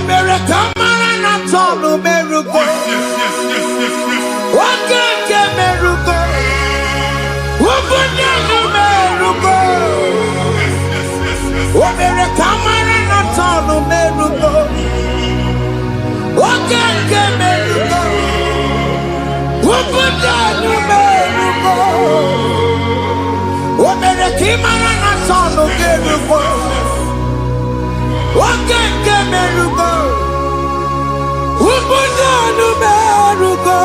mere kamara na tonu merugo. Oke merugo. Obunya merugo. O mere kamara na tonu merugo. Oke merugo. Obunya merugo. O mere kamara na tonu merugo. Oke merugo. Obunya merugo.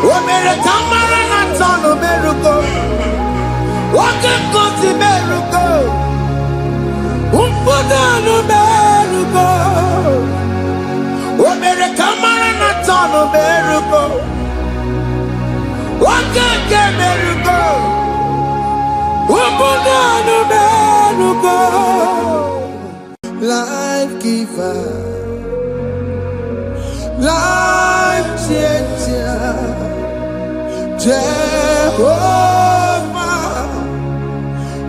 O mere kamara na tonu merugo. Oke merugo. Obunya merugo. O mere kamara na tonu merugo. Oke merugo. Obunya merugo. Life giver, life changer, Jehovah,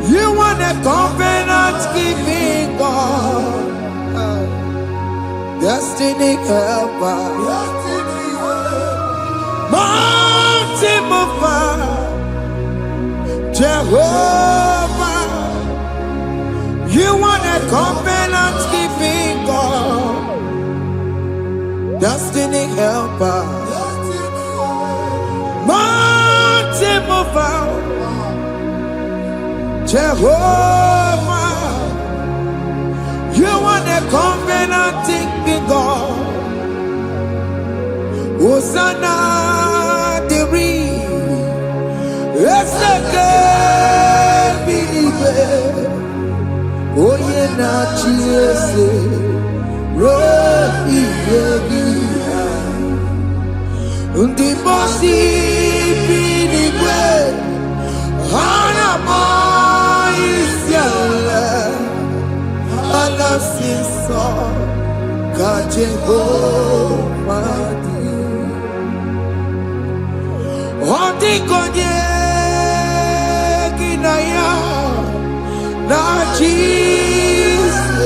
you are the covenant keeping God, destiny helper, mountain mover, Jehovah, you are the covenant keeping God, destiny helper, mountain mover, Jehovah, you are the covenant keeping God. Hosanna, Diri, Eseke, Believe. Oh yeah, na chiese, rohi yegi, undi bosi pinigwe, hana mo isyala, ala sinso kaje ho madi, odi konye kinaya. Na Jesus,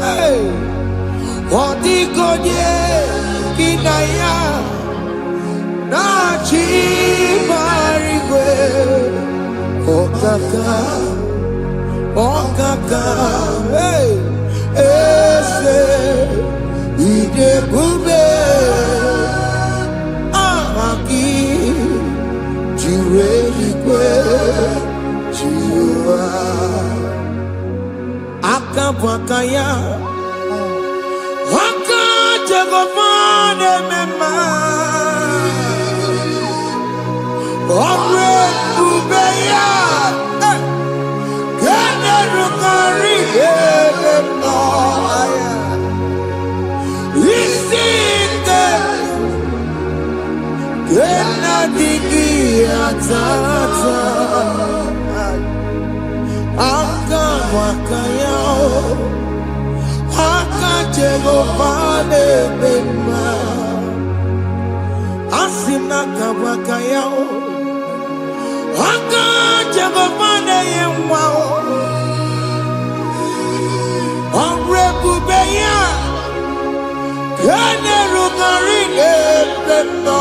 hey, odi konye kinaya, na chibarigwe, okaka, hey, ese, ide bube, amaki, jireligwe, jiwa. Akabwakaya Waka Jagomane Mema Omre Ubeya Kene Rukari Noaya Isite Kena Digi Atata Akabwakaya Akajegopane Bema Asina kabwakaya Akajegopane Yemwa Omrebubeya Kene Rugarine Bema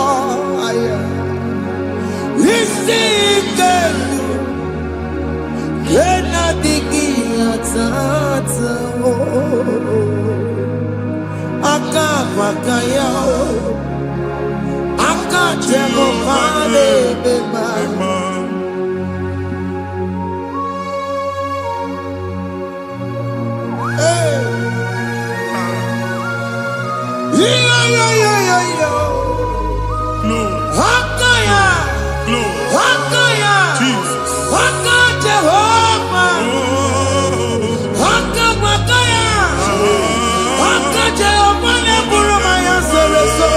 Isike Kena digi atata Akabakaya Akajegopane Bema Hakaya Hakaya Jesus Jehovah Hakabakaya Jehovah Neburumaya Sereso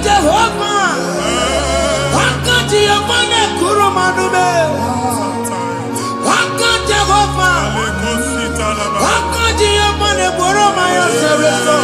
Jehovah Jehovah Nekurumanume Jehovah Jehovah Neburumaya Sereso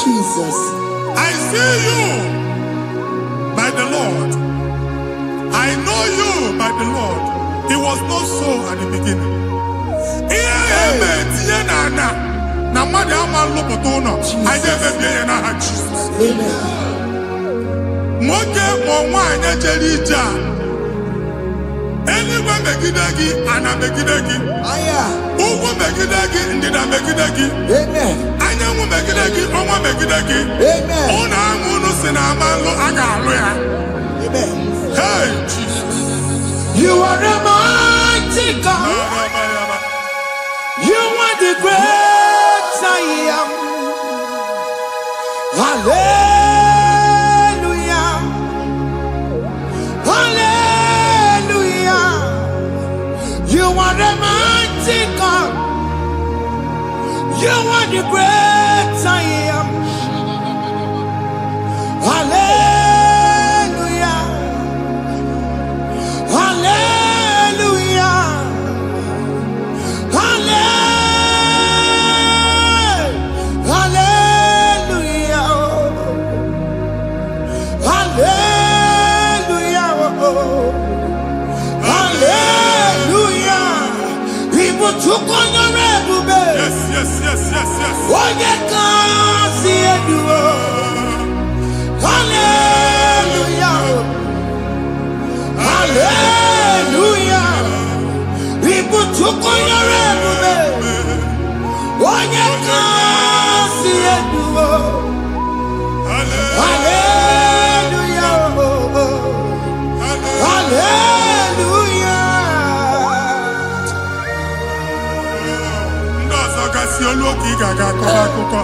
Jesus. I see you by the Lord. I know you by the Lord. It was not so at the beginning. Anywhere megidagi and a megidagi. Ugu megidagi ndida megidagi. Anyangu megidagi onwa megidagi. Ona angunu sinamalo agalu ya. Hey Jesus. You are a mighty God. You are the great I am. Hallelujah. Hallelujah. You are the mighty God. You are the great I am. Hallelujah. Hallelujah. Hallelujah. Hallelujah. People took on your rebel. Yes. Oh, yeah. akụkọ.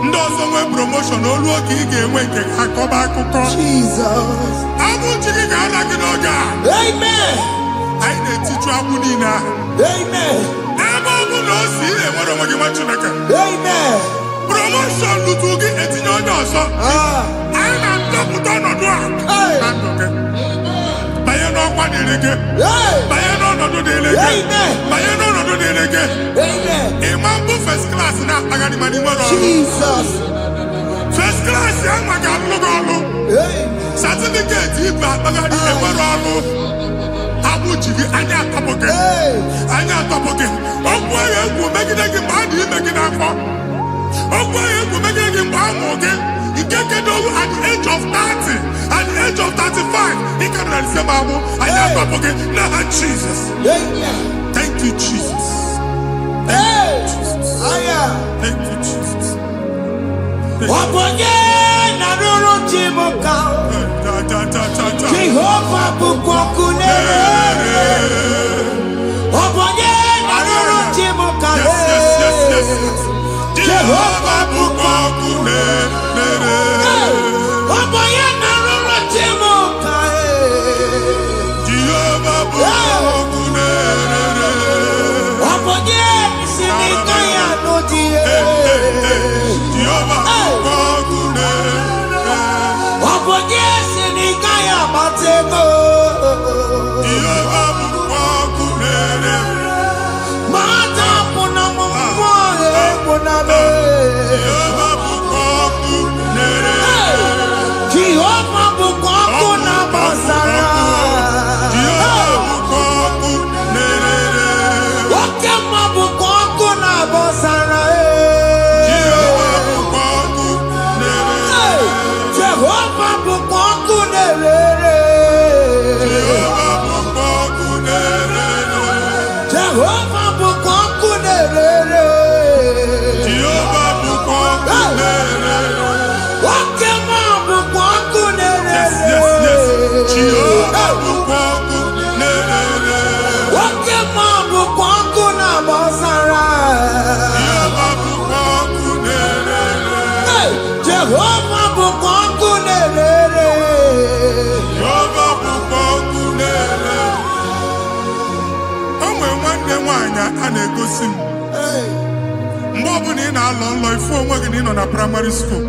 Ndị ọzọ nwee promotion olu oge ị ga-enwe nke akọba akụkọ. Jesus. Abụ chi gị ga-ala gị n'oge a. Amen. Anyị na-etichu agbụ niile ahụ. Amen. Ebe ọ bụ na o si enwere onwe gị nwa Chineke. Amen. Promotion lutu gị etinye onye ọzọ. Anyị na-atọpụta ọnọdụ a na ndụ gị. Banye n'ọkwa dịrị gị. Banye n'ọnọdụ dịrị gị. Banye n'ọnọdụ dịrị gị. Ịma mbụ first class na-akpagharị ma n'ime ọrụ. Jesus. First class ya nwa ga-alụ gị ọrụ. Certificate ibe akpagharị enwere ọrụ. Abụ ji gị anya atọpụ gị. Anya atọpụ gị. Okwu ahụ egwu megide gị mgbe a dị ime gị n'afọ. Okwu ahụ egwu megide gị mgbe a mụrụ gị. Nke kedu at the age of 30, at the age of 35, he can receive Abu. I am up again. Now, Jesus. Thank you, Jesus. Thank you, Jesus. Thank you, Jesus. Jehovah Bukokune. Jehovah Bukokune. na-egosi m mgbe ọ bụla ị na-alọ nlọ ifu onwe gị na ị nọ na primary school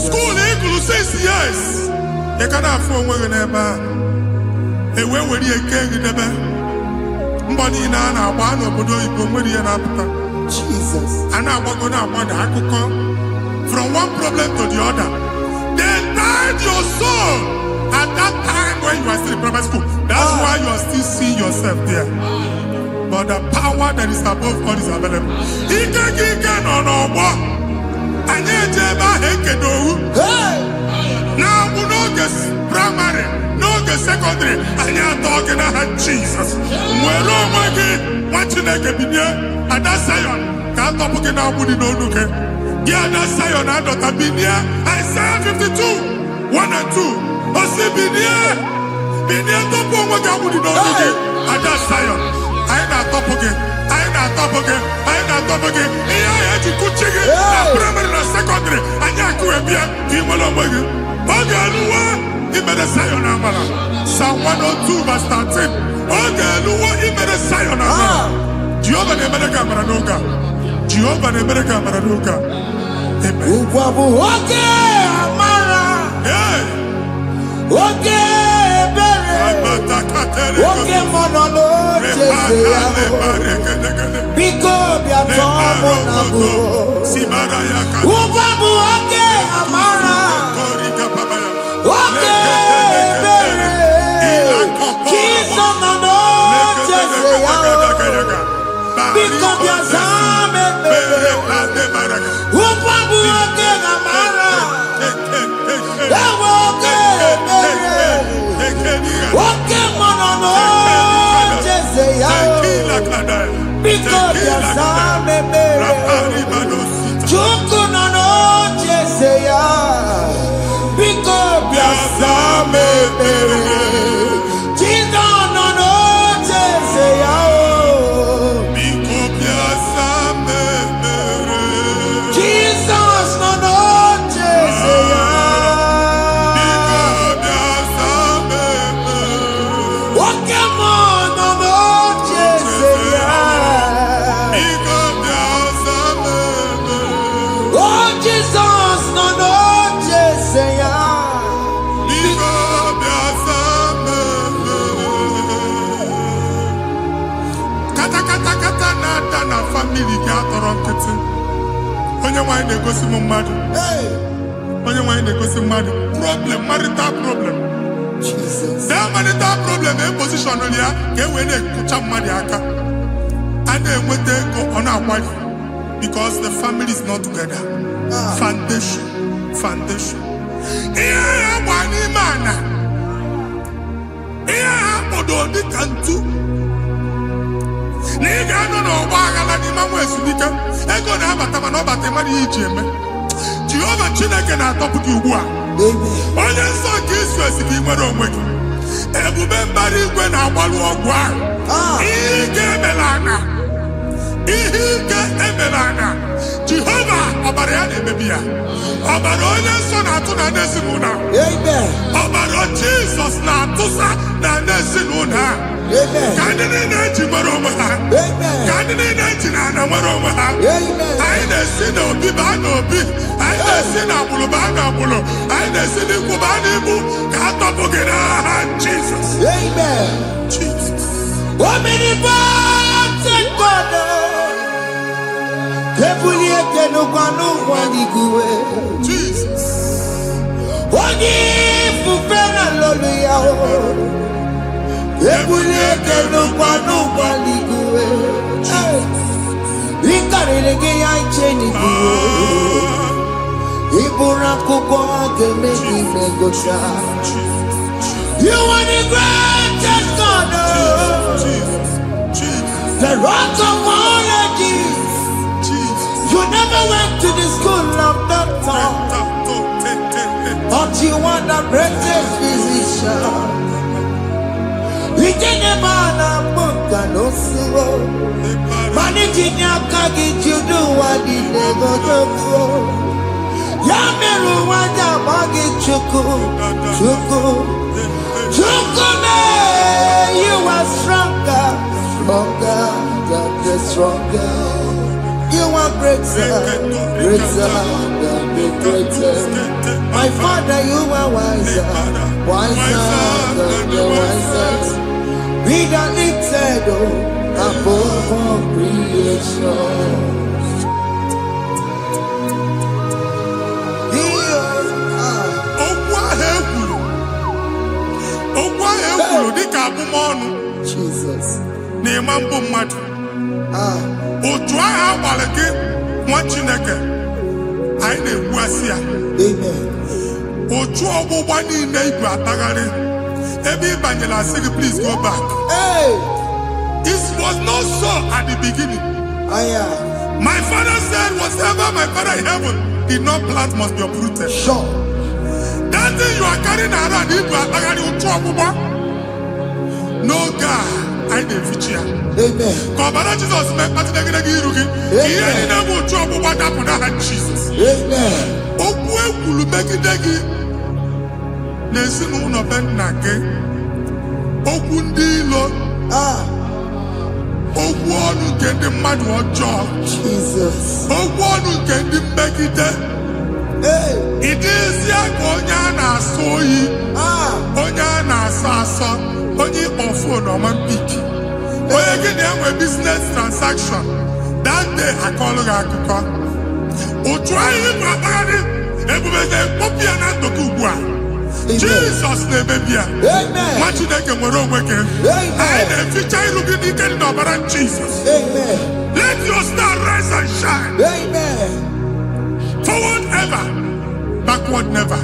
school ị gụrụ 6 years ị ka na-afụ onwe gị n'ebe a ewee were eke gị debe mbọ niile a na-agba n'obodo oyibo nwere ihe na-apụta a na-agbago na-agbada akụkọ from one problem to the other. They tied your soul at that time when you are still in primary school. That's why you are still seeing yourself there. But the power that is above all is available. Ike no more. Anye jeba hekedowu. Now we no get primary, no get secondary. Anye talking about Jesus. Mwero mwagi wachineke binye. Ada Zion can't talk again now. Budi no look. Yeah, that Zion and Dr. Binye. Isaiah 52, 1 and 2. Osi Binye topo mwagi budi no look. Ada Zion. I ain't not top again. I ain't not top again. I ain't not top again. I had to go check it. Primary and secondary. I can't go and be a team along with you. Okay, he made a Zion Amala. Psalm 102 verse 13. Okay, he made a Zion Amala. Jehovah the America Maradoga. Jehovah the America Maradoga. Amen. Okay, Amara. Yeah. Okay. Oke monolo Jesuya Biko biatomo nabu Ubabu oke amara Oke bere Kiso nono Jesuya Biko biazame bere Ubabu oke amara Oke bere Oke monolo Jesuya Biko biazame bere Chuku nono Jesuya Biko biazame bere Chido nono Jesuya Biko biazame bere Jesus, no, no, Jesus, kata na family ga atọrọ nkịtị. Onye nwanyị na-egosi m mmadụ. Onye nwanyị na-egosi mmadụ. Problem, marital problem. Jesus. That marital problem e position ya ka e wee na-ekụcha mmadụ aka. A na-enweta ego ọ na-akwari because the family is not together. Foundation. Ihe ya gba n'ime ana. Ihe ha kpọdo dịka ntu. Na ị ga-anọ n'ọgba aghara n'ime nwa ezumike ego na-abata mana ọ bata mmadụ ihe iji eme. Jehova Chineke na-atọpụ gị ugbu a. Onye nsọ nke Izrel si gị nwere onwe gị. Ebube mbara igwe na-agbalụ ọgwụ ahụ. Ihe ike emela anya. Jehova ọbara ya na-emebi ya. Ọbara onye nsọ na-atụ na ndị ezinụlọ. Ọbara Jizọs na-atụsa na ndị ezinụlọ. Ka ndị niile eji nwere onwe ha. Ka ndị niile eji na ana nwere onwe ha. Anyị na-esi n'obi baa n'obi. Anyị na-esi n'agbụrụ baa n'agbụrụ. Anyị na-esi n'ikwu baa n'ikwu. Ka a tọpụ gị n'aha Jizọs. Jesus. Jesus. You are the greatest God, the rock of all ages. You never went to the school of doctor, but you are the greatest physician. We didn't man a book and no slow. Managing your carriage, you do what you never do. Yameru wanda magi chuku. Chukune, you are stronger than the stronger. You are greater than the greatest. My Father, you are wiser than the wisest. Be the lifted above all creation. Jesus. Na-emambo mmadụ. Otu ahụ agbalị gị nwa Chineke anyị na-egbuasị ya. Otu ọgbụgba niile ibu atagharị ebe ị banyere asị gị please go back. It was not so at the beginning. My father said whatever my father in heaven did not plant must be uprooted. Sure. That thing you are carrying around ibu atagharị otu ọgbụgba. No God, I didn't feature. Amen. Kọbara Jesus mee kpatị negidegi iru gị. Ihe niile bụ otu ọgbụgba dapụ n'aha Jesus. Amen. Okwu ekwuru megide gị n'ezinụlọ be nna gị. Okwu ndị ilo. Okwu ọnụ nke ndị mmadụ ọjọọ. Jesus. Okwu ọnụ nke ndị mmegide. Ị dịzie ka onye a na-asọ oyi. Onye a na-asọ asọ. Onye ọfụ n'ọma mpiki. Onye gị na-enwe business transaction. That day akọlụ gị akụkọ. Otu anyị bụ akpagharị ebube ga-ekpọpụ ya na ndụ gị ugbu a. Jesus na-emebi ya. Nwa Chineke nwere onwe gị. Anyị na-eficha iru gị n'ike dị n'ọbara Jesus. Let your star rise and shine. Forward ever, backward never.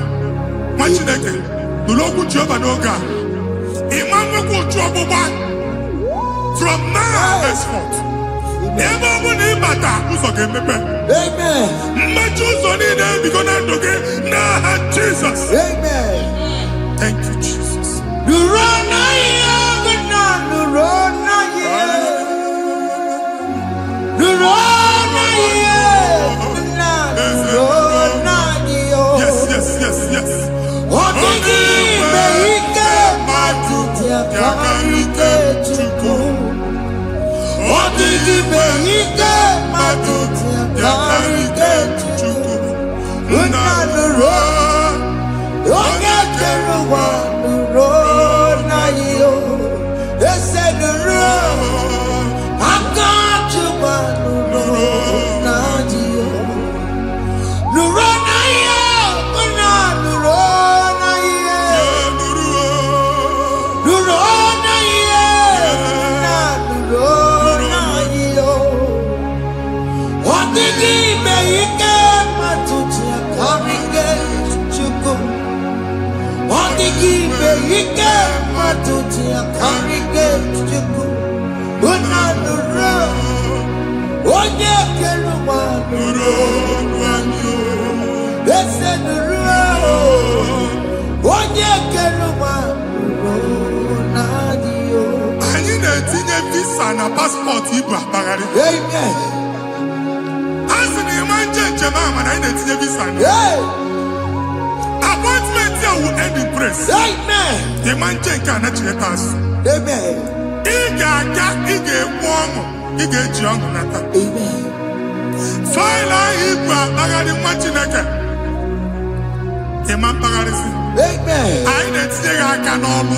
Nwa Chineke nụrụ okwu Jehova n'oge a. From now henceforth, ebe ọ bụ na ịbata ụzọ ga-emepe. Mmechi ụzọ niile ebigo na ndụ gị n'aha Jizọs. Thank you, Jesus. Yes. Ike matuti akarike chuku. Unanuro. Onye keluwa nuro. Ese nuro. Onye keluwa nuro nadio. Anyị na-etinye visa na passport ibu akpagharị. Amen. Asị na ịma njem ahụ mana anyị na-etinye visa na. Appointment here will end in praise. Amen. Ịma njem nke a na-echeta azụ. Amen. Ị ga-aga, ị ga-ekwu ọṅụ, ị ga-eji ọṅụ nata. Amen. Faịlụ ahụ ibu akpagharị nwa Chineke. Ịma mkpagharịsị. Amen. Anyị na-etinye gị aka n'ọlụ.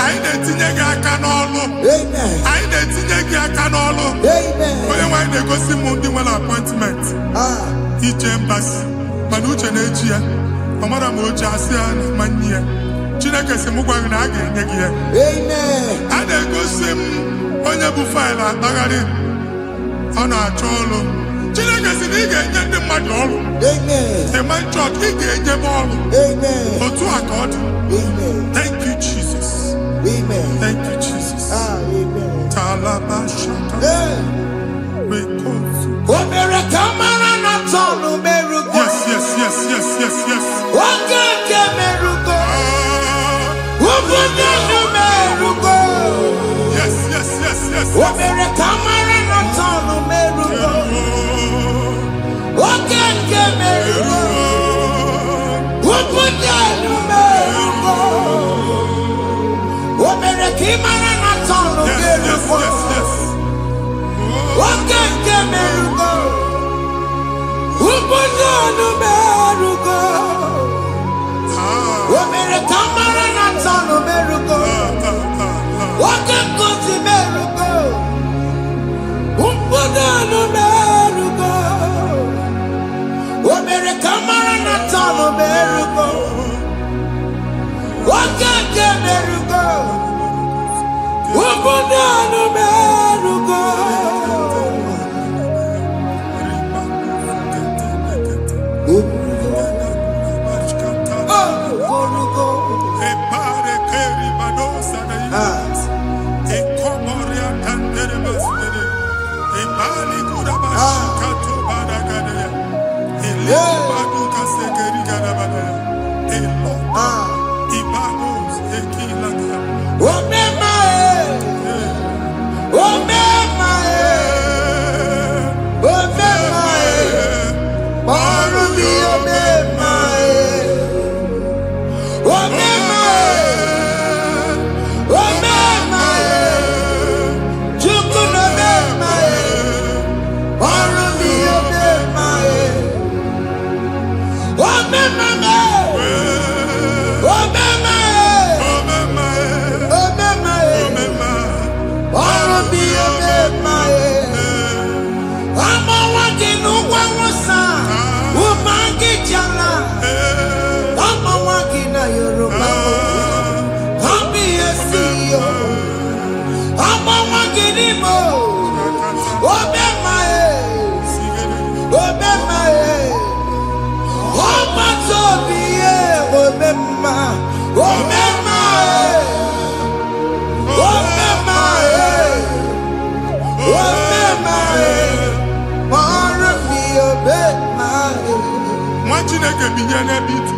Anyị na-etinye gị aka n'ọlụ. Amen. Anyị na-etinye gị aka n'ọlụ. Amen. Onye nwe anyị na-egosi m ndị nwere appointment ije mbasi mana uche na-eji ya ọ mara ma o ji asị ya na mmanyi ya. Chineke sị m gwa gị na a ga-enye gị ya. Amen. A na-egosi m onye bụ faịlụ akpagharị ọ na-achọ ọrụ. Chineke sị na ị ga-enye ndị mmadụ ọrụ. Amen. Ema chọt ị ga-enyebe ọrụ. Amen. Otu a ka ọ dị. Amen. Thank you Jesus. Amen. Thank you Jesus. Amen. Talabashata. Rekosu. Omere kamara na tonu merugo. Yes. Okeke merugo. Ubunenu merugo. Yes. Omere kamara na tonu merugo. Okeke merugo. Ubunenu merugo. Omere kamara na tonu merugo. Okeke merugo. Ubunenu merugo. Omere kamara na tonu merugo. Okeke merugo. Ubunenu merugo. Omere kamara na tonu merugo. Okeke merugo. Ubunenu merugo. Nwa Chineke binye n'ebe itu.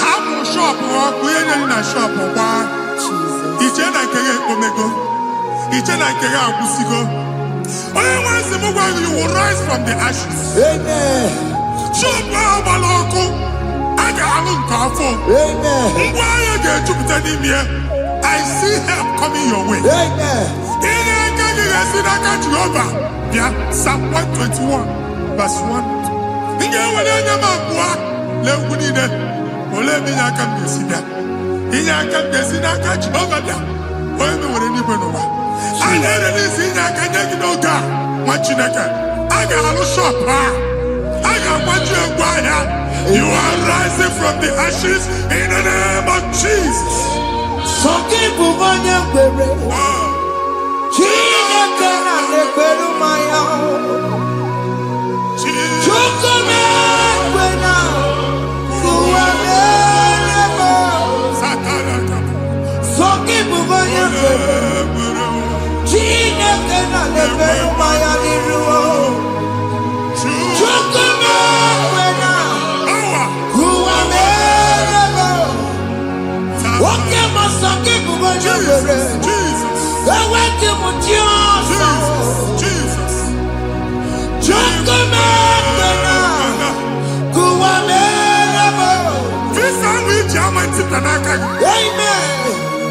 Hapụ shọpụ ọkụ ihe nyere na shọpụ gbaa. Iche na nke ya ekpomego. Iche na nke ya agwụsigo. Onye nwe nsị m gwa gị, you will rise from the ashes. Amen. Shọpụ ahụ gbara ọkụ. A ga-alụ nke afọ. Amen. Ngwa ahịa ga-ejupụta n'ime ya. I see help coming your way. Amen. Ihe aka gị ga-esi n'aka Jehova bịa. Psalm 121 verse 1. Ị ga-ewere anya m abụọ lee ugwu niile. Olee ebe inye aka m ga-esi bịa? Inye aka m ga-esi n'aka Jehova bịa. Onye mewere n'igwe n'ụwa. A na-ere n'isi inye aka nye gị n'oge a, nwa Chineke. A ga-alụ shọpụ a. A ga-agbaji egwu ahịa. You are rising from the ashes in the name of Jesus. Sọkịbụ onye kwere. Chineke na-ekwere mmanya. Chukwu na-ekwe na ụwa mere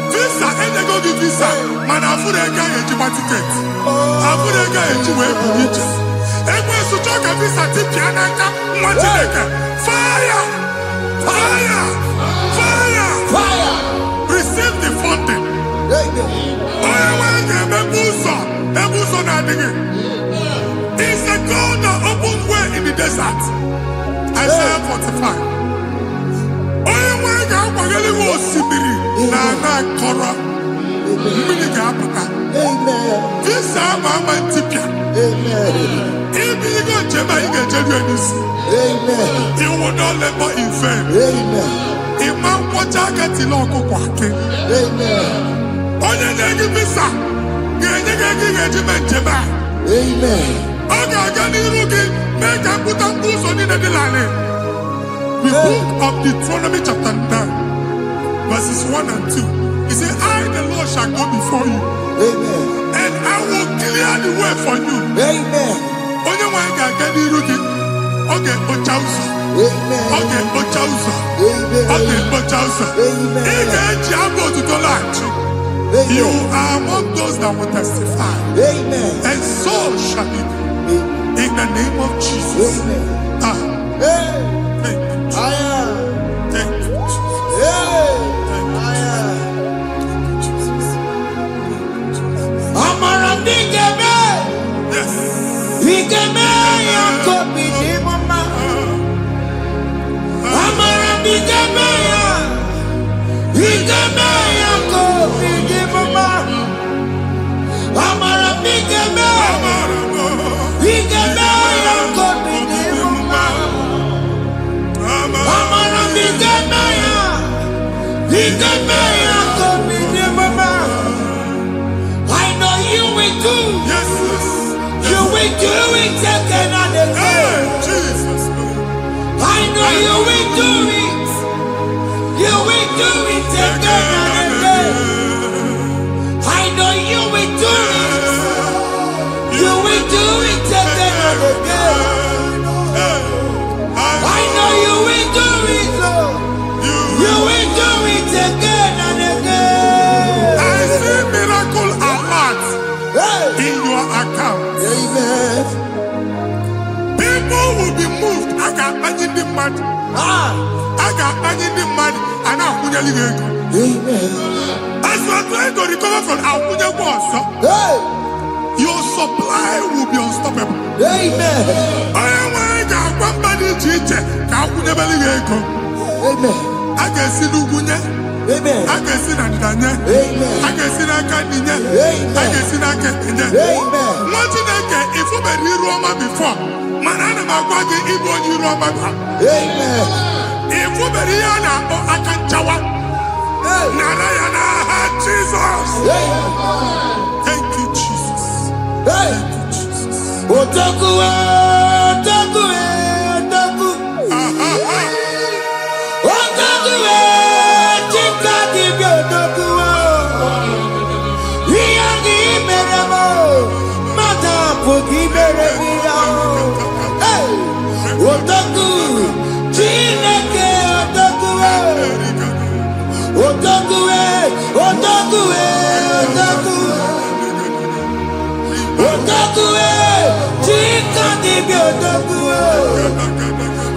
Visa, and they go give visa. Man, I put a guy in my ticket. I put a guy in my ticket. And when you talk a visa, Tipianaka, Matileka, fire, fire, fire, fire. Receive the funding. It's a God that opens way in the desert. Isaiah 45. This is my tipia. If you go to Jamaica, you will not labor in vain. Imam Wataka Tiloko Kwake. Onye negi visa, negi regiment jeba. Oga gani rugi, make a put a boost on the line. The book of Deuteronomy chapter 9, verses 1 and 2. He said, I, the Lord, shall go before you. And I will clear the way for you. Onye wanga gani rugi, oge ochausa. Oge ochausa. Oge ochausa. Ige jiabo to the land. You are among those that will testify. And so shall it be. In the name of Jesus. Thank you, Jesus. Thank you, Jesus. Amara bigeme. Yes. Bigeme yakobi di mama. Amara bigeme ya. Bigeme yakobi di mama. Amara bigeme. Bigeme yakobi di mama. Amara bigeme ya. Bigeme yakobi di mama. I know you will do. Yes. You will do it again and again. Jesus. I know you will do it. You will do it again and again. I know you will do it. You will do it again and again. I know you will do it, Lord. You will do it again and again. I see miracle alert in your account. Amen. People will be moved. I can imagine the mad. I can imagine the mad. And I'm going to go. Amen. As you are trying to recover from Abuja Boss, your supply will be unstoppable. Amen. I am going to go. Amen. I can see Lugunya. Amen. I can see Nadanya. Amen. I can see Nakaninya. Amen. I can see Nakaninya. Amen. If you were in Roma before, Manana Magwagi, Ibo, you Roma. Amen. If you were here now, I can Jawa. Narayana, Jesus. Thank you, Jesus. Thank you, Jesus. Otaku, Otaku, Otaku. Otaku, Chika, Dibio, Otaku. Yagi, Meramo. Madam, Pugibere, Otaku, Chineke, Otaku. Otaku, Otaku, Otaku. Otaku, Chika, Dibio, Otaku.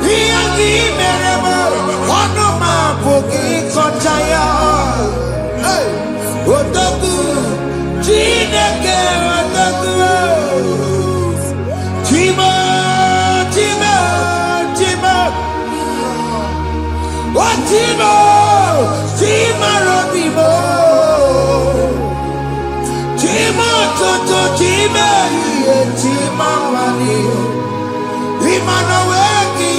Yagi, Meramo. Onoma, Pugikochaya. Otaku, Chineke, Otaku. Chima, Chima, Chima. Oh, Chima, Chima, Robimo. Chima, Toto, Chima, Chima, Mani. Imanoweki,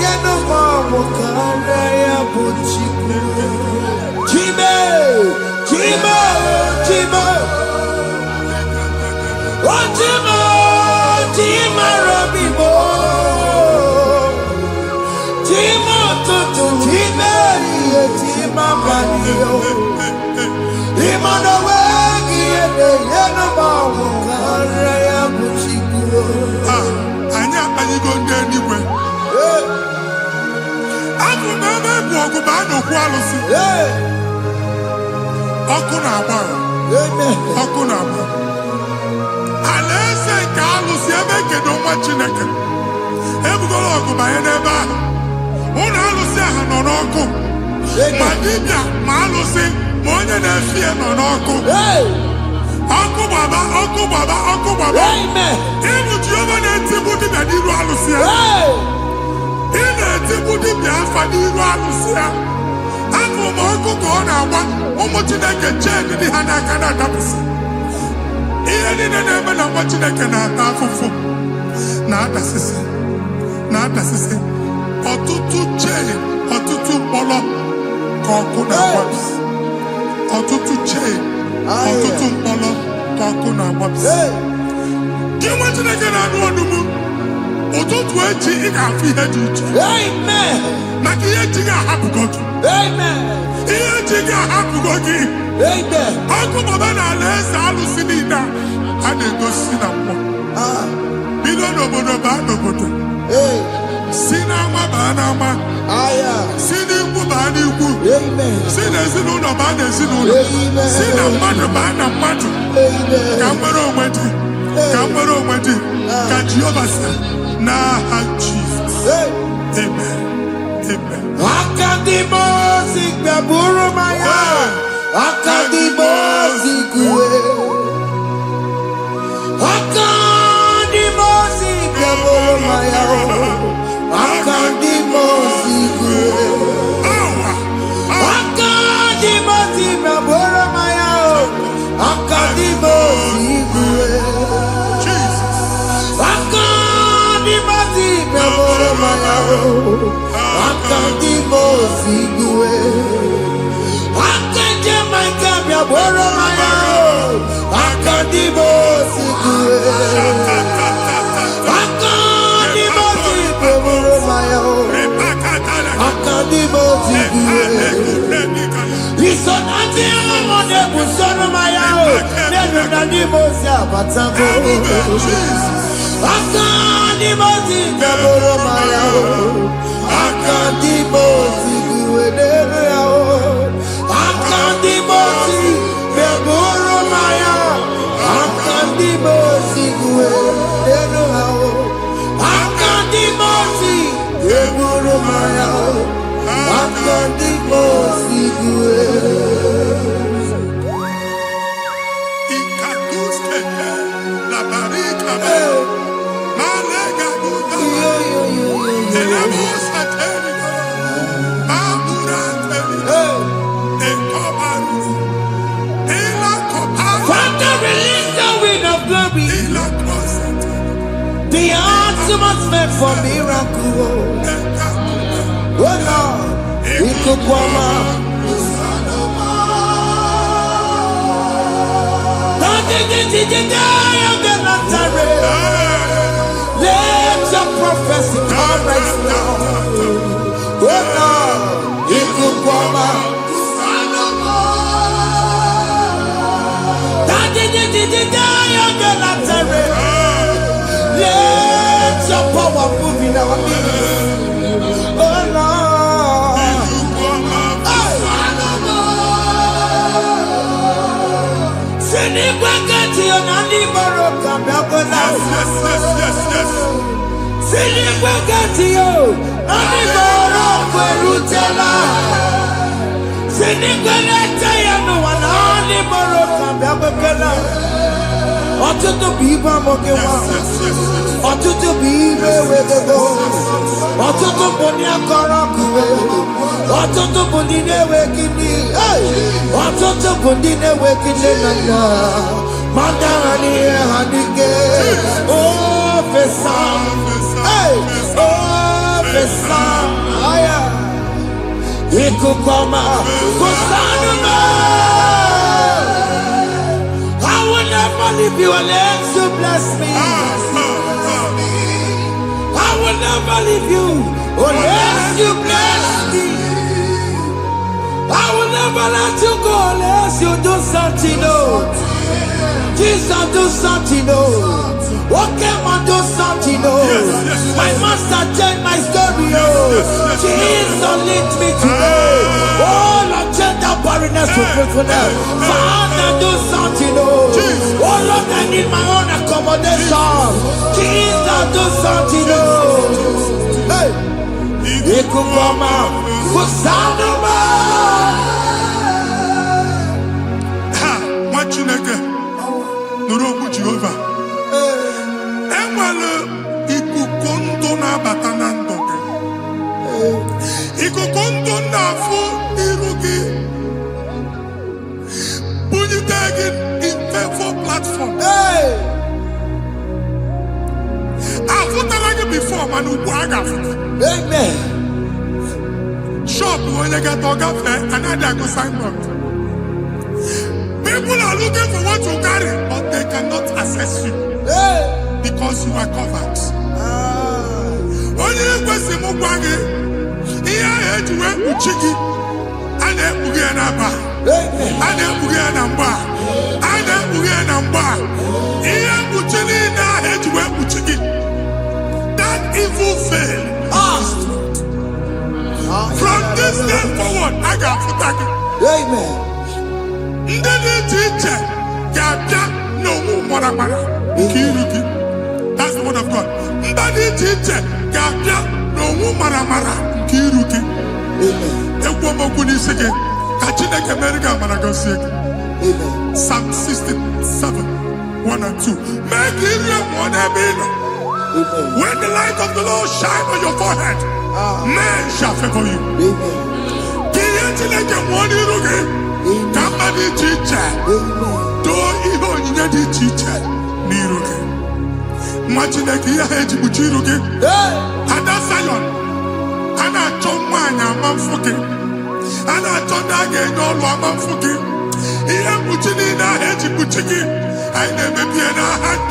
Yeno, Mamo, Karaya, Puchiku. Chima, Chima, Chima. Oh, Imana wegi ede yena bawo kare ya buchikuo. Anya ayigo ndenigwe. Aku meme bu ogu ba no ku alusi. Oku na agba. Oku na agba. Alese ka alusi ebe kedo nwa Chineke. Ebugolo ogu ba ye n'ebe ahụ. Ụlọ alụsị ahụ nọ n'ọkụ. Ma dibịa ma alụsị ma onye na-efi ya nọ n'ọkụ. Ọkụ gbaba, ọkụ gbaba, ọkụ gbaba. Ịbụ Jehova na-etigbu dibịa n'iru alụsị ya. Ị na-etigbu dibịa afa n'iru alụsị ya. Afọ ma ọkụ ka ọ na-agba ụmụ Chineke chee ndị ha n'aka na-adapụsị. Ihe niile na-eme na nwa Chineke na-ata afụfụ na-adasịsị na-adasịsị. Ọtụtụ chee, ọtụtụ mkpọrọ ka ọkụ na-agbapụsị. Ọtụtụ chee, ọtụtụ mkpọrọ ka ọkụ na-agbapụsị. Gị nwa Chineke na-anụ ọdụmụ, ụtụtụ echi ị ga-afụ ihe dị iche. Maka ihe echi ga-ahapụgo gị. Ihe echi ga-ahapụgo gị. Ọkụ baba na ala eze alụsị niile a na-egosi na mmụọ. Bido n'obodo baa n'obodo. Si n'ama baa n'ama. Si n'ikwu baa n'ikwu. Si n'ezinụlọ baa n'ezinụlọ. Si na mmadụ baa na mmadụ. Ka nwere onwe dị. Ka nwere onwe dị. Ka Jehova sị n'aha Jizọs. Amen. Amen. Akadimozi gbaburu maya. Akadimozi kuwe. Akadimozi gbaburu maya. Akadimozi kuwe. Akadimozi gbaburu maya. Akadimozi kuwe. Akadimozi gbaburu maya. Akadimozi kuwe. Akadimozi gbaburu maya. Akadimozi kuwe. Akadimozi kuwe. Isonati amone busono maya. Nenu nadimozi abatango. Akadimozi gbaburu maya. Akadimozi kuwe nenu yao. Akadimozi gbaburu maya. Akadimozi kuwe nenu yao. Akadimozi gbaburu maya. Akadimozi kuwe. Ikakuskete la barika be. Malega buda. Elemos ateligo. Mamura ateligo. Ekobaru. Ela koparu. Father, release the wind of glory. Ela krosete. The ultimate meant for miracle. Oh Lord, Ikukwama. Let your prophecy come right now. Oh Lord, Ikukwama. Let your power move in our midst. Oh Lord. Sinikwekati onani boroka biakola. Sinikwekati yo ani boroka erutela. Sinikwekati ya no wanani boroka biakola. Ọtụtụ bụ ibe amụkewa. Ọtụtụ bụ ibe ewegego. Ọtụtụ bụ ndị akọrọ akụwe. Ọtụtụ bụ ndị na-enweghị nne. Ọtụtụ bụ ndị na-enweghị nne na nna. Ma ndị agha n'ihe ha n'ike. O fesa. O fesa. Ikuku ọma. Kụsanụ m. I will never leave you unless you bless me. I will never leave you unless you bless me. I will never never let you go unless you do something, no. Jesus, do something, no. What came and do something, no. My master changed my story, oh. Jesus lead me today. Oh, Lord, change that barrenness to fruitfulness. Father, do something, oh. Oh, Lord, I need my own accommodation. Jesus, do something, oh. Hey. Ikukoma, Kusanuma. Ha, Machineke, Nurobu Jehovah. Enwale ikukondo na batanando. Ikukondo na fu irugi. Bunyitegi in favor platform. Like before, man, amen. Shop when you get to cafe, another go sign up. People are looking for what you carry, but they cannot access you because you are covered. When you go see Mugwagi, here I had to work with Chiki, and then Bugianaba, and then Bugianamba, and then Bugianamba. Here Buchini, I had to work with Chiki. Evil fail. From this day forward, I got to thank you. Amen. Teacher, no more. That's the word of God. Teacher, no more. Kiruki. Amen. Psalm 67, 1 and 2. Make it one. When the light of the Lord shine on your forehead, men shall favor you.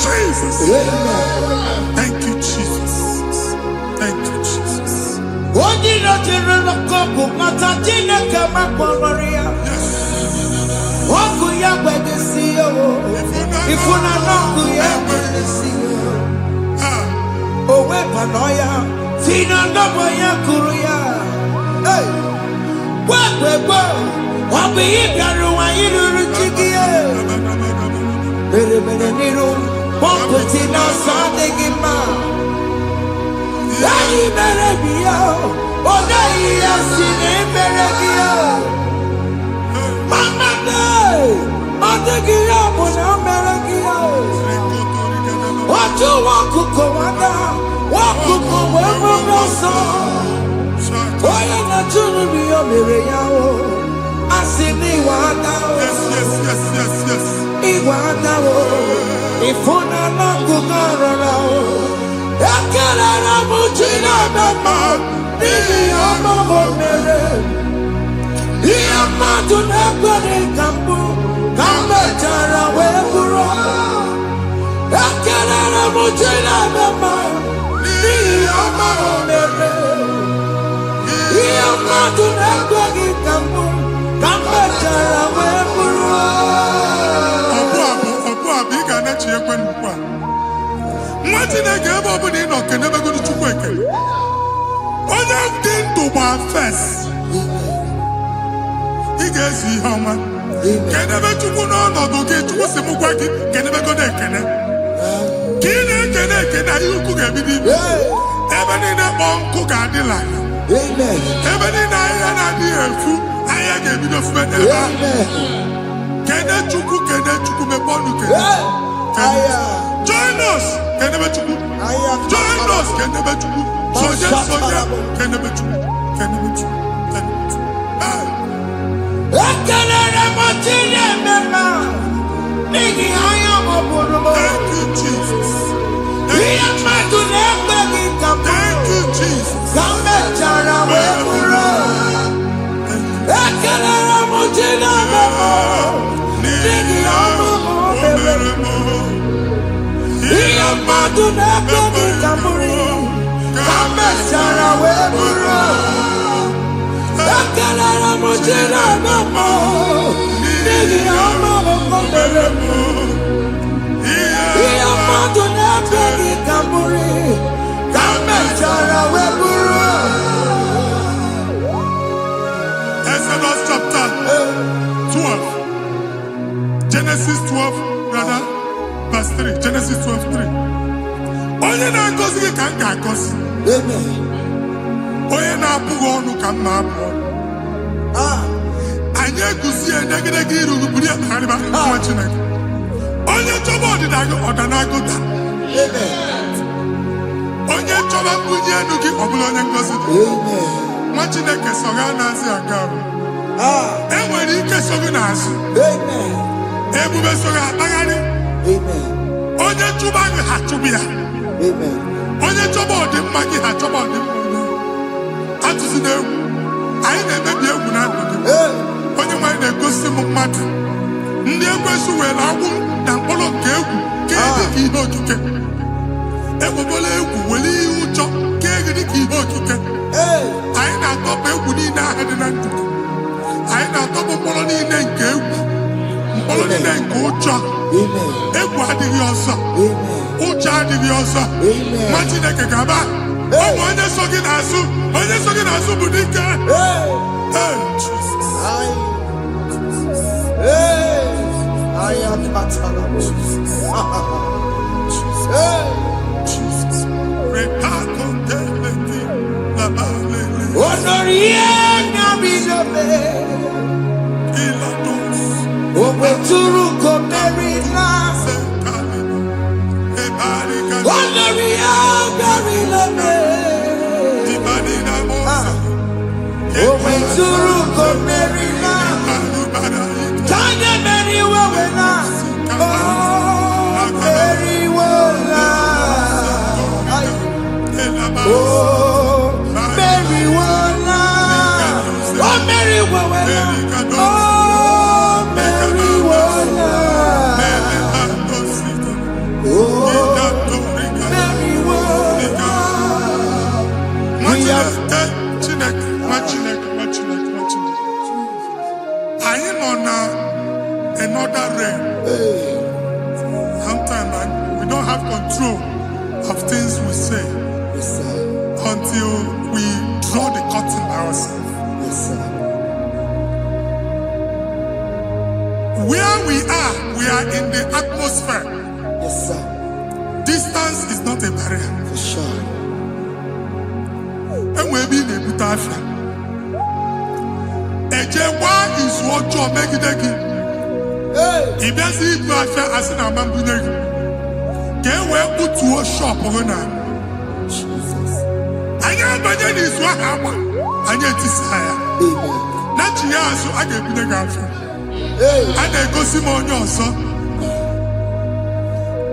Jesus. Thank you, Jesus. Thank you, Jesus. First, he gets you how much. Can never to go on or get to what's the Mugwagi, can never go there, can you cook everything? Even in a bomb cook at the line. Amen. Even in a dear food, I gave you the friend. Can I to cook and then to cook a bond? Join us, can never to cook. Join us, can never to cook. So just so can never to cook. Can never to cook. Thank you, Jesus. Thank you, Jesus. Ojina mama, nigi mama mbele mo. Iya madu na begi kamuri, kamechara weburu. Exodus chapter 12. Genesis 12, rather, verse 3. Genesis 12:3. Onye na-agọzi gị ka m ga-agọzi. Amen. Onye na-abụghị ọnụ ka m na-abụ ọnụ. Anyị eguzie edegedege iru buru ya kparịba nwa Chineke. Onye chọba ọdịda gị ọdanagụta. Onye chọba mbunye elu gị ọ bụla onye ngọzi dị. Nwa Chineke so ga na-azị aga arụ. Enwere ike so gị n'azụ. Ebube so gị akpagharị. Onye chụba gị ha chụbụ ya. Onye chọba ọdịmma gị ha chọba ọdịmma onye. Atụzi n'egwu. Anyị na-emebi egwu na ndụ gị. Onye nwanyị na-egosi m mmadụ. Ndị ekwensu were agwụ na mkpụrụ nke egwu ka dị ka ihe okike. Ekwebola egwu were ihe ụjọ ka dị ka ihe okike. Anyị na-atọpụ egwu niile ahụ dị na ndụ gị. Anyị na-atọpụ mkpọrọ niile nke egwu. Mkpọrọ niile nke ụjọ. Egwu adịghị ọzọ. Ụjọ adịghị ọzọ. Nwa Chineke ga-aba. Ọ bụ onye so gị n'azụ. Onye so gị n'azụ bụ dike. I am Matala. Jesus. Honoria Nabilobe. Obeturu Komerina. Honoria Nabilobe. Obeturu Komerina. Tanya Mary Wawena. Oh, Mary Wawena. Oh, Mary Wawena. Oh, Mary Wawena. Oh, Mary Wawena. Oh, Mary Wawena. I am on another realm. Sometimes we don't have control of things we say until we draw the curtain by ourselves. Where we are in the atmosphere. Distance is not a barrier. For sure. And we'll be in a good affair. Ejewa is what you make it again. If you see it, as in a man, can we put to a shop over now? I am Bajan is what happened. I get this higher. Not you, so I get the girlfriend. And I go see more your son.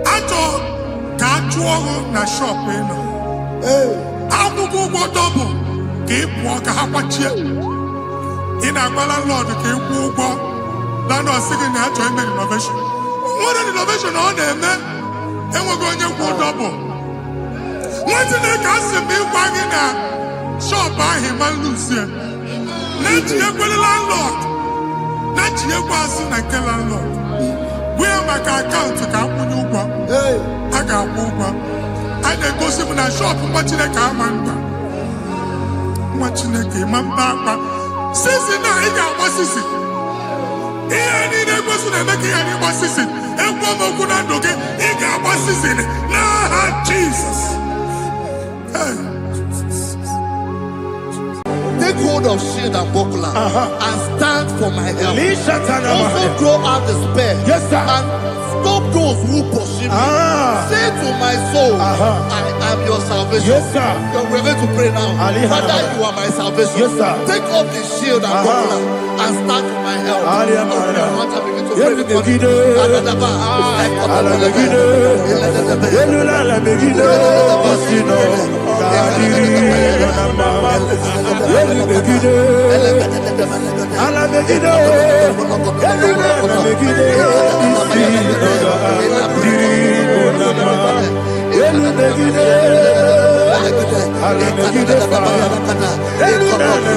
I thought, can't you na shop? I will go double. Keep walk a half in a landlord, keep walk. Landlord second year join the innovation. What an innovation on them, man. And we're going to go double. What's in the castle be wagging a shop by him and Lucia? Let you go landlord. Let you go as in a landlord. We have my account to come when you go. I got over. And then go see when I shop watching a car man. Watching a game and back. Since now, he got what is it? He ain't a person that make any what is it? And one more good and okay, he got what is it? Nah, Jesus. Take hold of shield and buckler and stand for my help. Also throw out despair and stop those who pursue me. Say to my soul, I am your salvation. We're going to pray now. Father, you are my salvation. Take off the shield and buckler and stand for my help.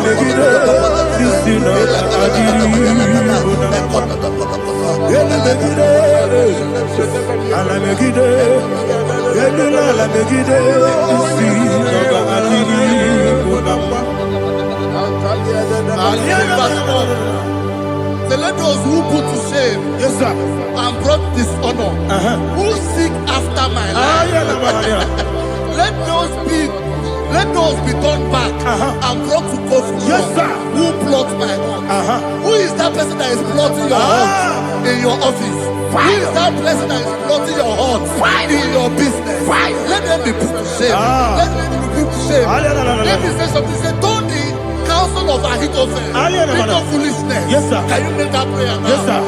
Begide, So let those who put to shame, yes sir, and brought dishonor, who seek after my life, let those be turned back and brought to confusion. Yes sir, who plot my heart? Who is that person that is plotting your heart in your office? Who is that person that is plotting your heart in your business? Let them be put to shame. Let them be put to shame. Let me say something. Say, don't the counsel of Ahithophel, think of foolishness. Yes sir. Can you make that prayer now? Yes sir.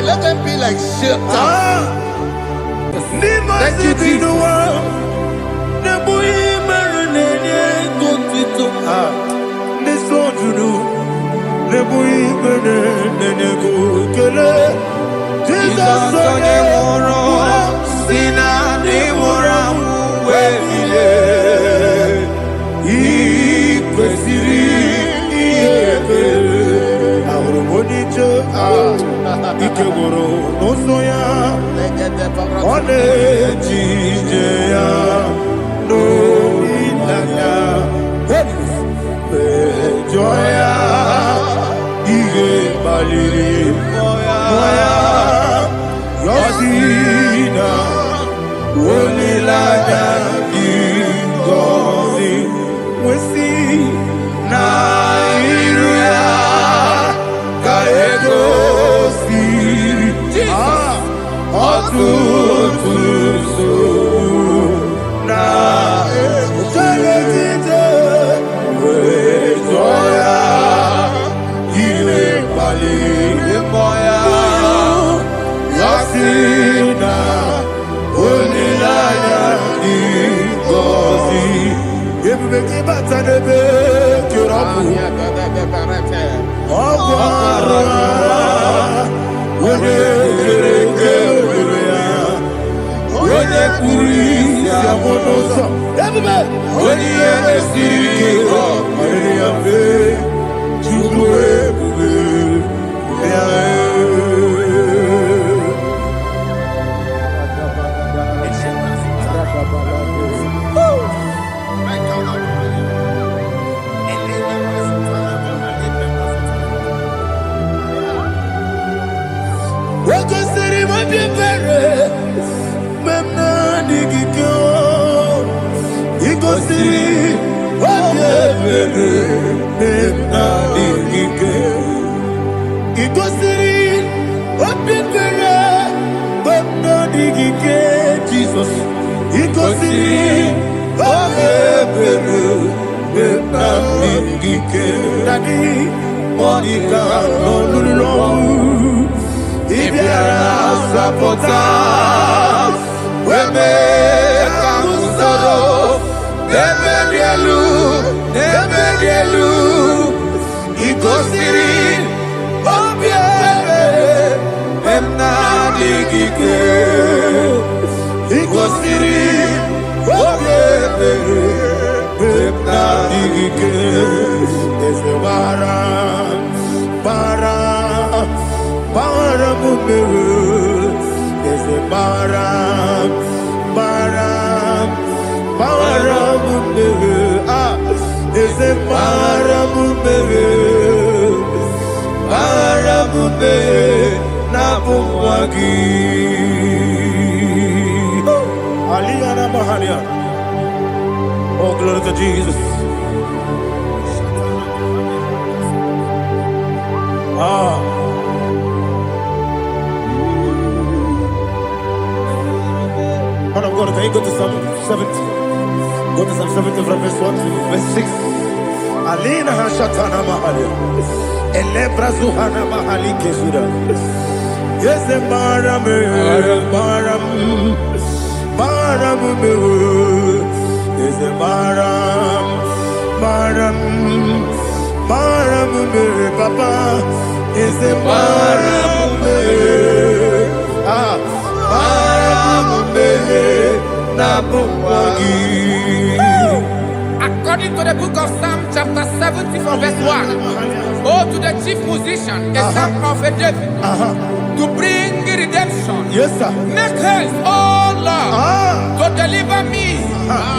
Let them be like shelter. Thank you, Jesus. bara, bara mumere. Is a bara, bara, bara mumere. Ah, is a bara mumere, bara mumere na bumwagi. Aliyana Mahalia. Oh, glory to Jesus. Ah. Man of God, can you go to Psalm 70? Go to Psalm 70 from verse 1 to verse 6. Alina Hashatana Mahalia. Elebra Zuhana Mahali Kesuda. Yes, the Maram, Maram, Maram, is the Maram, Maram, Maram, Papa, is the Maram, ah, Maram, Nabuwagi. According to the book of Psalm chapter 70 from verse 1, oh, to the chief musician, a psalm of a David, to bring redemption. Yes, sir. Make haste, oh Lord, to deliver me.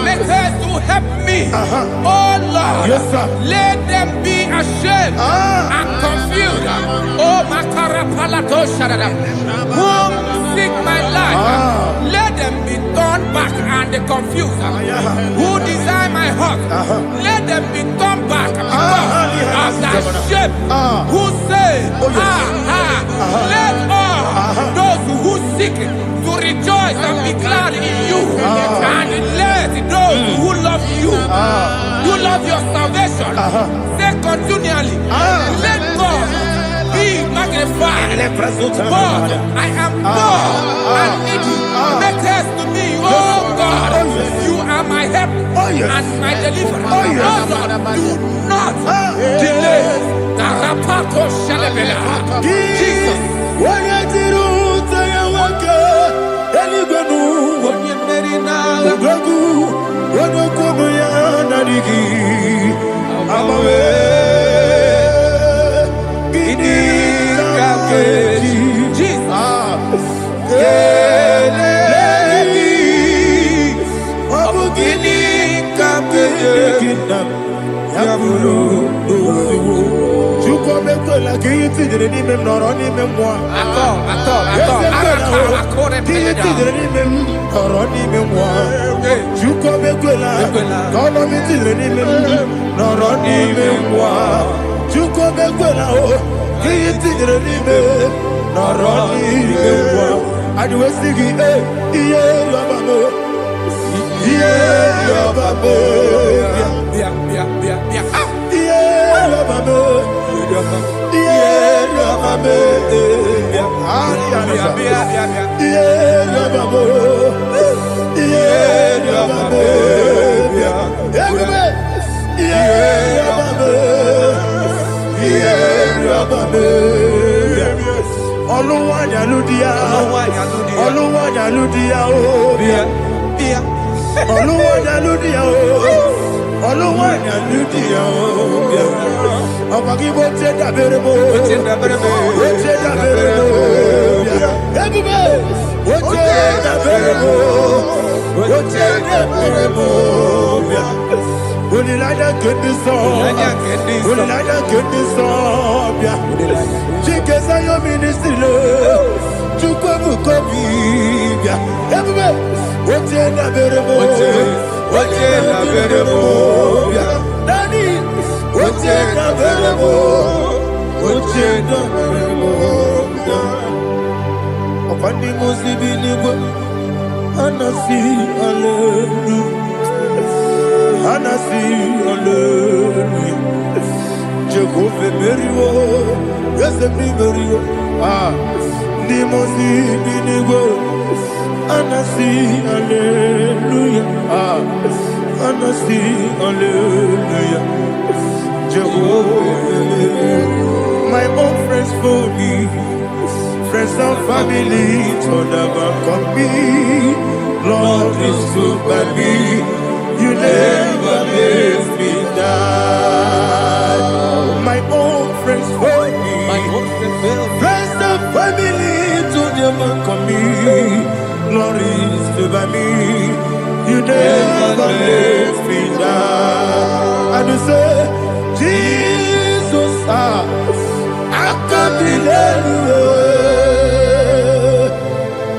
Make haste to help me. Oh Lord, Yes, sir. let them be ashamed and confused. Oh, Makarapalato Shadada, whom seek my life, let them be turned back and confused. Who desire my heart, let them be turned back because of that shame. Who say, let all those who seek to rejoice and be glad in you, and let those who love you, who love your salvation, say continually, let God be magnified. God, I am poor and needy. Make haste to me, oh God. You are my help and my deliverer. Oh Lord, do not delay. Tarapato Shalabela. Jesus. My own friends for me, friends and family to never come me. Lord is good by me, you never leave me die. My own friends for me, Somebody say, Jesus, I can't be anywhere.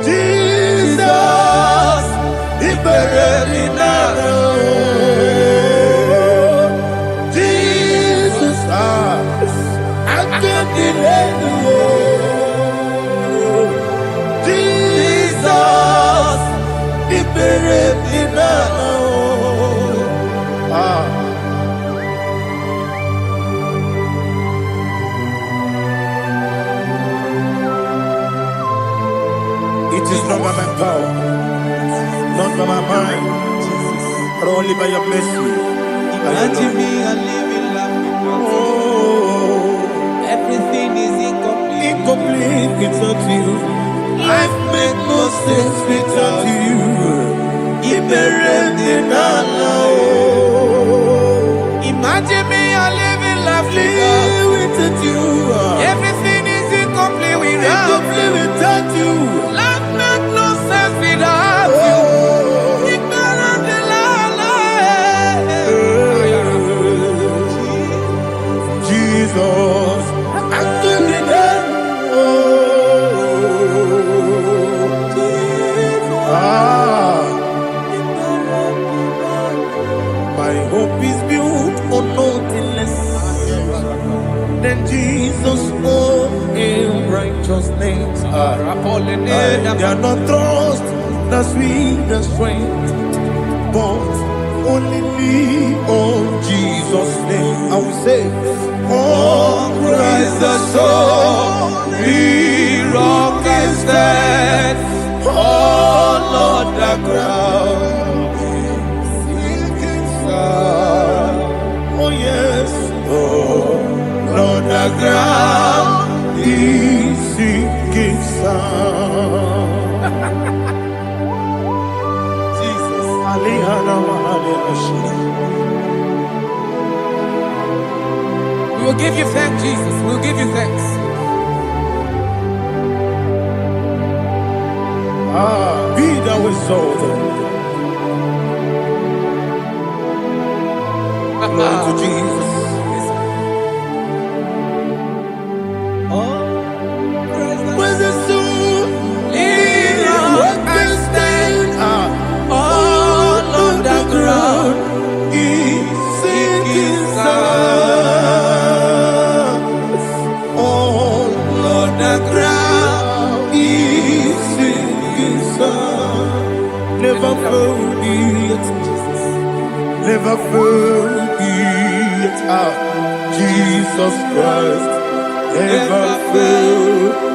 Jesus, He buried me now. Jesus, I can't be anywhere. Jesus, He buried me now. It is not by my power, not by my mind, but only by your mercy. Imagine me and living life without you. Oh, Everything is incomplete. incomplete without you. Life makes no sense without you. Imagine me and living life Without you. Everything is incomplete without Incomplete without you. Life makes no sense without you. Ignorant in Jesus, I could be there. My hope is built on nothing less than Jesus' own in righteousness. I cannot trust the sweetest strength, but only lean on Jesus' name. I will say, oh, Christ the solid rock and stand. Oh, Lord, the ground is sinking sun. Oh, yes, oh, Lord, the ground is sinking sun. Jesus, We will give you thanks, Jesus. We will give you thanks. Be thou exalted. Glory to Jesus. Where's the soul? What can stand? All on the ground is sinking sun. All on the ground is sinking sun. Never forget, never forget Jesus Christ. Never forget.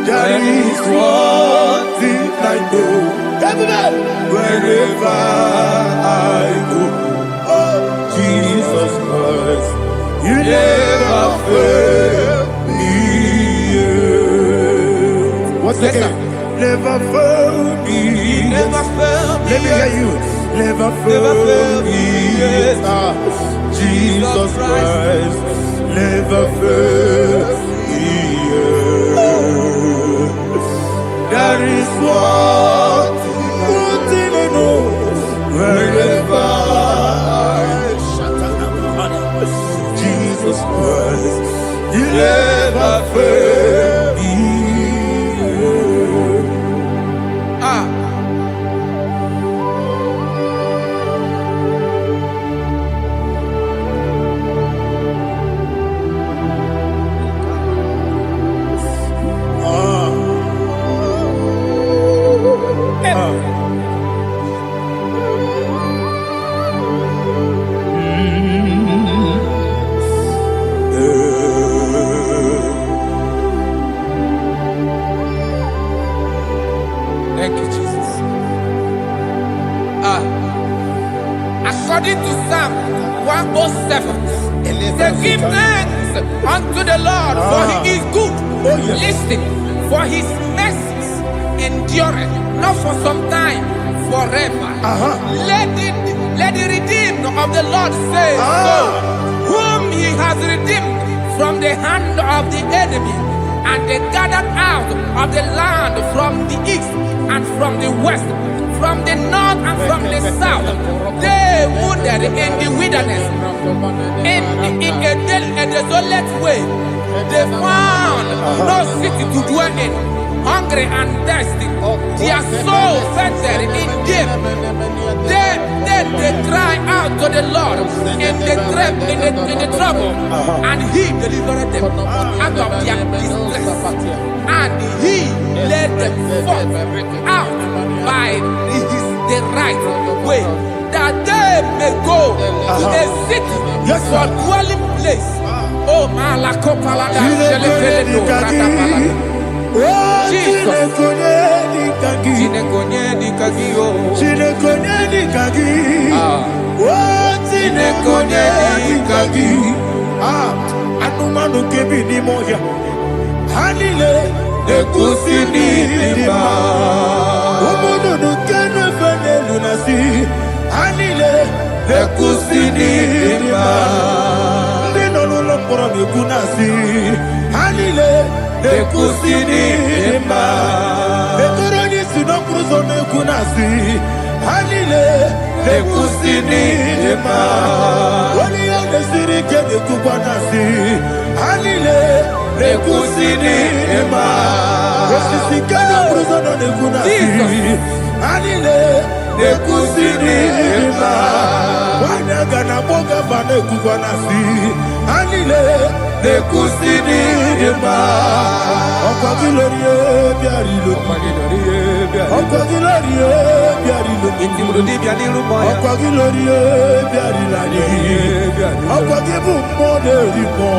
There is one thing I know. Everybody, wherever I go, oh Jesus Christ, you never fail me. What's the name? Never fail me. Never fail me. Let me hear you. Never fail me. Jesus Christ, never fail me. There is one thing I know. Wherever Jesus Christ, you never fail me. Thank you, Jesus. According to Psalm 107, they give thanks unto the Lord, for He is good. Listen, for His mercies endureth not for some time, forever. Let the redeemed of the Lord say so, whom He has redeemed from the hand of the enemy, and they gathered out of the land from the east and from the west, from the north and from the south. They wandered in the wilderness, in a desolate way. They found no city to dwell in, hungry and thirsty. Their soul fainted in deep. Then they cry out to the Lord in the trouble, and He delivered them out of their distress, and He led them forth out by the right way, that they may go to a city for dwelling place. Oh, Malakopalada, Anumanu kebi ni moya, hanile ekusini lima. Omono no kene fene lunasi, hanile ekusini lima. Ndino no pora ni kunasi, hanile ekusini lima. Etoroni sino kruzo ne kunasi, hanile ekusini lima. Wali ane siri kene kupanasi, hanile ekusini lima. Osisi kene kruzo ne kunasi, hanile ekusini lima. Wanyaga na boga bane kupanasi, hanile ekusini lima. Okwa gilorie biarilo, okwa gilorie biarilo, okwa gilorie biarilani, okwa gibu moderimo,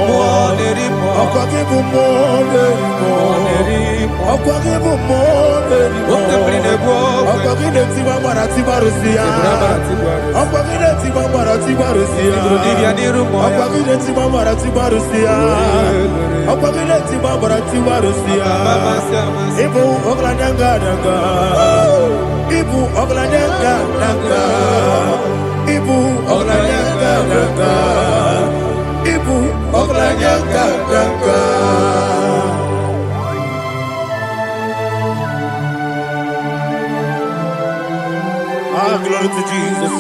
okwa gibu moderimo, okwa gibu moderimo, okwa gideti bamara tibarusia, okwa gideti bamara tibarusia, okwa gideti bamara tibarusia, okwa gideti bamara tibarusia. Ibu oglanyanga danga, Ibu oglanyanga danga, Ibu oglanyanga danga, Ibu oglanyanga danga. Ah, glory to Jesus.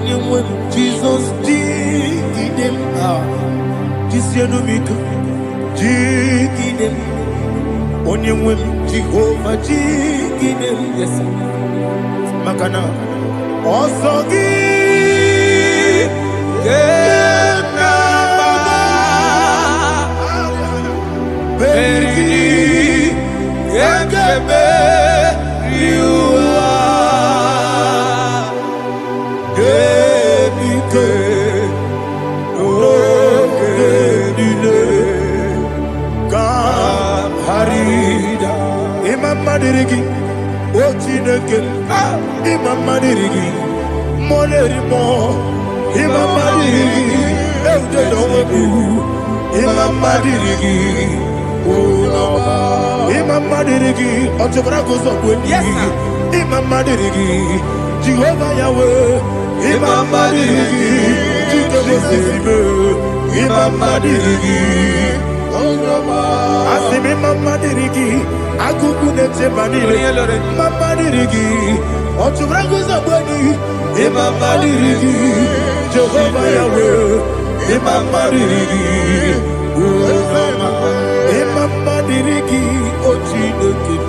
Them when Jesus dig them this year no make dig them only when Jehovah dig them. Yes, Makana also give Madirigi, Ochineke, Imam Madirigi, Molerimo, Imam Madirigi, Eudedomu, Imam Madirigi, Imam Madirigi, Ochobrako Zobweni, Imam Madirigi, Jehovah Yahweh, Imam Madirigi, Jehovah Imam Madirigi, Asimi Mama Dirigi, Akuku Nete Manile, Mama Dirigi, Ochubrago Zabani, Mama Dirigi, Jehovah Yahweh, Mama Dirigi, Mama Dirigi, Ochineke,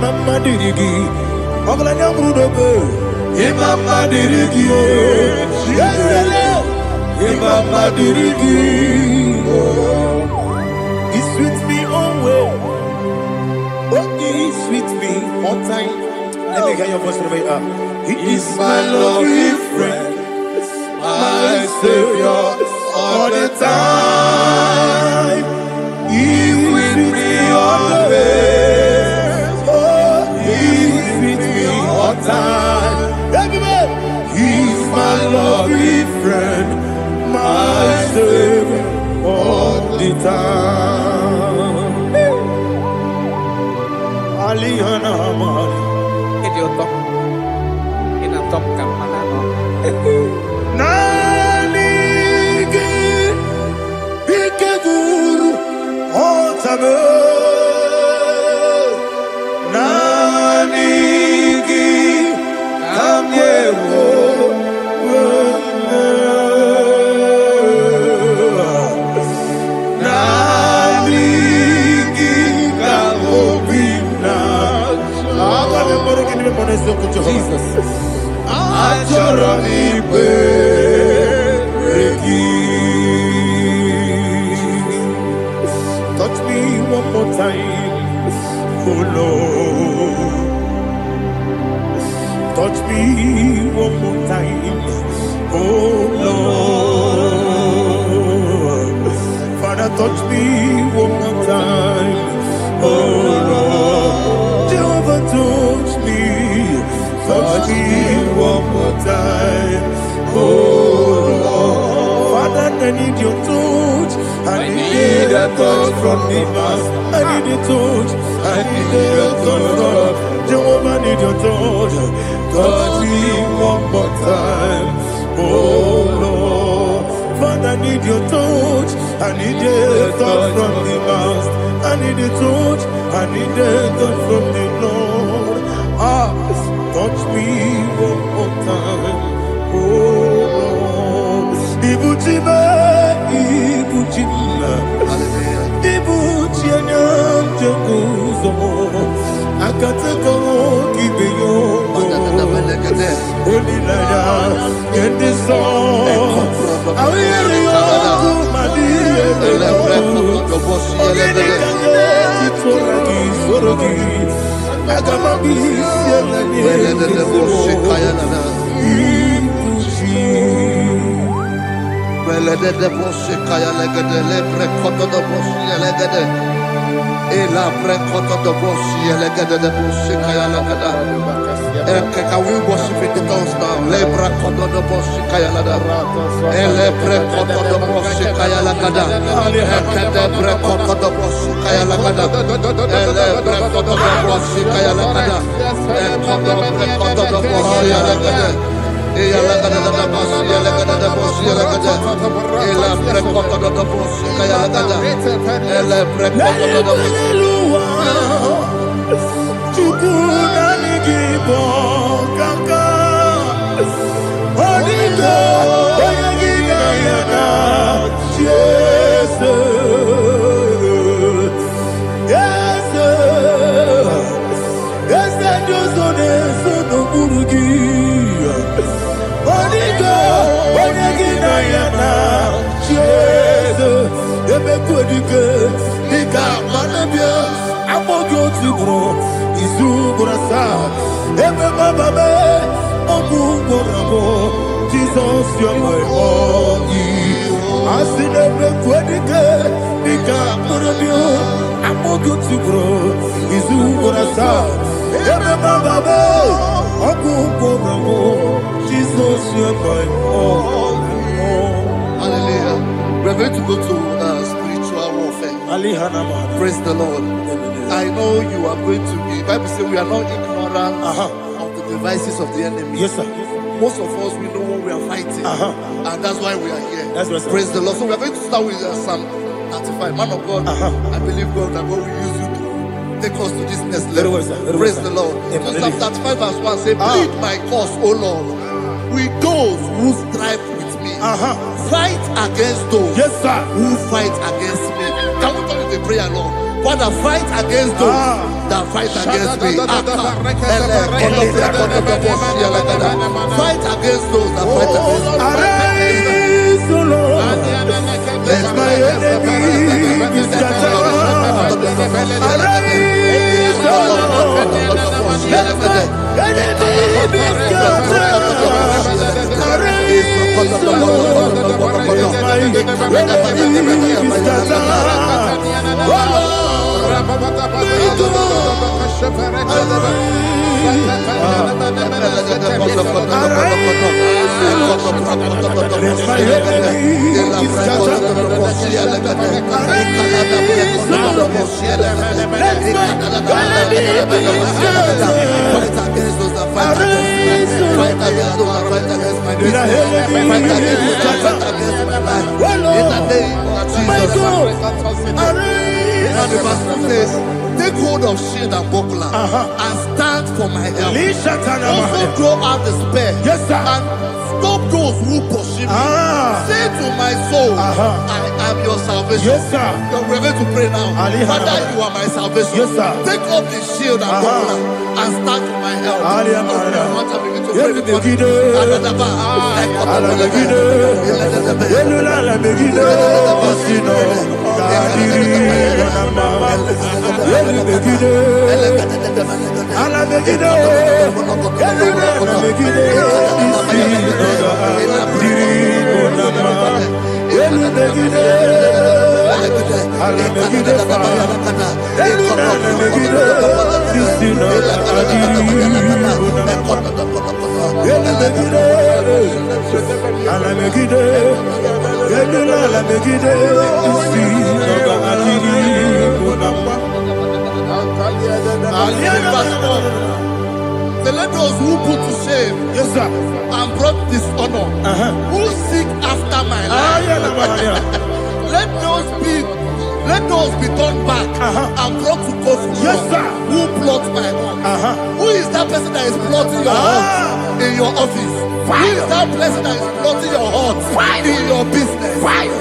Mama Dirigi, Oglanya Brudobe, Mama Dirigi, Yesele, Mama Dirigi. He sweets me always. Oh, he sweets me all time. Let me hear your voice from here. He is my lovely friend, my Savior all the time. He with me always. Oh, he with me all time. Everybody, he's my lovely friend, my Savior all the time. Aliyana Mari. Idiota. Inatom ka manano. Nani Jesus. Touch me one more time, oh Lord. Touch me one more time, oh Lord. Father, touch me one more time, oh Lord. Jehovah, touch me. Touch me one more time, oh Lord. Father, I need your touch. I need a touch from the Master. I need a touch. I need a touch from Jehovah. I need your touch. Touch me one more time, oh Lord. Father, I need your touch. I need a touch from the Master. I need a touch. I need a touch from the Lord. Touch me one more time, oh Lord. Ibuchima, Ibuchima, Ibuchina, Jaguzo, Akatako, Kibeyo, Holy Laya, in this song, I hear you, Can we worship in the tongues now? Lebra kodo do boshi kaya lada. Elebre kodo do boshi kaya lada. Ekede bre kodo do boshi kaya lada. Elebre kodo do boshi kaya lada. Ekodo bre kodo do boshi lada. Eya lada da boshi lada da boshi lada. Elebre kodo do boshi kaya lada. Elebre kodo do boshi. IGBO kaka Onigo Oyagina yana Jesus Yes Josone Sono Burugi Onigo Oyagina yana Jesus Ebe Kodike Nika Manabia Amogo Tibro Izugrasa, Ebe Bababe, Ogugorabo, Jesus, you're my only. I see the Quedike, Nika Murabio, Amogo Tibro, Izugrasa, Ebe Bababe, Ogugorabo, Jesus, you're my only. Hallelujah. We're going to go to spiritual warfare. Praise the Lord. I know you are going to be. Bible says we are not ignorant of the devices of the enemy. Yes, sir. Most of us, we know what we are fighting. And that's why we are here. That's right, sir. Praise the Lord. So we are going to start with Psalm 35. Man of God, I believe God that God will use you to take us to this next level. Praise the Lord. So Psalm 35 verse 1 says, plead my cause, O Lord, with those who strive with me. Fight against those who fight against me. Can we come with the prayer, Lord? Father, fight against those that fight against me. Fight against those that fight against me. Arise, O Lord, let my enemy be scattered. Arise, O Lord, let my enemy be scattered. Arise, O Lord, let my enemy be scattered. Oh Lord, And the verse 2 says, take hold of shield and buckler and stand for my help. Also throw out the spear and stop those who pursue me. Say to my soul, I am your salvation. You're ready to pray now. Father, you are my salvation. Take up the shield and buckler and stand for my help. Let those who put to shame and brought dishonor, who seek after my life, let those be turned back and brought to court who plot my hurt. Who is that person that is plotting your hurt in your office? Who is that person that is plotting your hurt in your business?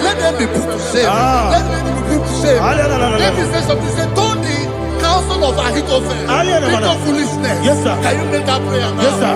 Let them be put to shame. Let them be put to shame. Let me say something. Say, don't the counsel of Ahithophel think of foolishness. Can you make that prayer now? Yes, sir.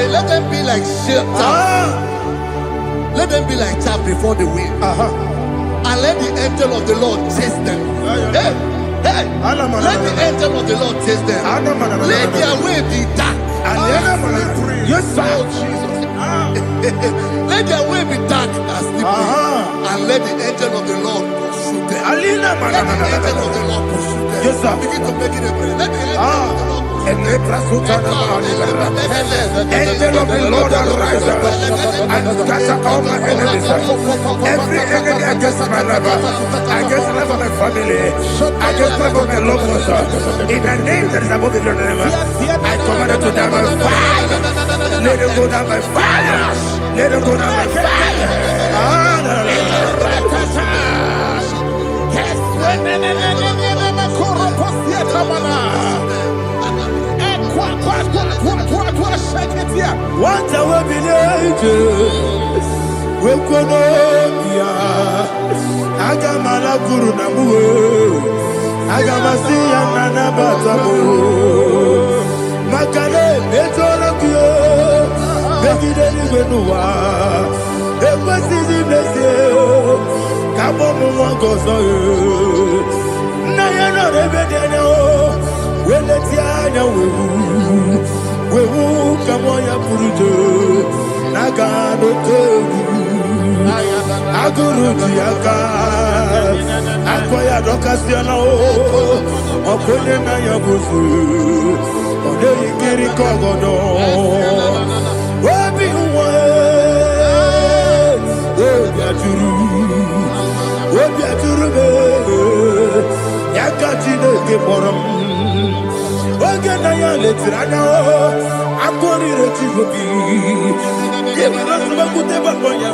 Let them be like let them be like chaff before the wind, and let the angel of the Lord chase them. Let the angel of the Lord chase them. Let their way be dark. Yes, sir. Let their way be dark and slippery, and let the angel of the Lord pursue them. Let the angel of the Lord pursue them. Yes, sir. Begin to make it a prayer. Let the angel of the Lord. Angel of the Lord arise and scatter all my enemies. Every enemy against my life, against the life of my family, against the life of my loved ones, in the name that is above the name, I command it to die by fire. Let it go down by fire. Let it go down by fire. What I will be we could Agamala Guru Namu Agamasiya Nana Batamu Makale Betonakio Begideni Benua Ekwasizi Blessio Kabomu Wankoso Nayano Rebedeno Weletiana Wewu Kamoya Purujo Nagano Tewu Aguru Tiaka Akoya Dokasiana Okone Naya Busu Ode Ikiri Kogodo Wabi Uwe Obi Aturu Yakachine Keporam Oge Naya Letirana Akoni Rechigobi Yebara Kuteba Boya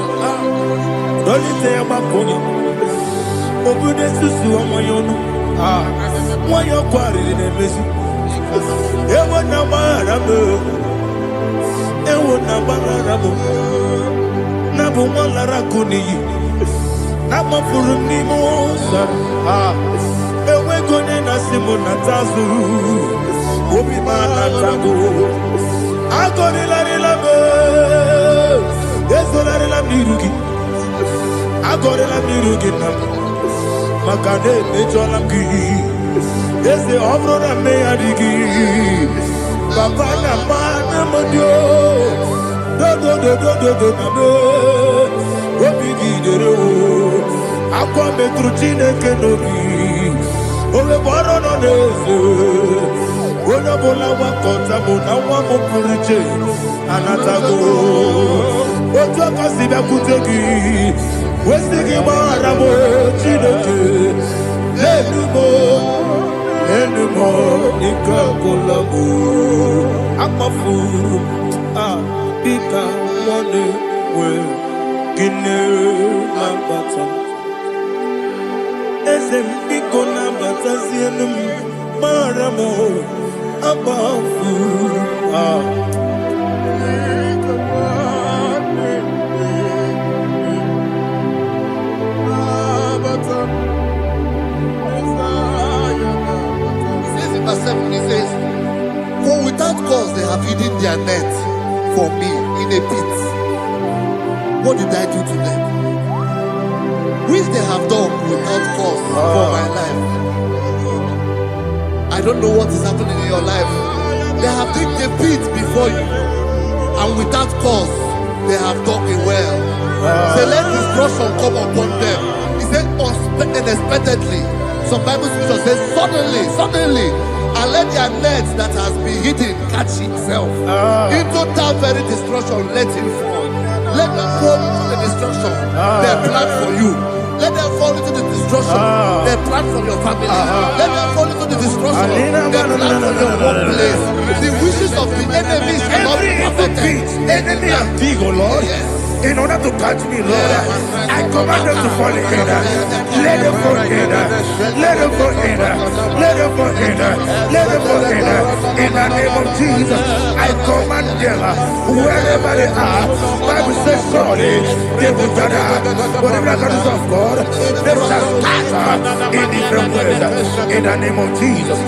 Dolite Yabakonya Obude Susu Amoyono Why you quarry in a mess? Ewa na marabo, ewa na marabo. Nabu malara kuni, nama furumi mosa. Ewe kone na simu na tazu, obi mana tago. Agori la rilabo, ezo la rilamirugi. Agori la mirugi na, makane mejola ki. Ese obro na me adigi, papa na mana modio, do na me, obigi dero, akwa metruchine kenobi, ole baro no neze, ona bola wakota mona wamo puriche, anatago, ojo kasida kutegi, wesigi maramo chineke, lenumo. Anymore, Nikakolabu, Amafu, Bika, one way, Guinea, Lambata, Esemiko, Lambata, Zianum, Maramo, Abafu, Verse 7, he says, for without cause they have hidden their net for me in a pit. What did I do to them? Which they have done without cause for my life. I don't know what is happening in your life. They have digged a pit before you, and without cause they have dug it well. Say, let destruction come upon them. He said, unexpectedly. Some Bible scripture says, suddenly, and let their net that has been hidden catch itself. Into that very destruction, let it fall. Let them fall into the destruction they plan for you. Let them fall into the destruction they plan for your family. Let them fall into the destruction they plan for your workplace. The wishes of the enemies shall not be perfected. Enemy and dig, oh Lord. Yes. In order to catch me, Lord, I command them to fall in. Let them fall in. Let them fall in. Let them fall in. Let them fall in. In the name of Jesus, I command them wherever they are. Bible says, surely they will gather. Whatever the God of God, they shall scatter in different ways. In the name of Jesus.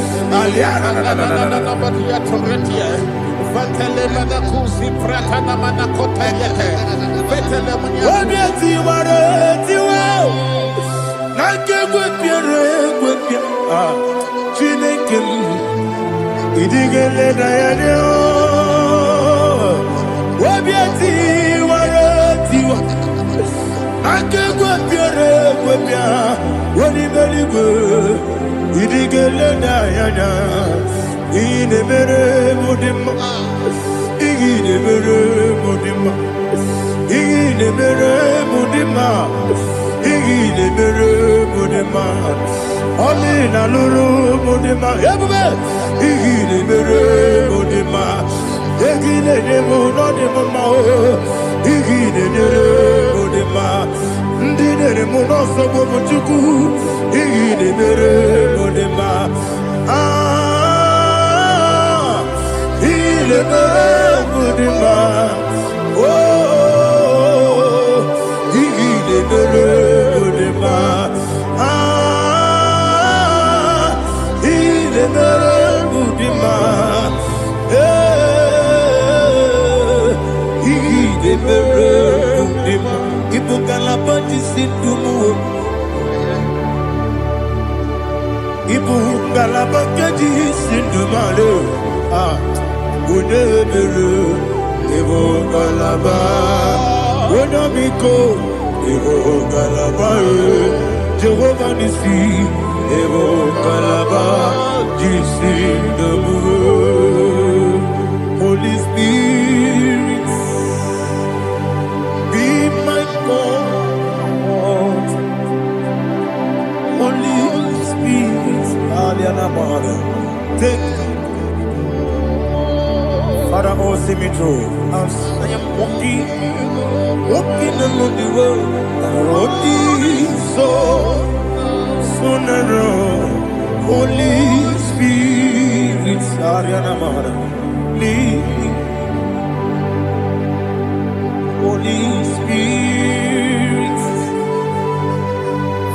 Jehovah Nissi, Evo Kalaba, Holy Spirit, be my God. Holy Spirit, take Father, oh, see me through. As I am walking along the road, so narrow. Holy Spirit, lead. Holy Spirit,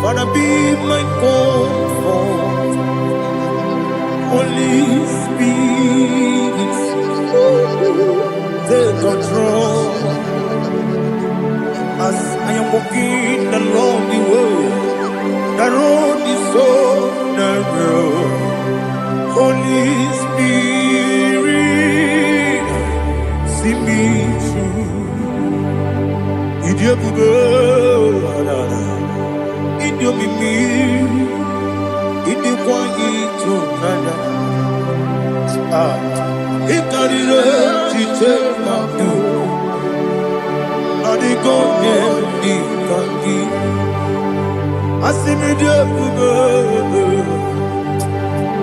Father, be my comfort. Holy Spirit, take control as I am walking along the way. The road is so narrow. Holy Spirit, see me through. Idio bugo, idio mimi, idio kwa ito nana. Ikarire chite mabdu, adigo ne ikangi. Asimi idio bugo,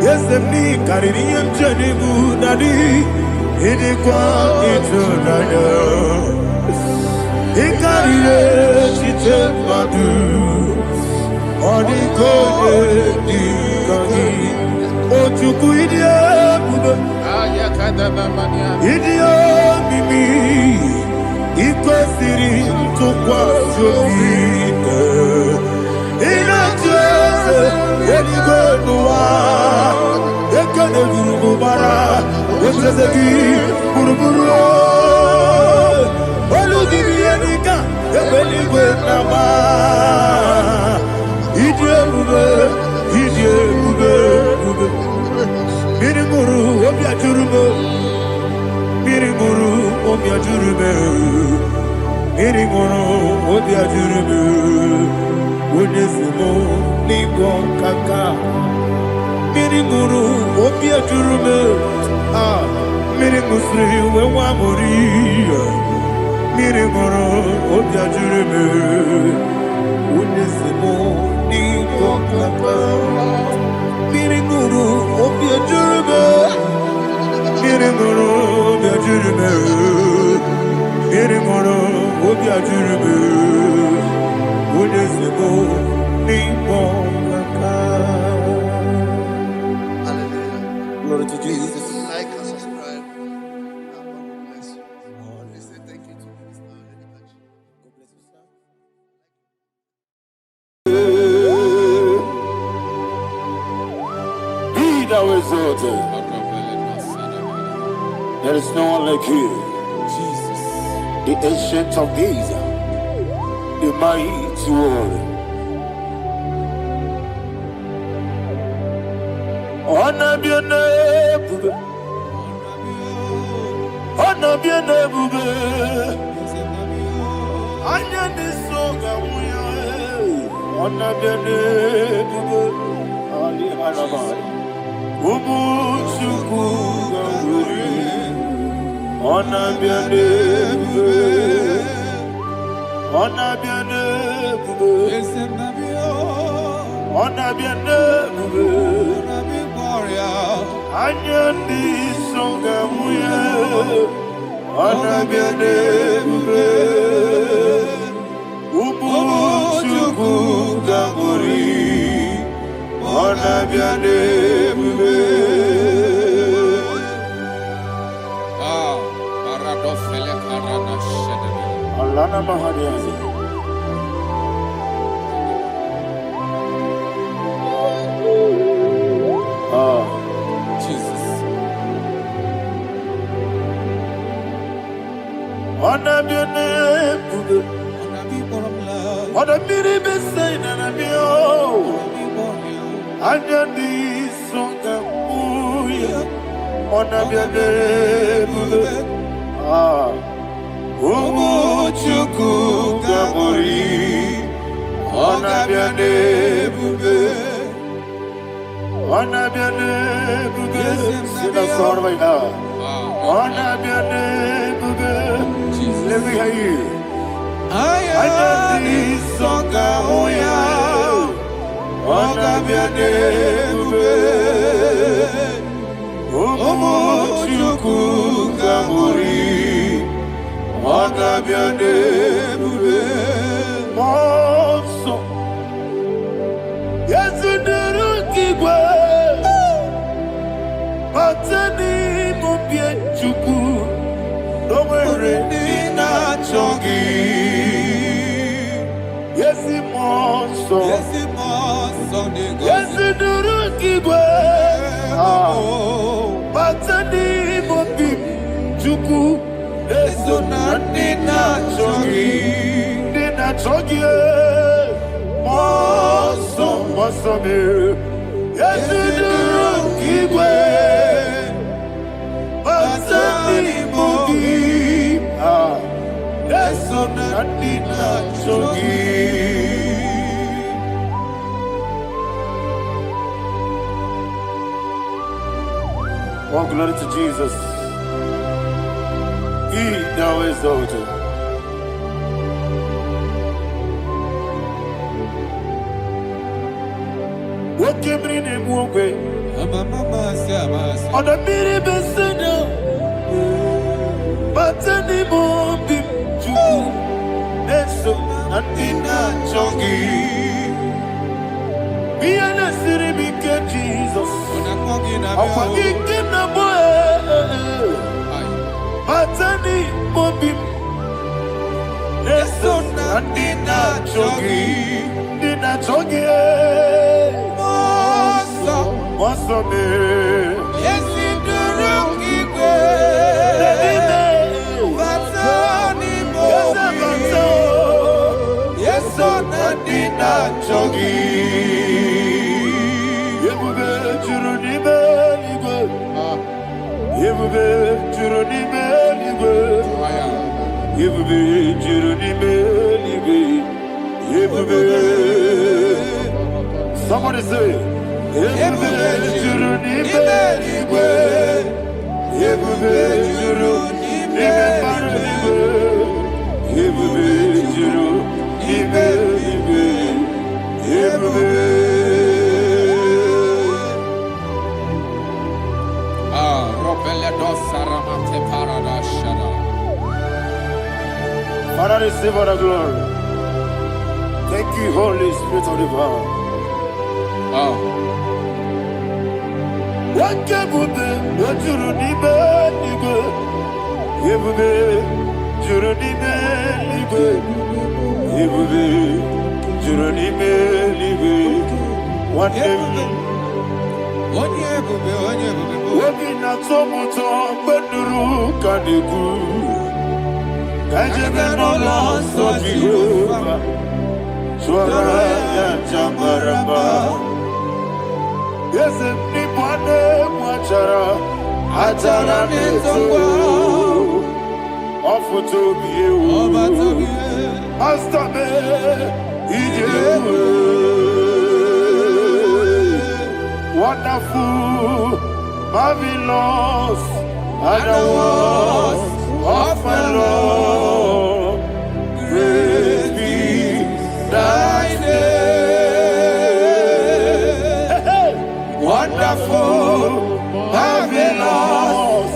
yesemi kariri yemcheni budadi, idio kwa ito nana. Ikarire chite madu, odiko di kangi. Ochuku idie bube, idie mimi, iko siri tukwa jokine. Inacheze edigo nuwa, ekane gurugu bara, yechezeki buruburu. Oludibiyenika, ebeligwe nama. Idie bube, Mirimuru, obia jurume. Mirimuru, obia jurume. Mirimuru, obia jurume. Unesimo, nigo kaka. Mirimuru, obia jurume. Mirimusri, wewa moria. Mirimuru, obia jurume. Unesimo, nigo kaka. Mirimuru, obia jurume. Mirimuru, obia jurume. Mirimuru, obia jurume. Unesimo, nigo kaka. Hallelujah. Glory to Jesus. Like and subscribe. God bless you. We say thank you to Minister Lady Kachi. God bless you, sir. Be thou exalted. There is no one like you. Jesus. The ancient of days, the mighty warrior. Honor be your name, bube. Honor be your name, bube. Anya ni soga muya. Honor be your name, bube. Ali alabari. Ubu chuku gamburi. Honor be your name, bube. Honor be your name, bube. Honor be your name, bube. Anya ni soga muya. Honor be your name, bube. Ubu chuku gamburi. Honor be your name, bube. Paradofele karana shedebe. Alana mahadiyazi. Jesus. Honor be your name, bube. Honor be the same and be oh. Anya ni soga muya. Honor be your name, bube. Umu chuku gamburi. Honor be your name, bube. Honor be your name, bube. Sing a song right now. Honor be your name, bube. Let me hear you. Anya ni soga muya. Honor be your name, bube. Umu chuku gamburi. Honor be your name, bube. Monso. Yes, you do. Batani mobie chuku. Domere nina chongi. Yesi monso. Yesi duru kigwe. Batani mobie chuku. Eso na nina chongi. Nina chongi. Monso me. Yesi duru kigwe. Batani mobie. Eso na nina chongi. Oh, glory to Jesus. He now exalted. What came in him one way? On the mini beside, but any more big Jew. Eso na nina chongi. Be an city big Jesus. Our king na boy. Batani mobi. Eso na nina chongi. Nina chongi. Moso me. Yes, in the wrong igwe. Batani mobi. Yes, on the nina chongi. Yebube churuni beligwe. Yebube churuni beligwe. Yebube churuni beligwe. Yebube. Somebody say. Yebube churuni beligwe. Yebube churuni beligwe. Yebube churuni beligwe. Yebube. Father, receive all the glory. Thank you, Holy Spirit of divine. What can we do? What you need, nigga? You be, you need me, nigga. You be, you need me, nigga. One day, working at some motor, but the room can do. Kajabeno lost of Jehovah, Soraya Jamaraba. Yes, if Nipane Machara, Atara Neto, offer to be you, Master me, wonderful, marvelous, and the was of my Lord, praise be thy name. Wonderful, marvelous,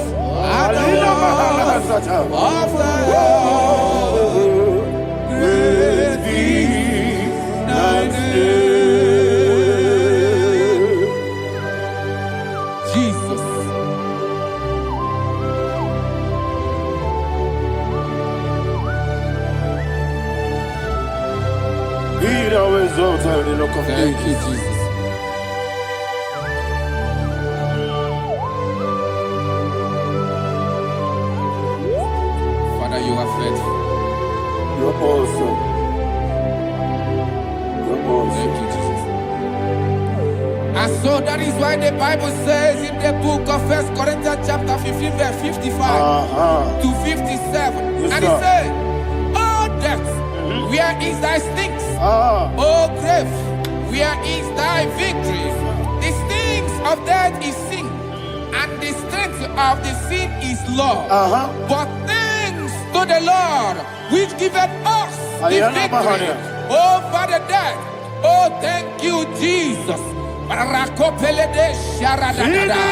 and the was of my Lord, praise be thy name. Jesus. Be thou exalted in the look of Thank you, Jesus. Jesus. Father, you are faithful. You're awesome. You're awesome. Thank you, Jesus. And so that is why the Bible says in the book of 1 Corinthians chapter 15, verse 55 to 57. Yes, And it sir. says, "Oh death, where is thy stings? Oh grave, where is thy victory? The stings of death is sin, and the strength of the sin is law. But thanks to the Lord, which giveth us the victory over the death. Oh, thank you, Jesus." Rakopele de sharadada.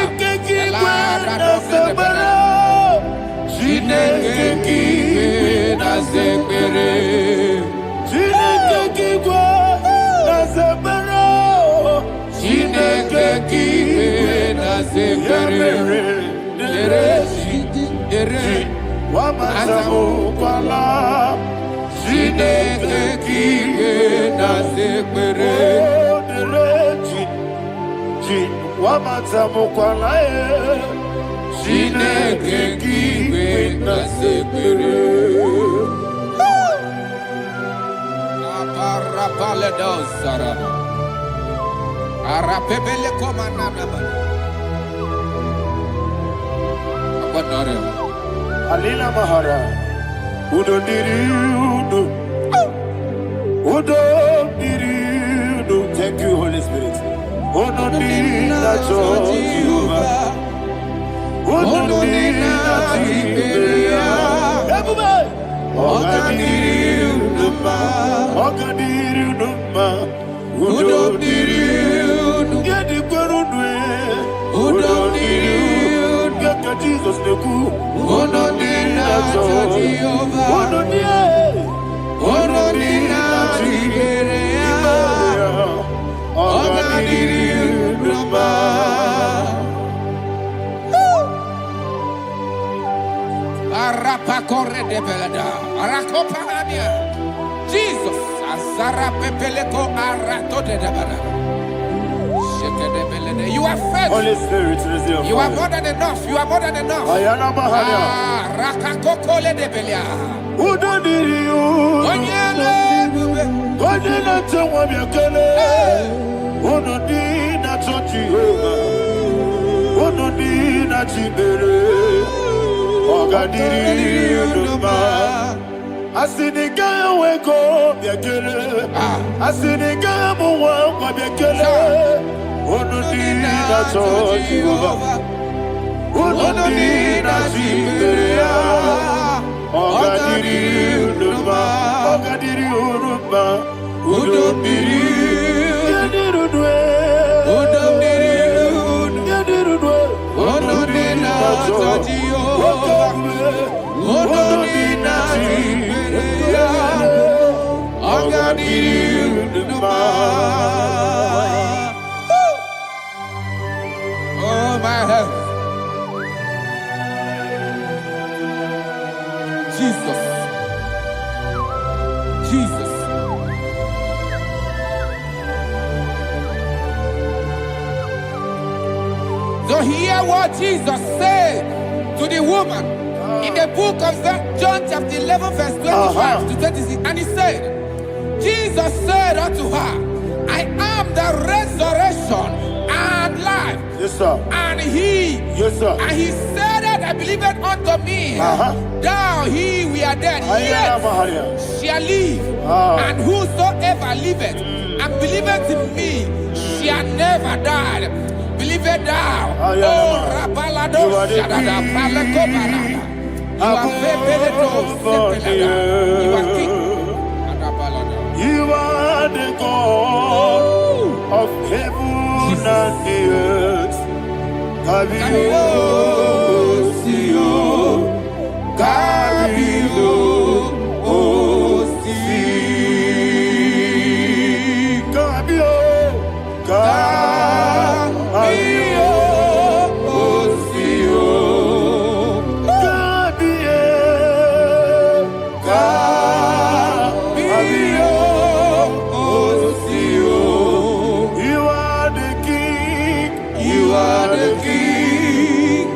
Wamatamu kwala Chineke kike na sekpere Wamatamu kwala Chineke kike na sekpere Aparapale dos sarama Arapebele komanana Abanare Alina Mahara Udo diri udo Thank you, Holy Spirit. Udo diri na Jehovah. Udo diri na Tiberia. Ogadiri unuma. Udo diri Yedi kwerudwe. Udo diri Yaka Jesus neku. Udo diri na Jehovah. Udo diri na Tiberia. Ogadiri unuma. Arapa corre de belada. Arakopania. Jesus. Azara pepeleko arato de dabara. Sheke de belede. You are faithful. Holy Spirit, resume. You are more than enough. You are more than enough. Ayana Mahaya. Rakakokole de belia. Udo diri Onyele. Onyele tewa miakele. Udo diri na Jehovah. Udo diri na Tibere. Ogadiri unuma. Asinika weko miakele. Asinika muwa kwa miakele. Udo diri na Jehovah. Udo diri na Tibere. Ogadiri unuma. Ogadiri unuma. Udo diri. Yadirudwe. Udo diri. Yadirudwe. Udo diri na Jehovah. Udo diri na Tiberia. Ogadiri unuma. Oh my health. Jesus. Jesus. So hear what Jesus said to the woman in the book of John chapter 11 verse 25 to 26. And he said, Jesus said unto her, I am the resurrection and life. Yes, sir. And he, Yes, sir. and he said that believeth unto me, thou he we are dead, Ayana yet Mahaya. shall live. And whosoever liveth and believeth in me shall never die. Believeth thou. Ayana Oh, Mahaya. Rabalado You are the Shadada, king. Paleko Barada. You are Febeledo Sepelada. You are king. Adabalada. You are the God of heaven and the earth. Kabio, Sio, Kabio, Osi, Kabio, Kabio, Osio, Kabio, Kabio, Osio. You are the king. You are the king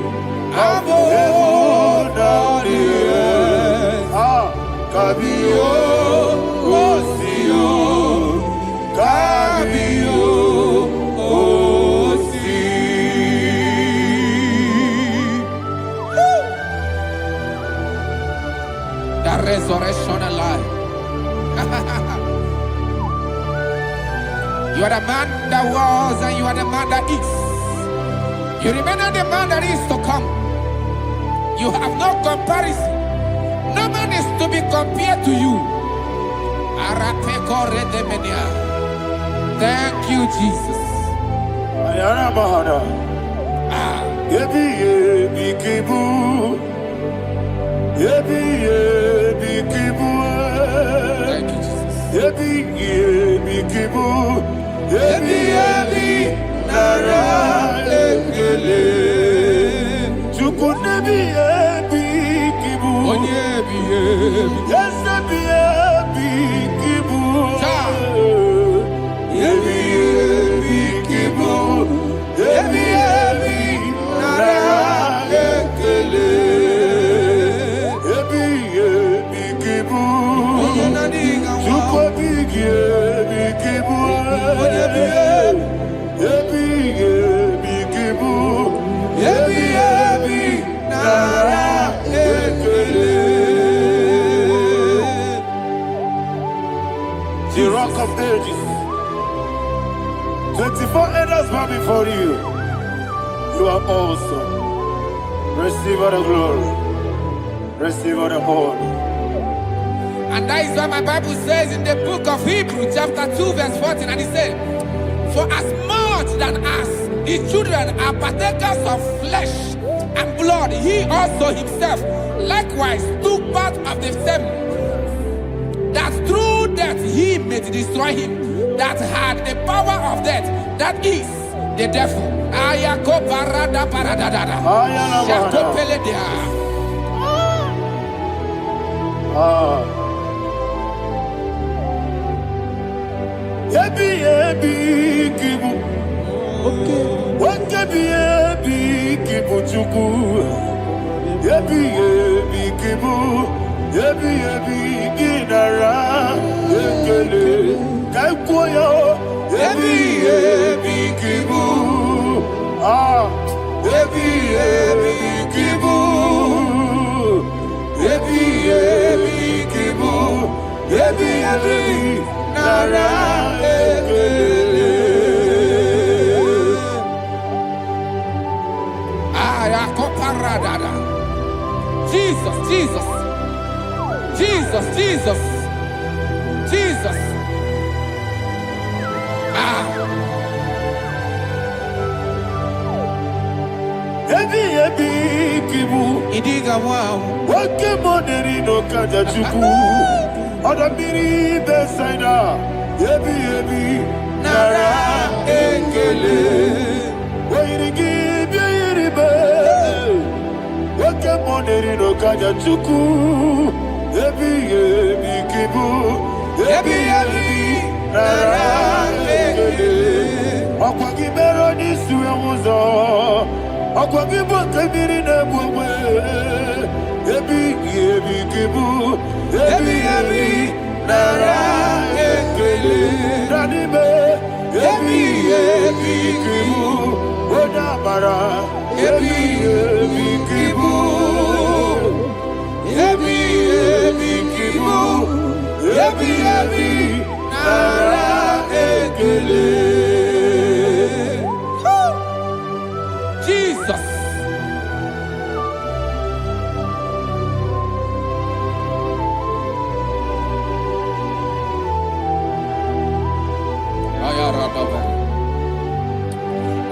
of heaven and the earth. Kabio, Osio, Kabio, Osi. The resurrection and life. You are the man that was and you are the man that is. You remember the man that is to come. You have no comparison. No man is to be compared to you. Thank you, Jesus. Ayana Mahara. Yebi yebi kibu. Yebi yebi kibu. Thank you, Jesus. Yebi yebi kibu. Yebi yebi nara ekele. elders bow before you. You are awesome. Receive all the glory. Receive all the honor. And that is why my Bible says in the book of Hebrews chapter 2 verse 14, and it said, for as much than us, the children are partakers of flesh and blood, he also himself likewise took part of the same, that through death he may destroy him that had the power of death, that is the devil. Yebi yebi kibu, wakebi yebi kibu chuku. Yebi yebi kibu, yebi yebi ginara ekele kaikoyo. Yebi yebi kibu, yebi yebi kibu, yebi yebi kibu, yebi yebi nara ekele. Jesus, Jesus, Jesus, Jesus, Jesus. Yebi yebi kibu, Idiga wow. wake moneri no kaja chuku. Odamiri besaida. Yebi yebi nara ekele. Wairigi biyiribe. Wake moneri no kaja chuku. Yebi yebi kibu. Yebi yebi nara ekele. Akwagi bero ni suwe muzo. Akwagi bote miri ne bwewe. Yebi yebi kibu. Yebi yebi nara ekele. Nanibe. Yebi yebi kibu. Odabara. Yebi yebi kibu. Yebi yebi kibu. Yebi yebi nara ekele. Jesus.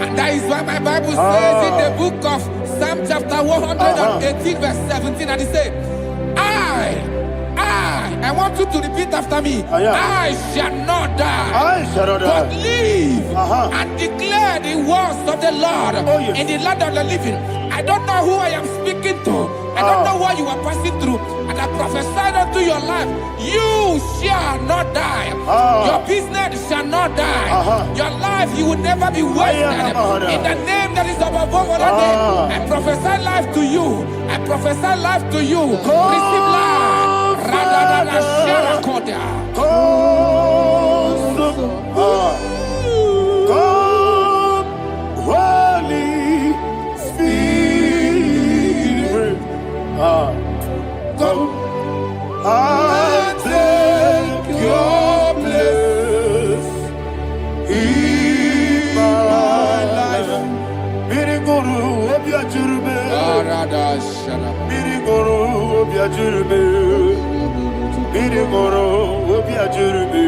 And that is why my Bible says in the book of Psalm chapter 118 verse 17, and it says, I want you to repeat after me. I shall not die, I shall not but die. live and declare the words of the Lord in the land of the living. I don't know who I am speaking to. I don't know what you are passing through. And I prophesied unto your life, you shall not die. Your business shall not die. Your life, you will never be wasted. In the name that is above all other name, I prophesy life to you. I prophesy life to you. Receive life. Radadada Sharakoda. Come, Holy Spirit. Come and take your place in my life. Miriguru obiajurube. Miriguru obiajurube. Miriguru obiajurube.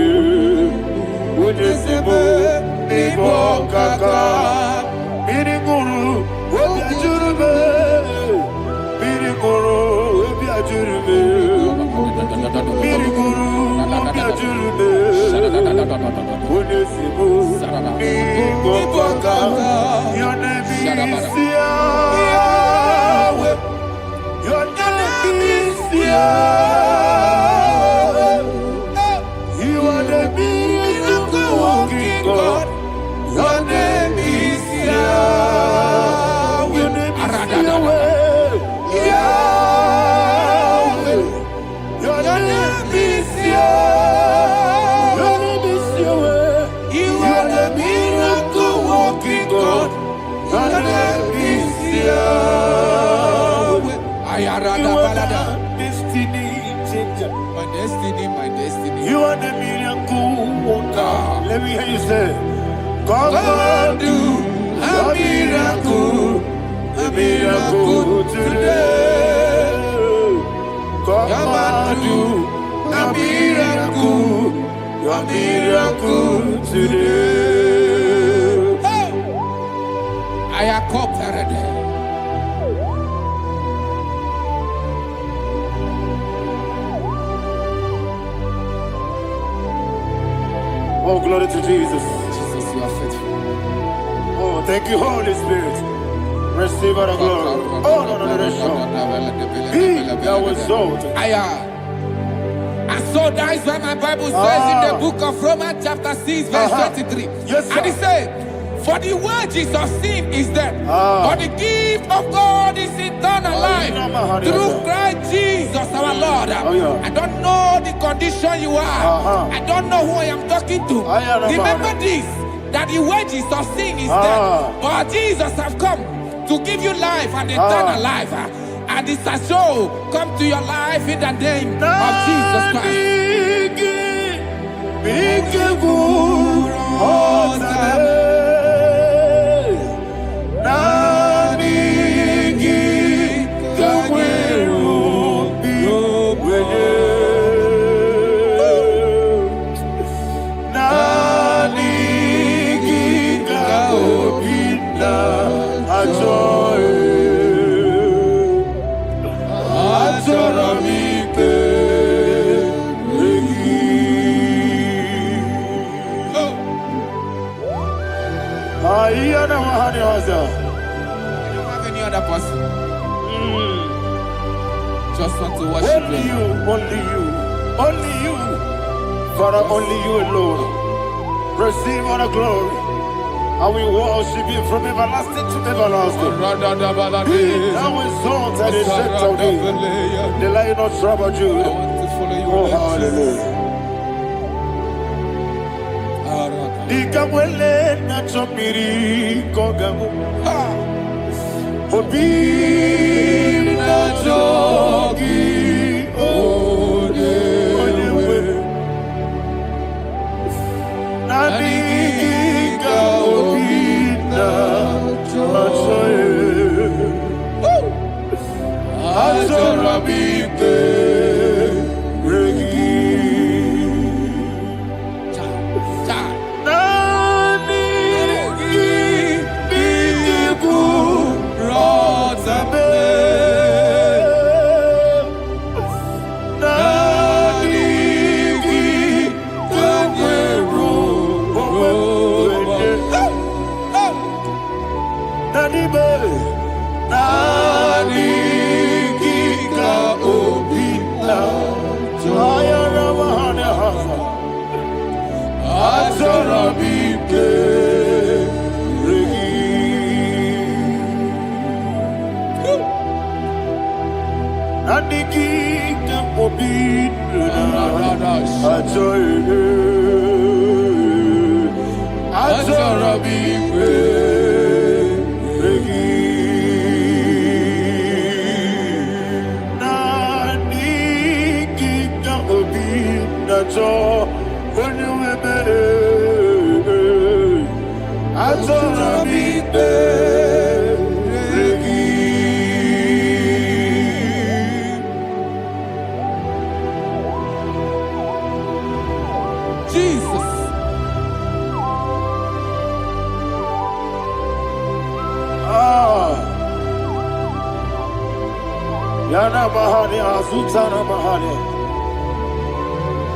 Ujesibo ibo kaka. Miriguru obiajurube. Miriguru obiajurube. Miriguru obiajurube. Ujesibo ibo kaka. Your name is Yahweh. Your name is Yahweh. You are the miracle working God. Your name is Yahweh. Your name is Yahweh. Yahweh. Your name is Yahweh. Your name is Yahweh. You are the miracle working God. Your name is Yahweh. You are the destiny changer. My destiny, my destiny. You are the miracle worker. Let me hear you say, Come and do a miracle today. Come and do a miracle today. Hey! I am cooperated. Oh, glory to Jesus. Jesus, you are faithful. Oh, thank you, Holy Spirit. Receive our glory. Oh, no. Be thou exalted. And so that is why my Bible says in the book of Romans chapter 6 verse 23. Yes, sir. And it says, for the wages of sin is death, but the gift of God is eternal life through Christ Jesus our Lord. I don't know the condition you are. I don't know who I am talking to. Remember this, that the wages of sin is death, but Jesus have come to give you life and eternal life. And this shall show come to your life in the name of Jesus Christ. I don't have any other person. Just want to worship only you, only you, Father, only you alone. Receive all the glory. I will worship you from everlasting to everlasting. Be thou exalted and set of thee, the Lion of Tribe of Judah. Oh, hallelujah. Ikamwele na chomiri kogamu. Obi na jogi onewe. Nani ka obi na choe. Azorabike regi.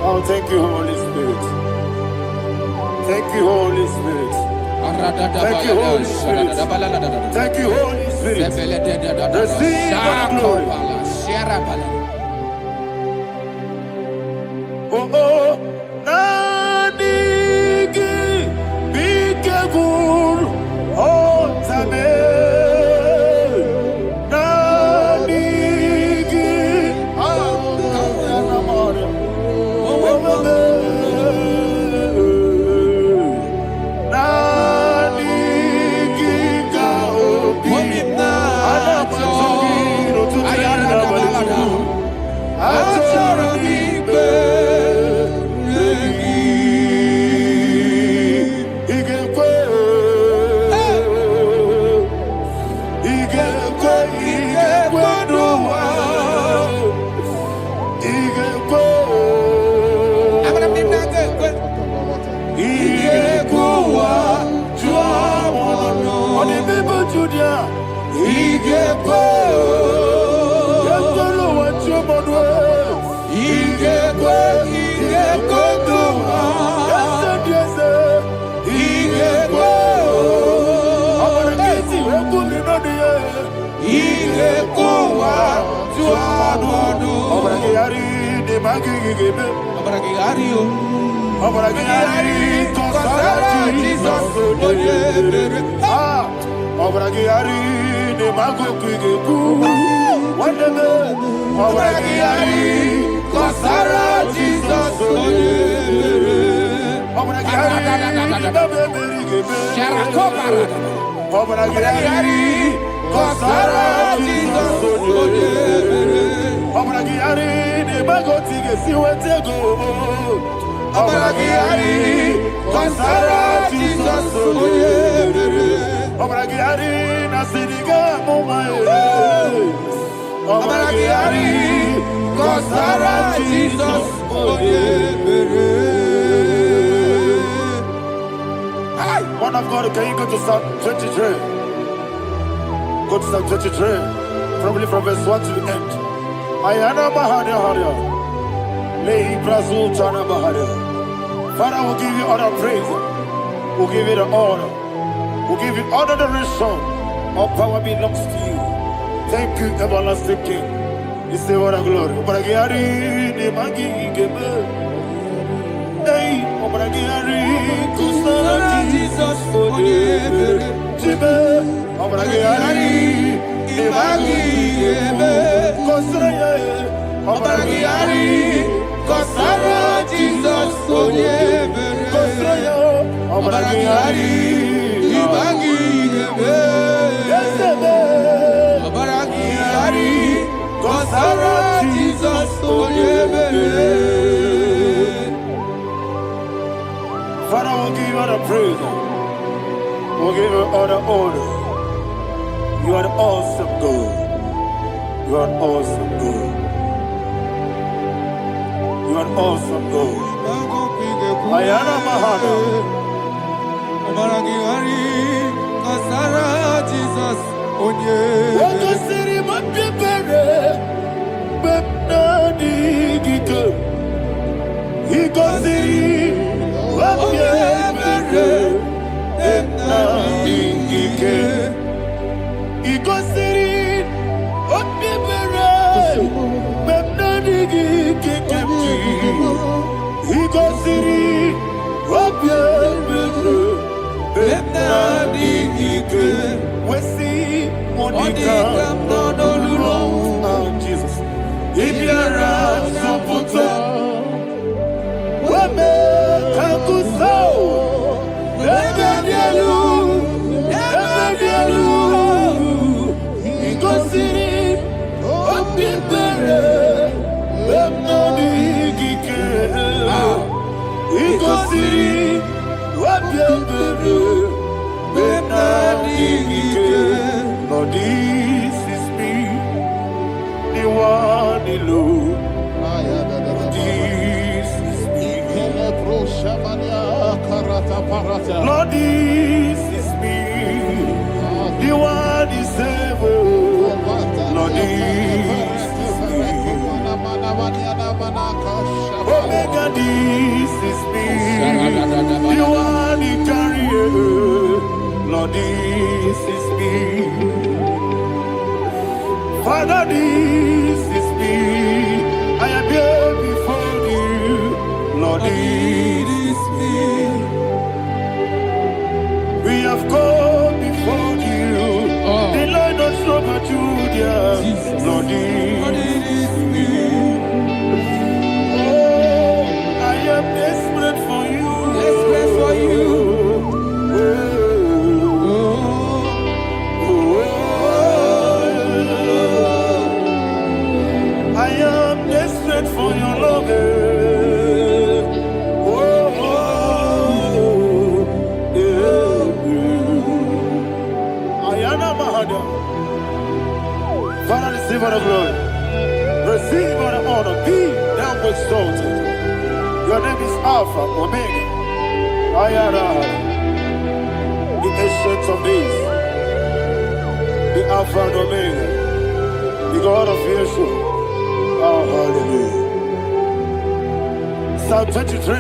Oh, thank you, Holy Spirit. Thank you, Holy Spirit. Thank you, Holy Spirit. Thank you, Holy Spirit. Receive the glory. Oh, oh, Nanigi, Bigagul, oh, Tame. Judia. IGBO. Yandolo wachomodwe. IGBO. IGBO. Yandese. IGBO. Abarakesi wekulinodiye. IGBO wa tuadodo. Abarakiyari de magigigebe. Abarakiyari o. Abarakiyari kosara Jesus. Ah. Abarakiyari de magigigebe. Wandeme. Abarakiyari kosara Jesus. Abarakiyari de beberigebe. Sharakobara. Abarakiyari kosara Jesus. Abarakiyari de magotige siwetego. Abarakiyari kosara Jesus. Abarakiyari nasiriga mumae. Abarakiyari kosara Jesus. Man of God, can you go to Psalm 23? Go to Psalm 23, probably from verse 1 to the end. Ayana Mahania Haria. Lay Brazil Chana Mahania. Father, we'll give you all the praise. We'll give you the honor. We'll give you all the adoration. All power belongs to you. Thank you, everlasting King. You say what a glory. Obragiari, the Magi, Gebe. Hey, Obragiari, Kusara, Jesus, Jibe, Obragiari, the Magi, Gebe. Kusara, Obragiari, Kusara, Jesus, Kusara, Obragiari, the Magi, Gebe. Obragiari, Kusara, Jesus, Father, we'll give you all the praise. We'll give you all the honor. You are the awesome God. You are an awesome God. You are an awesome God. Ayana Mahana. Jesus. Waka siri mapipere. Bepnani gike. Iko siri. Wapyemere. Bepnani gike. Iko siri. Wapyemere. Bepnani gike kemji. Iko siri. Wapyemere. Bepnani gike. Wesi Monica. Oh, Jesus. Ibiara Saputo. Wame Kakuso. Ebedielu. Ebedielu. Igosiri. Opipere. Bemnodi Gike. Igosiri. Opipere. Bemnodi Gike. Lord, this is me. The one alone. This is me. Lord, this is me. The one is ever. Lord, this is me. Omega, this is me. The one in carrier. Lord, this is me. Father, this is me. I am here before you. Lord, this is me. We have come before you. The Lord of Super Judah. Lord, this is me. Oh, I am desperate for you. Desperate for you. I am desperate for your love. Ayana Mahada. Father, receive all the glory. Receive all the honor. Be thou exalted. Your name is Alpha, Omega. Ayana. The ancient of days. Alpha and Omega, the God of creation. Oh, hallelujah. Psalm 23.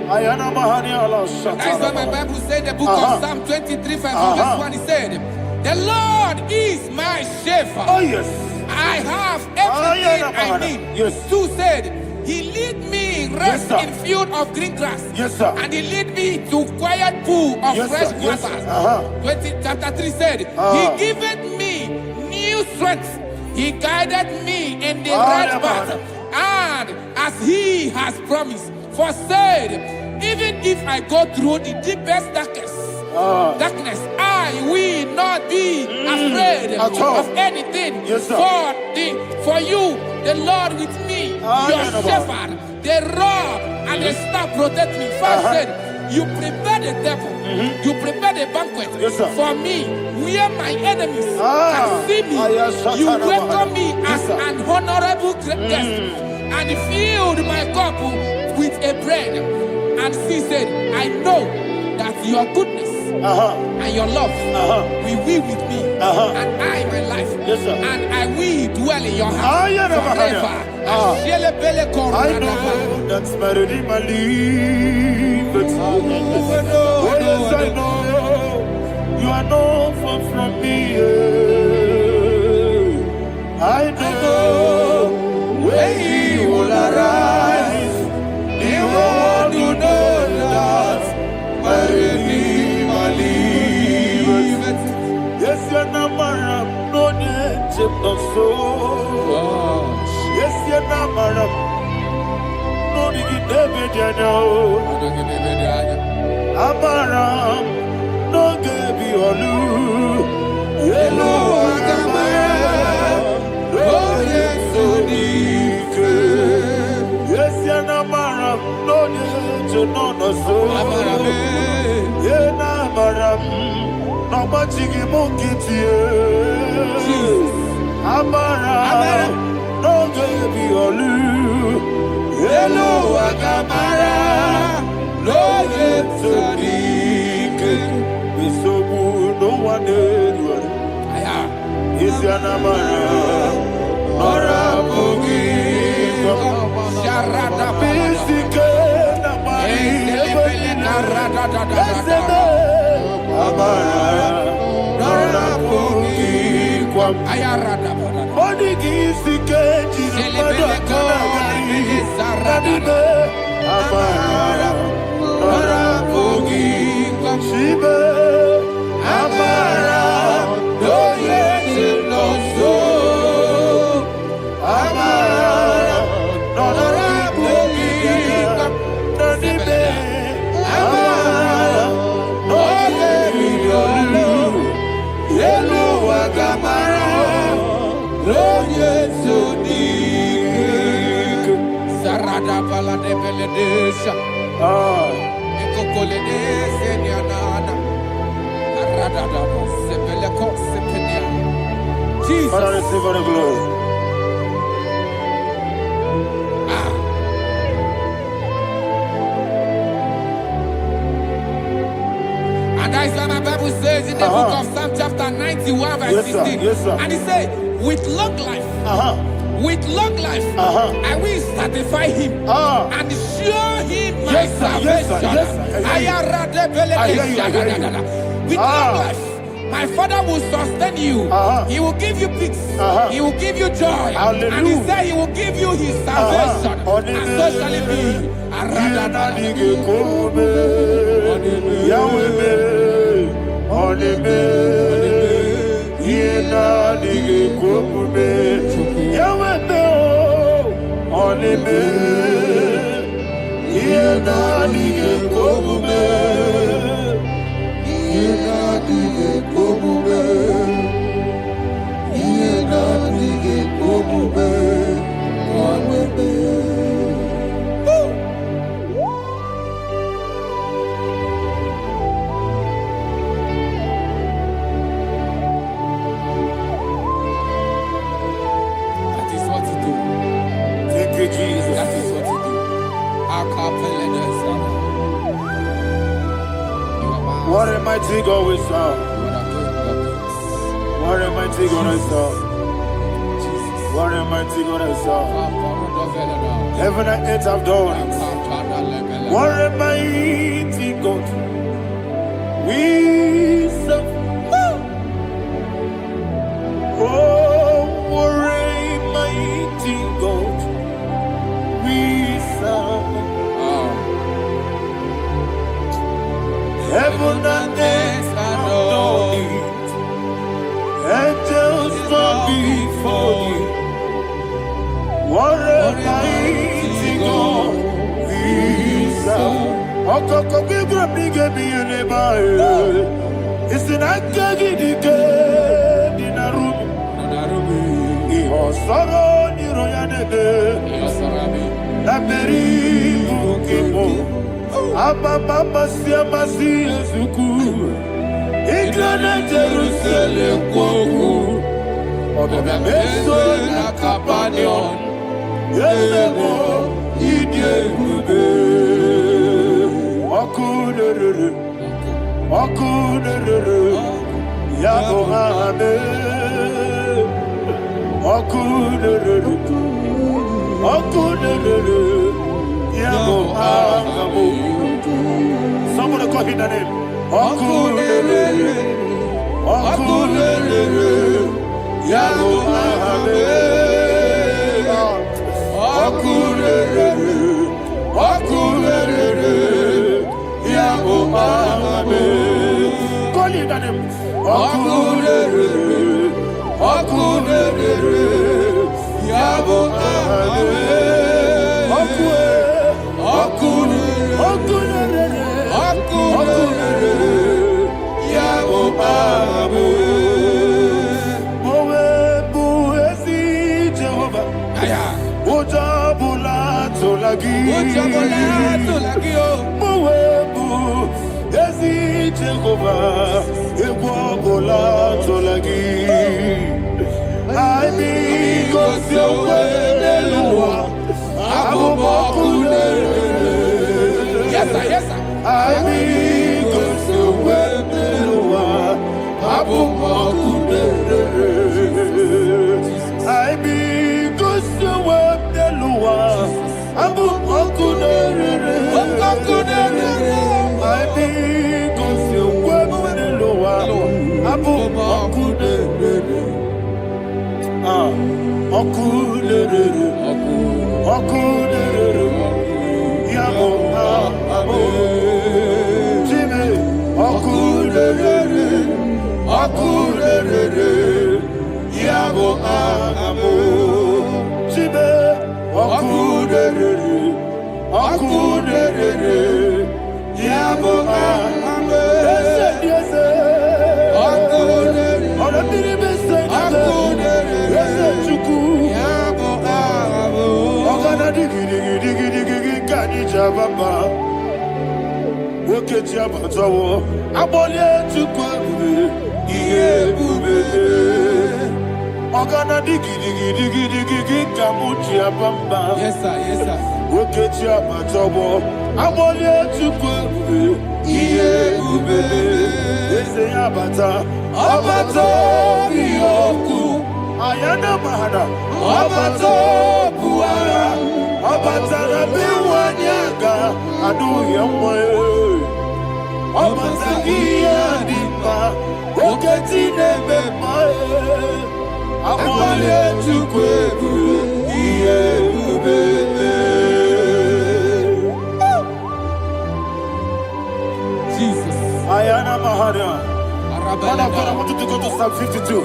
Ayana Mahani Allah Shatana. That's why my Bible said, the book of Psalm 23, verse 1, he said, the Lord is my shepherd. Oh, yes. I have everything I need. Yes. 2 said, he lead me rest Yes, in field of green grass. Yes, sir. And he lead me to quiet pool of Yes, fresh sir. Yes, waters. sir. Chapter 3 said, he giveth me new strength. He guided me in the right path. And as he has promised, for said, even if I go through the deepest darkness, I will not be afraid of anything. Yes, sir. For you, the Lord with me, your shepherd, the rod and the staff protect me. First said, you prepare the table, you prepare the banquet for me, where my enemies can see me. You welcome me as an honorable guest, and filled my cup with a bread. And she said, I know that your goodness and your love will be with me, and I, my life, and I will dwell in your house forever. I know that's my Redeemer liveth. Oh, yes, I know you are not far from me. I know when he will arise, he will do that my Redeemer liveth. Yes, you're not married, no need to so. Yes, you're not married. No need to David, you know. Amaram, no give you a loo. Yellow, oh, yes, so deep. Yes, you're not married. No need to know no so. Yeah, Namaram, no much you monkey. Amaram, no give you a loo. Hello, Agamara, no yet so deep. It's so good, no one did. Is your Namara, or a boogie? Sharada Bistica, Amara, or a boogie. Body gives the cage, Amara, Shiba, Amara, no yes, no so, Amara, no Amara, no Yellow Agamara, no yes, so deep. Sarada Bala de Beledesha. Jesus. Father, receive all the glory. And that is why my Bible says in the book of Psalm chapter 91 verse 16. Yes, sir. And he said, with long life, with long life, I will satisfy him and show him my salvation. With long life, my Father will sustain you. He will give you peace. He will give you joy. Hallelujah. And he said he will give you his salvation. And so shall it be. What a mighty God we serve. What a mighty God I serve. What a mighty God I serve. Heaven and earth have done it. What a mighty God we serve. Oh, what a mighty God we serve. Heaven and earth have done it. Angels bow before you. What a mighty God we serve. Okoko bibra bige bi eneba. It's an akagidike dinarubi. Iho soro ni royanebe. Laberi bukibo. Ababa siama si ezuku. Igrana Jerusalem kwoku. Obebe meso na kapanion. Yesemo idie gube. Okunere. Okunere. Yabo hame. Okunere. Okunere. Yabo hame. Somebody call him the name. Okunere. Okunere. Yabo hame. Okunere. Okunere. Yabo hame. Call him the name. Okunere. Okunere. Yabo hame. Yes, sir. Yes, sir. Yes, sir. Yes, sir. Ayana mahana, abato buara, abatara biwanyaga, adu yamwe, abatagia dimba, oketi nebe mae, amale chukwebu, iye ubebe. Jesus. Ayana mahana. Man of God, I want you to go to Psalm 52.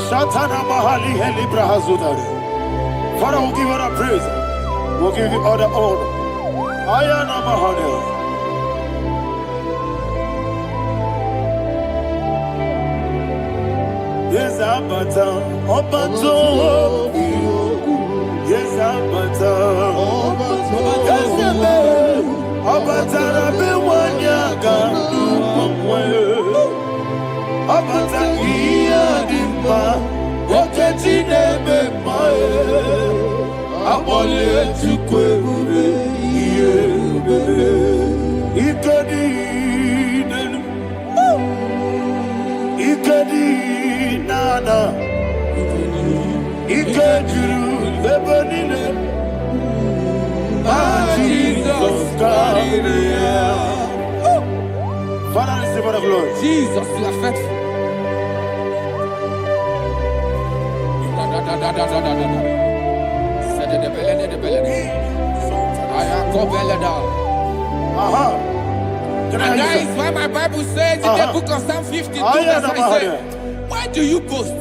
Shatana Mahali Helibra Hazudari. Father, we'll give you the praise. We'll give you all the honor. Ayana Mahali. Yes, Abata. Obato. Yes, Abata. Yes, Abata. Rabi Wanyaga. Abata iya dimba, oketi nebe mae, abole chukwe ube iye ube, ikadi na Jesus, Father, receive the glory. Jesus, you are faithful. And that is why my Bible says in the book of Psalm 52, verse 9 says, why do you boast?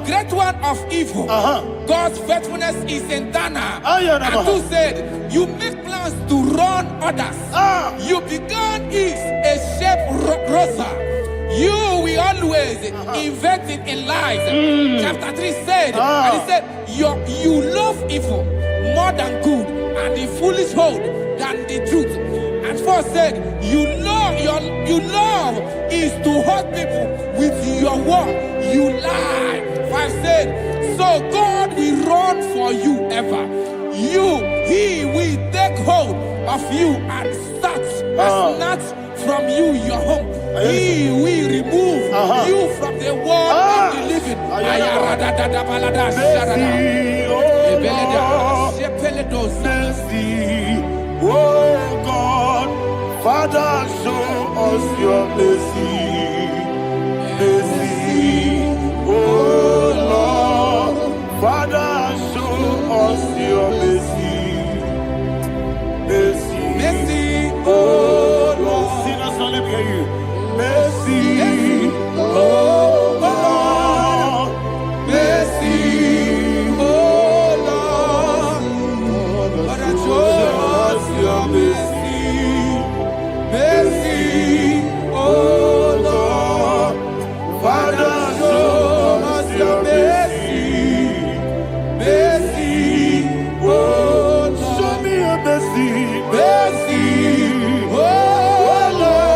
Great one of evil. God's faithfulness is eternal. And who said, you make plans to run others. You began is a shape rosa. You will always invent it in lies. Chapter 3 said, and he said, you love evil more than good, and the foolish hold than the truth. And 4 said, you love is to hurt people with your word. You lie. 5 said, so God will run for you ever. He will take hold of you and snatch from you your home. He will remove you from the world of the living. Oh God, Father, show us your mercy. Mercy, oh Lord, Father, show us your mercy. Mercy, oh Lord. Sinners, let me hear you. Mercy, oh Lord, mercy, oh Lord, Father, show us your mercy, mercy, oh Lord, Father, show us your mercy, mercy, oh Lord, show me your mercy, mercy, oh Lord.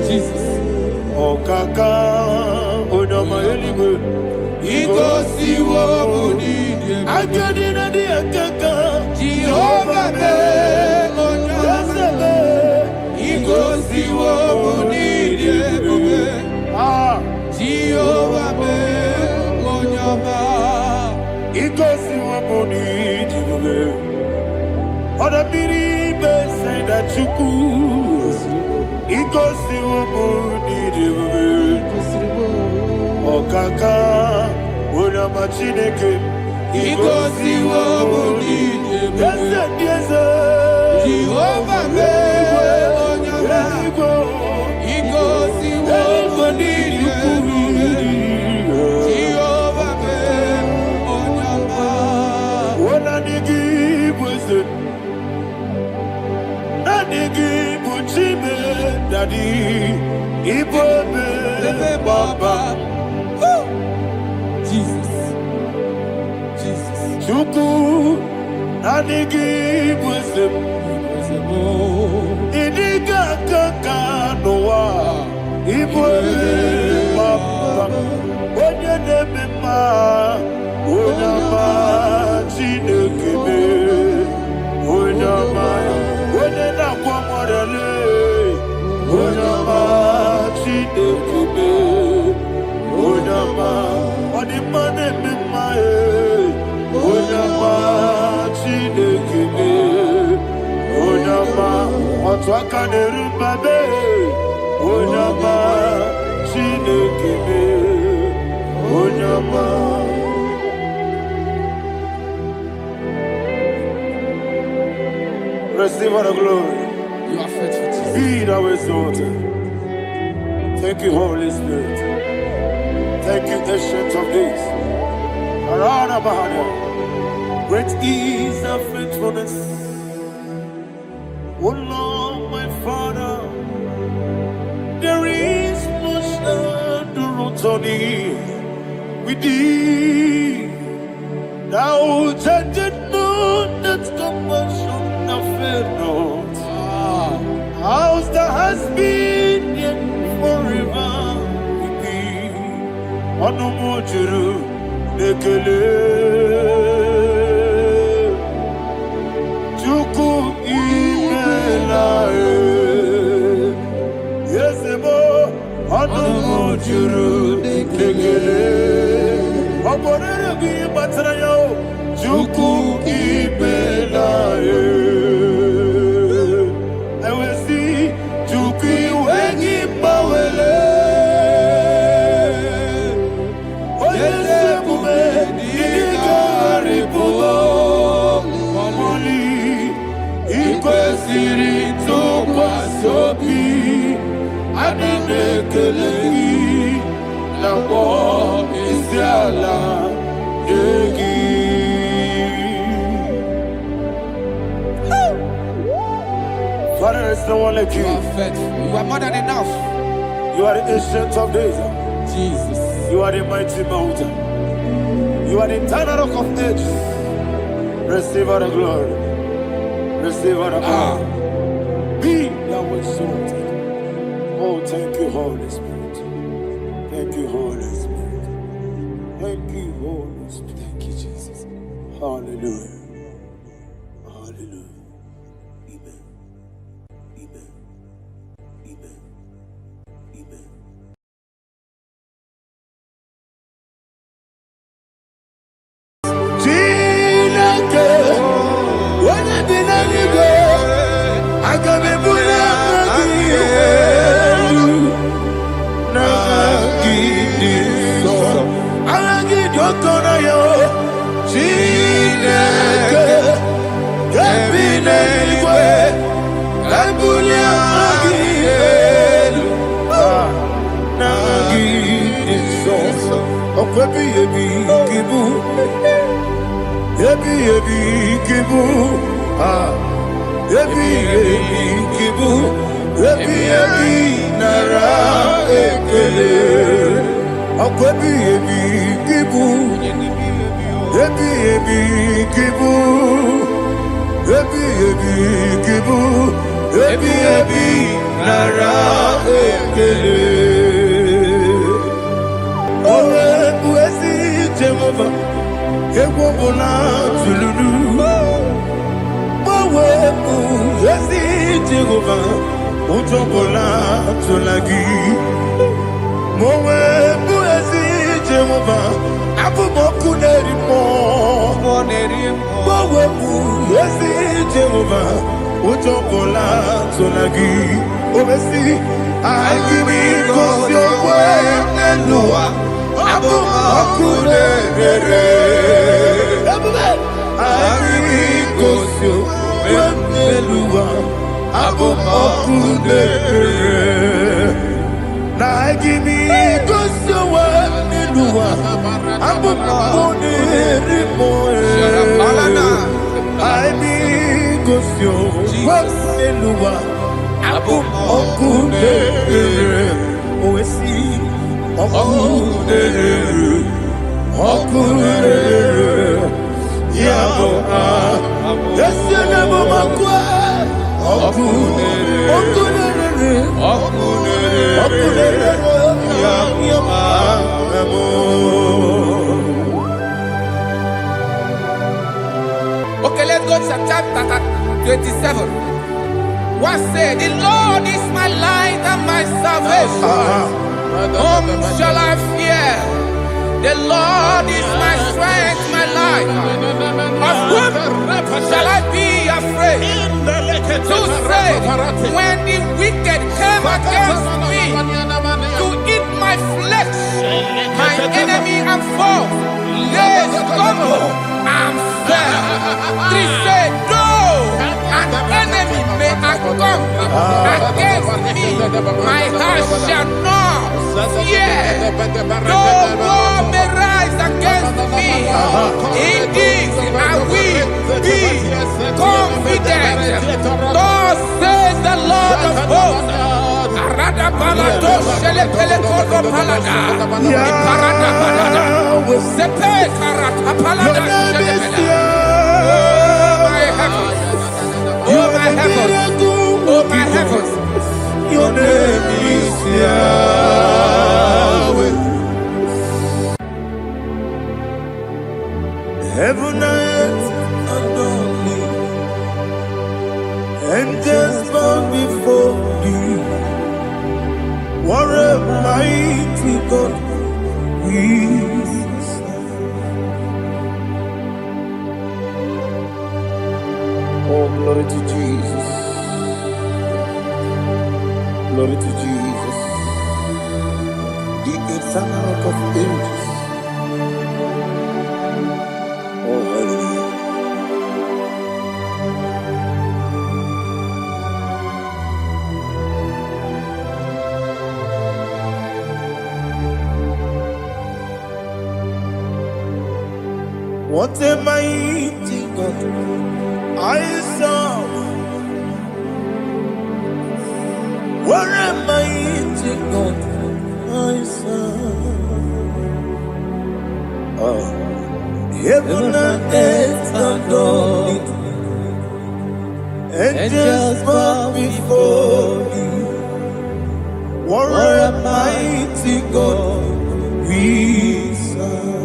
Jesus. Oh, Kaka, oh, no, my ego. Ego si wo muni. I got in a dear Kaka. Jehovah be onyama. Ego si wo muni. Jehovah be onyama. Ego si wo muni. Other people say that you could. Ikosi wumuni Okaka Una machineke Ikosi wumuni Yes, Jehovah me onyama Ikosi wumuni Jehovah me onyama Una nigi bwese Nigi buchime Daddy, Ibobe, Baba, Jesus, Chuku, Nanigi, Wisdom, Idiga, Kaka, Noah, Ibobe, Baba, Onya Nebima, Onyama, Chinekebe, Onyama, Onena Kwamorele. Onyama, Chinekebe, Onyama, Odimane Mimae, Onyama, Chinekebe, Onyama, Otwakane Rumbabe, Onyama, Chinekebe, Onyama. Receive all the glory. You are faithful, Jesus. Be thou exalted. Thank you, Holy Spirit. Thank you, Ancient of Days. Arana Bahana. Great is thy faithfulness. O Lord, my Father, there is no shadow Tony, we did. Now, judged not that compassion of not. House that has been in forever with thee. Onomojuru nekele. Chuku imelae. Yesebo. Onomojuru nekele. Oborere bi batrayo. Chuku imelae. Father, there's no one like you. You are faithful. You are more than enough. You are the ancient of days. Jesus. You are the mighty mountain. You are the eternal rock of ages. Receive all the glory. Receive all the honor. Be thou exalted. Oh, thank you, Holy Spirit. Thank you, Holy Spirit. Thank you, Holy Spirit. Thank you, Jesus. Hallelujah. Hallelujah. Amen. Amen. Amen. Amen. Okay, let's go to chapter 27. What said, the Lord is my light and my salvation. Whom shall I fear? The Lord is my strength, my life. Of whom shall I be afraid? To say, when the wicked came against me to eat my flesh, my enemy and foe, they stumble and fell. Three said, though an enemy may come against me, my heart shall not fear. Though war may rise against me, in this I will be confident. Thus says the Lord of hosts. Iparada balado shele pele kodo palada. Iparada balada. Sepe karata palada shele pele. Oh my heavens. Oh my heavens. Your name is Yahweh. Heaven and earth adore me, angels bow before you. What a mighty God we serve. Oh, glory to Jesus. Glory to Jesus, the eternal rock of ages. Oh, hallelujah. What a mighty God I serve. What a mighty God I serve. Oh, heaven and earth adore it, angels bow before you. What a mighty God we serve.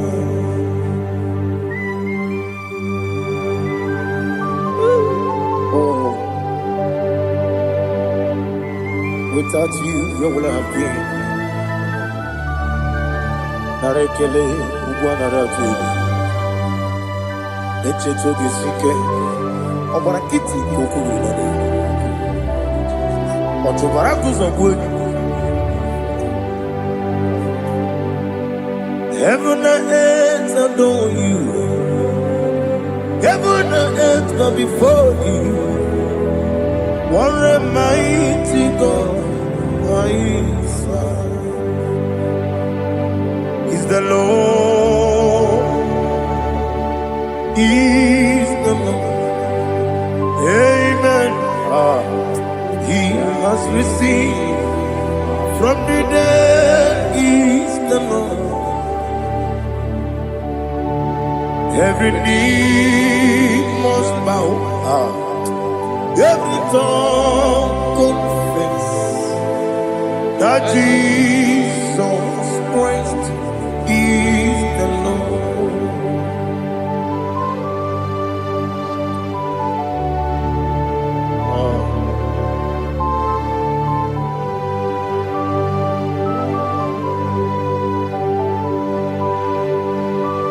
Oh, without you, where would I have been? Narekele ugwanaratu echeto gisike obara kiti kokuru nade otobara kuzogwe. Heaven and earth adore you. Heaven and earth bow before you. What a mighty God I serve. Is the Lord, is the Lord. Amen. He has received from the dead, is the Lord. Every knee must bow, every tongue confess that Jesus Christ is the Lord.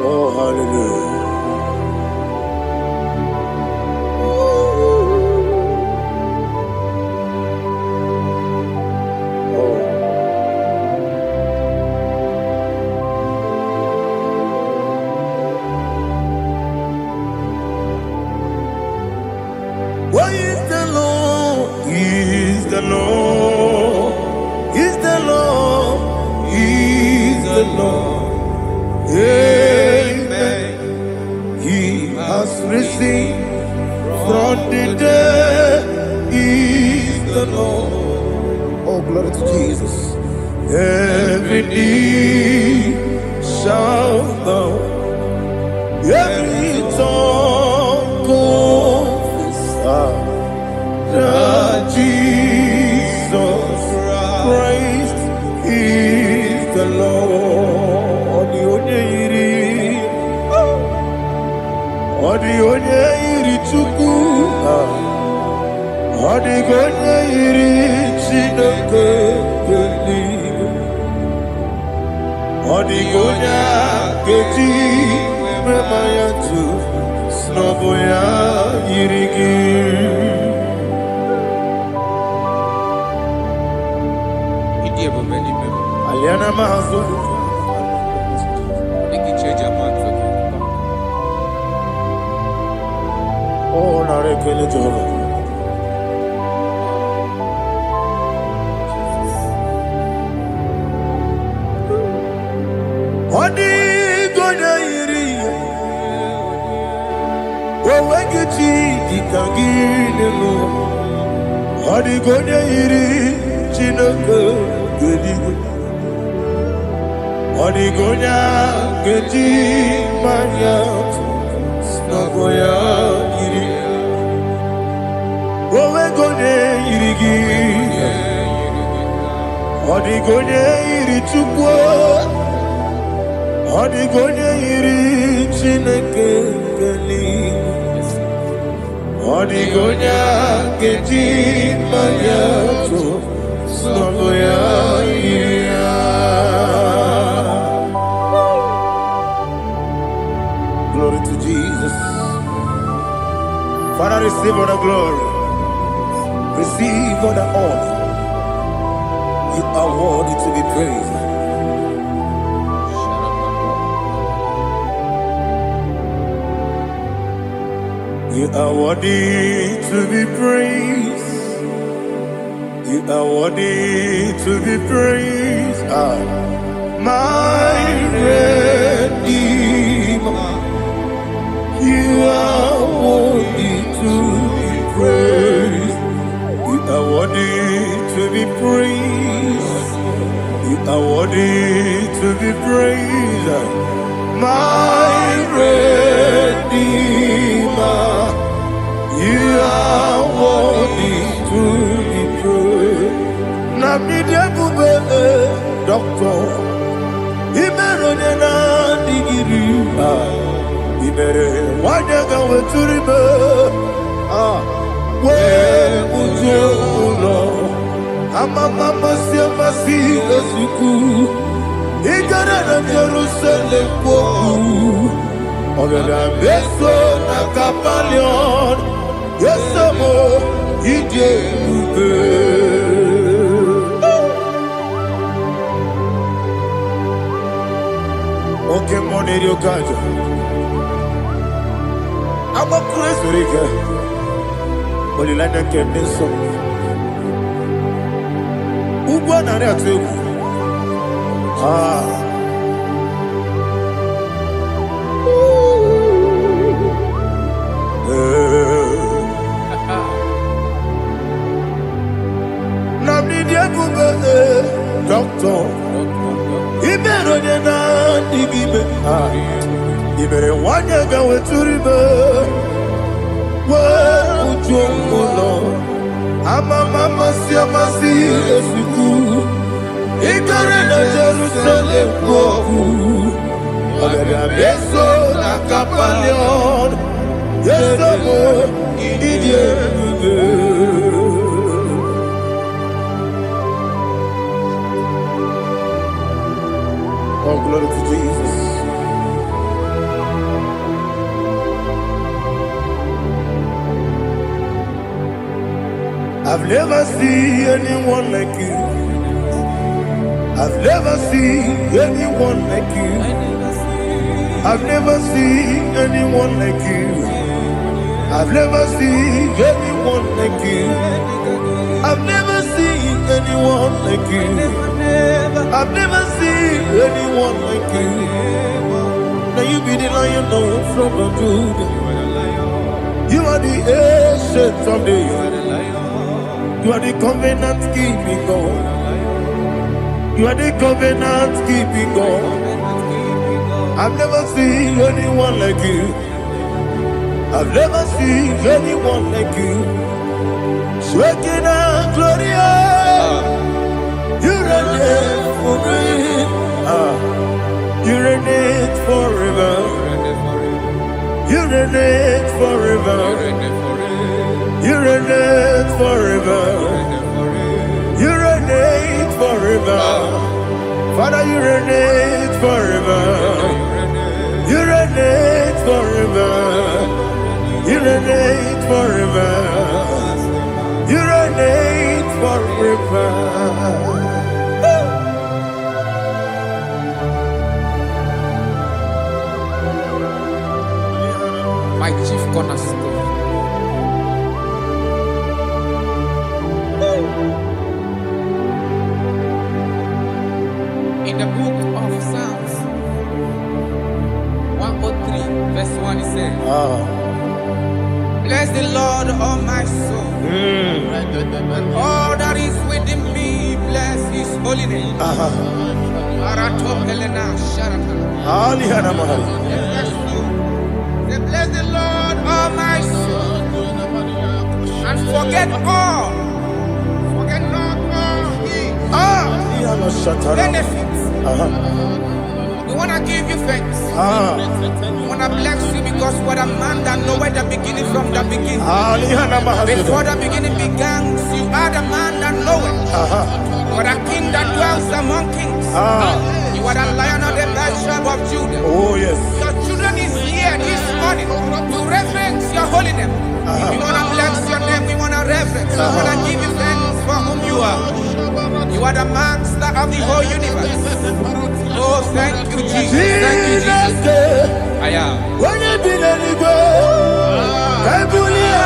Oh, hallelujah. What is the Lord? Is the Lord? Is the Lord? Is the Lord? Amen. He has risen from the dead. Is the Lord? Oh, glory to Jesus. Every knee shall bow, every tongue confess that Jesus Christ is the Lord. The onye iri Chukwu, the onye iri Chineke eluigwe, the onye keji mema ya tu snobo ya iri gị. Aliana mahazo. Oh, narekele Jehovah. Odi gonya iri, wawagiti dikagine mo. Odi gonya iri, chino Odigonya keji manya snagoya iri Owegonye irigi Odigonye iri chukwu Odigonye iri Chineke geli Odigonya keji manya snagoya iri Glory to Jesus. Father, receive all the glory. Receive all the honor. You are worthy to be praised. You are worthy to be praised. You are worthy to be praised. My Redeemer. You are worthy to be praised. You are worthy to be praised. You are worthy to be praised. My Redeemer. You are worthy to be praised. Namidia Bube, Doctor. Imeronena Digiri. Ibere wanyaga weturibe we ujulo amama masi esuku igara na Jerusalem kwoku ogada beso na kapalion yesamo ije ube oke moneri okajo I'm a crazy rigger. But you like that getting so. Who won on that too? Doctor. He better than I You better want to go to river. Where would you go, Lord? I'm a mama, see a mercy, yes, you do. Ignorant of Jerusalem, go. I'm a beso, like a palion. Yes, I'm a idiot. Oh, glory to Jesus. I've never seen anyone like you. I've never seen anyone like you. I've never seen anyone like you. I've never seen anyone like you. I've never seen anyone like you. I've never seen anyone like you. Now you be the lion from the Judah. You are the ancient of days. You are the covenant keeping God. You are the covenant keeping God. I've never seen anyone like you. I've never seen anyone like you. Shaking and glorious. You reign forever. You reign forever. You reign forever. You reign forever. You reign forever. Father, you reign forever. You reign forever. You reign forever. You reign forever. My chief cornerstone. In the book of Psalms 103, verse 1, it says, bless the Lord, all my soul, and all that is within me, bless holy name. Arato Helena Sharata. Alihana Mahal. Say, bless the Lord, all my soul, and forget all. Forget not all his benefits. We want to give you thanks. We want to bless you because what a man that knoweth the beginning from the beginning. Before the beginning began, you are the man that knoweth. What a king that dwells among kings. You are the Lion of the tribe of Judah. Oh yes. Your children is here this morning to reverence your holy name. We want to bless your name. We want to reverence. We want to give you thanks for whom you are. You are the master of the whole universe. Oh, thank you, Jesus. Thank you, Jesus. Aya. When you been anywhere, I believe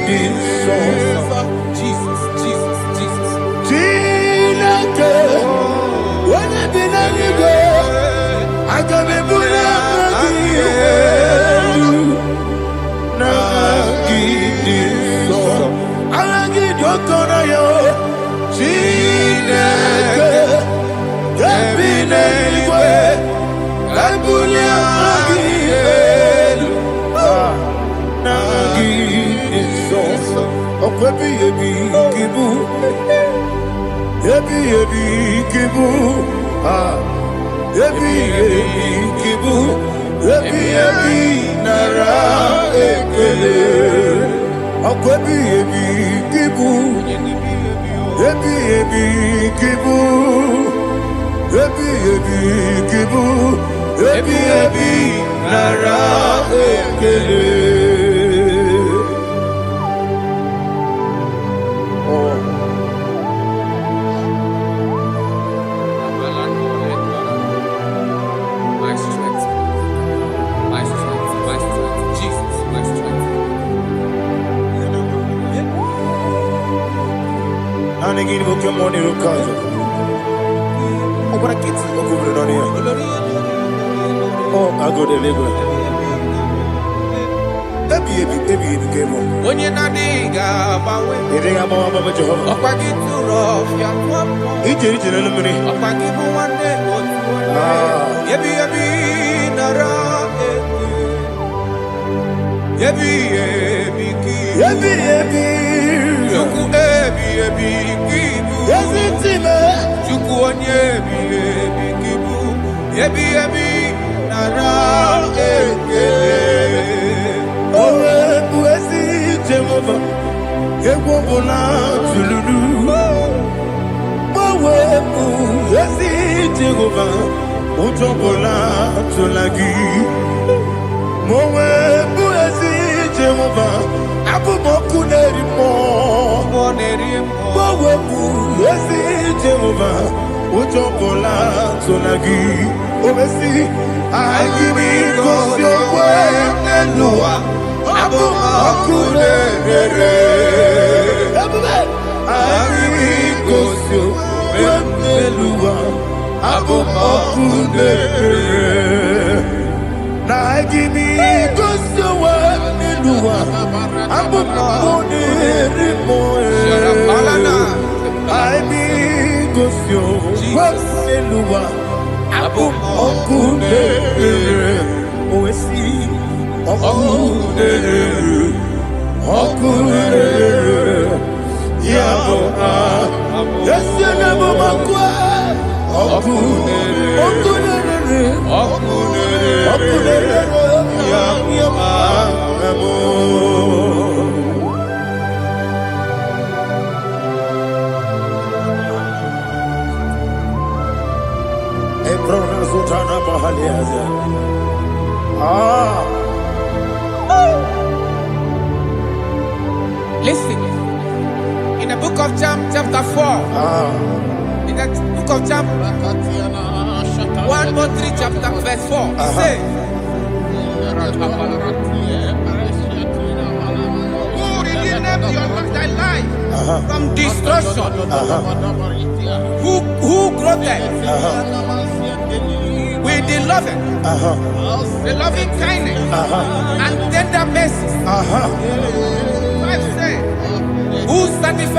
Jesus, Jesus, Jesus. When you been anywhere, I can be Listen, in the book of John, chapter 4, in the book of John, 1 more 3, chapter verse 4, it says, who redeemed thy life from destruction, who groweth with the loving kindness and tender mercies. 5 says,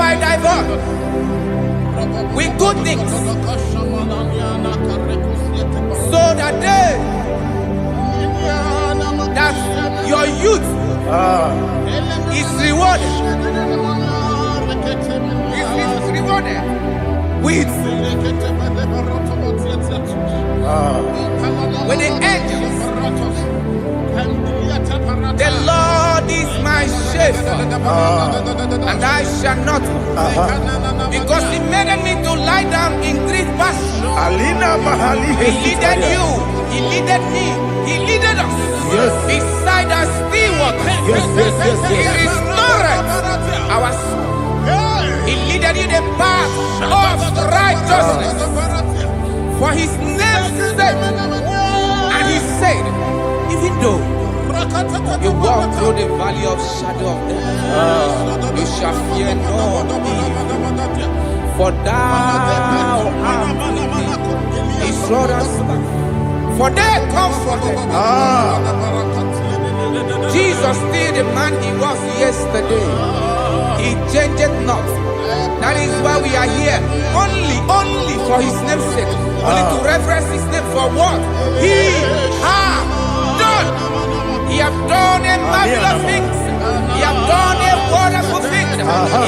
I divert with good things, so that your youth is rewarded. Is rewarded with the angels. The Lord is my shepherd, and I shall not want, because He made me to lie down in green pastures. He leaded you, He leaded me, He leaded us beside the still waters. He restored our soul. He leaded you the path of righteousness for His name's sake. And He said, even though you walk through the valley of shadow of death, you shall fear no evil, for thou art with me. His rod and staff, for they comforted. Jesus still the man He was yesterday. He changed not. That is why we are here. Only for His name's sake. Only to reference His name for what He has done. He has done a marvelous things. He has done a wonderful thing.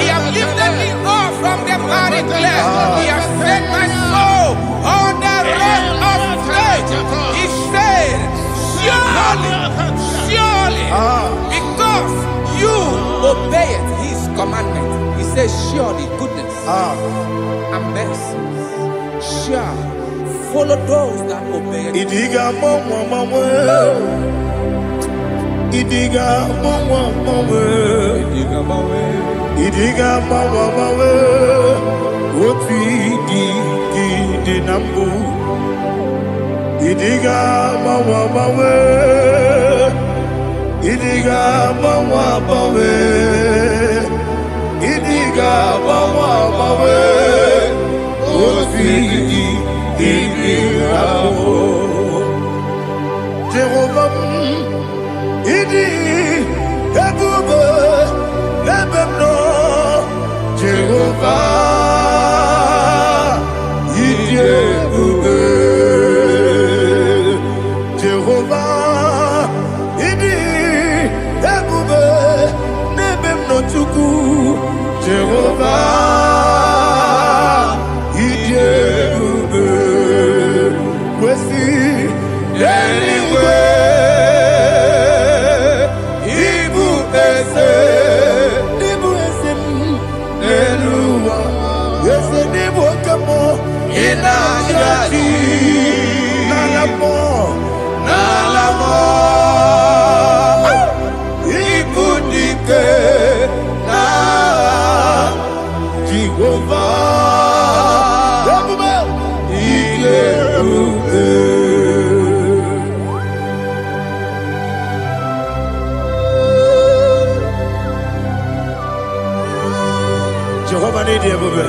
He has lifted me up from the miry clay. He has set my soul on the rock of faith. He said, surely, because you obeyed His commandment. He says, surely goodness and mercy shall follow those that obey Him. Idiga mawe Woti di nambu Idiga mawe Idiga mawe Idiga mawe Woti di nambu Jehovah Idi Ebube Lebemno Jehovah Idi Ebube Jehovah Idi Ebube Lebemno Tuku Jehovah Idi Ebube Kwesi anyway Nalamo Ibudike na Jehovah Jehovah need Ebube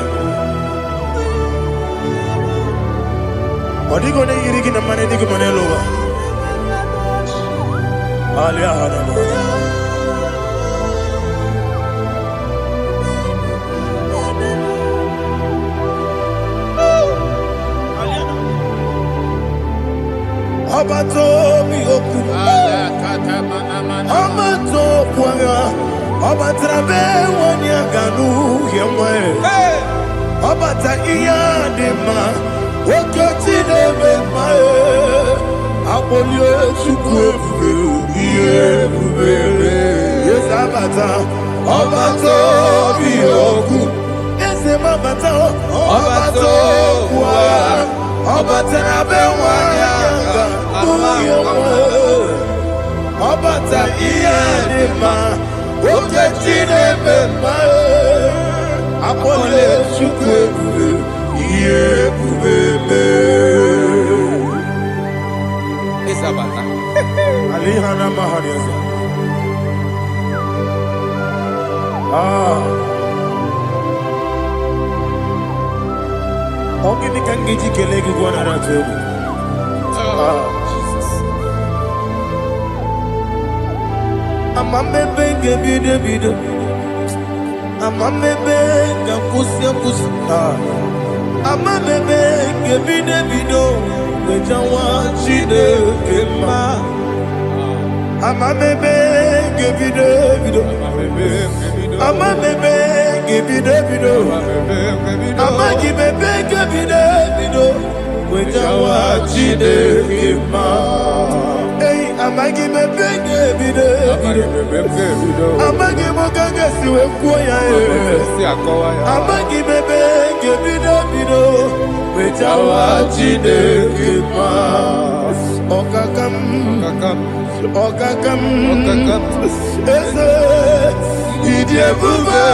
Odigo ne yirigi na mane digo manelowa Ali ahana Abato mi oku Abato kwanga Abatrabe wanya ganu yemwe Abata iya dema Wakati neme mae Apolio chukwe Ebube Yes abata Abato biyoku Yes abata Abato kwa Abata nabe wanyanga Abata iya dema Wakati neme mae Apolio chukwe Isabata. Alihana mahariasa. Ongi nikangiji kelegi kwa naratobu. Jesus. Amambe benge bide. Amamebe Gakusia Kusa Amamebe Gevide Vido Bejawa Chide Kema Amamebe Gevide Vido Amamebe Gevide Vido Amagibebe Gevide Vido Bejawa Chide Kema Amagi bebe gebide Amagi mogaga siwe kuya Amagi bebe gebide bido Bejawa chide kima Okakam Eze Idie bube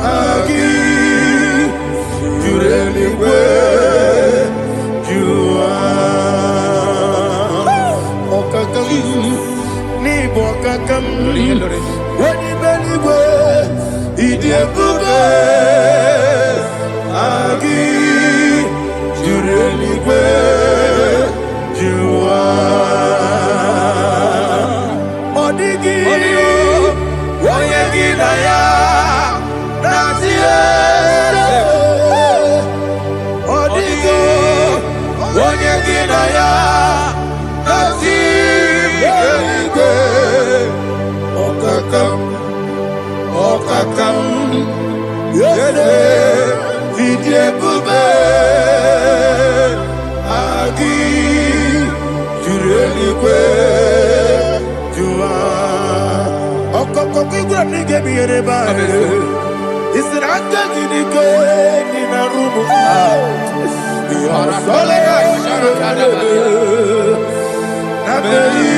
Agi Jurelingwe Ni bokakam Wani beliwe Idie bube Agi Jureligwe Jua Odigi Oyegi Naya Nazie Odigi Oyegi Naya Nazie Okakam Yede Idie bube Agi Jureligwe Jua Okoko Igwe Nige Biereba Isiranga Ginike Nina Rumu Yosole Nabeli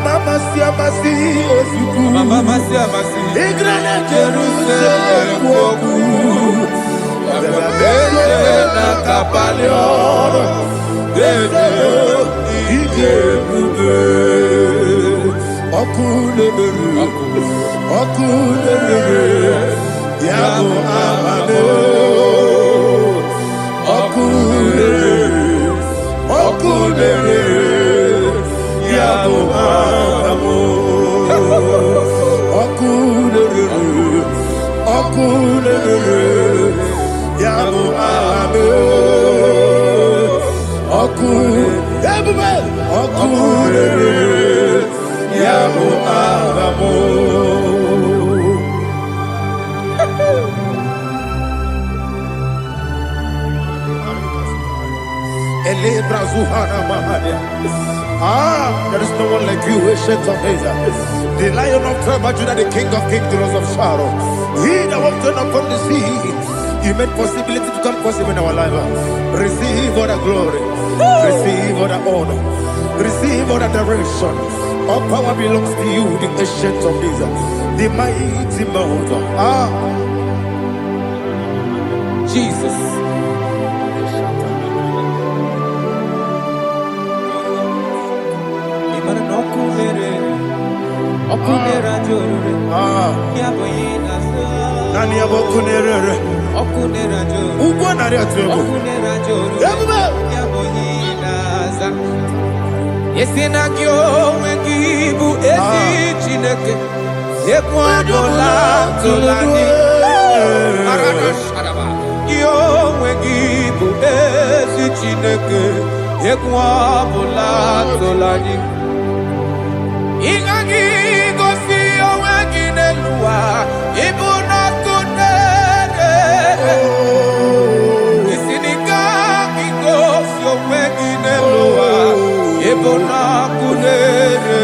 Mama siamasi osuku Mama siamasi Igrane Jerusalem woku Bebe na kapalion Bebe ije bube Okulere Yabo amame Okulere Yabo amo Okulere Yabo amo Okulere Yabo amo Ele brazuhana mahania there is no one like you, ancient of days. The Lion of tribe of Judah, the King of kings, the Rose of Sharon. He that walked upon the sea. You made possibility to come possible in our life. Receive all the glory. Receive all the honor. Receive all the direction. All power belongs to you, the ancient of days, the mighty mountain. Jesus. Okunera jore yaboyina nani abokunere okunera jore ugwa nari atego okunera jore yaboyina za yesina kyo wengibu esi chineke ekwa dola tolani arana sharaba yo wengibu esi chineke ekwa bola tolani Igagi gosi owegi nelua ibuna kunere Isinika gosi owegi nelua ibuna kunere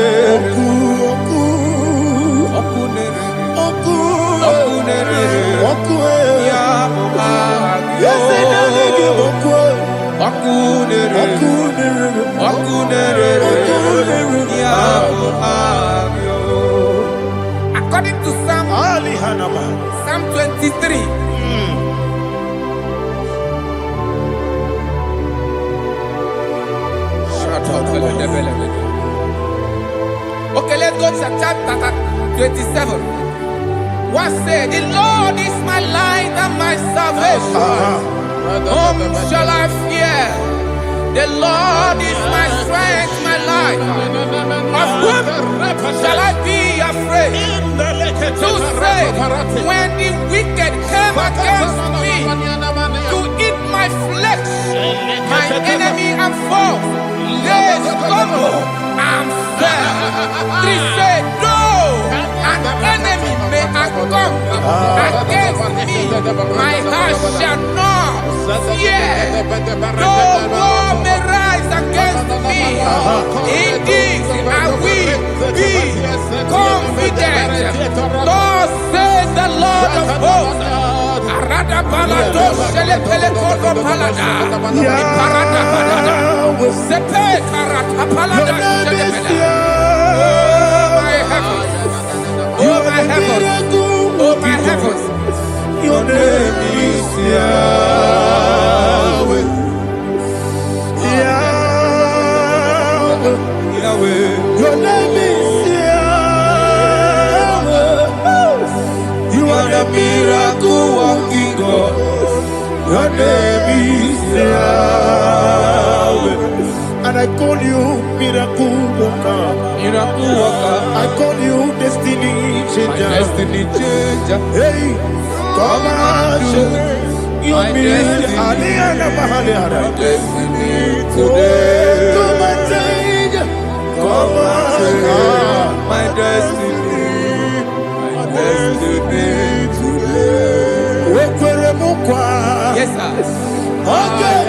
Okunere ya muhagyo Okunere ya muhagyo. According to Psalm 23 Okay, let's go to chapter 27. What said? The Lord is my light and my salvation. Whom shall I fear? The Lord is my strength, my life. Of whom shall I be when the wicked came against me to eat my flesh, my enemy and foe, they stumble and fell. 3 said, though an enemy may come against me, my heart shall not fear. Though war may rise against me, in this I will be confident. Thus says the Lord of hosts. Oh my heavens, oh my heavens, your name is Yahweh. Yahweh, Yahweh, your name is Yahweh. You are the miracle working God. Your name is Yahweh. And I call you miracle worker. Miracle worker. I call you destiny changer. My destiny changer. Hey, come on, you mean Aliana Mahaliana. My destiny today. Come on, change. Come on, my destiny. My destiny today. Yes, sir. Okay,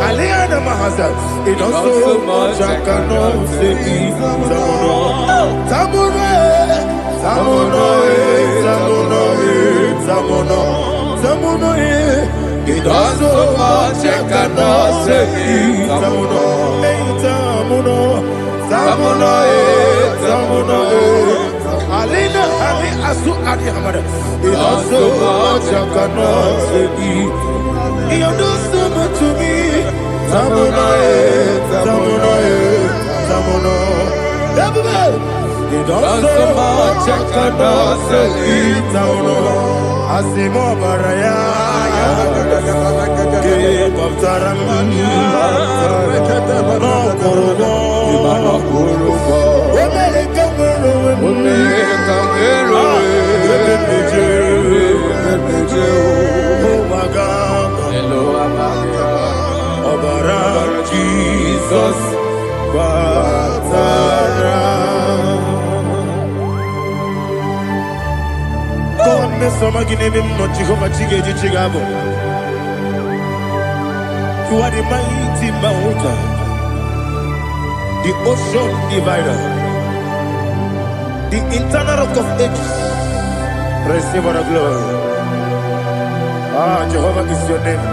Aliana Mahasa, it also much I cannot say. Tamuno, it also much I cannot say. Tamuno, Alina, Ali Asu Adi Hamada, it also much I cannot say. You do so much to me. Tamuno. You do so much I cannot say. Tamuno. Asimo Baraya. Give up Taram. No Kurubo. Jesus, God, me some again him not Jehovah Chigabo. You are the mighty mountain, the ocean divider, the internal rock of ages. Receive our glory. Jehovah is your name.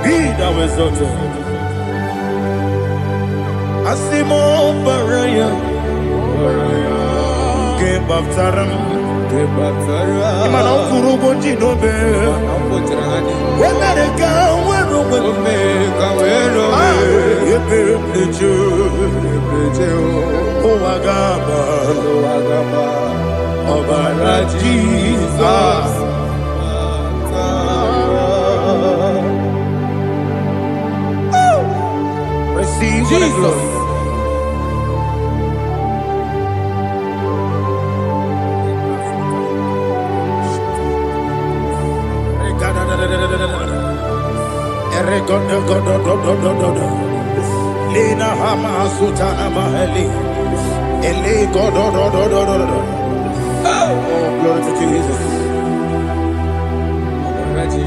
Be thou exalted. Asimo Baraya, Give up Taram, Imano Kuruboji Nobe, America, where Agaba, Obara Jesus. Receive Jesus. Lina Hama Sutana Maheli. Eli Godo. Oh, glory to Jesus. Ready.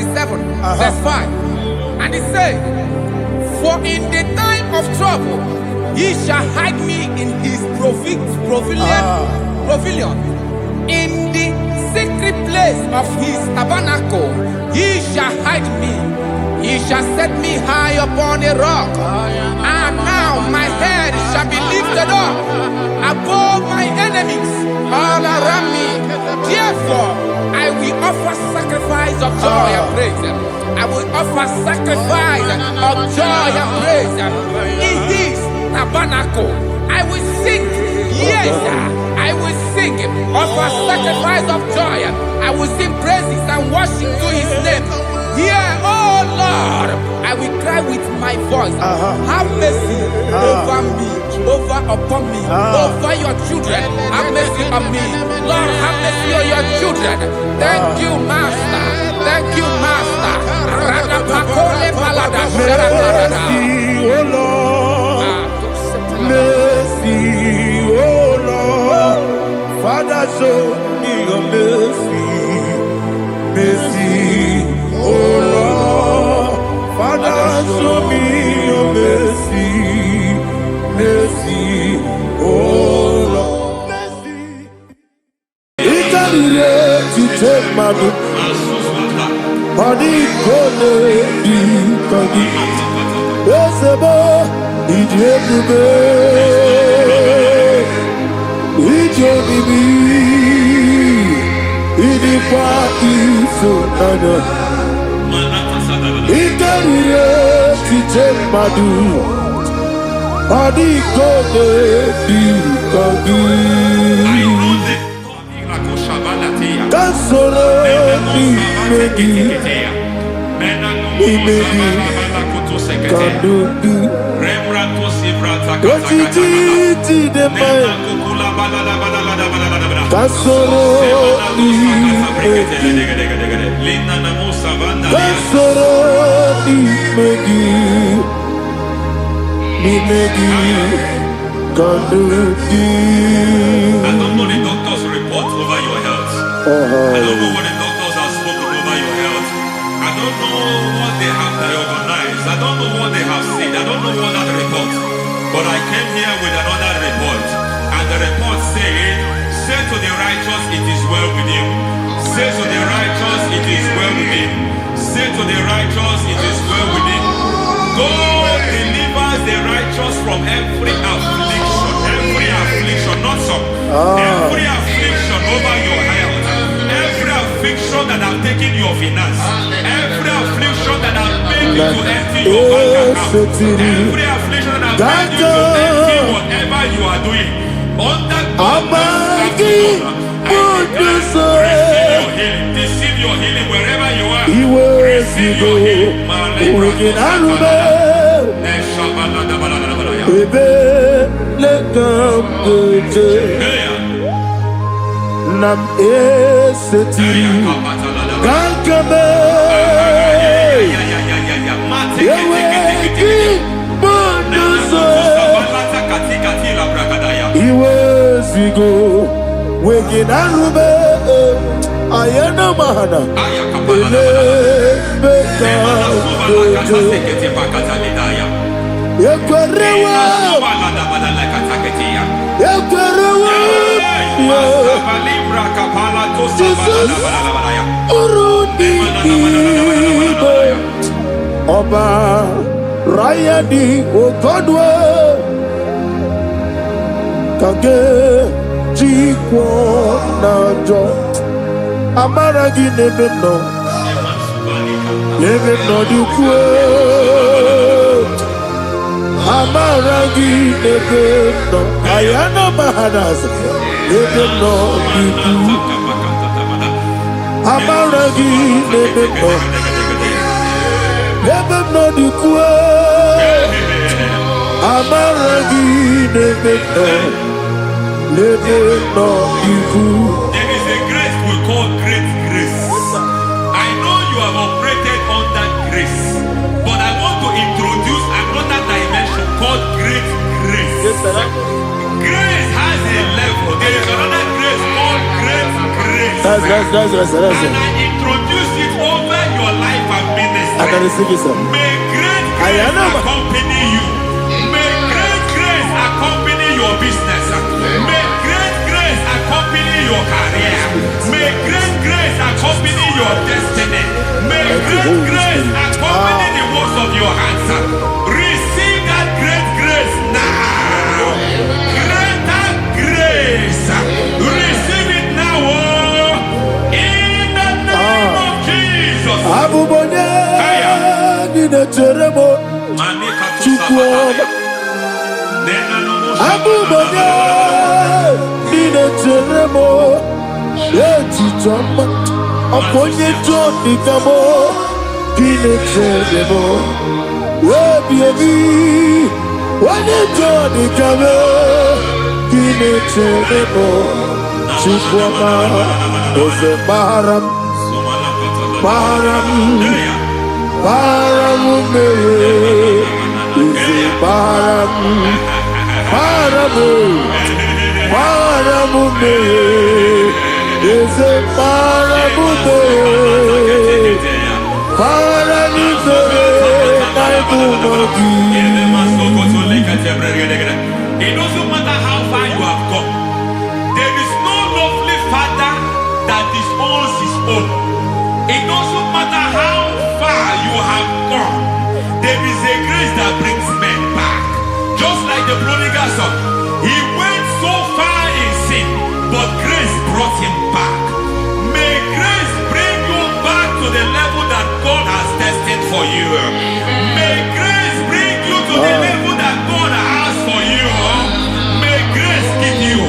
47, verse 5. And it says, for in the time of trouble, he shall hide me in his pavilion. In the secret place of his tabernacle, he shall hide me. He shall set me high upon a rock. And now my head shall be lifted up above my enemies all around me. Therefore, I will offer sacrifice of joy and praise. I will offer sacrifice of joy and praise in his tabernacle. I will sing, yes, I will sing, offer sacrifice of joy. I will sing praises and worship to his name. Here, oh Lord, I will cry with my voice. Have mercy over me, upon me, over your children. Have mercy on me. Lord, have mercy on your children. Thank you, Master. Thank you, Master. Mercy, oh Lord. Mercy, oh Lord. Father, show me your mercy. Mercy, oh Lord. Father, show me your mercy. Mercy, oh Lord. Mercy. Ikarire tite madu. Madi kone di kagi. Esebo idiebube. Idionibi. Idipa isonana. Ikarire tite madu. Madi kone di kagi. Kasoro ni megi. Imegi kadudu Kotiti de mai Kasoro ni megi Kasoro ni megi Imegi kadudu. I don't know the doctor's report over your health. I don't know what the doctors have spoken over your health. I don't know what they have diagnosed. I don't know what they have said. I don't know what that report. But I came here with another report. And the report said, say to the righteous, it is well with him. Say to the righteous, it is well with him. Say to the righteous, it is well with him. God delivers the righteous from every affliction. Every affliction, not some. Every affliction over your health. Every affliction that have taken your finance. Every affliction that have made you to empty your bank account. Every affliction that have made you to empty whatever you are doing. Under God, receive your healing. Receive your healing wherever you are. Receive your healing. Nam esetiri kankame yeweki bonuso iwezigo weginarube ayana mahana ele beka yekwerewa Jesus urudi ibe Ọba Rayadi Ogodwe Kage Jikwo Najo Amaragi Nebeno Dukwe Amaragi Nebeno Ayana Mahanas Nebeno Dukwe Amaragi Nebeno Dukwe Amaragi Nebeno Dukwe. There is a grace we call great grace. I know you have operated under grace, but I want to introduce another dimension called great grace. Yes, sir. Grace has a level. There is another grace called great grace. That's and I introduce it over your life friends. May great grace accompany you. May great grace accompany your business. May great grace accompany your career. May great grace accompany your destiny. May great grace accompany the works of your hands. Receive that great grace now. Greater grace. Receive it now. In the name of Jesus. Aponye Johnny Kamo, Pine Teremo, Baby, when you Johnny Kamo, Pine Teremo, Chikwama, Ose Baram, Baram, Ose Baram, is a parabute, parabute, it doesn't matter how far you have gone. There is no lovely father that disowns his own. It doesn't matter how far you have gone. There is a grace that brings men back. Just like the prodigal son, he went so far in sin, but grace brought him back. May grace bring you back to the level that God has destined for you. May grace bring you to the level that God has for you. May grace give you.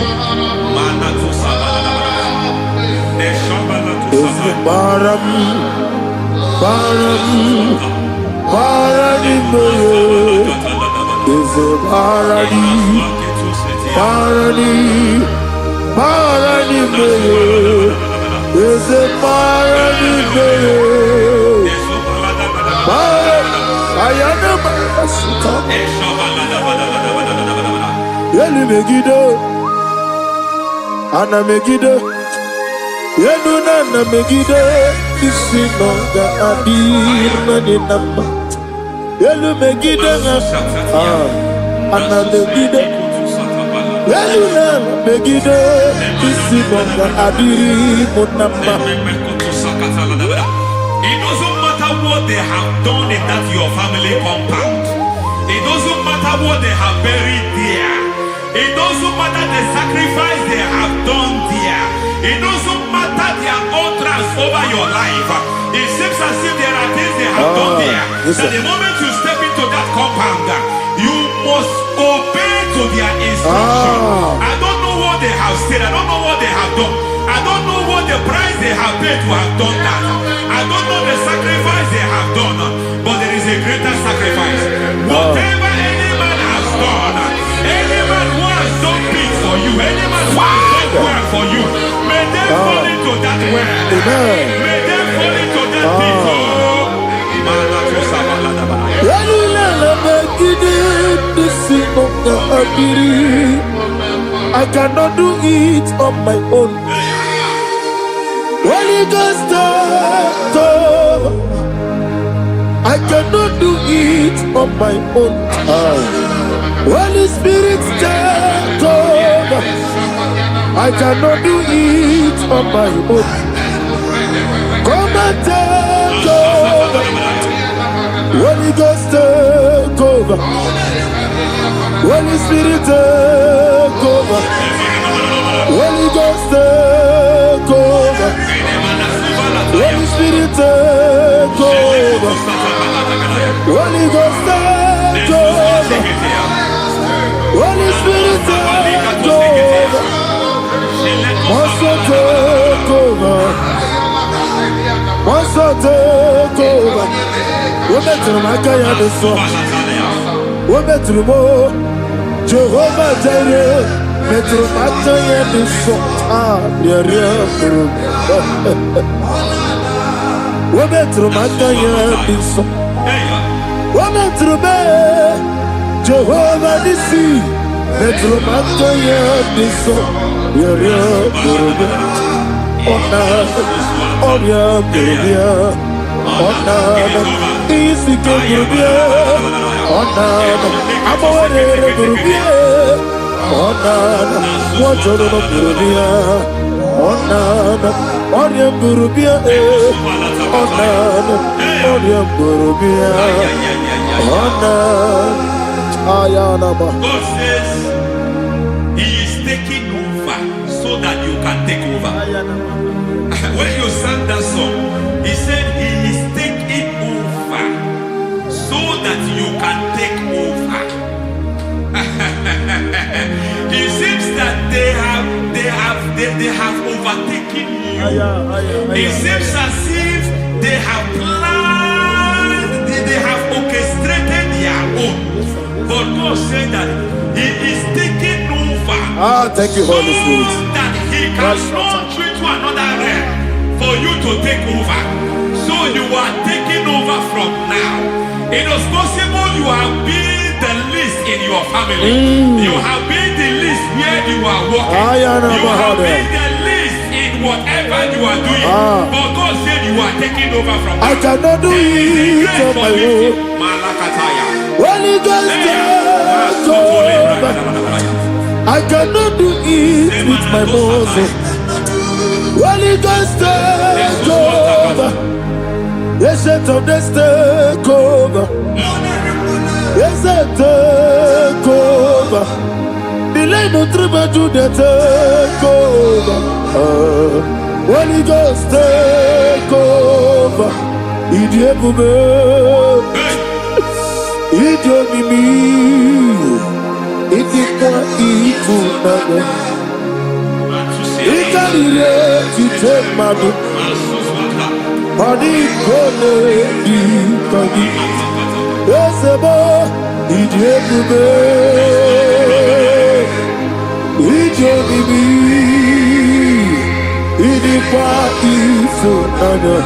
Ana Megiddo, Yenuna Megiddo, Isinonga Adir Nadinamba, Yelu Megiddo, Ana Megiddo, Yenuna Megiddo, Isinonga Adir Munamba. It doesn't matter what they have done in that your family compound. It doesn't matter what they have buried there. It doesn't matter the sacrifice they have done there. It doesn't matter their utterance over your life. It seems as if there are things they have done there. That the moment you step into that compound, you must obey to their instruction. I don't know what they have said. I don't know what they have done. I don't know what the price they have paid to have done that. I don't know the sacrifice they have done. But there is a greater sacrifice. Whatever any man has done, any man who has done peace for you, any man who has done well for you, may they fall into that well. May they fall into that peace. I cannot do it on my own. Holy Ghost, I cannot do it on my own. Holy Spirit, take over. I cannot do it on my own. Come and take over. Holy Ghost, take over. Holy Spirit, take over. Holy Ghost, take over. Holy Spirit, take over. Holy Ghost, take over. Holy Spirit, take over. Also take over. Also take over. We're better than I can do so. We're better than more. Jehovah Jireh. Better than I can do so. We're better than I can do so. We're better than Jehovah Nissi. Better than I can do so. Onana, Isike Burubia, Onana, Amore Burubia, Onana, Wajoro Burubia, Onana, Oriam Burubia, Onana, Oriam Burubia, Onana, Ayanaba. God says He is taking over so that you can take over. When you sang that song, He said He is taking over so that you can take over. It seems that they have overtaken you. It seems as if they have planned, they have orchestrated their own. But God said that He is taking over. Thank you, Holy Spirit. So that He can launch you to another realm for you to take over. So you are taking over from now. It is possible you have been the least in your family. You have been the least where you are working. You have been the least in whatever you are doing. But God said you are taking over from now. I cannot do it on my own. Holy Ghost, take over. I cannot do it with my muscle. Holy Ghost, take over. Yes, of this take over. Yes, take over. Delay no trouble to the take over. Holy Ghost, take over. Idiabube, Idiomimi, Idikwa Ifunana, Ikarire Titemadu. Money gone di kagi, esebo idiebube, idionibi, idikwa ifunana,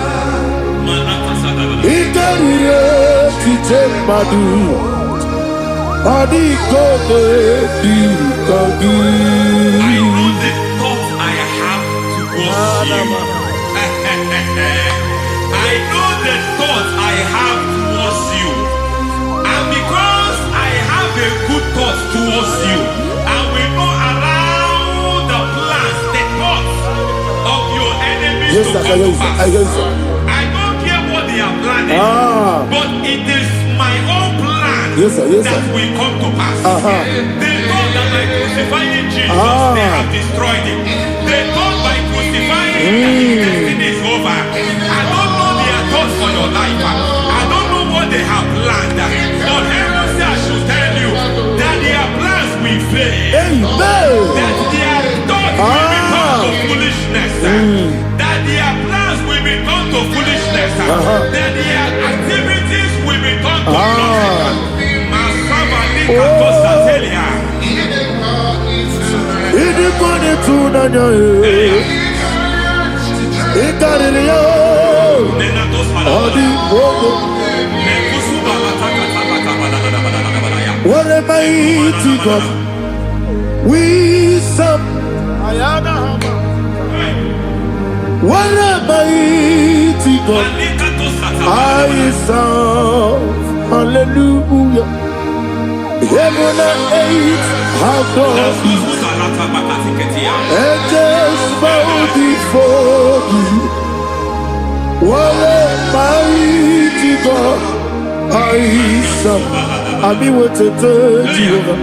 ikarire kitemadu, money gone di kagi. I know the thoughts I have towards you. I know the thoughts I have towards you. And because I have a good thought towards you, I will not allow the plans, the thoughts of your enemies to come to pass. I don't care what they are planning, but it is my own plan that will come to pass. They thought that by crucifying Jesus, they have destroyed him. They thought by crucifying him that his destiny is over. I don't know their thoughts for your life. I don't know what they have planned. But heaven says I should tell you that their plans will fail. That their thoughts will be turned to foolishness. That their plans will be turned to foolishness. That their activities will be turned to nothing. What a mighty God we serve. What a mighty God I serve. Hallelujah. Heaven and earth have done it. Angels bow before you. What a mighty God I serve. Ami wote Jehovah.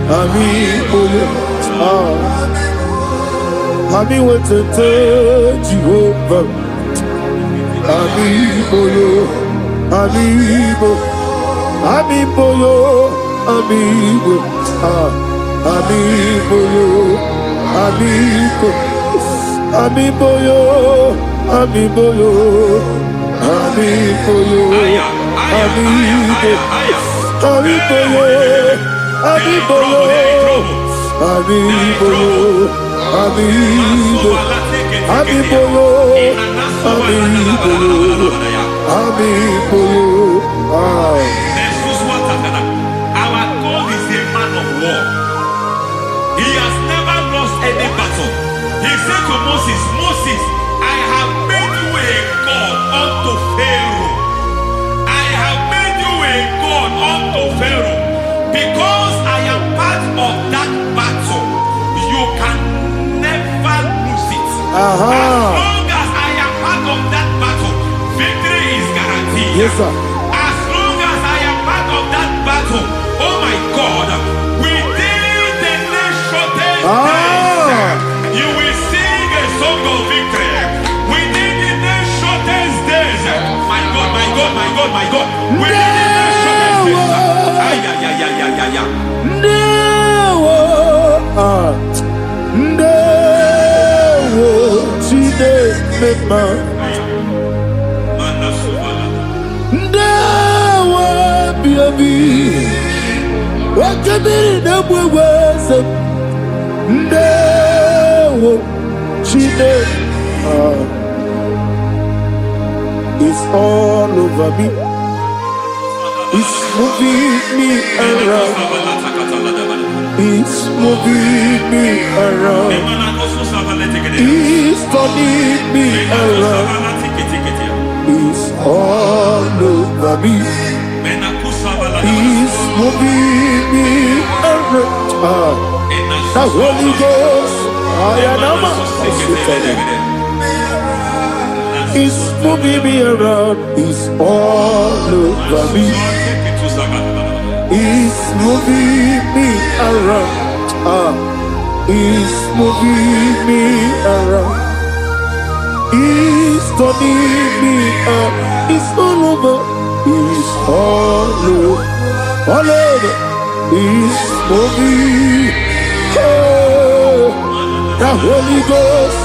Ami oyo. Ami wote Jehovah. Ami oyo. Ami bo. Ami boyo. Ami bo. Ami boyo. Ami bo. Ami boyo. Ami boyo. Ami boyo. Amigo, amigo, our God is a man of war. He has never lost any battle. He said to Moses, Moses, I have made you a God unto Pharaoh. I have made you a God unto Pharaoh. Because I am part of that battle, you can never lose it. As long as I am part of that battle, victory is guaranteed. Yes, sir. As long as I am part of that battle, oh my God, within the next shortest days, you will sing a song of victory. Within the next shortest days, my God, my God, my God, my God, within the next shortest days, it's all over me. It's moving me around. It's moving me around. It's turning me around. It's all over me. It's moving me around. The Holy Ghost, it's moving me around. It's all over me. It's moving me around. It's moving me around. It's turning me up. It's all over. It's all over. All over. It's moving. Oh, the Holy Ghost.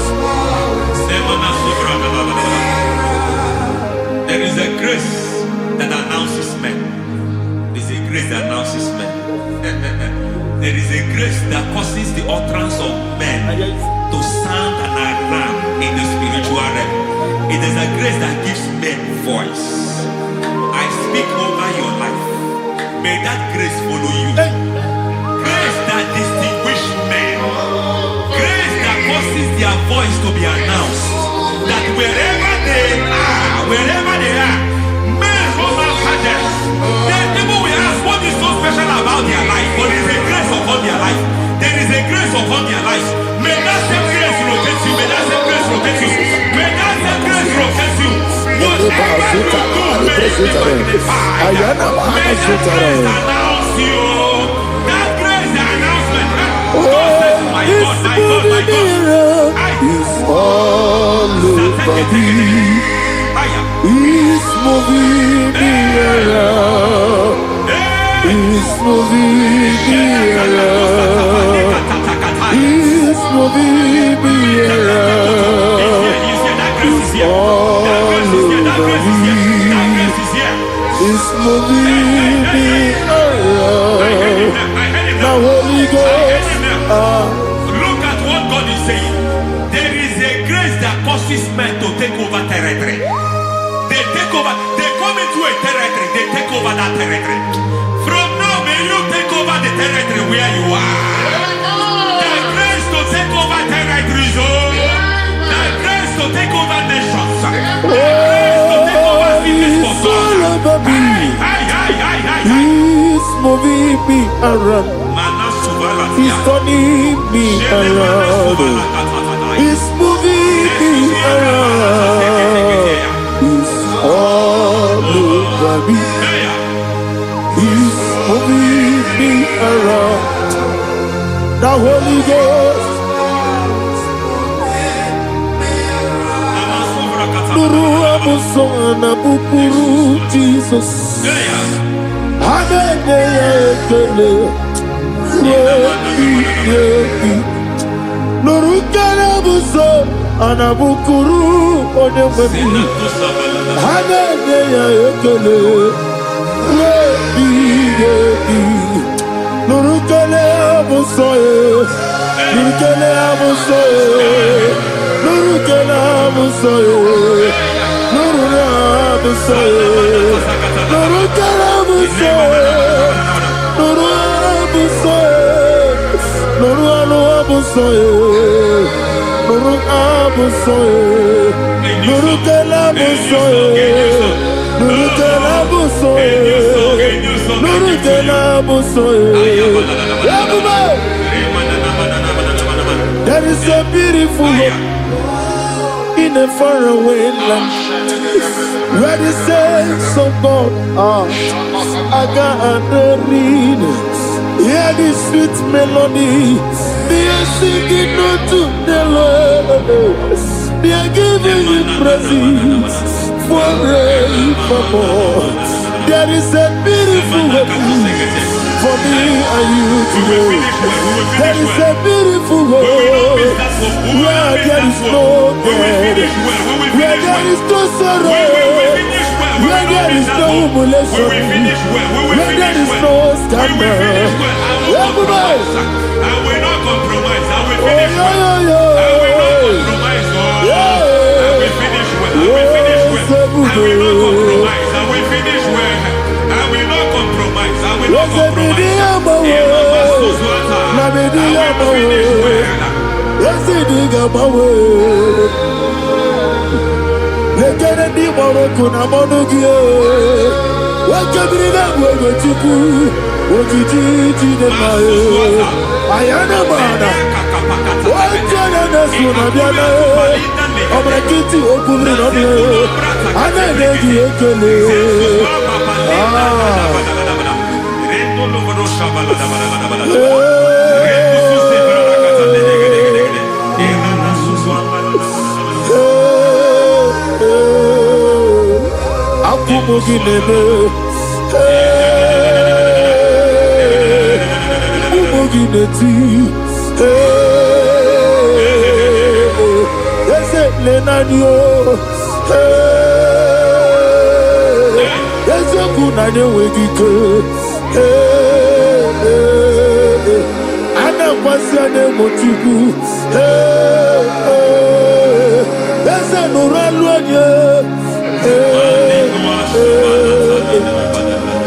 There is a grace that announces men. There's a grace that announces men. There is a grace that causes the utterance of men to sound an alarm in the spiritual realm. It is a grace that gives men voice. I speak over your life. May that grace follow you. Grace that distinguishes men. Grace that causes their voice to be announced. That wherever they are, men over fathers, then people will ask what is so special about their life. But there is a grace upon their life. There is a grace upon their life. May that same grace rotate you. May that same grace rotate you. May that same grace rotate you. Whatever you do, may it be magnified. May that grace announce you. That grace, the announcement. God says, my God, my God, my God. It's all over me. It's moving me around. It's moving me around. It's moving me around. It's all over me. It's moving me around. The Holy Ghost. Look at what God is saying. There is a grace that causes men to take over territory. They take over. They come into a territory. They take over that territory. From now, may you take over the territory where you are. The grace to take over territories. The grace to take over nations. The grace to take over cities for God. He's moving me around. He's turning me around. He's moving me around. He's all over me. He's moving me around. The Holy Ghost. Nuru amusona bukuru Jesus. Anene ekele. Nuru karabuso anabukuru onememi. Anene ekele. Nuru kele abuso. Nuru kele abuso. Nuru kele abuso. Nuru abuso. Nuru kele abuso. Nuru abuso. Nuru abuso. Nuru abuso. Nuru kele There is a beautiful hope in a faraway land where the saints of God are gathering. Hear the sweet melody. They are singing unto the Lord. They are giving you praise forevermore. There is a beautiful hope for me and you today. There is a beautiful hope where there is no death, where there is no sorrow, where there is no humiliation, where there is no scandal. Everybody, I will not compromise. I will finish well. I will not compromise. I will finish well. I will finish well. I will not compromise. I will finish well. I will not compromise. I will not compromise.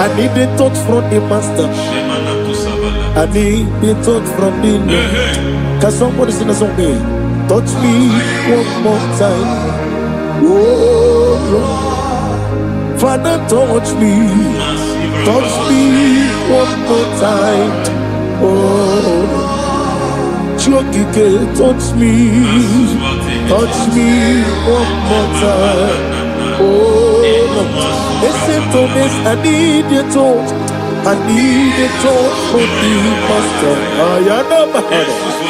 I need the touch from the master. I need the touch from the Lord. Can somebody sing a song here? Touch me one more time. Oh Lord. Father, touch me. Touch me one more time. Oh Chokike, touch me. Touch me one more time. Oh Lord. Listen to this, I need your touch. I need a touch from the master.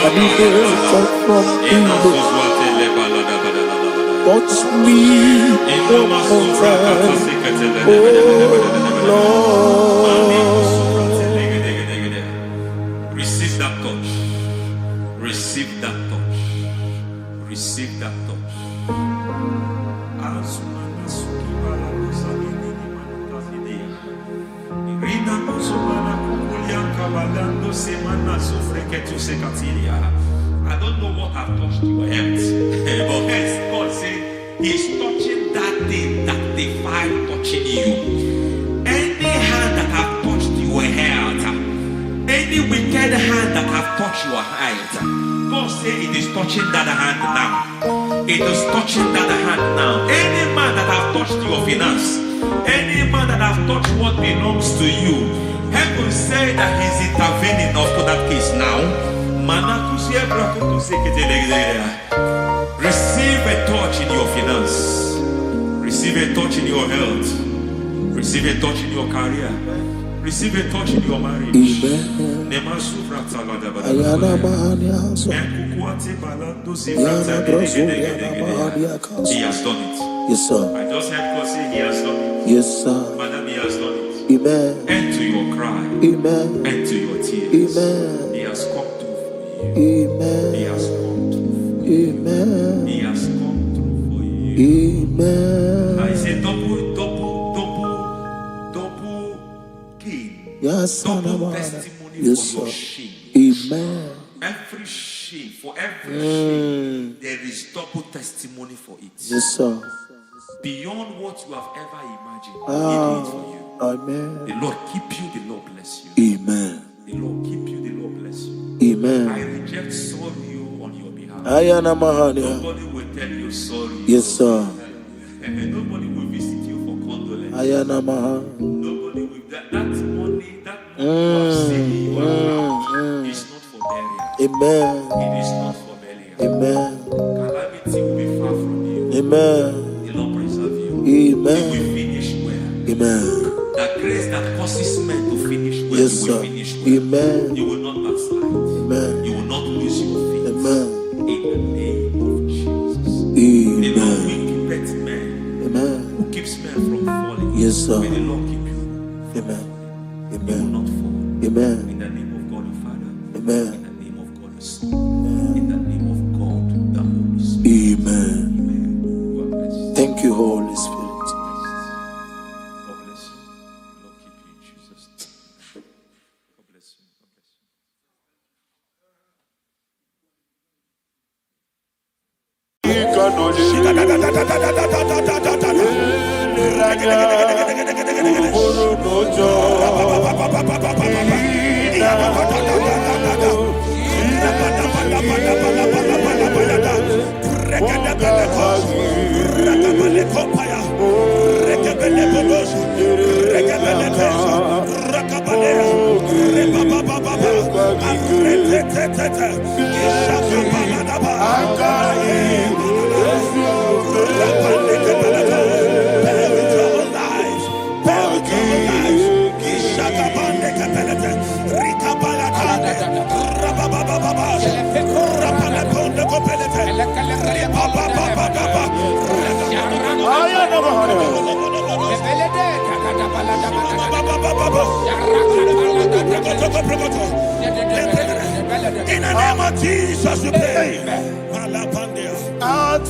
I need a touch from the Lord. Touch me one more time. Oh Lord. Receive that touch. Receive that touch. Receive that touch. I don't know what I've touched your health, but hence God said He's touching that thing that defied touching you. Any hand that have touched your health, any wicked hand that have touched your health, God said it is touching that hand now. It is touching that hand now. Any man that have touched your finance, any man that have touched what belongs to you, heaven said that He's intervening up to that case now. Receive a touch in your finance. Receive a touch in your health. Receive a touch in your career. Receive a touch in your marriage. He has done it. Yes, sir. I just heard God say He has done it. Yes, sir. Madam, He has done it. Amen. End to your cry. Amen. End to your tears. Amen. He has come through for you. Amen. He has come through for you. Amen. He has come through for you. Amen. I say double gain. Yes, Double testimony yes, for your sir. shame. Amen. Every shame, for every shame, there is double testimony for it. Yes, sir. Beyond what you have ever imagined, He did it for you. Amen. The Lord keep you, the Lord bless you. Amen. The Lord keep you, the Lord bless you. Amen. I reject sorrow on your behalf. Ayana Mahania. Nobody will tell you sorry. Yes, sir. And nobody will visit you for condolence. Nobody will. That money you have saved in your account is not for burial. Amen. It is not for burial. Amen. Calamity will be far from you. Amen. The Lord preserve you. Amen. You will finish well. Amen. That grace that causes men to finish well, Yes, you will sir. finish well. Amen. You will not backslide. Amen. You will not lose your faith. Amen. In the name of Jesus. Amen. The Lord will keep men. Amen. Who keeps men from falling. Yes, sir. May the Lord keep you. Amen. You will Amen. not fall. Amen. In the name of God the Father. Amen. In the name of God the Son. In the name of God the Holy Spirit. Amen. Amen. God bless you. Thank you, Holy Spirit. God bless you. The Lord keep you in Jesus' name. God bless you. God bless you. In the name of Jesus, we pray.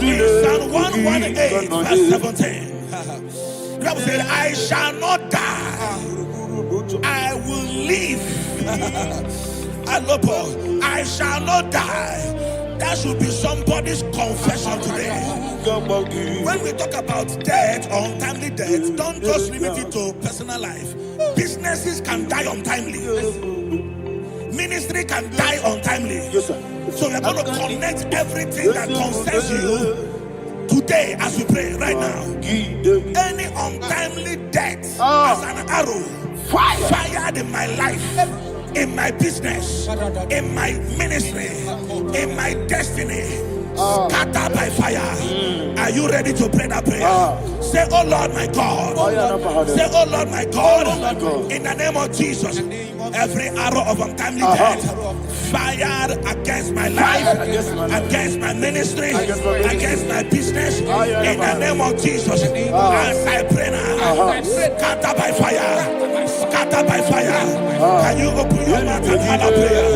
In Psalm 118, verse 17, the Bible said, I shall not die, I will live. I shall not die. That should be somebody's confession today. When we talk about death or untimely death, don't just limit it to personal life. Businesses can die untimely. Ministry can die untimely. Yes, sir. So we're going to connect everything that concerns you today as we pray right now. Any untimely death as an arrow fired in my life, in my business, in my ministry, in my destiny, scattered by fire. Are you ready to pray that prayer? Say, oh Lord my God. Say, oh Lord my God. In the name of Jesus, every arrow of untimely death fired against my life, against my ministry, against my business, in the name of Jesus, as I pray now, scattered by fire, scattered by fire. Can you open your mouth and have a prayer?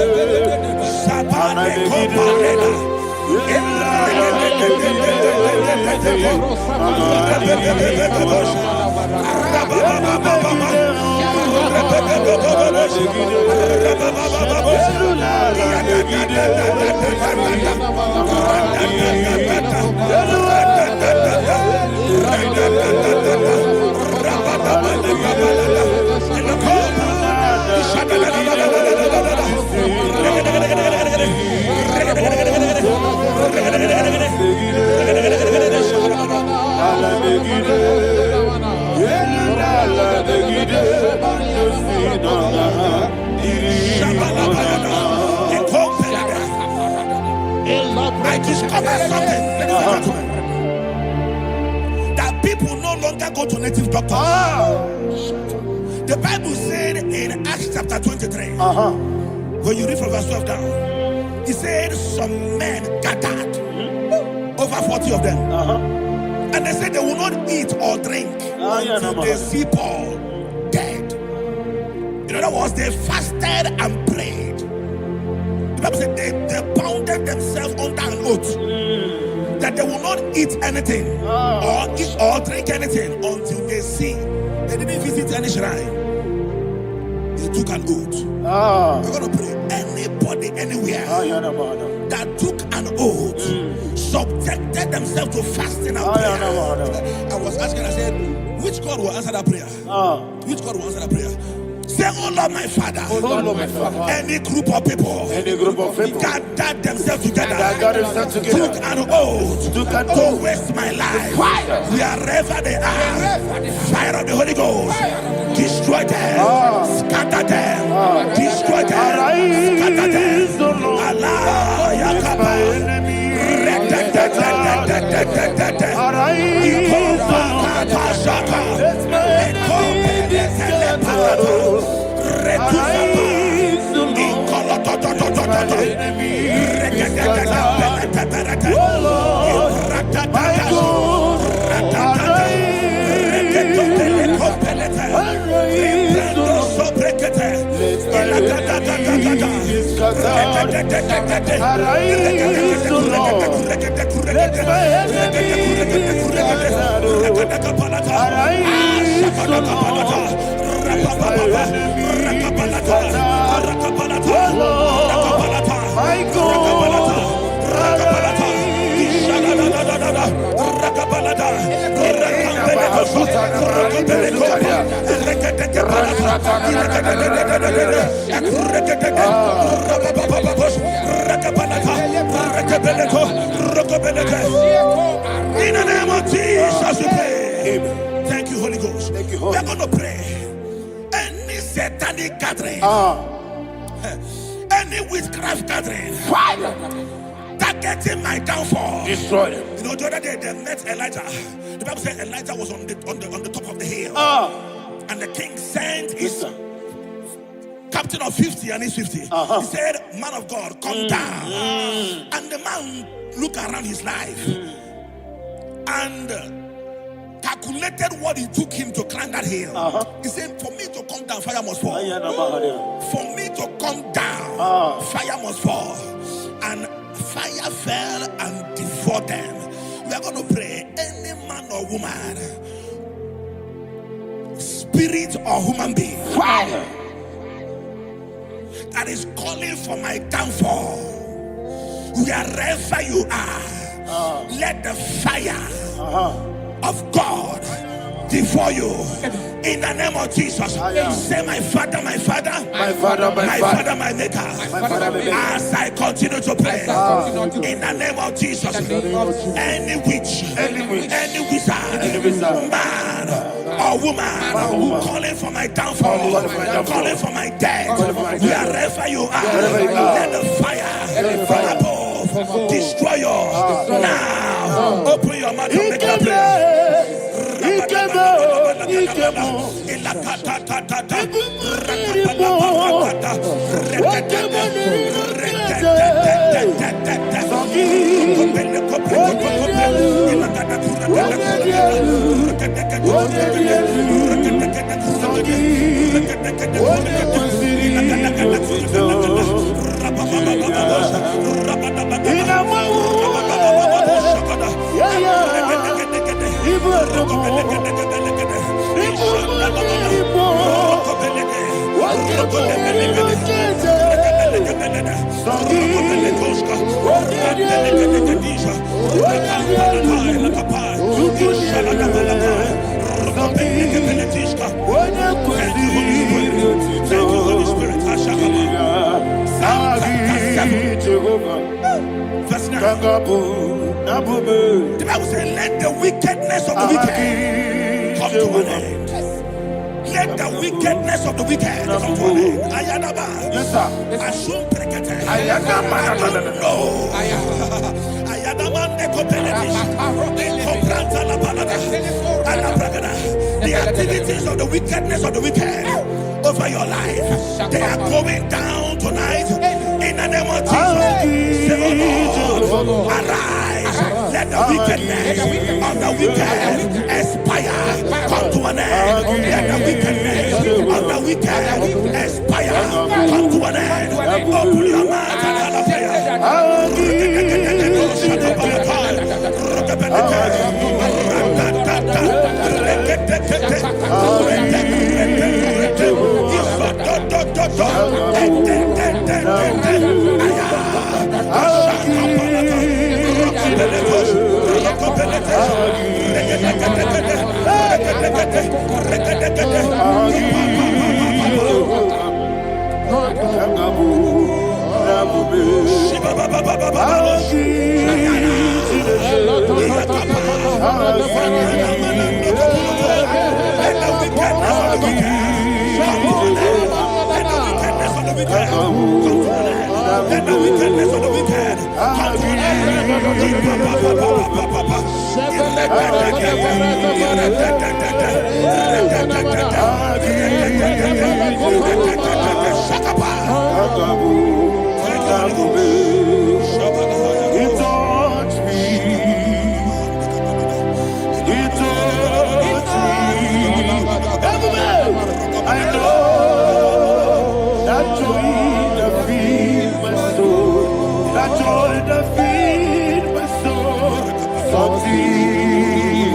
I discovered something, ladies and gentlemen, that people no longer go to native doctors. The Bible said in Acts chapter 23, when you read from verse 12 down, it said some men gathered, over 40 of them, and they said they will not eat or drink until they see Paul dead. In other words, they fasted and prayed. The Bible said they bounded themselves under an oath that they will not eat anything or eat or drink anything until they see. They didn't visit any shrine. They took an oath. We're going to pray. Anybody, anywhere that took an oath, subjected themselves to fasting and prayer. I was asking, I said, which God will answer that prayer? Which God will answer that prayer? Say, oh Lord, my Father. Oh Lord, my Father. Any group of people. Any group of people. Gathered themselves together. Took an oath. To waste my life. Wherever they are. Fire of the Holy Ghost. Destroy them. Scatter them. Destroy them. Scatter them. Allah Yakaba. In the name of Jesus, we pray. Thank you, Holy Ghost. Thank you, We are going to pray. Any satanic gathering, any witchcraft gathering, targeting my downfall, destroy them. You know, the other day they met Elijah. The Bible said Elijah was on the top of the hill, and the king sent his captain of 50 and his 50. He said, "Man of God, come down." And the man looked around his life and calculated what it took him to climb that hill. He said, "For me to come down, fire must fall. For me to come down, fire must fall." And fire fell and devoured them. We are going to pray. Any man or woman, spirit or human being, that is calling for my downfall, wherever you are, let the fire of God devour you in the name of Jesus. Say, my Father, my Father, My Father, my Father, my Maker. As I continue to pray in the name of Jesus, any witch, any wizard, man or woman calling for my downfall, calling for my death, wherever you are, let the fire above destroy you now. Open your mouth and make a prayer. Verse 9. The Bible says, let the wickedness of the wicked come to an end. Let the wickedness of the wicked come to an end. Ayadaba. Yes, sir. Assume prekete. Ayadaba. No. Ayadaba nekopeletish. Nekopranta la balada. Alabragada. The activities of the wickedness of the wicked over your life, they are going down tonight in the name of Jesus. Say, oh Lord, arise. Let the wickedness of the wicked expire. Come to an end. Let the wickedness of the wicked expire. Come to an end. Open your mouth and Let the wickedness of the wicked He touched me. He touched me. I know that joy that feeds my soul. That joy that feeds my soul. Something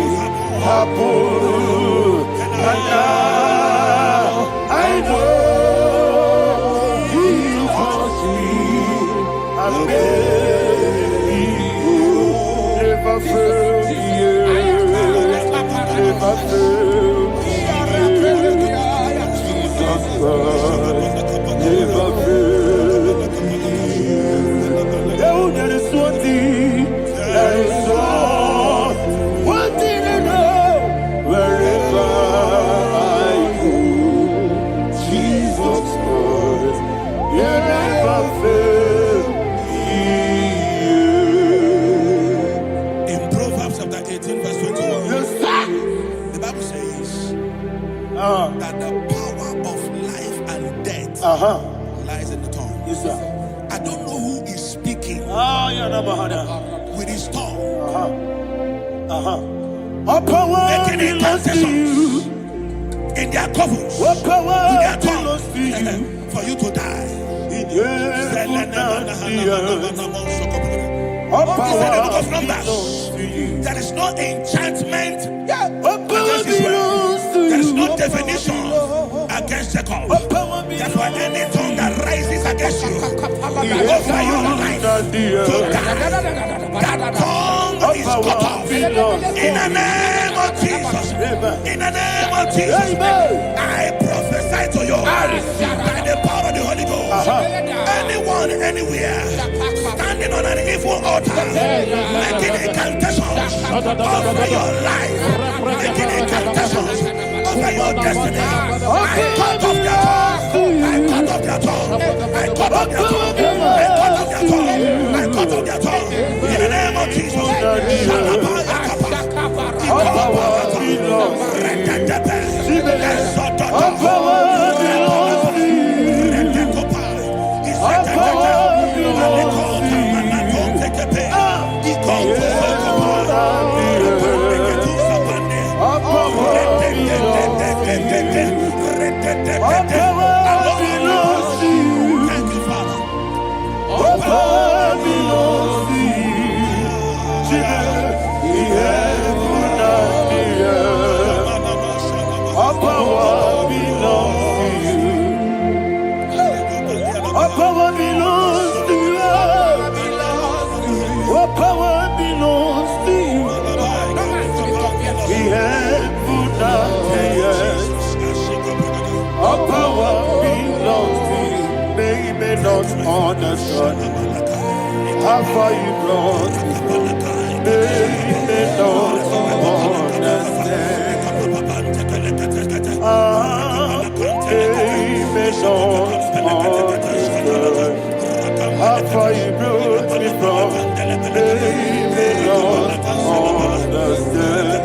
happened, and now I know He touched me. And baby, never failed me yet. Never failed me yet. Jesus Christ, never failed me yet. Oh, there is one thing, there is one thing I know. Wherever I go, Jesus Christ, you never fail me. in Proverbs chapter 18, verse 21. Yes, sir. The Bible says that the power of life and death lies in the tongue. Yes, sir. I don't know who is speaking with his tongue, All power making belongs to you. incantations in their covens All power with their belongs tongue to you. for you to die. Yes, all He said in the book of power Numbers, belongs to you. there is no enchantment All power against Israel. belongs to There is you. no definition against Jacob. All power That's why belongs any tongue that rises against you over your life to to you. die, that tongue All is cut power off. belongs In the name of Jesus. In the name of Jesus. Amen. I prophesy to you by the power of the Holy Ghost. Anyone, anywhere, standing on an evil altar, making incantations over your life, making incantations over your destiny. I cut off their tongue. I cut off their tongue. I cut off their tongue. I cut off their tongue. I cut off their tongue. In the name of Jesus. All power belongs to you. All power belongs to you. All power belongs to you. All power belongs to you. Thank you, Father. All power belongs to you. The heaven and the earth. All power belongs to you. All power belongs to you. All power belongs to you. The heaven and the earth. All power belongs to you. They may not understand how far you brought me. They may not understand. They may not understand how far you brought me from. They may not understand.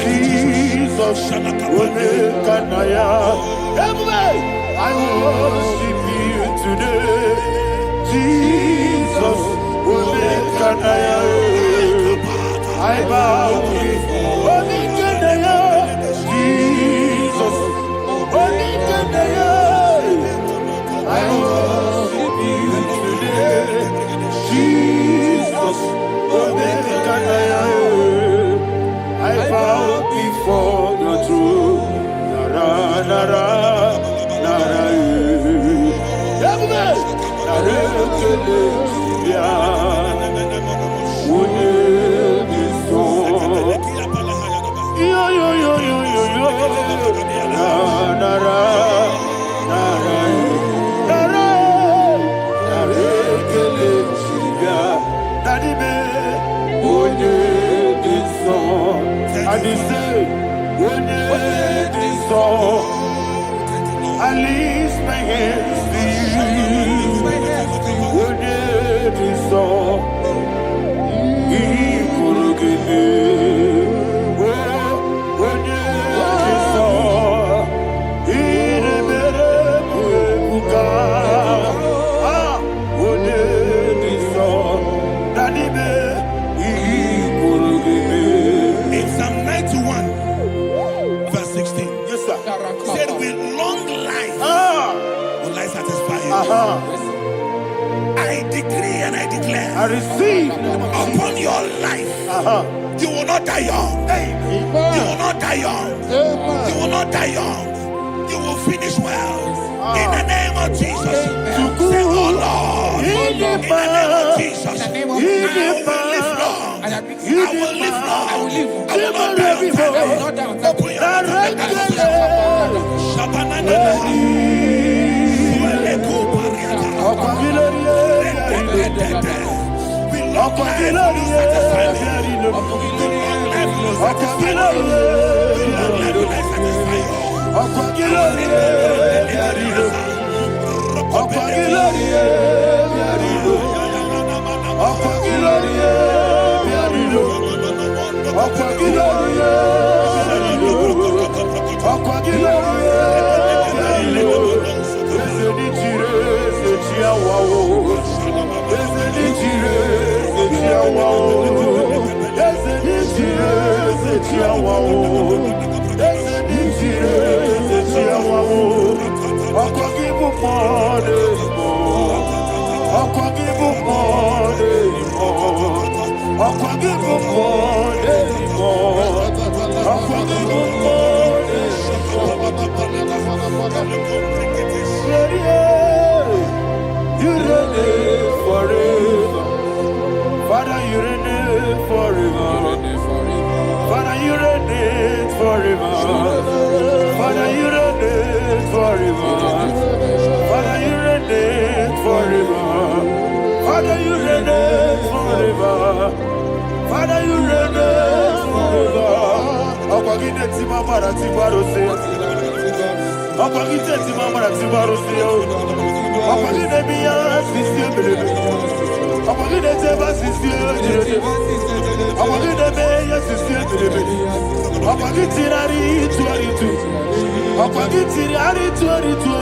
Jesus will make an I worship you today. Jesus will make an I bow before Jesus. I worship you today. Jesus will make an I bow before the throne. Nara, nara, nara, I lift my hands to you. receive. Upon your life, you will not die young. You will not die young. You will not die young. You will finish well. In the name of Jesus. Say, oh Lord. In the name of Jesus. I will live long. I will live long. I will not die on time. Open your You reign forever. Father, you reign forever. Father, you reign forever. Father, you reign forever. Father, you reign forever. Father, you reign forever. Father, you reign forever. Akwagide timamara tibarose. Akwagide timamara tibarose. Akwagide biya sisi. Akwagide teba sisi. Akwagide beya sisi. Akwagide rari tuaritu. Akwagide rari tuaritu.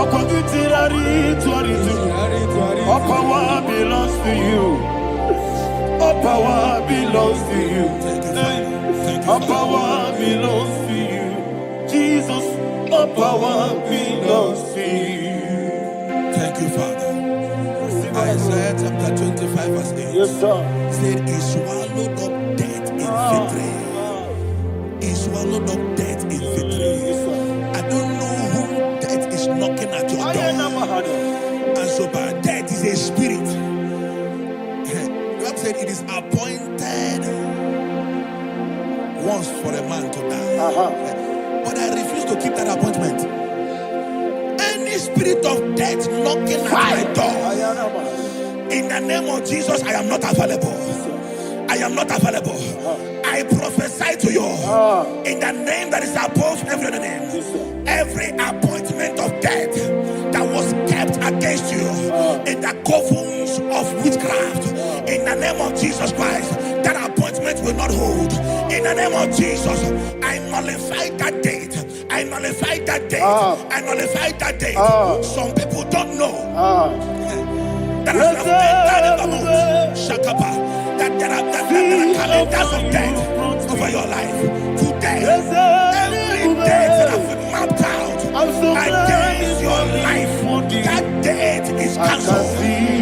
Akwagide rari tuaritu. All power belongs to you. All power belongs to you. All power belongs to you. Jesus, all power belongs to you. Thank you, Father. Isaiah chapter 25 verse 8. Yes, sir. Said, he swallowed up death in victory. He swallowed up death in victory. I don't know who death is knocking at your door. And so, but death is a spirit. God said it is appointed once for a man to die. But I refuse to keep that appointment. Any spirit of death knocking at my door, in the name of Jesus, I am not available. I am not available. I prophesy to you in the name that is above every other name. Every appointment of death that was kept against you in the covens of witchcraft, in the name of Jesus Christ, that appointment will not hold. In the name of Jesus, I nullify that date. I nullify that date. I nullify that date. Some people don't know that as you have entered in the month, Shakapa, that there are calendars of death over your life. Today, every date that have been mapped out against your life, that date is cancelled.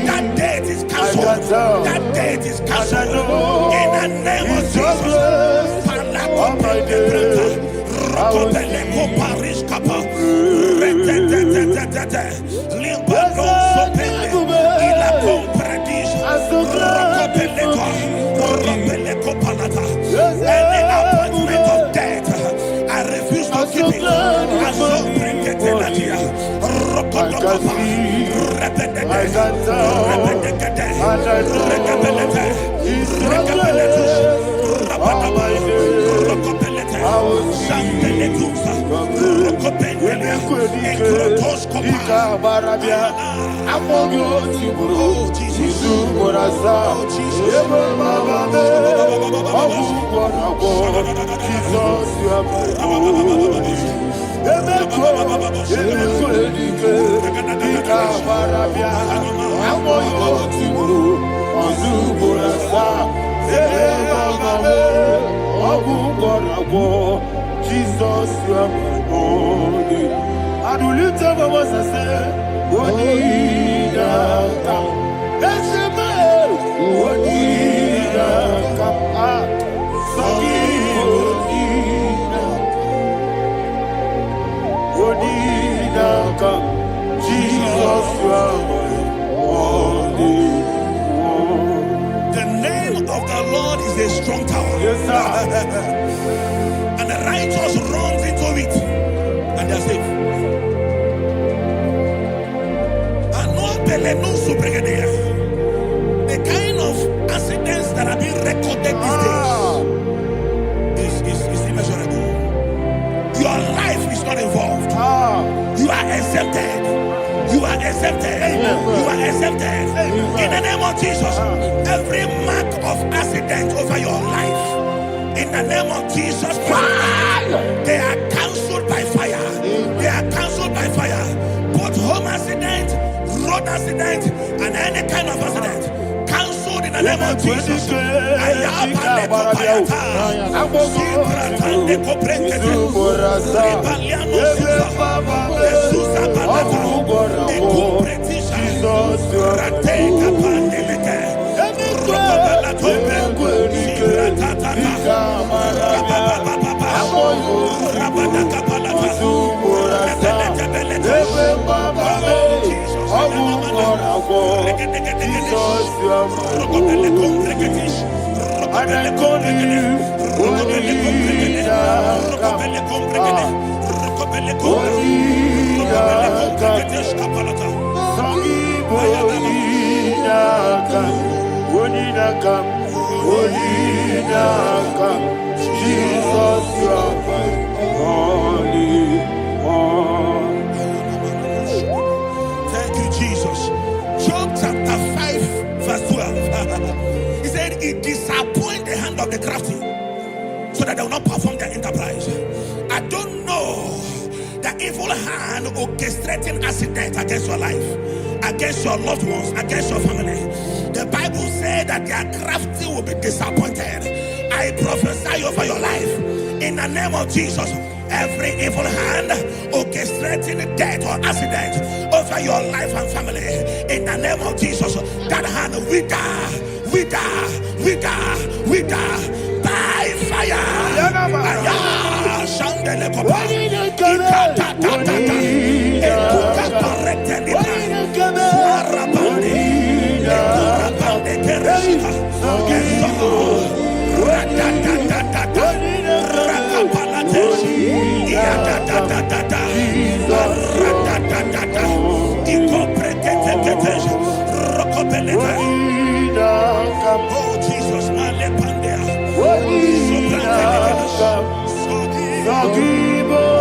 That date is cancelled. That date is cancelled. In the name of Jesus. Any appointment of death, I refuse to keep it. I so bring it in the year. Jesus, you are my Lord. And will you tell me what I say? What Jesus, you are holy. The name of the Lord is a strong tower. Yes, sir. And the righteous runs into it and they're safe. The kind of accidents that are being recorded these days is immeasurable. Your life is not involved. You are exempted. You are exempted. You are exempted. In the name of Jesus, every mark of accident over your life, in the name of Jesus Christ, they are cancelled by fire. They are cancelled by fire. Both home accident, road accident, and any kind of accident, cancelled in the name of Jesus. Jesus, you are holy. Thank you, Jesus. Job chapter 5, verse 12. He said, it disappoints the hand of the crafty, so that they will not perform their enterprise. I don't know the evil hand orchestrating accident against your life, against your loved ones, against your family. The Bible said that their crafty will be disappointed. I prophesy over your life in the name of Jesus. Every evil hand orchestrating death or accident over your life and family, in the name of Jesus, that hand wither by fire. Oh Jesus, Sagibo.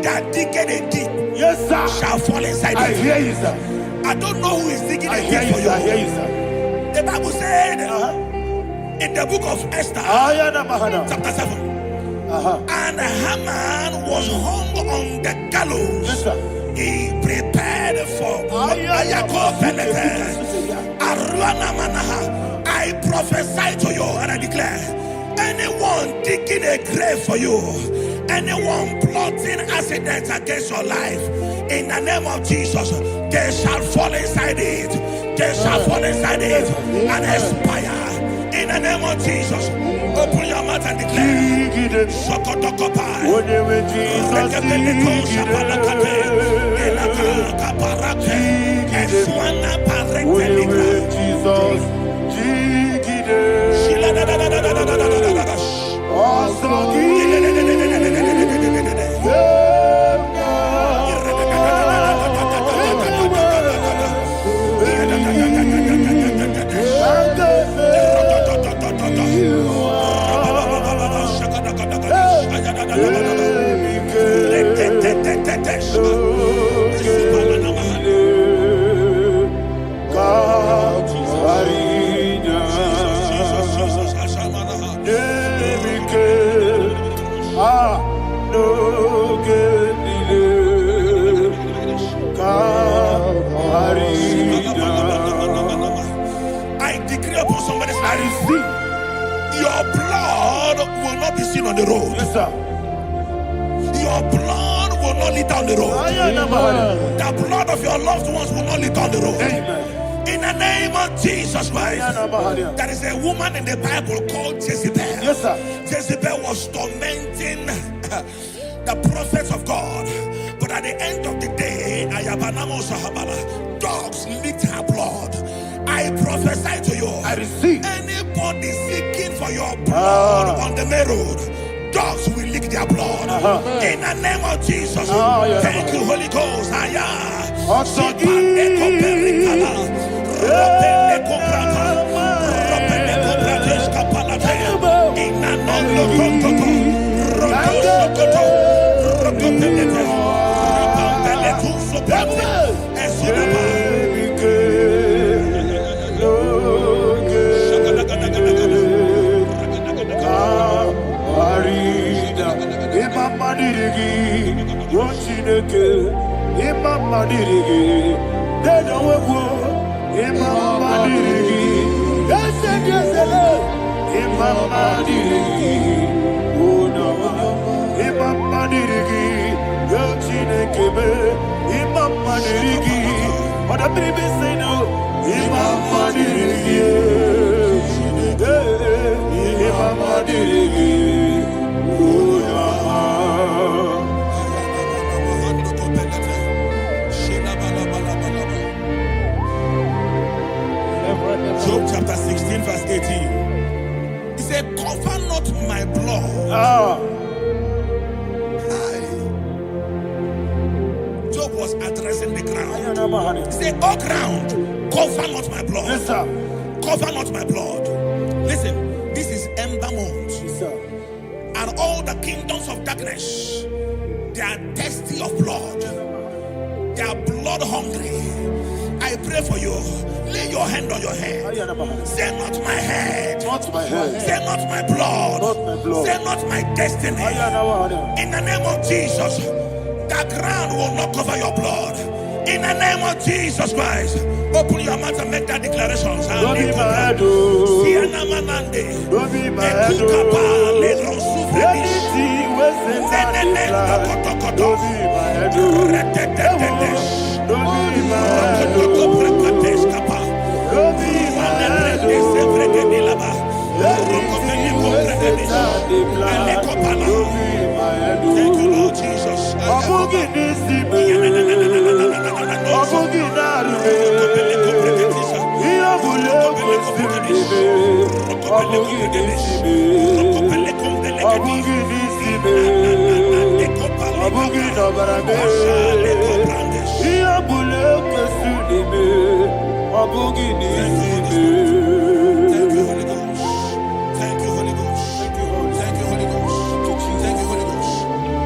that digging a deep Yes, sir. shall fall inside I it. hear you, sir. I don't know who is digging I a hear deep you, for sir. I you. hear you, sir. The Bible said in the book of Esther, Ayana Mahana. chapter 7, and Haman was hung on the gallows. Yes, sir. He prepared for I prophesy to you and I declare, anyone digging a grave for you, anyone plotting accidents against your life, in the name of Jesus, they shall fall inside it. They shall fall inside it and expire. In the name of Jesus, open your mouth and declare. Sokotokopai. I decree upon somebody's life, your blood will not be seen on the road. Yes, sir. Your blood will not lead down the road. The blood of your loved ones will not lead down the road. Amen. In the name of Jesus Christ. There is a woman in the Bible called Jezebel. Yes, sir. Jezebel was tormenting the prophets of God. But at the end of the day, dogs licked her blood. I prophesy to you. I receive. Anybody seeking for your blood on the main road, dogs will lick their blood. In the name of Jesus. Thank you, Holy Ghost. Job chapter 16 verse 18. He said, cover not my blood. Job was addressing the ground. He said, oh ground, cover not my blood. Yes, sir. Cover not my blood. Listen, this is ember month. Yes, sir. And all the kingdoms of darkness, they are thirsty of blood. They are blood hungry. I pray for you. Lay your hand on your head. Say not my head. Not my head. Say not my blood. Not my blood. Say not my destiny. In the name of Jesus, the ground will not cover your blood. In the name of Jesus Christ, open your mouth and make that declaration. Don't be my head. Don't be my head. Anything was in my life. Don't be my head. Don't be my head. Don't be my head. Thank you, Lord Jesus.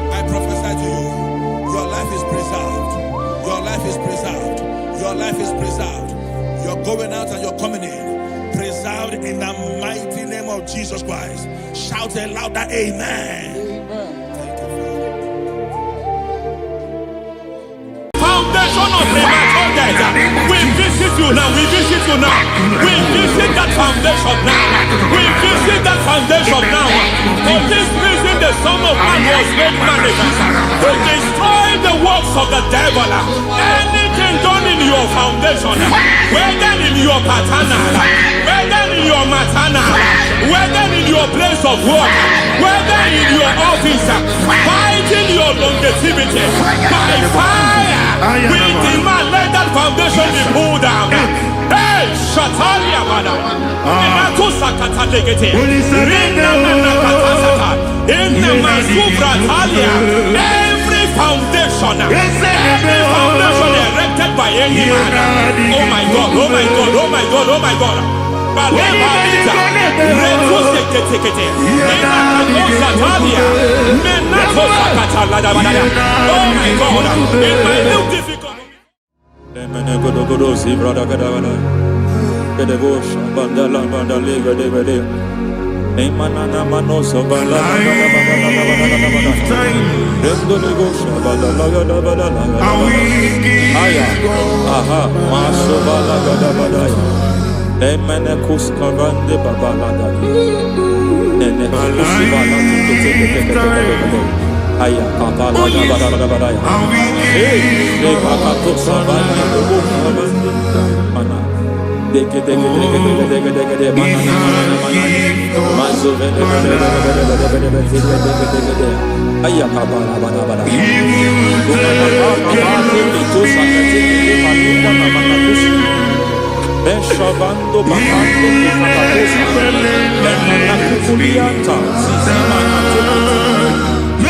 I prophesy to you. preserved. Your life is preserved. Your life is preserved. You're going out and you're coming in. Preserved in the mighty name of Jesus Christ. Shout a louder amen. Thank you, Father. Foundation of premature death. We visit you now. We visit you now. We visit that foundation now. We visit that foundation now. For this reason, the Son of Man was made manifest to destroy the works of the devil. Anything done in your foundation, whether in your paternal, whether in your maternal, whether in your place of work, whether in your office, fighting your longevity by fire. We demand let that foundation be pulled down. Hey, Shatalia Bada. Every foundation erected by any man. Oh my God, oh my God, oh my God, oh my God. Oh my God, in my new difficulty. Beshavando bakando kukulianta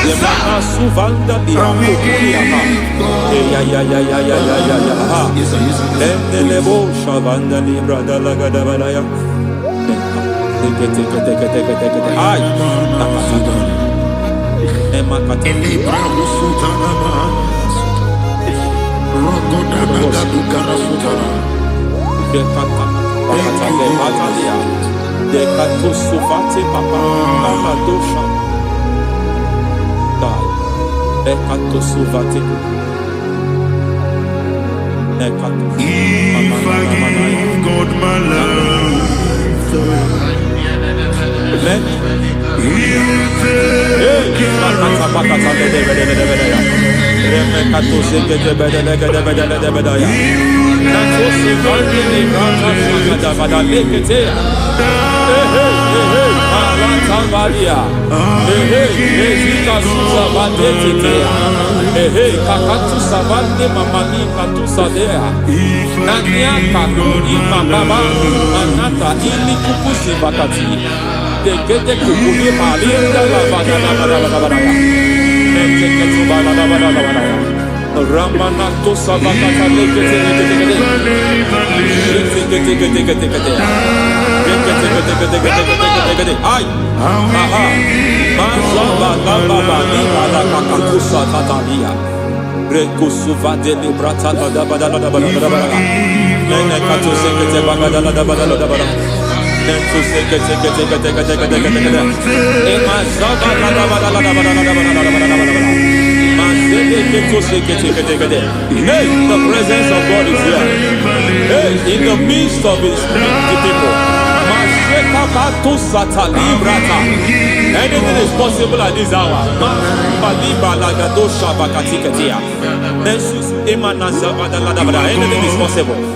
Yemana suvanda biakukuliata ya Endelebo shavanda libra dalagadabaya Teke ay Emakata libra usutana Rogoda nagaduka sutana Dekata Batalia Dekato Sufate Papa Amadosha Dai Dekato Sufate Dekato If I give God my love then He'll take care Ramanato Savakata Ay, aha, Mazaba Baba Nibala Kakakusa Tatalia, Rekusuva de Librata Badabada, Nene Katu Sekete Bagadala Badala, Nentu Sekete, Emazaba Hey, the presence of God is here. Hey, in the midst of His people. Anything is possible at this hour. Anything is possible. We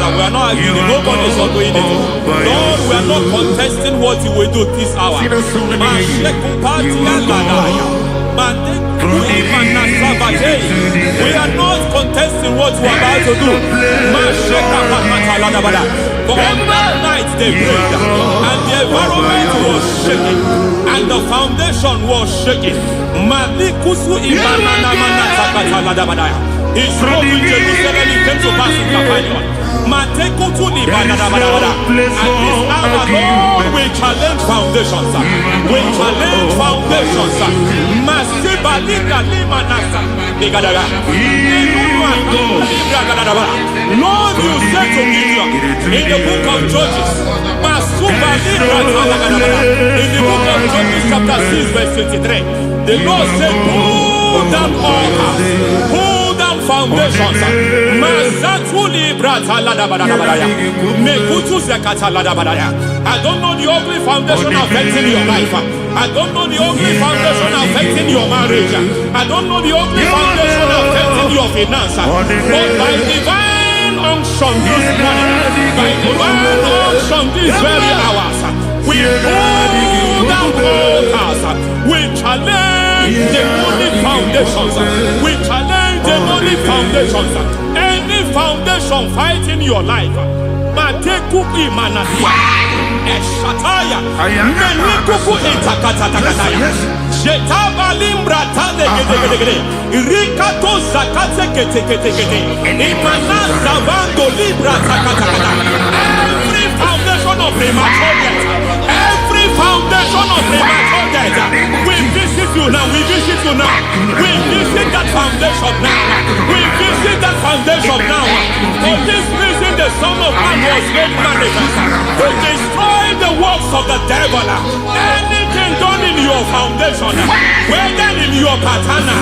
are not arguing, nobody is doing it. Lord, we are not contesting what you will do this hour. We are not contesting what you are about to do. For on that night they prayed, and the environment was shaking, and the foundation was shaking. He spoke in Jerusalem, he came to pass in Capernaum. And this Lord, we challenge foundations. We challenge foundations. Masiba liga lima nasa. Lord, you said to Gideon in the book of Judges, in the book of Judges chapter 6 verse 23, the Lord said, pull down altars, pull down foundations. I don't know the ugly foundation affecting your life. I don't know the ugly foundation affecting your marriage. I don't know the ugly foundation affecting your finance. But by divine unction this morning, by divine unction these very hours, we pull down altars. We challenge demonic foundations. We challenge demonic foundations. Any foundation fighting your life, Matekuki Manasia, Eshataya, Menikuku Itakatatakataya, Shetabalimbra Tande, Rikato Zakate Ketekete, Imanasa Bando Libra Takatakata. Every foundation of premature death, every foundation of premature death, we visit you now, we visit you now, we visit that foundation now, we visit that foundation now. For this reason, the Son of Man was made manifest to destroy the works of the devil. Anything done in your foundation, whether in your paternal,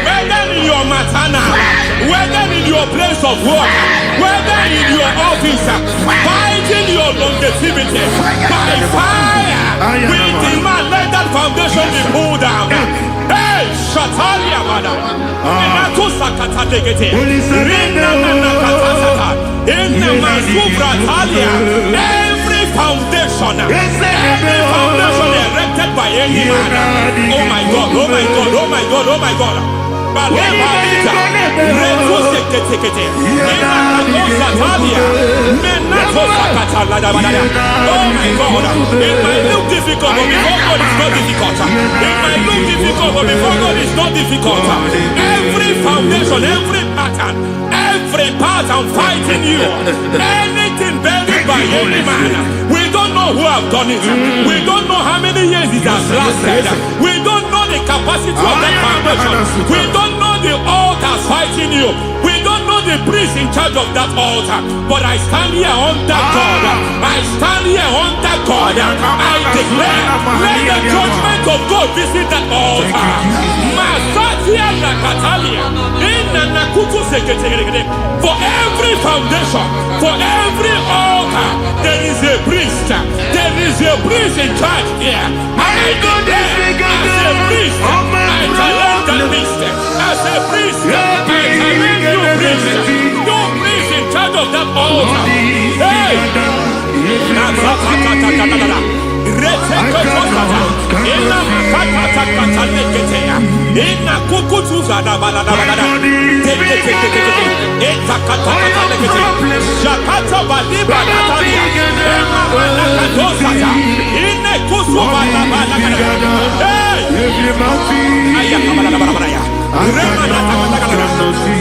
whether in your maternal, whether in your place of work, whether in your office, fighting your longevity by fire, we demand let that foundation be pulled down. Hey, Shatalia Mada, Inatusakata Legate, Rina Nakatasata, in the Masufra Talia, every foundation erected by any man. Oh my God, oh my God, oh my God, oh my God. Oh my God, it might look difficult, but before God it's not difficult. It might look difficult, but before God it's not difficult. Every foundation, every pattern fighting you, anything buried by any man, we don't know who have done it. We don't know how many years it has lasted. We don't know the capacity of that foundation. We don't know the altars fighting you. We don't know the priest in charge of that altar. But I stand here under God. I stand here under God. I declare, let the judgment of God visit that altar. Masatia Nakatalia. For every foundation, for every altar, there is a priest. There is a priest in charge here. I declare, as a priest, I challenge the priest. As a priest, I challenge you, priest. You priest in charge of that altar. Hey!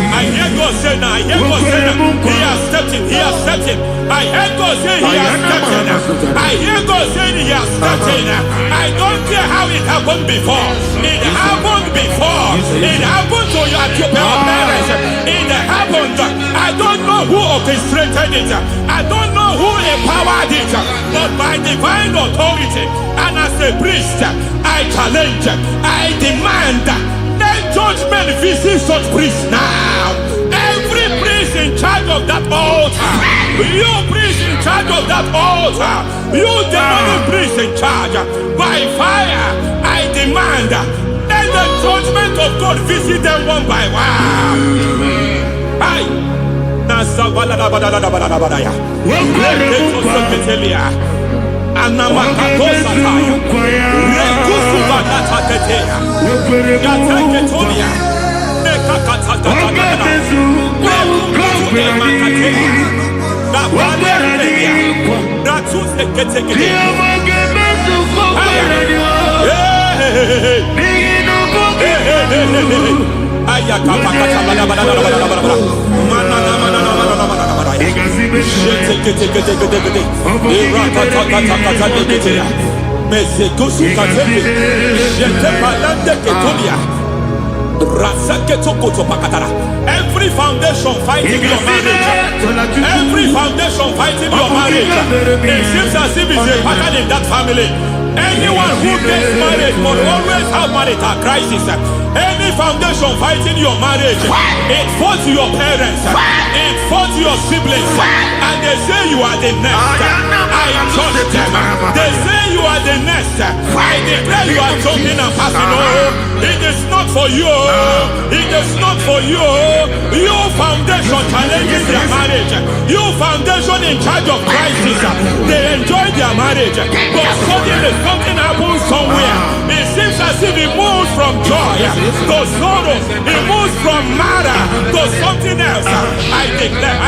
I hear God say now, I hear God say now, he has stepped in, he has stepped in. I hear God say he has stepped in. I hear God say he has stepped in. I don't care how it happened before. It happened before. It happened to your parents. It happened. I don't know who orchestrated it. I don't know who empowered it. But by divine authority and as a priest, I challenge, I demand, let judgment visit such priests now. Every priest in charge of that altar, you priest in charge of that altar, you demonic priest in charge, by fire, I demand, let the judgment of God visit them one by one. Aye. Every foundation fighting your marriage, every foundation fighting your marriage, it seems as if it's a pattern in that family. Anyone who gets married must always have marital crisis. Any foundation fighting your marriage, it fought your parents, it fought your siblings, and they say you are the next. I judge them. They say you are the next. I declare you are jumping and passing. Oh, it is not for you. It is not for you. You foundation challenging their marriage. You foundation in charge of crisis. They enjoy their marriage, but suddenly something happens somewhere. It seems as if it moves from joy to sorrow. It moves from matter to something else. I declare,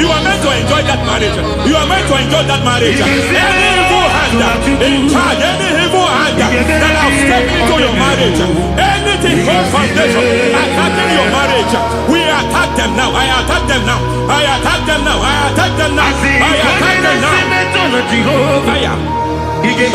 you are meant to enjoy that marriage. You are meant to enjoy that marriage. Any evil hand in charge, any evil hand that have stepped into your marriage, anything called foundation attacking your marriage, we attack them now. I attack them now. I attack them now. I attack them now. I attack them now. Fire. It is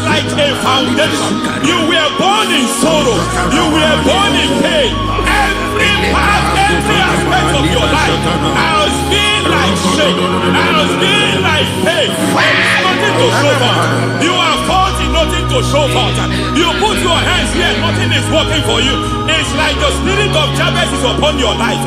like a foundation. You were born in sorrow. You were born in pain. Every part, every aspect of your life has been like shame. Has been like pain. There's nothing to show for. You are faulty, nothing to show for. You put your hands here, nothing is working for you. It's like the spirit of Jabez is upon your life.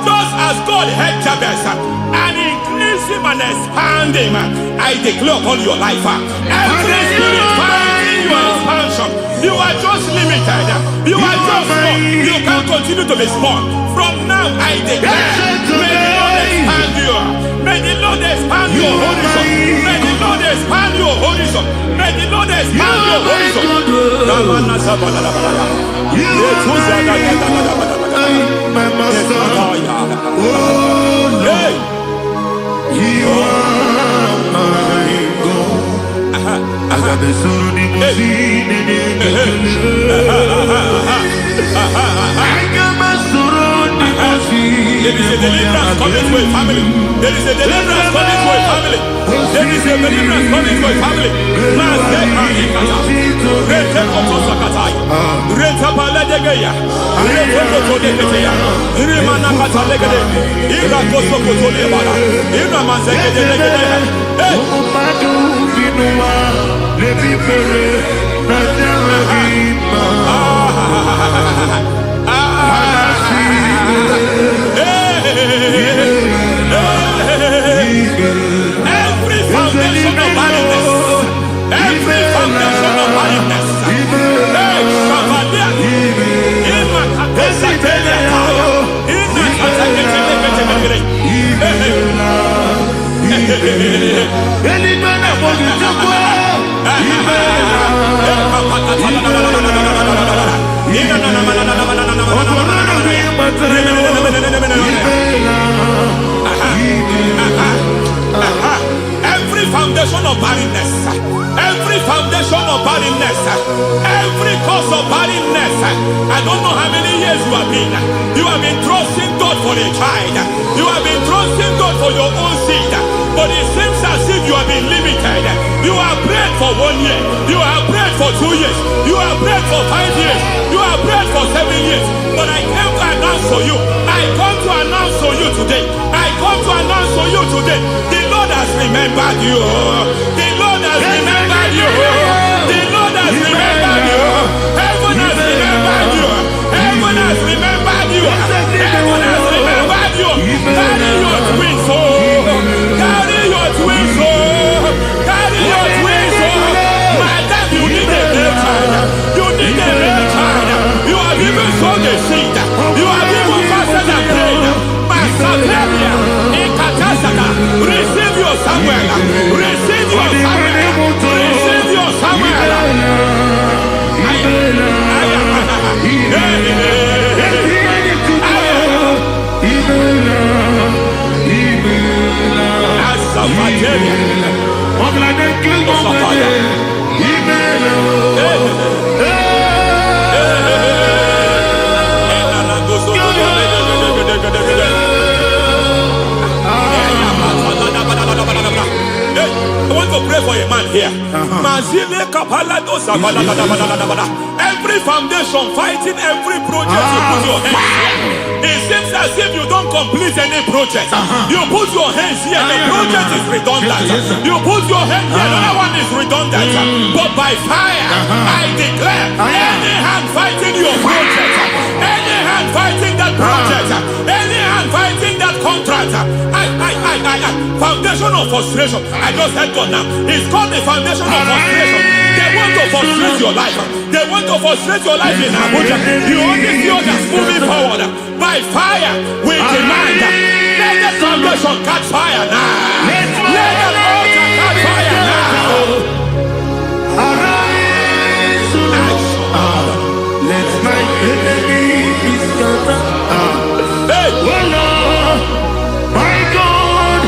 Just as God had Jabez and increased him and expand him, I declare upon your life. Every spirit fighting your expansion, you are just limited. You are just small. You can't continue to be small. From now, I declare, may the Lord expand you. May the Lord expand your horizon. May the Lord expand your horizon. May the Lord expand your horizon. My master, oh Lord, you are my God. I got the soul in my feet, I got my soul in my feet. There is a deliverance coming to a family. There is a deliverance coming to a family. There is a deliverance coming to a family. Every foundation of barrenness, every foundation of barrenness, every foundation of barrenness, every foundation of barrenness, every cause of barrenness. I don't know how many years you have been trusting God for a child. You have been trusting God for your own seed, but it seems as if you have been limited. You have prayed for 1 year, you have prayed for 2 years, you have prayed for 5 years, you have prayed for 7 years. But I came to announce for you, I come to announce for you today, I come to announce for you today, the Lord has remembered you. The Lord has remembered you. The Lord has remembered you. Heaven has remembered you. Heaven has remembered you. Heaven has remembered you. Carry your twins, oh. Carry your twins, oh. Carry your twins, oh. Madam, you need a male child. You need a male child. You have even sown the seed. You have even fasted and prayed. Masaperia, Ekatasaka, receive your Samuel. Receive your Samuel. Receive your Samuel. I want to pray for a man here. Every foundation fighting every project you put your hands here. It seems as if you don't complete any project. You put your hands here, the project is redundant. You put your hand here, another one is redundant. But by fire, I declare, any hand fighting your project, any hand fighting that project, any hand fighting that contract, foundation of frustration. I just heard God now. It's called the foundation of frustration. They want to frustrate your life. They want to frustrate your life in Abuja. You only see others moving forward. By fire, we demand. Let the foundation catch fire now. Let the altar catch fire now. Arise, let my enemy be scattered. Hey. Oh Lord, my God,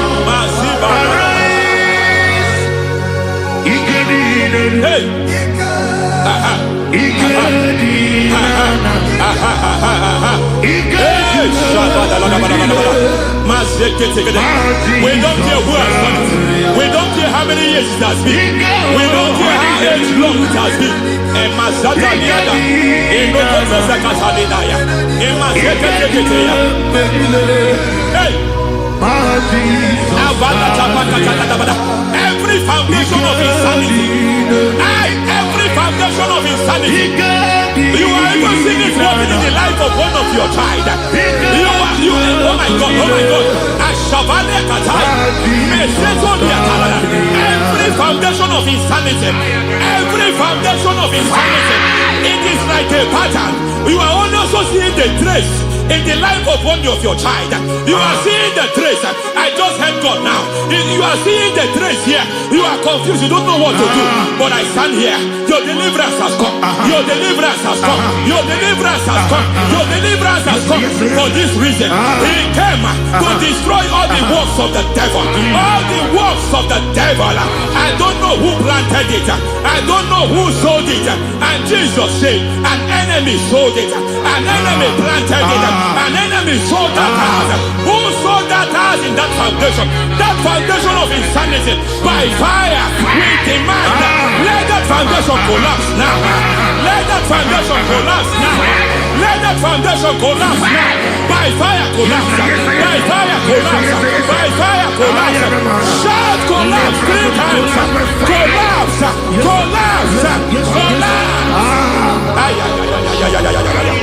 arise. Hey. We don't care who has done it. We don't care how many years it has been. We don't care how long it has been. Every foundation of insanity, every foundation of insanity, you are even seeing it working in the life of one of your child. Oh my God, every foundation of insanity, it is like a pattern. You are also seeing the trace in the life of one of your child. You are seeing the trace. I just heard God now. You are seeing the trace here. You are confused. You don't know what to do. But I stand here. Your deliverance has come. Your deliverance has come. Your deliverance has come. Your deliverance has come. For this reason, He came to destroy all the works of the devil. All the works of the devil. I don't know who planted it. I don't know who sold it. And Jesus said, an enemy sold it. An enemy planted it. An enemy sold that house. Who sold that house in that foundation? That foundation of insanity. By fire, we demand, let that foundation collapse now. Let that foundation collapse now. Let that foundation collapse now. By fire, collapse. By fire, collapse. By fire, collapse. Shout collapse 3 times. Collapse. Collapse. Collapse. Ay, ay, ay, ay, ay, ay, ay, ay, ay.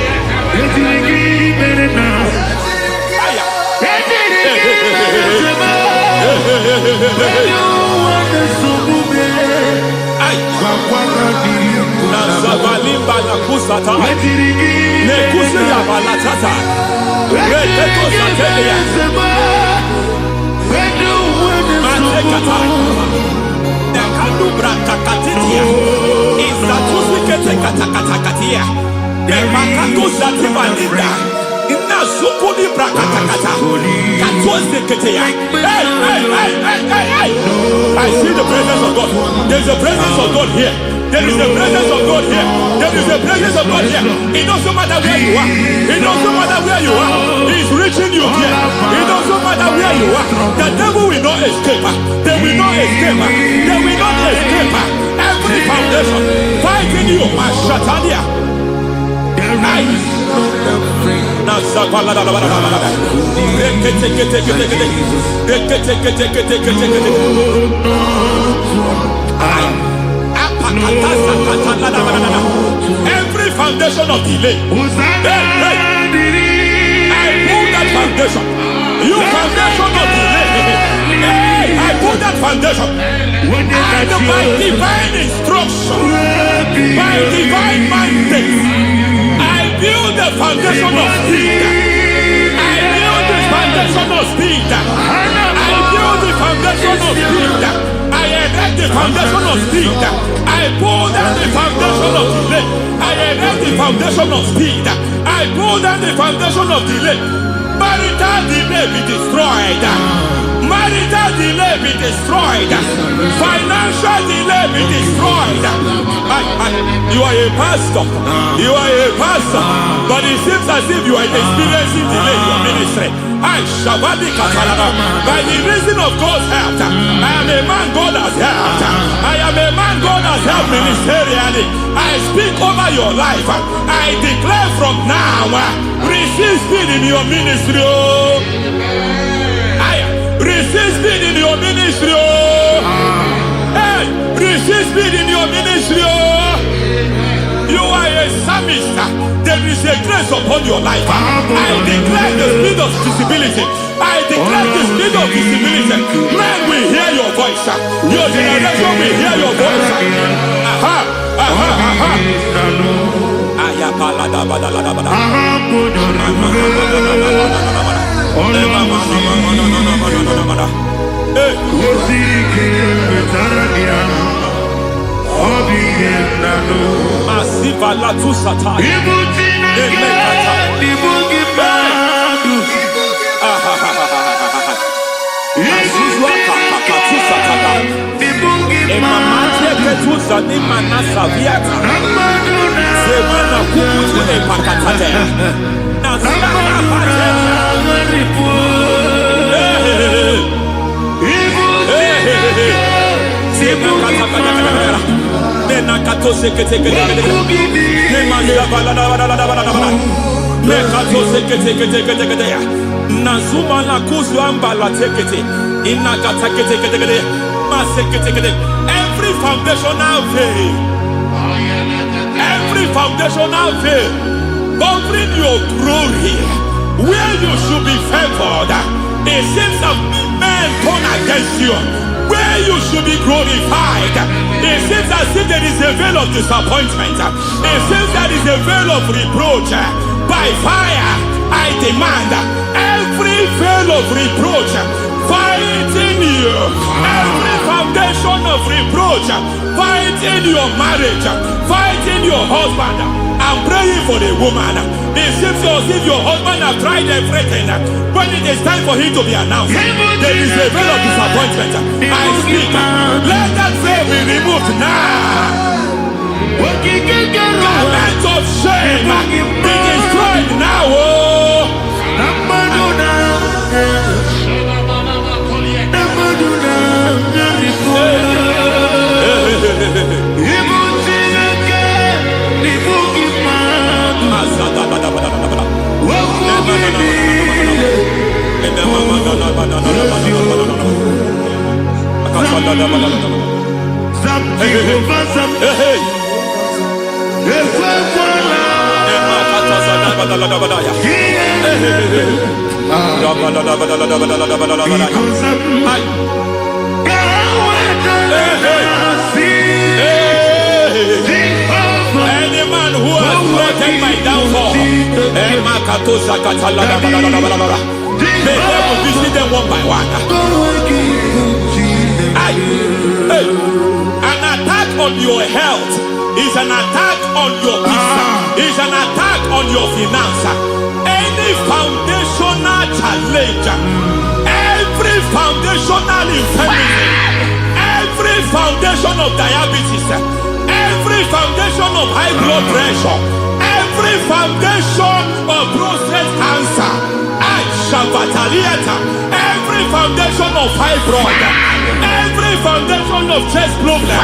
I see the presence of God. There's a presence of God here. There is a presence of God here. There is a presence of God here. It doesn't matter where you are. It doesn't matter where you are. He's reaching you here. It doesn't matter where you are. The devil will not escape. They will not escape. They will not escape. Every foundation fighting you, Mashatalia. Every foundation of delay, I pull that foundation. You foundation of delay, I pull that foundation. And by divine instruction, by divine mandate, I build the foundation of speed. I build the foundation of speed. I build the foundation of speed. I erect the foundation of speed. I pull down the foundation of delay. I erect the foundation of speed. I pull down the foundation of delay. Marital delay be destroyed. Marital delay be destroyed. Financial delay be destroyed. You are a pastor. You are a pastor. But it seems as if you are experiencing delay in your ministry. By the reason of God's help, I am a man God has helped. I am a man God has helped ministerially. I speak over your life. I declare from now, receive speed in your ministry. Receive speed in your ministry. Hey, receive speed in your ministry. You are a psalmist. There is a grace upon your life. I declare the speed of visibility. I declare the speed of visibility. Men will hear your voice. Your generation will hear your voice. Masiva la tu sataya. Nazuma la kuzwamba la tekete inakata kete every foundational veil, every foundational veil covering your glory where you should be favored. It seems that men turn against you where you should be glorified. It seems as if there is a veil of disappointment. It seems there is a veil of reproach. By fire I demand every veil of reproach fighting you, every foundation of reproach fighting your marriage, fighting your husband. I'm praying for the woman. It seems as if your husband has tried everything. When it is time for him to be announced, there is a veil of disappointment. I speak, let that veil be removed now. Garment of shame be destroyed now. Any man who has threatened my downfall, may God visit them one by one. An attack on your health is an attack on your peace, is an attack on your finance. Any foundational challenge, every foundational infirmity, every foundation of diabetes, every foundation of high blood pressure, every foundation of prostate cancer, every foundation of fibroid, every foundation of chest problem,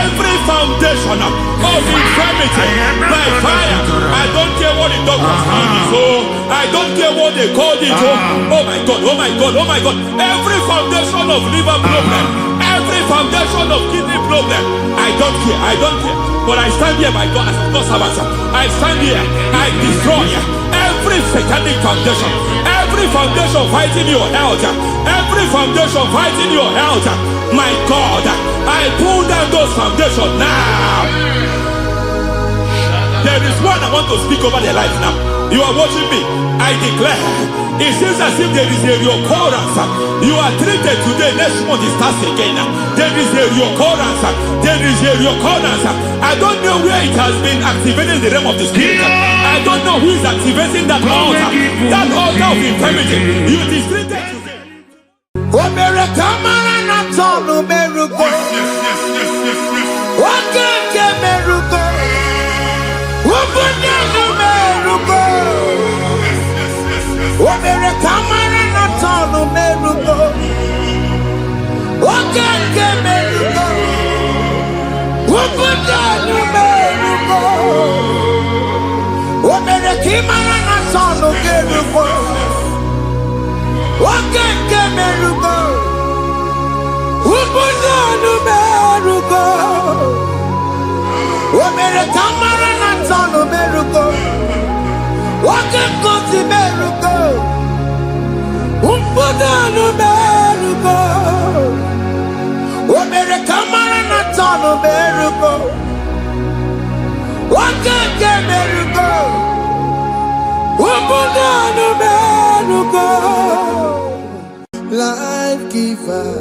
every foundation of infirmity by fire. I don't care what the doctors call it, I don't care what they call it. Oh my God, oh my God, oh my God. Every foundation of liver problem, every foundation of kidney problem, I don't care, I don't care. But I stand here, my God, as a God servant. I stand here, I destroy every satanic foundation, every foundation fighting your health, every foundation fighting your health. My God, I pull down those foundations now. There is one I want to speak over their life now. You are watching me. I declare, it seems as if there is a reoccurrence. You are treated today, next month it starts again. There is a reoccurrence. There is a reoccurrence. I don't know where it has been activated in the realm of the spirit. I I don't know who is activating that altar of infirmity. You distributed today. America Marana Tonu Meruko. Wakeke Meruko. Wabunanu Meruko. America Marana Tonu Meruko. Wakeke Meruko. Wabunanu Meruko. America Marana Tonu Meruko. Wakeke Meruko. Wabunanu Meruko. America Marana Tonu Meruko. Wakeke Meruko. Wabunanu Meruko. America Marana Tonu Meruko. Wakeke Meruko. Wabunanu Meruko. Life giver,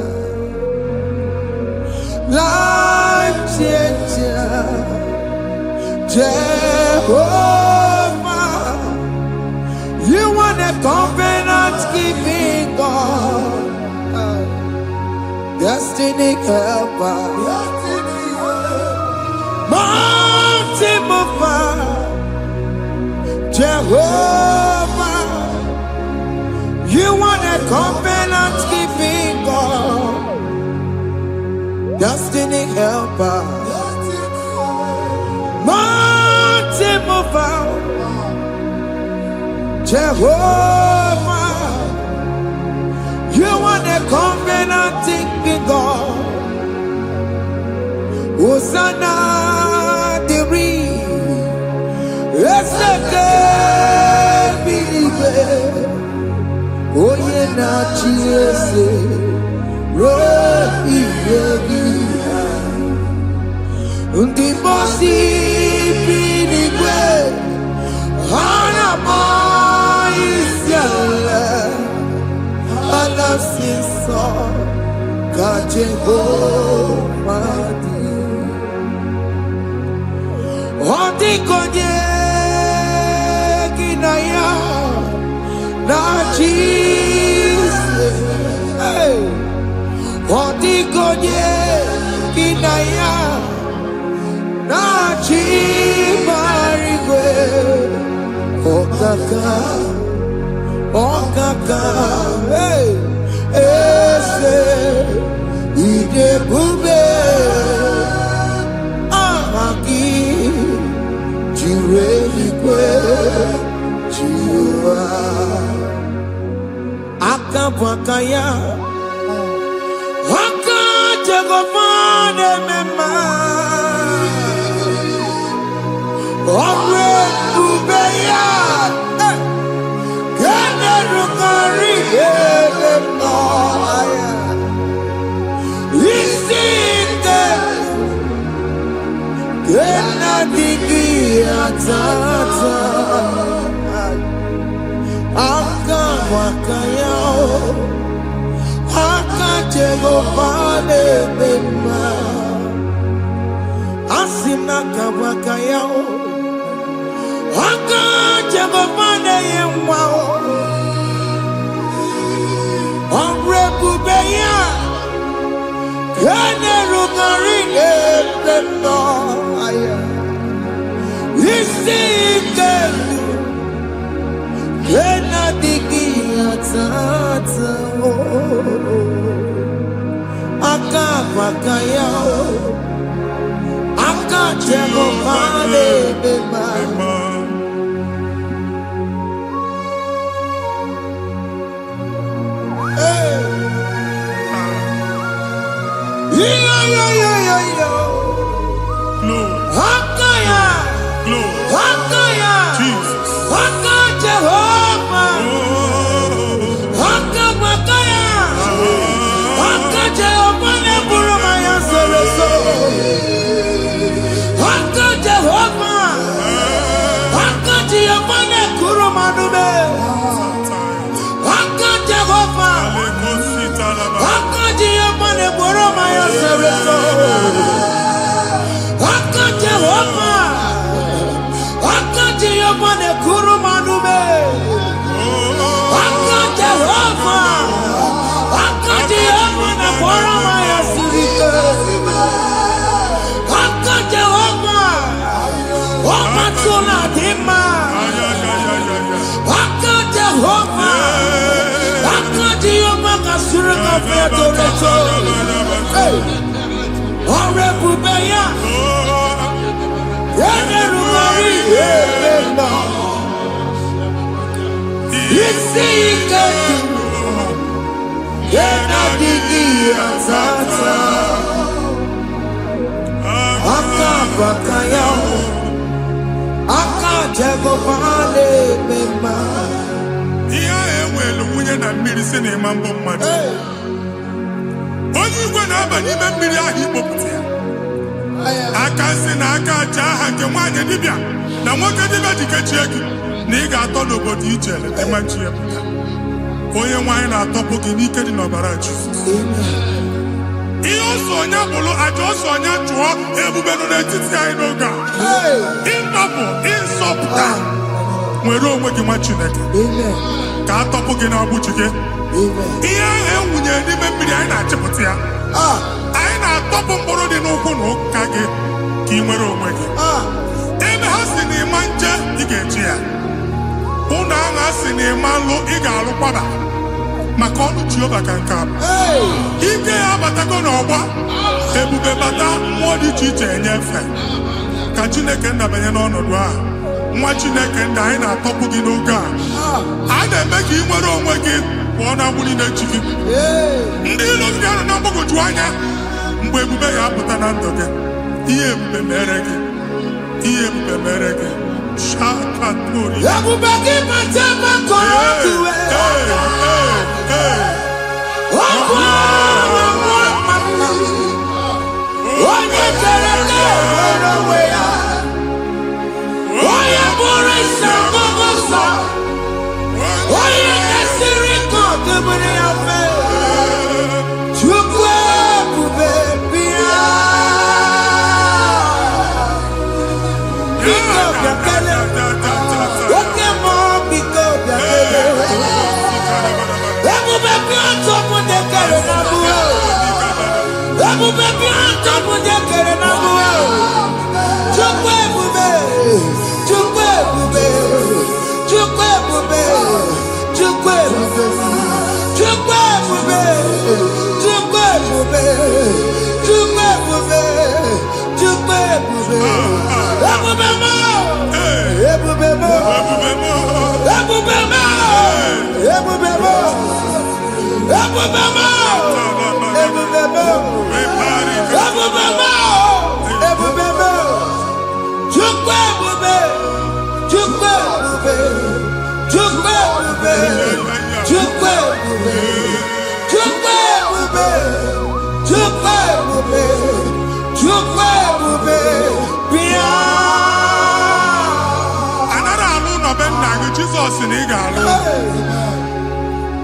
life changer, Jehovah, you are the covenant keeping God, destiny helper, mountain mover, Jehovah, you are the covenant keeping God, destiny helper, mountain mover, Jehovah, you are the covenant keeping God. Hosanna, Diri, Oye na chiese rohi yogi undi bosi pinigwe hana moisiala ala siso kaje madi odi konye kinaya na Jesus, hey, Odigonye kinaya na chibarigwe, okaka, hey, ese idebube, ahaki, jireligwe, jiwa. Akabwakaya Akajagomane mema Omre Ubeya Kene Rukari Edemno Isite Kena Digi Atata Akabwakaya Akajagomane mema Asina kabwakaya Akajagomane yemwa Omrebubeya Kene Rugari Edemno Isike Kena digi atata Akabakaya Akajagomane mema Hakaya Hakaya Jesus. Haka Jehovah Haka Makaya Haka Jehovah Neburumaya Sereso Haka Jehovah Haka Jehovah Nekurumanume Haka Jehovah Haka Jehovah Neburumaya Sereso Haka Jehovah Haka Jehovah fẹ́ torí tó. Ọ̀rẹ́ bùbẹ́yà. Ẹ̀rù mọ́rí èlé náà. Ìsì ìkẹ́kì. Yẹ́nà dídí àtàtà. Aka bakaya. Aka jẹ́gọ́ fálé mẹ́ma. Ihe ewelu nwunye na mmiri si n'ịma mbọ mmadụ. Onye igwe na-aba n'ime mmiri ahụ ikpopụta ya. Aka si na aka aja aha nke nwaanyị dibịa na nwoke dibịa ji kechie gị na ị ga-atọ n'obodo ije leta machi ya pụta. Onye nwaanyị na-atọpụ gị n'ike dị n'ọbara Jizọs. Ihe ọsọ onye bụrụ aja ọsọ onye chụọ ebube nọ n'etiti anyị n'oge a. Ịtọpụ ịsọpụta nwere onwe gị nwa Chineke ka a tọpụ gị n'agbụchi gị. Ihe ahụ ewunye n'ime mmiri anyị na-achịpụta ya. Anyị na-atọpụ mkpụrụ dị n'ụkwụ na ụka gị ka ị nwere onwe gị. Ebe ha si na ịma nje ị ga-eji ya. Ụlọ ahụ ha si na ịma nlụ ị ga-alụkwaba maka ọnụ Jehova ka nke a bụ. Ike ya abatago n'ọgba ebube bata mmụọ dị iche iche enyefe ka Chineke ndabanye n'ọnọdụ a. Nwa Chineke ndị anyị na-atọpụ gị n'oge a. A na-eme ka ị nwere onwe gị pụọ na agbụrụ na-echi gị. Ndị ilo gị anọ na mgbagwoju anya mgbe ebube ya apụta na ndụ gị. Ihe ebube mere gị. Ihe ebube mere gị. Shakatori. Ebube gị bata maka ọdụ onye tere na-enwere onwe ya. Onye bụrụ isi ọgụgụ nsọ. Onye na-esiri ka ọdụbụrụ ya mfe. Chukwu ebube bịa. Biko bịakele. Oke mmụọ biko bịakele. Ebube bịa tọpụ dekere na mbuo. Ebube bịa tọpụ dekere na mbuo. Chukwu ebube. Chukwu ebube. Chukwu ebube. Chukwu ebube. Chukwu ebube. Chukwu ebube. Chukwu ebube. Chukwu ebube. Ebube mo. Ebube mo. Ebube mo. Ebube mo. Ebube mo. Ebube mo. Ebube mo. Ebube mo. Chukwu ebube. Chukwu ebube. Chukwu ebube. Chukwu ebube. Chukwu ebube. Chukwu ebube. Chukwu ebube. Bịa. Anara alụ nọ be nna gị Jizọs na ị ga-alụ.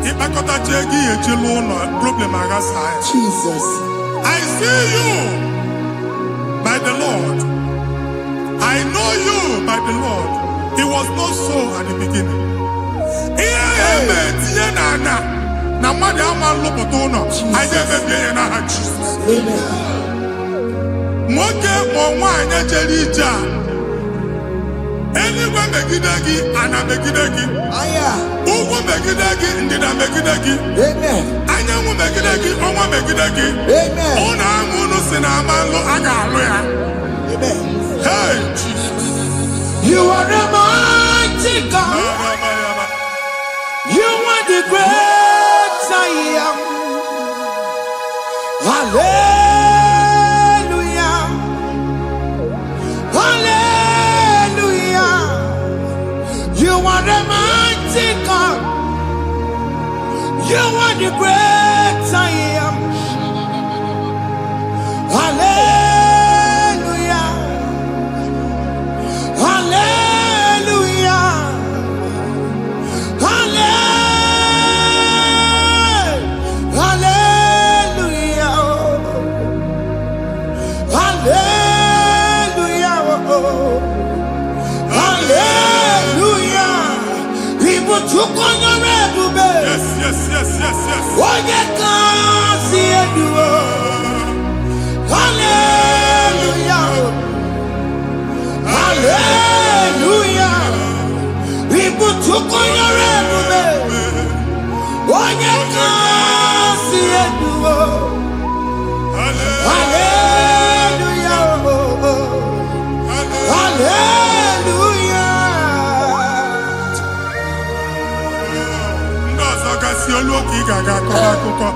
Ịkpakọtacha ego ihe eji lụọ ụlọ problem aghasa ya. Jesus. I see you by the Lord. I know you by the Lord. It was not so at the beginning. Ihe eme tinye na ana na mmadụ ama nlụpụta ụlọ. Anyị ga-emebie ya n'aha Jizọs. Nwoke ma nwaanyị jere ije a. Eluigwe megide gị, ana megide gị. Ugwu megide gị, ndịda megide gị. Anyanwụ megide gị, ọnwa megide gị. Ụlọ ahụ unu si na ama nlụ a ga-alụ ya. Hey, Jesus. You are the mighty God. You are the great I am. Hallelujah. Hallelujah. You are the mighty God. You are the great I am. Hallelujah. Hallelujah. Hallelujah. Hallelujah. Hallelujah. People took on your red. Yes, yes, yes, yes, yes. Oh, you can't see it. Hallelujah. Hallelujah. People took on your red. Oh, you can't see it. isi olu oke ị ga-aga akọba akụkọ.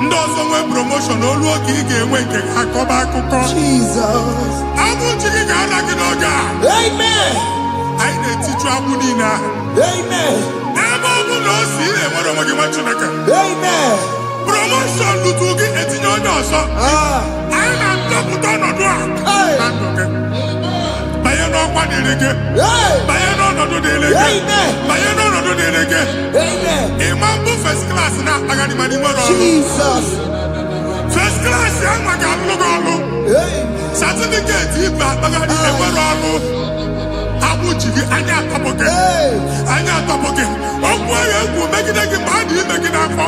Ndị ọzọ nwee promotion olu oke ị ga-enwe nke akọba akụkọ. Jesus. Abụ chi gị ga-ala gị n'oge a. Amen. Anyị na-etiju agbụ niile ahụ. Amen. Ebe ọ bụ na o si ị na-enwere onwe gị nwa Chineke. Amen. Promotion lutu gị etinye onye ọzọ. Anyị na-ndọpụta ọnọdụ a na ndụ gị. Banye n'ọkwa dịrị gị. Banye n'ọnọdụ dịrị gị. Banye n'ọnọdụ dịrị gị. Ịma mbụ first class na-akpagharị ma n'ime ọrụ. Jesus. First class ya nwa ga-alụ gị ọrụ. Certificate ibe akpagharị enwere ọrụ. Agbụ ji gị anya atọpụ gị. Anya atọpụ gị. Okwu ahụ egwu megide gị mgbe a dị ime gị n'afọ.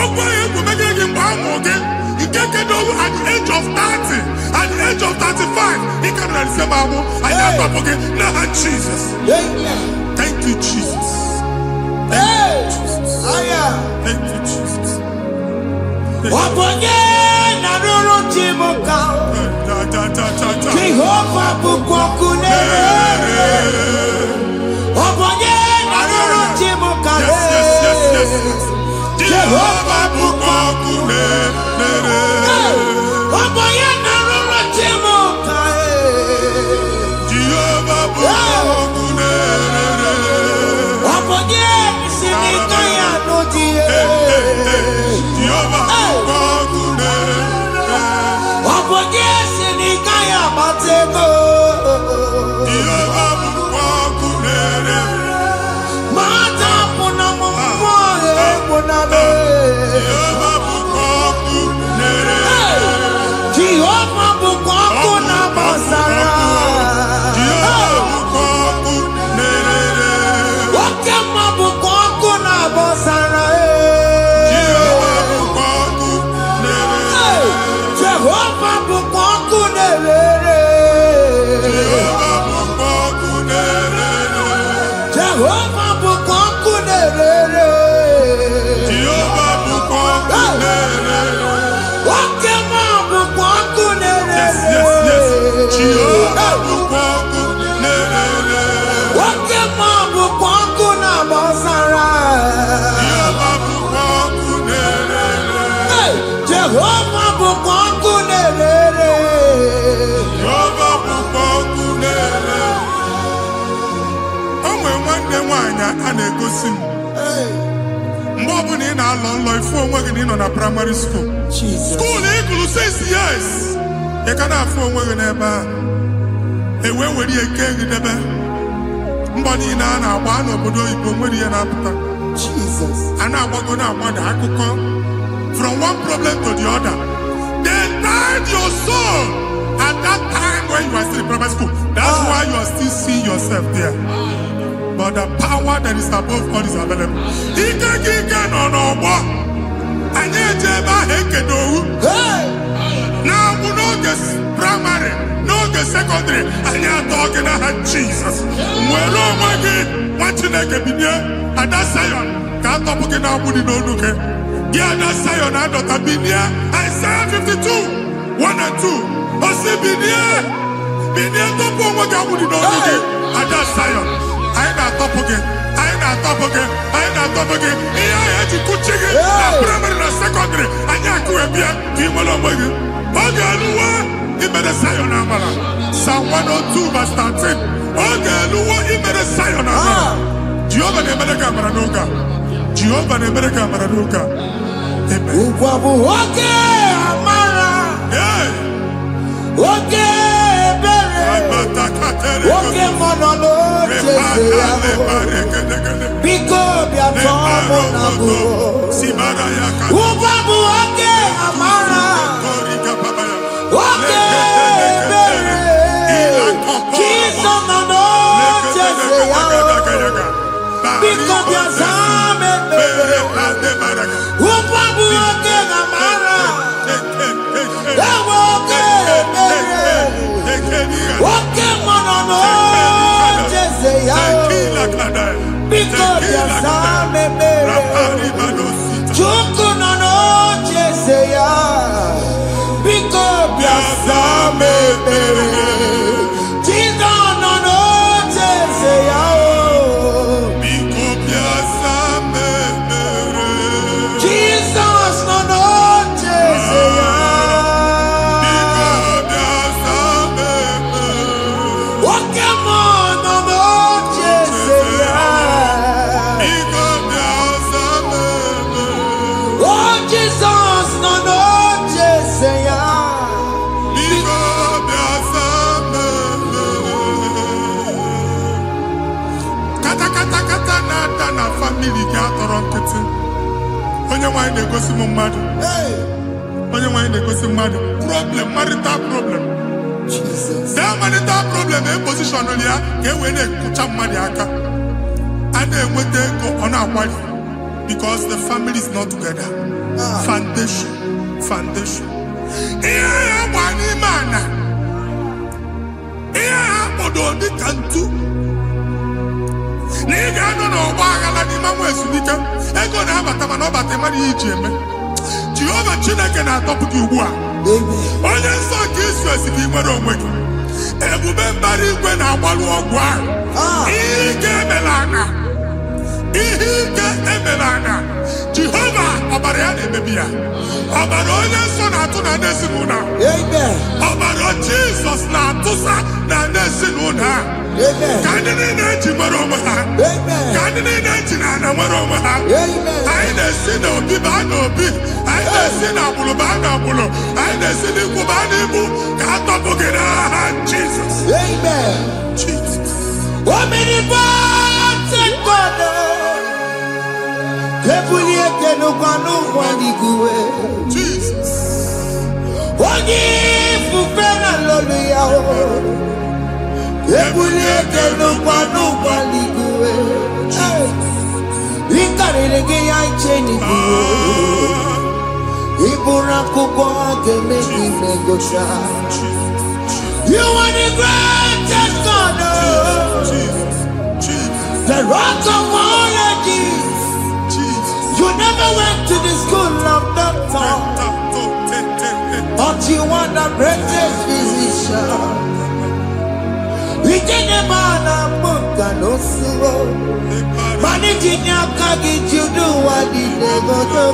Okwu ahụ egwu megide gị mgbe a mụrụ gị. Nke kedu at the age of 30, at the age of 35, he can receive abu. I am not forget. Now, Jesus. Thank you, Jesus. Thank you, Jesus. Thank you, Jesus. Jehovah bukokune. Jehovah bukokune. A na-egosi m mgbe ọ bụla ị na-alọ nlọ ifu onwe gị na ị nọ na praịmarị skuul skuul ịgụrụ 6 years ị ka na-afụ onwe gị n'ebe a ewee were ihe kee gị debe mbọ niile a na-agba n'obodo oyibo nwere ihe na-apụta a na-agbago na-agbada akụkọ from one problem to the other. They tied your soul at that time when you are still in primary school. That's why you are still seeing yourself there. But the power that is above all is available. Ike no more. Anye jeba hekedowu. Now we no get primary, no get secondary. Anye talking about Jesus. Mwelo mwagi wachineke binie. Ada Zion can't talk again now. Budi no nuke. Yeah, that Zion adota binie. Isaiah 52, 1 and 2. Osi binie topo mwagi budi no nuke. Ada Zion. I ain't top again. Here I had to cook chicken. Primary and secondary. I can't go and be a team along with you. Okay, you better say on Amala. Psalm 102 verse 13. Okay, you better say on Amala. Jehovah the America Maranuka. Jehovah the America Maranuka. Amen. Okay, Amara. Yeah. Okay. Oke monolo biko bia tomo nago ubabu oke amara oke bere kiso nano jese ya biko bia zame bere ubabu oke amara oke bere oke monolo jese ya because ya same mere chuku nono jese ya because ya same mere chido nono jese ya because ya same onye nwanyị na-egosi m mmadụ. Onye nwanyị na-egosi mmadụ. Problem, marital problem. That marital problem in position on ya ka e wee na-ekụcha mmadụ aka. A na-enweta ego ọ na-akwali because the family is not together. Foundation. Ihe ya gba n'ime ana. Ihe ha kpọdọ dị ka ntu. Na ị ga-anọ n'ọgba aghara n'ime nwa ezumike. Ego na-abata mana ọ bata mmadụ ihe iji eme. Jehova Chineke na-atọpụ gị ugbu a. Onye nsọ nke Izrel ka ị nwere onwe gị. Ebube mbara igwe na-agbalụ ọgwụ ahụ. Ihe ike emela anya. Jehova ọbara ya na-emebi ya. Ọbara onye nsọ na-atụ na ndị ezinụlọ. Ọbara Jizọs na-atụsa na ndị ezinụlọ. Ka ndị niile eji nwere onwe ha. Ka ndị niile eji na ana nwere onwe ha. Anyị na-esi n'obi baa n'obi. Anyị na-esi n'agbụrụ baa n'agbụrụ. Anyị na-esi n'ikwu baa n'ikwu. Ka a tọpụ gị n'aha Jizọs. Jesus. Onye ifufe na lolu ya o. Ebulie n'ụwa n'ụwa n'igwe. Ịkarịrị gị ya iche n'igwe. Ịbụrụ akwụkwọ ga-eme gị megocha. You are the greatest God. The rock of all ages. You never went to the school of doctor, but you are the greatest physician. We didn't man a book and no slow. Managing your carriage, you do what you never do.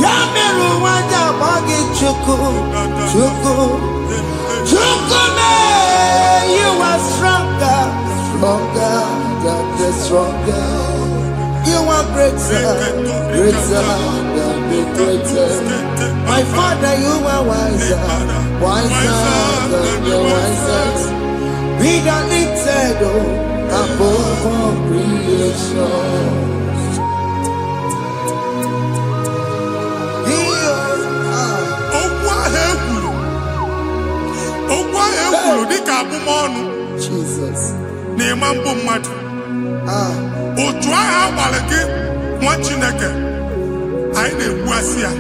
Yameru wanda magi chuku. You are stronger than stronger. You are greater than the greatest. My Father, you are wiser than the wisest. Be the lifted above all creation. Jesus. Otu agha agbara gị nwa Chineke anyị na-egbu asị ya.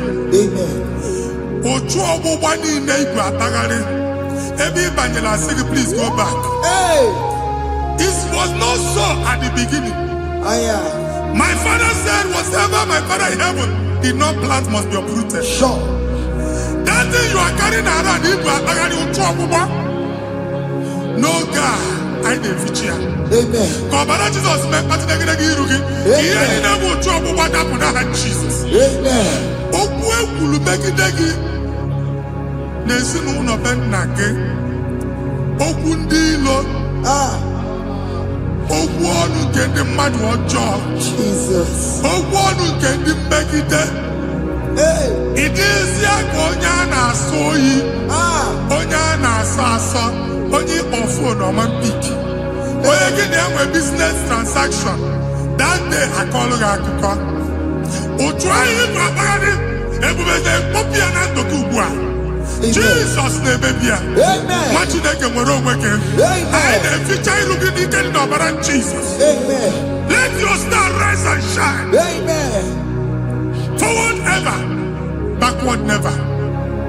Otu ọgbụgba niile igwe atagharị ebe ị banyere asị gị please go back. It was not so at the beginning. My father said whatever my father in heaven did not plant must be uprooted. Sure. That thing you are carrying around igwe atagharị otu ọgbụgba. No God. I didn't feature. Amen. Kọbara Jesus mee kpatị negidegi iru gị. Ihe niile bụ otu ọgbụgba dapụ n'aha Jesus. Amen. Okwu ekwuru megide gị n'ezinụlọ be nna gị. Okwu ndị ilo. Okwu ọnụ nke ndị mmadụ ọjọọ. Jesus. Okwu ọnụ nke ndị mmegide. Ị dịzie ka onye a na-asọ oyi. Onye a na-asọ asọ. Onye ọfụ n'ọma mpiki. Onye gị na-enwe business transaction. That day akọlụ gị akụkọ. Otu anyị bụ akpagharị ebube na-ekpọpụ ya na ndụ gị ugbu a. Jizọs na-emebi ya. Nwa Chineke nwere onwe gị. Anyị na-eficha iru gị n'ike dị n'ọbara Jizọs. Let your star rise and shine. Forward ever, backward never.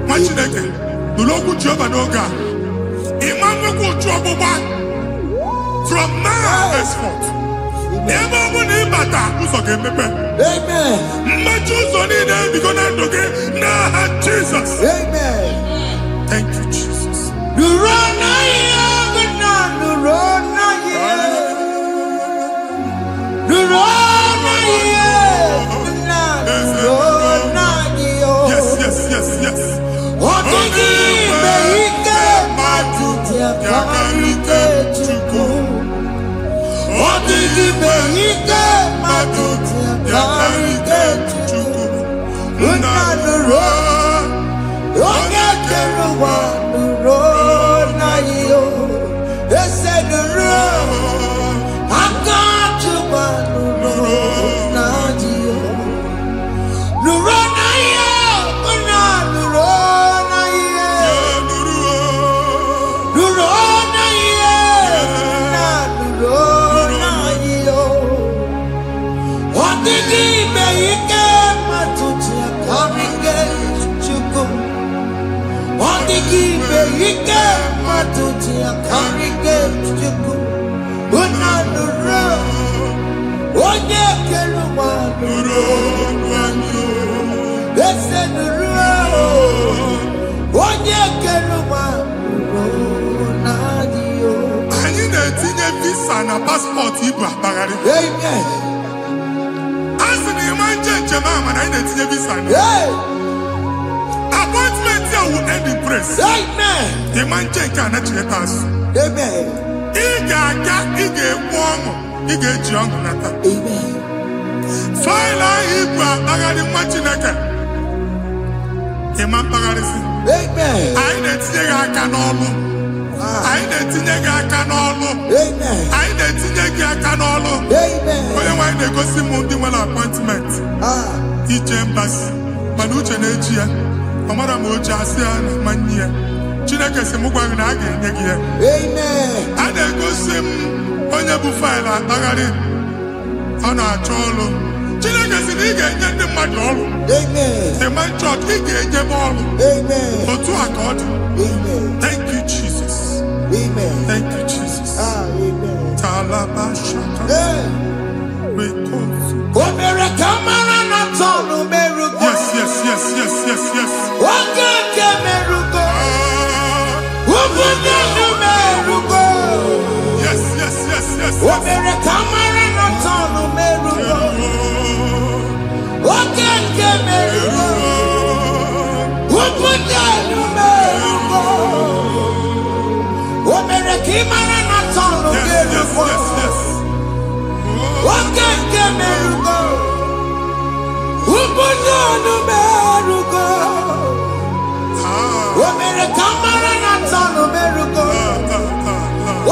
Nwa Chineke nụrụ okwu Jehova n'oge a. From now henceforth, ebe ọ bụ na ịbata ụzọ ga-emepe. Mmechi ụzọ niile ebigo na ndụ gị n'aha Jizọs. Thank you, Jesus. Yes. Yakarike Chukwu. Odigime ike matuti yakarike Chukwu. Unanuro, onye kere ụwa nuro na iyo. Ese nuro, aka Chukwu nuro na iyo. Ike matuti akarike chuku. Unanuro. Onye keluwa nuro. Ese nuro. Onye keluwa nuro nadio. Anyị na-etinye visa na passport ibu akpagharị. Amen. Asị na ịma njem ahụ mana anyị na-etinye visa na. Appointment here will end in praise. Amen. Ịma njem nke a na-echeta azụ. Amen. Ị ga-aga, ị ga-ekwu ọṅụ, ị ga-eji ọṅụ nata. Amen. Faịlụ ahụ ibu akpagharị nwa Chineke. Ịma mkpagharịsị. Amen. Anyị na-etinye gị aka n'ọlụ. Anyị na-etinye gị aka n'ọlụ. Amen. Anyị na-etinye gị aka n'ọlụ. Amen. Onye nwaanyị na-egosi m ndị nwere appointment ije mbasi mana uche na-eji ya ọ mara ma o ji asị ya na mmanyi ya. Chineke sị m gwa gị na a ga-enye gị ya. Amen. A na-egosi m onye bụ faịlụ akpagharị ọ na-achọ ọrụ. Chineke sị na ị ga-enye ndị mmadụ ọrụ. Amen. The man church ị ga-enye m ọrụ. Amen. Otu a ka ọ dị. Amen. Thank you Jesus. Amen. Thank you Jesus. Amen. Talaba shaka. Rekosu. Omere kamara na tonu merugo. Yes. Oge ke merugo. Ubunye nu merugo. Yes. Omere kamara na tonu merugo. Oge ke merugo. Ubunye nu merugo. Omere kamara na tonu merugo. Oge ke merugo. Ubunye nu merugo. Omere kamara na tonu merugo.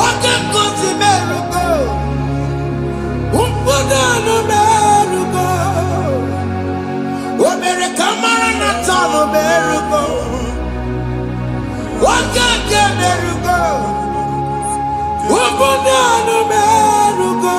Oge kosi merugo. Ubunye nu merugo. Omere kamara na tonu merugo. Oge ke merugo. Ubunye nu merugo.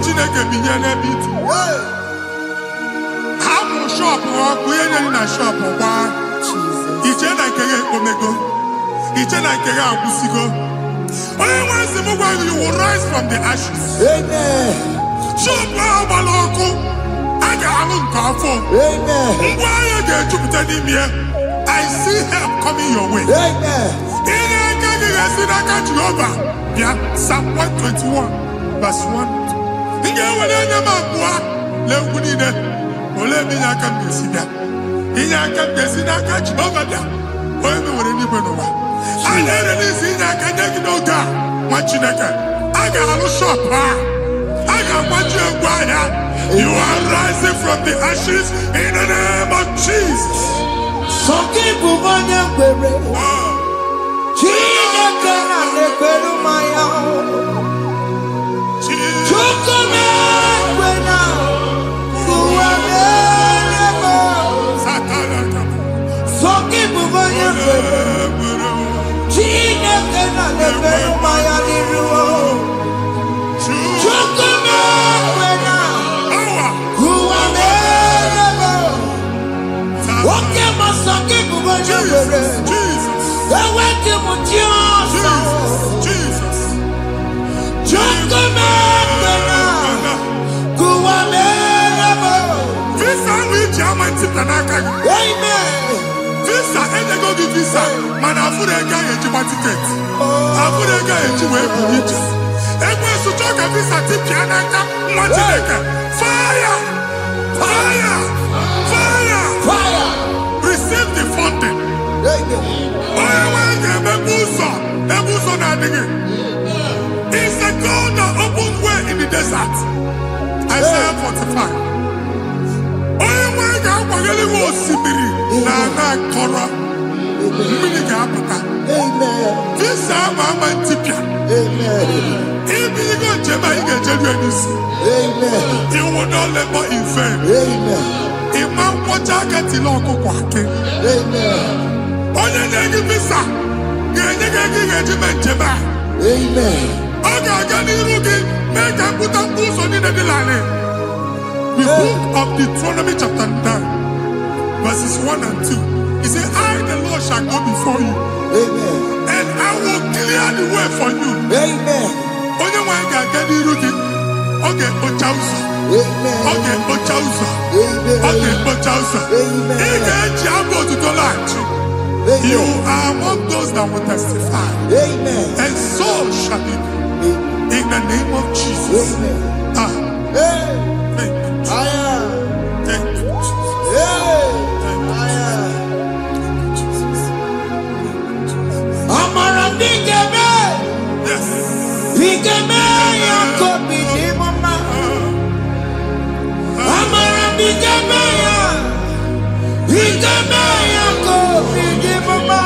Chineke binye n'ebe itu. Hapụ shọpụ ọkụ ihe nyere na shọpụ gbaa. Iche na nke ya ekpomego. Iche na nke ya agwụsigo. Onye nwe nsị m gwa you will rise from the ashes. Amen. Shọpụ ahụ gbara ọkụ. A ga-alụ nke afọ. Amen. Ngwa ahịa ga-ejupụta n'ime ya. I see help coming your way. Amen. Ihe aka gị ga-esi n'aka Jehova. Bịa Psalm 121 verse 1. Ị ga-ewere anya m abụọ na-egwu niile. Olee ebe inye aka m ga-esi bịa? Inye aka m ga-esi n'aka Jehova bịa. Onye mewere n'igwe n'ụwa. A na-ere n'isi inye aka nye gị n'oge a nwa Chineke. A ga-alụ shọpụ a. A ga-agbaji egwu ahịa. You are rising from the ashes in the name of Jesus. Sọkị bụ onye kwere. Chineke na-ekwere mmanya. Chukwu na-ekwe na ụwa mere m. Visa, and they go give visa. Man, I put a guy in my ticket. I put a guy in my ticket. And when you talk a visa, tip Yanaka, fire! Fire! Fire! Fire! Receive the funding. It's a God that opens way in the desert. Isaiah 45. This is my tipia. If you go to you will not labor in vain. Imam Wajaga Tiloko Kwake. Only the visa. Amen. Make a put a boost on the line. The book of Deuteronomy chapter 9, verses 1 and 2. He said, I, the Lord, shall go before you. Amen. And I will clear the way for you. Amen. Only one can get the root. Okay, Ochausa. Amen. Okay, Ochausa. Amen. Okay, Ochausa. Amen. You are among those that will testify. Amen. And so shall it be. In the name of Jesus. Amen. Thank you. Thank you, Jesus. Thank you, Jesus. Amara bigeme. Yes. Bigeme yako bidimama. Amara bigeme ya. Bigeme yako bidimama.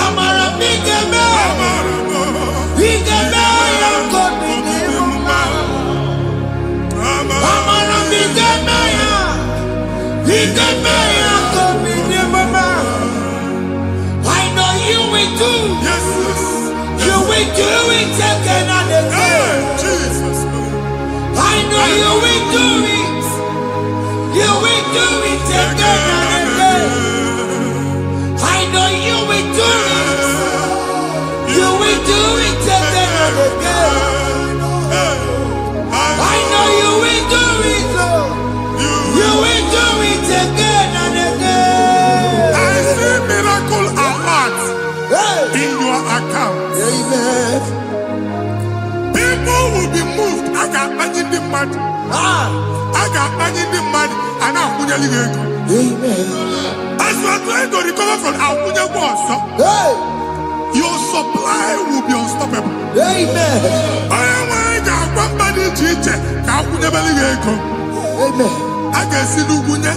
Amara bigeme. Bigeme yako bidimama. Amara bigeme ya. Bigeme yako bidimama. I know you will do. Yes. You will do it again and again. Jesus. I know you will do it. You will do it again and again. I know you will do it. You will do it again and again. I know you will do it, Lord. You will do it again and again. I see miracle alert Hey. in your account. Amen. People will be moved. I got imagine the money. I got imagine the money. And I'm going to Amen. as you are trying to recover from Abuja Boss, Hey. your supply will be unstoppable. Amen. I am one body teacher. Amen. I can see Lugunya.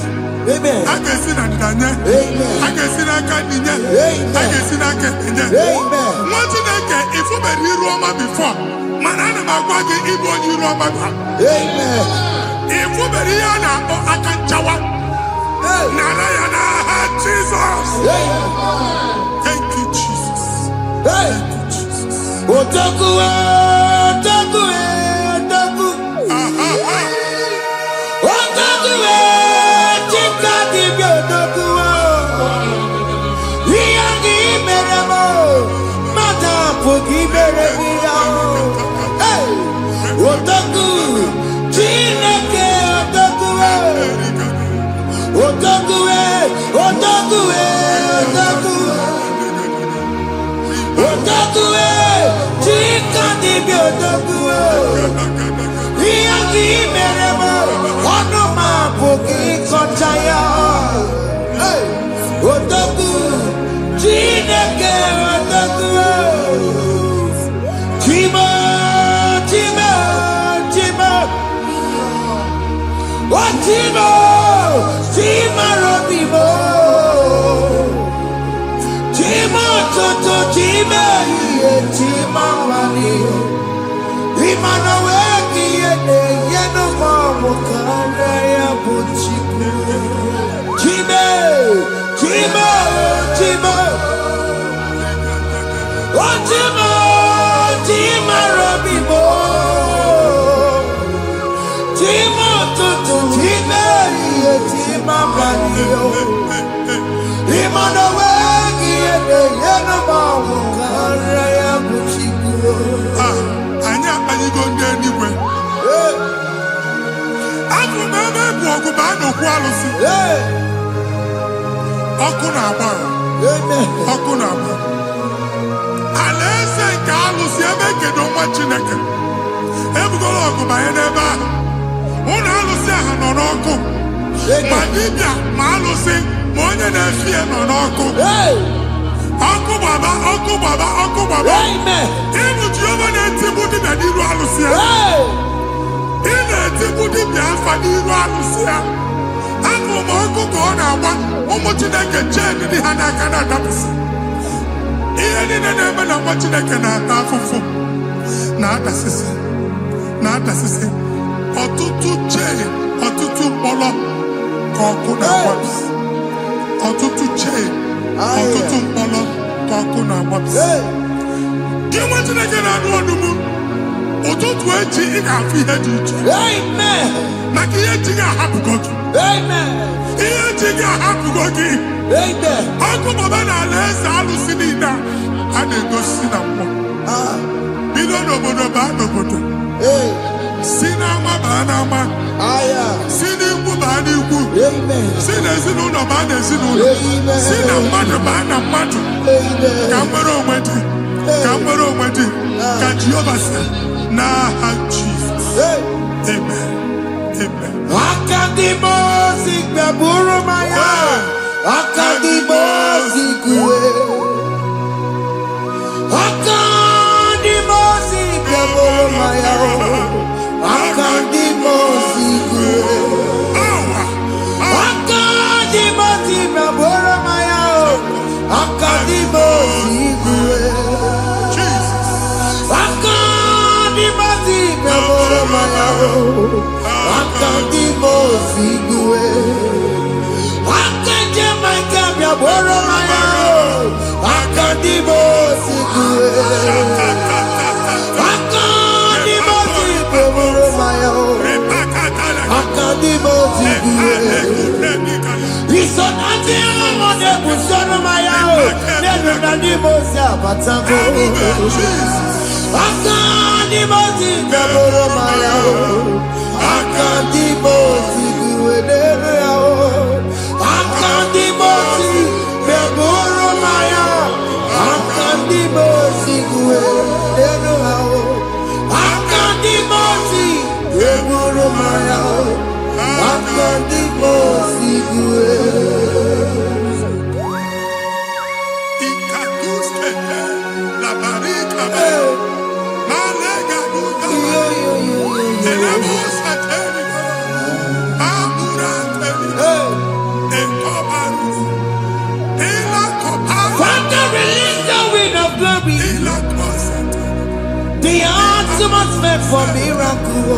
Amen. I can see Nadanya. Amen. I can see Nakaninya. Amen. I can see Nakaninya. Amen. What you think if you were in Roma before? Manana Magwagi, Ibo, you Roma. Amen. If you were here now, I can chawa. Narayana, Jesus. Thank you, Jesus. Hey. Thank you, Jesus. Otaku, otaku, otaku. Otaku, chika di otaku. Iyagi meremo, mata pogi meremia. Hey. Otaku, chineke otaku. Otaku, otaku, otaku. Otaku, chika di otaku. Iyagi meremo, onoma pogi kochaya. Hey, otaku, chineke otaku. Chima, chima, chima. Oh, chima, chima robimo. Chima toto, chima iye, chima wali. Imana weki yene, yeno mamu kanda ya buchiku. Chime, chima, chima. Oh, tutu chimeri etima banio. Imano wegi ede yeno mawu kara ya buchigo. Anya ayigo ndenigwe. Aku meme bu oguba no ku alusi. Oku na agba. Oku na agba. Alese nke alusi ebe kedo nwa Chineke. Ebugolo oguba ya n'ebe ahụ. Ụlọ alụsị ahụ nọ n'ọkụ. Ma dibịa ma alụsị ma onye na-efi ya nọ n'ọkụ. Ọkụ gbaba, ọkụ gbaba, ọkụ gbaba. Ịbụ Jehova na-etigbu dibịa n'iru alụsị ya. Ị na-etigbu dibịa afa n'iru alụsị ya. Afọ ma ọkụ ka ọ na-agba ụmụ Chineke chee ndị ha n'aka na-adapụsị. Ihe niile na-eme na nwa Chineke na-ata afụfụ na-adasịsị na-adasịsị. Ọtụtụ chee, ọtụtụ mkpọrọ ka ọkụ na-agbapụsị. Ọtụtụ chee, ọtụtụ mkpọrọ ka ọkụ na-agbapụsị. Gị nwa Chineke na-anụ ọdụmụ, ụtụtụ echi ị ga-afụ ihe dị iche. Maka ihe echi ga-ahapụgo gị. Ihe echi ga-ahapụgo gị. Ọkụ baba na ala eze alụsị niile a na-egosi na mmụọ. Bido n'obodo baa n'obodo. Si n'ama baa n'ama. Si n'ikwu baa n'ikwu. Si n'ezinụlọ baa n'ezinụlọ. Si na mmadụ baa na mmadụ. Ka nwere onwe dị. Ka nwere onwe dị. Ka Jehova sị n'aha Jizọs. Amen. Amen. Akadimosi gbeburu maya. Akadimosi kuwe. Akadimosi gbeburu maya. Akadimosi kuwe. Akadimosi gbeburu maya. Akadimosi kuwe. Akadimosi gbeburu maya. Akadimosi kuwe. Akadimosi gbeburu maya. Akadimosi kuwe. Akadimosi kuwe. Isonati amone busono maya. Nenu nadimosi abatango. Akadimosi gbeburu maya. Akadimosi kuwe nenu yao. Akadimosi gbeburu maya. Akadimosi kuwe nenu yao. Akadimosi gbeburu maya. Akadimosi kuwe. The ultimate meant for miracle.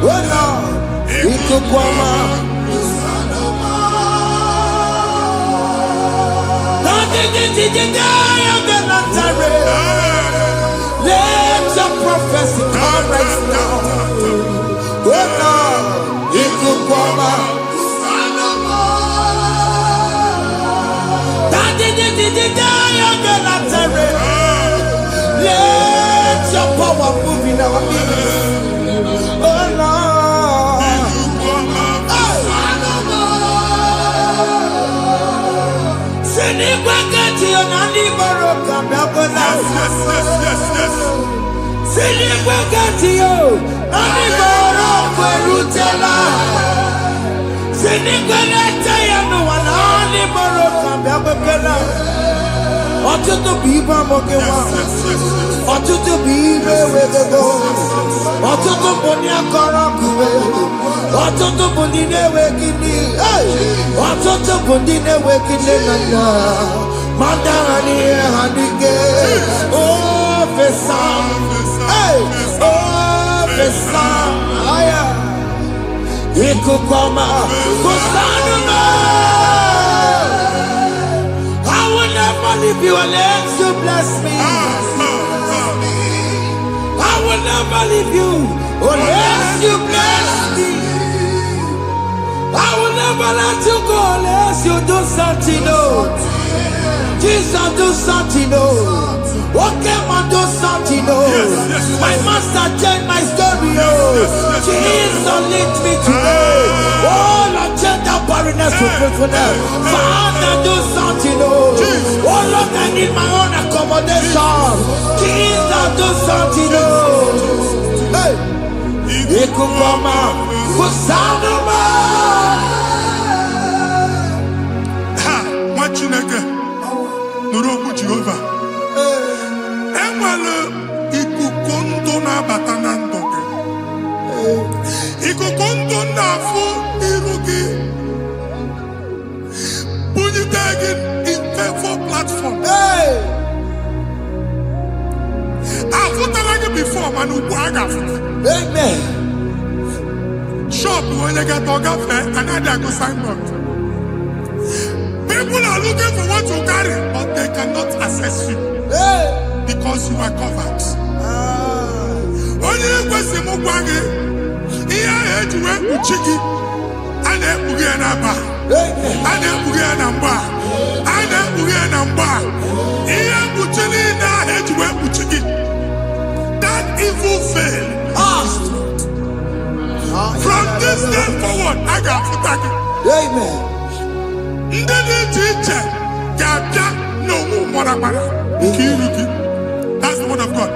Oh Lord, it could come out. Let your prophecy come right now. Oh Lord, it could come out. Let your power move in our midst. Oh Lord. Send it back at you, Nani Baroka, send it back at you, Nani Baroka, Rutella. Send it back at you, Nani Baroka, Babakala. Ọtụtụ bụ ibe amụghị nwa. Ọtụtụ bụ ibe ewegego. Ọtụtụ bụ ndị akọrọ akụwe. Ọtụtụ bụ ndị na-enweghị nne. Ọtụtụ bụ ndị na-enweghị nne na nna. Ma ndị agha n'ihe ha n'ike. Ofesa. Ofesa. Ikuku ọma. Kụsanụ m. Leave you unless you bless me. I will never leave you unless you bless me. never let you go unless you do something, no. Jesus do something, no. Okay, man, do something, no. My master changed my story, oh. Jesus lift me today. Oh, Lord, change that barrenness to fruitfulness. Father, do something, no. Oh, Lord, I need my own accommodation. Jesus, do something, no. Hey. Ikukoma, kusanuma. Ha, machineke, nuroku Jehovah. Enwere ikuku ndụ na-abata na ndụ gị. Ikuku ndụ na-afụ iru gị. Bunyite gị info platform. Afụtala gị before mana ugbu a ga-afụta. Amen. Shop when you get to cafe and I go signboard. People are looking for what you carry, but they cannot access you because you are covered. Only you go see Mugwagi, here head you went to Chiki, and then Bugianaba, and then Bugianamba, and then Bugianamba. Here Buchini, now head you went to Chiki. That evil failed. From this day forward, I got to thank you. Amen. That's the word of God.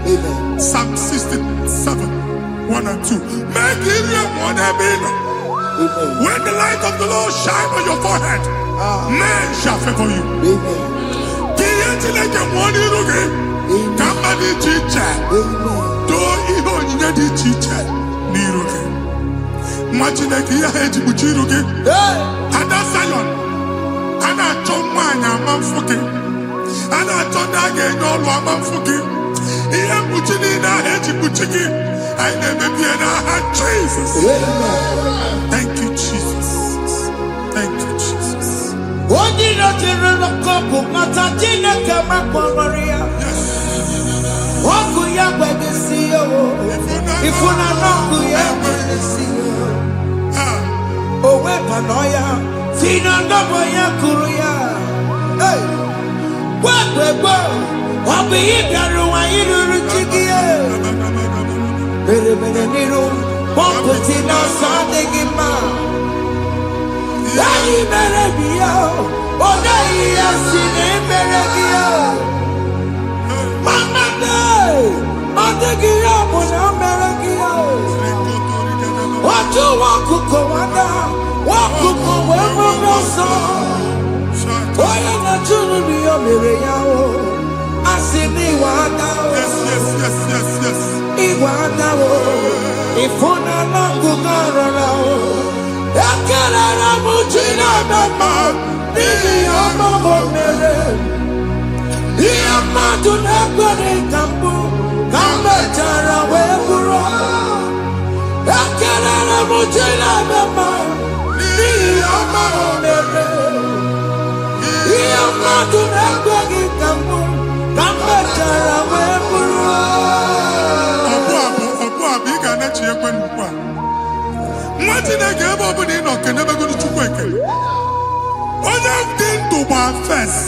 Amen. Psalm 67, 1 and 2. Make it one when the light of the Lord shine on your forehead, men shall favor you. Imagine that you had to put you again. And that's Zion. And I told mine, I'm fucking. And I told that again, all I'm fucking. He had put in our head to put again. I never be in our heart, Jesus. Thank you, Jesus. Thank you, Jesus. What did you do? The couple, not a dinner, come up on Maria. What could you have to see? If we're not wrong, we have to see. Oh, weapon, Noya, Fina, Noya, Kuria. Hey, what we go? I'll be here, I do Chicky. Bereniro, one put in our Sunday in my. Daddy Berebio, oh, they are seen Berebio. Mama, I'm taking up on America. What you want to go on? What to go where we so? Why are not children be a miracle? I see me one now. Yes. Iwana ifuna nakugara yakara mujina mama ni amabo mere ni amadu nakore kambu kambetara weburo yakara mujina mama ni amabo mere ni amadu nakore kambu kambetara weburo. Imagine I gave up in or can never go to work. All I've done to my face.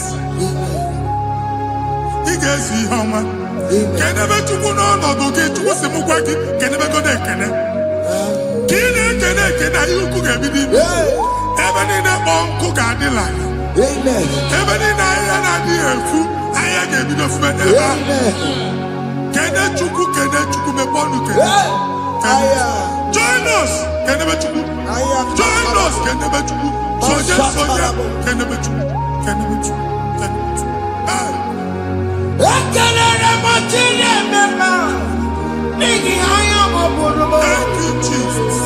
He gets you how much. Can never to go on or get to what's the Mugwaki, can never go there. Can you cook everything? Even in a uncle Gadilla. Amen. Even in a dear food, I gave you the friend. Can I chuku me bonuke? Join us. Can never chuku. Join us. Can never chuku. Soja. Can never chuku. Can never chuku. Can never chuku. Thank you, Jesus.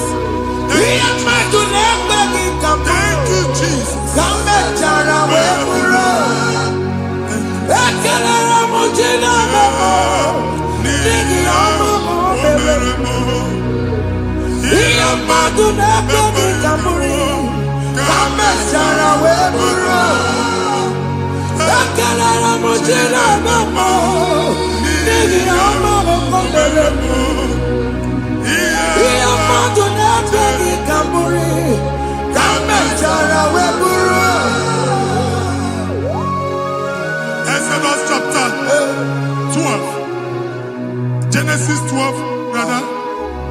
Thank you, Jesus. Akalala mojina mamo. Nigi amamo komeremo. Iya madu nebegi kamburi. Kamechara weburu. Exodus chapter 12. Genesis 12, rather,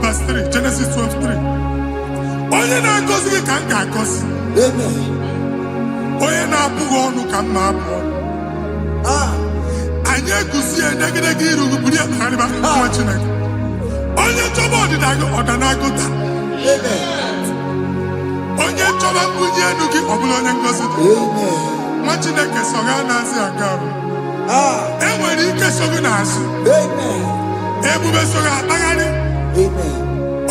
verse 3. Genesis 12:3. Onye na-agọzi gị ka m ga-agọzi. Amen. Onye na-abụghị ọnụ ka m na-abụ ọnụ. Anyị eguzie edegedege iru gị buru ya kpagharịba nwa Chineke. Onye chọba ọdịda gị ọdanagụta. Onye chọba mbunye elu gị ọ bụla onye ngọzi dị. Nwa Chineke so gị anaghịzi aga arụ. E nwere ike so gị n'azụ. Ebube so gị akpagharị.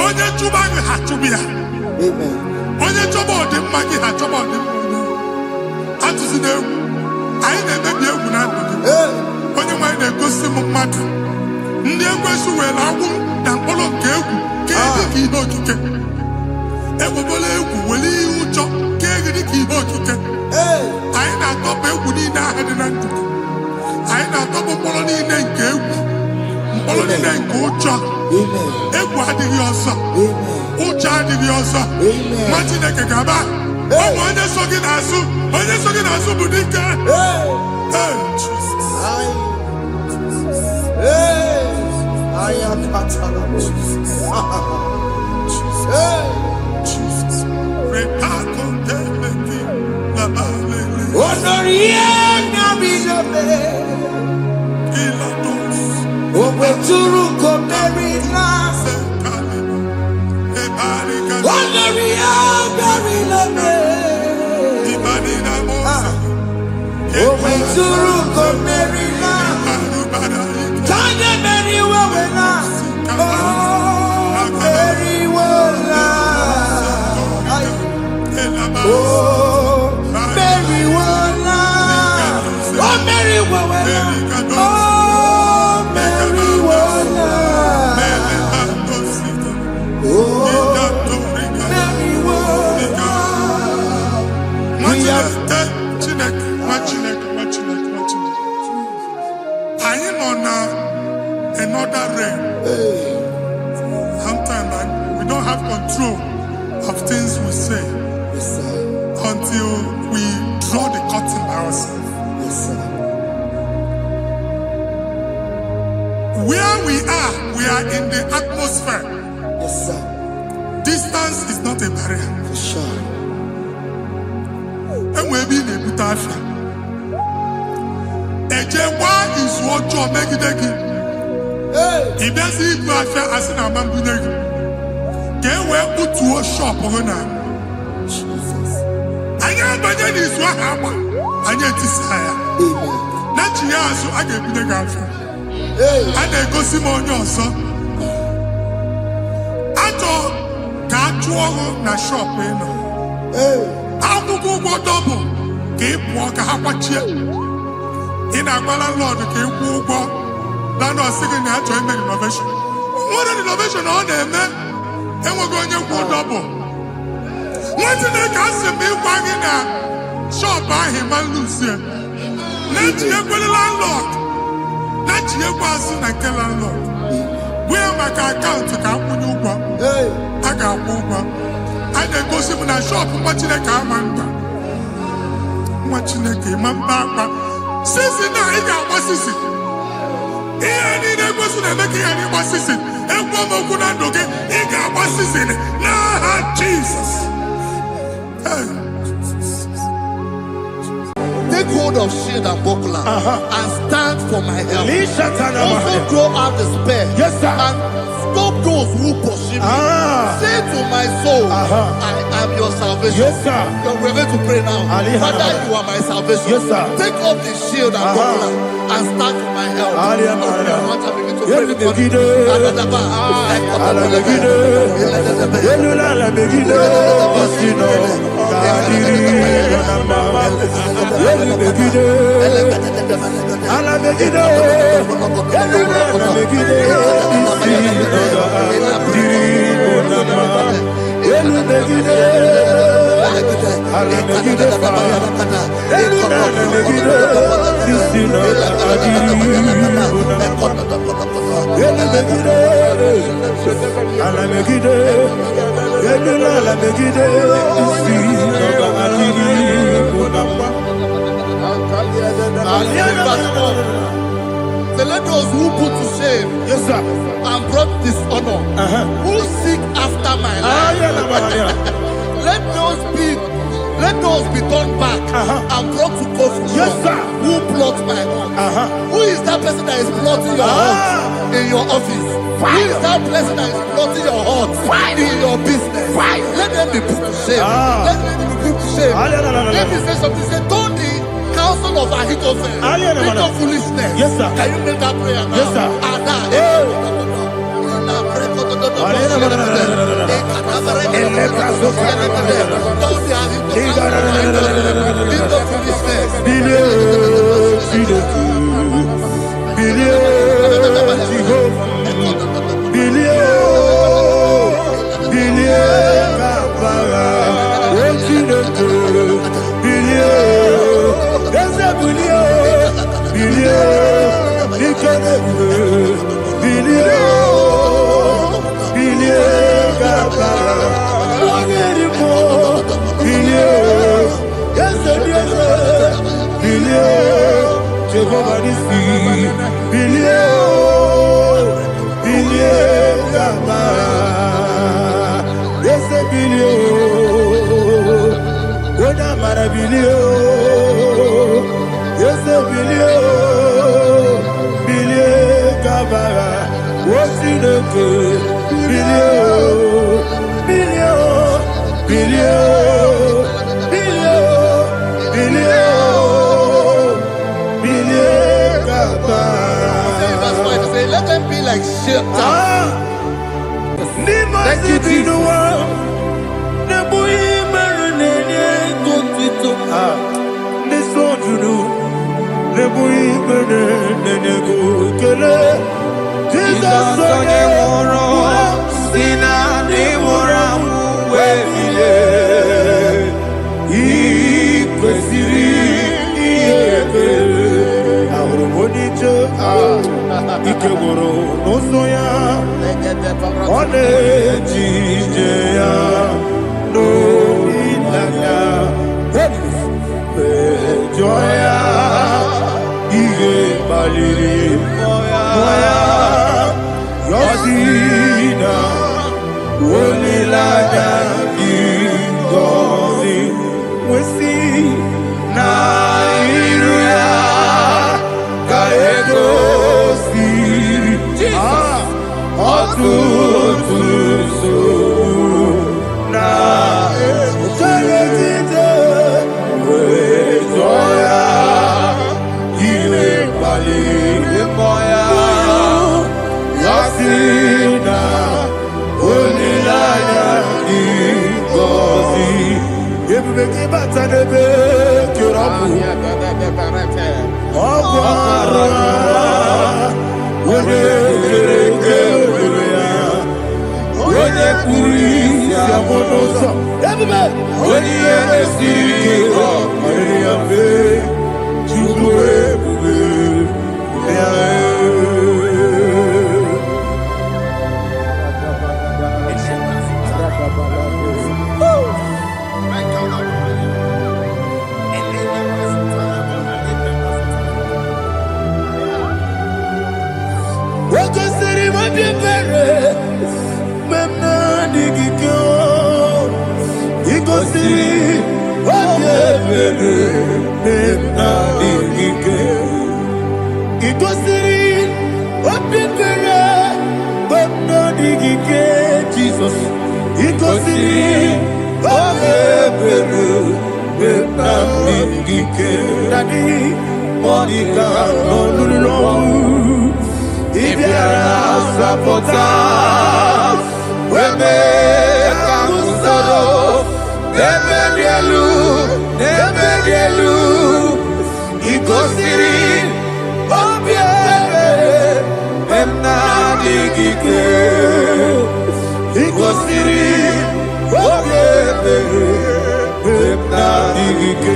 Onye chụba gị ha chụba ya. Onye chọba ọdịmma gị ha chọba ọdịmma onye. Atụzina egwu. Anyị na-emebi egwu na ndụ gị. Onye nwaanyị na-egosi m mmadụ. Ndị ekwensu were agwụ na mkpụrụ nke egwu kee dị ka ihe okike. Ekwebola egwu were ihe ụjọ kee gị dị ka ihe okike. Anyị na-atọpụ egwu niile ahụ dị na ndụ gị. Anyị na-atọpụ mkpọrọ niile nke egwu. Mkpọrọ niile nke ụjọ. Egwu adịghị ọzọ. Ụjọ adịghị ọzọ. Nwa Chineke ga-aba. Ụmụ onye so gị n'azụ. Onye so gị n'azụ bụ dike. I am Patala. Obeturu komerila. Onoria berilame. Obeturu komerila. Tanya meriwela. Oh, meriwela. Oh, meriwela. Oh, meriwela. Another realm. Sometimes we don't have control of things we say until we draw the curtain by ourselves. Where we are in the atmosphere. Distance is not a barrier. And we'll be in a butafia. Ejewa is what you make it. If there's a butafia as in a man, can we put to a shop or not? I am is what happened. I get desire. Not you, so I get the girlfriend. And they go Simon also. I thought, can't you na shop? I'll go double. Keep walk a half in a Lord, keep walk. Land or second year to make innovation. What an innovation on them, man. And we're going to go double. What did they cast me wagging a shop by him and Lucia? Let you go the landlord. Let you pass in a landlord. Where my account to come when you go? I got over. I then go see in a shop watching a car man. Watching a game and back. Since now, I got what's this? Here, I was making any what's it? And one more good and okay. He got what's this in it? Nah, Jesus. Take hold of shield and buckler and stand for my help. Also throw out despair and stop those who pursue me. Say to my soul, I am your salvation. We're going to pray now. Father, you are my salvation. Take off the shield and buckler and stand for my help. So let those who put to shame, yes sir, and brought dishonor, who seek after my life, let those be turned back and brought to confusion. Yes sir, who plot my heart? Who is that person that is plotting your heart in your office? Who is that person that is plotting your heart in your business? Let them be put to shame. Let them be put to shame. Let me say something. Say, don't the counsel of Ahithophel, think of foolishness. Yes sir. Can you make that prayer now? Yes sir. Let them be like shelter. Thank you, Jesus. Igike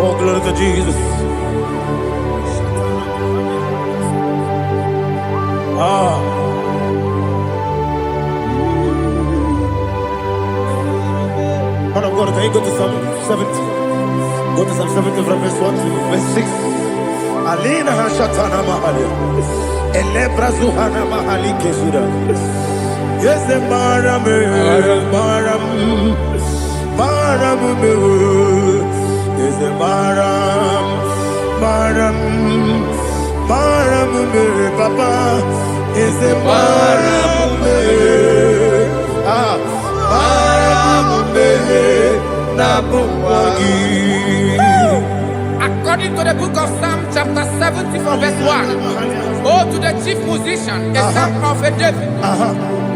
Oh, glory to Jesus. Man of God, can you go to Psalm 70? Go to Psalm 70 from verse 1 to verse 6. Alina Hashatana Mahalia. Elebra Zuhana Mahali Kesuda. Yes, the Maram, is the Maram, Papa, is the Maram, According to the book of Psalm chapter 70 from verse 1, oh, to the chief musician, a son of a David,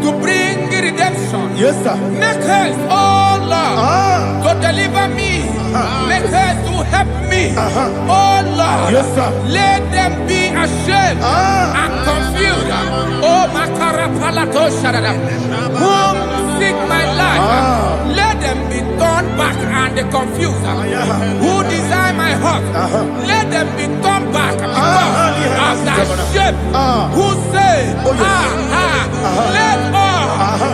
to bring redemption. Yes, sir. Make haste, oh Lord, to deliver me. Make haste to help me. Oh Lord, Yes, sir. let them be ashamed and confused. Oh Makarapalato Shadada, whom seek my life, let them be turned back and confused. Who desire my heart, let them be turned back because of that shame. Who say, let all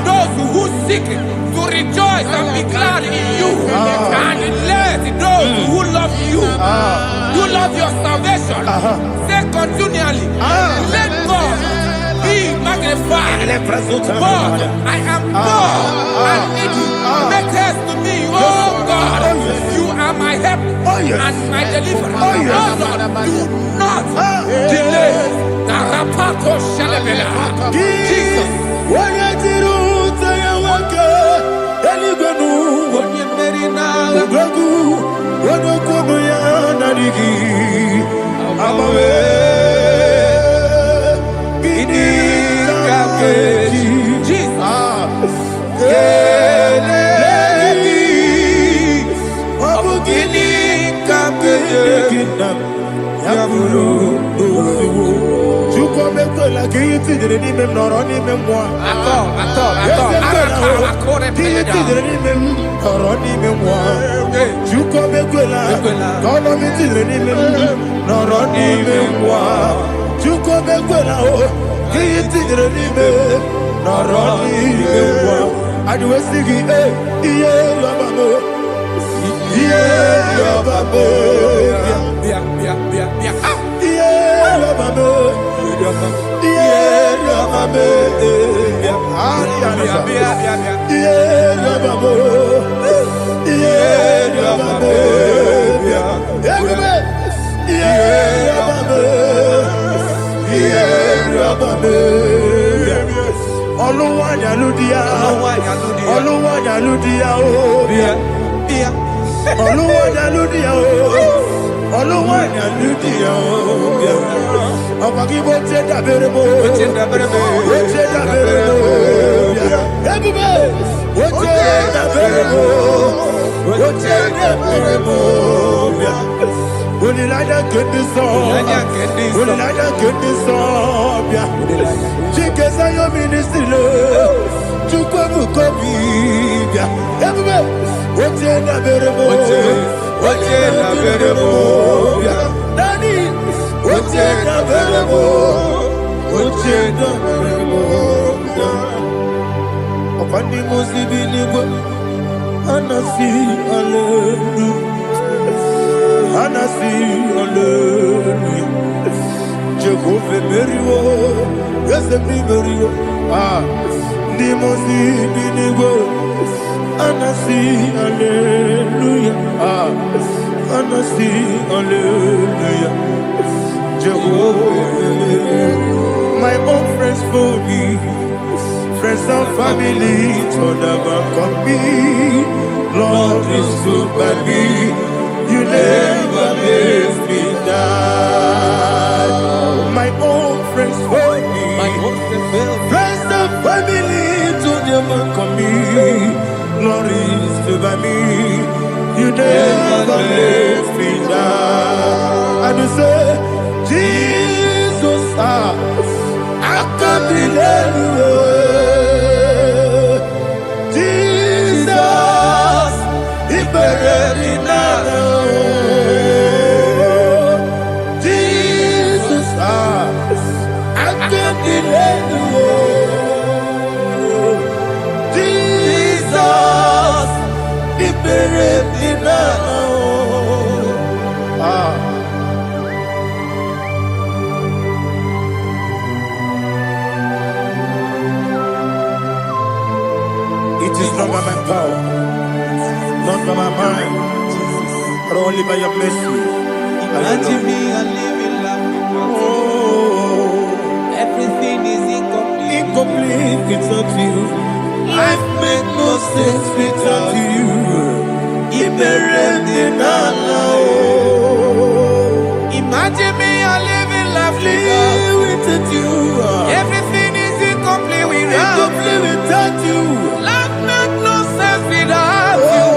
those who seek to rejoice and be glad in you, and let those who love you, who love your salvation, say continually, let God be magnified. God, I am poor and needy. Make haste to me, oh God. You are my help and my deliverer. Oh Lord, do not delay. Tarapato Shalabela. Jesus. My own friends for me, friends and family told never come me. Lord is good by me, you never let me die. My own friends for me, friends and family told never come me. Lord is good by me, you never let me die. I And you say, Jesus, I can't believe you. Jesus, He buried me now. Jesus, I can't believe you. Jesus, He buried me now. It is not by my power, not by my mind, but only by your mercy. Imagine me a living life. Oh, Everything is incomplete. incomplete without you. Life makes no sense without you. Imagine me a living life. Live without you. Everything is incomplete Incomplete without you. Life makes no sense without you.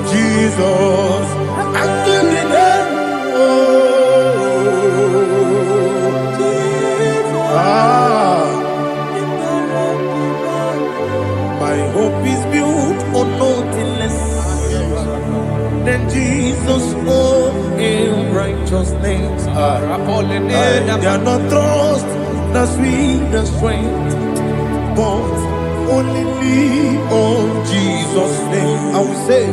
Jesus, I give you that. My hope is built on nothing less than Jesus' own in righteousness. They are not trust, the sweet, the strength, but only lean on Jesus' name. I will say,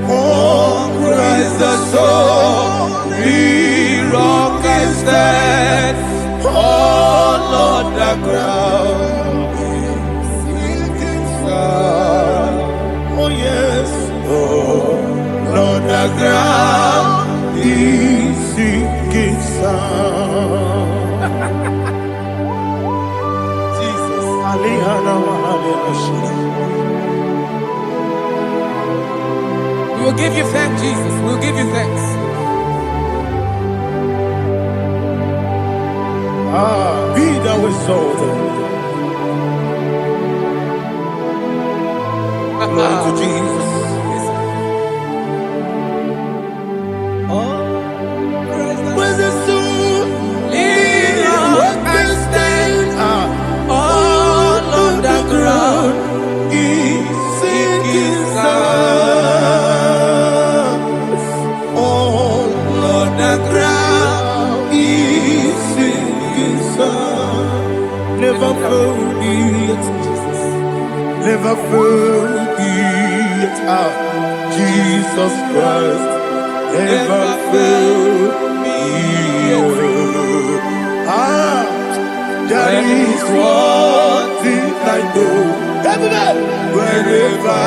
on Christ the solid rock I stand. Oh Lord, the ground is sinking sand. Oh yes, oh Lord, the ground is sinking sand. Jesus, We will give you thanks, Jesus. We will give you thanks. Be thou exalted. Glory to Jesus. Where's the soul? What can stand? All on the ground is sinking sand. All on the ground is sinking sand. Never forget, never forget, Jesus Christ. Never fail me. There is one thing I know. Wherever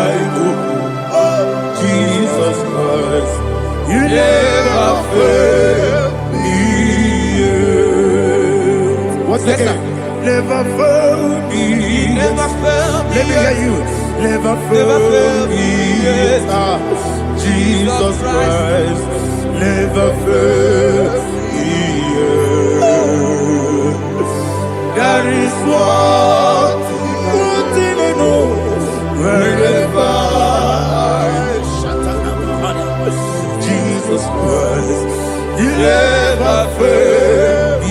I go, oh Jesus Christ, you never fail me. What's the name? Never fail me. Never fail me. Let me hear you. Never fail me. Jesus Christ, never fail me. There is one thing I know. Wherever Jesus Christ, you never fail me.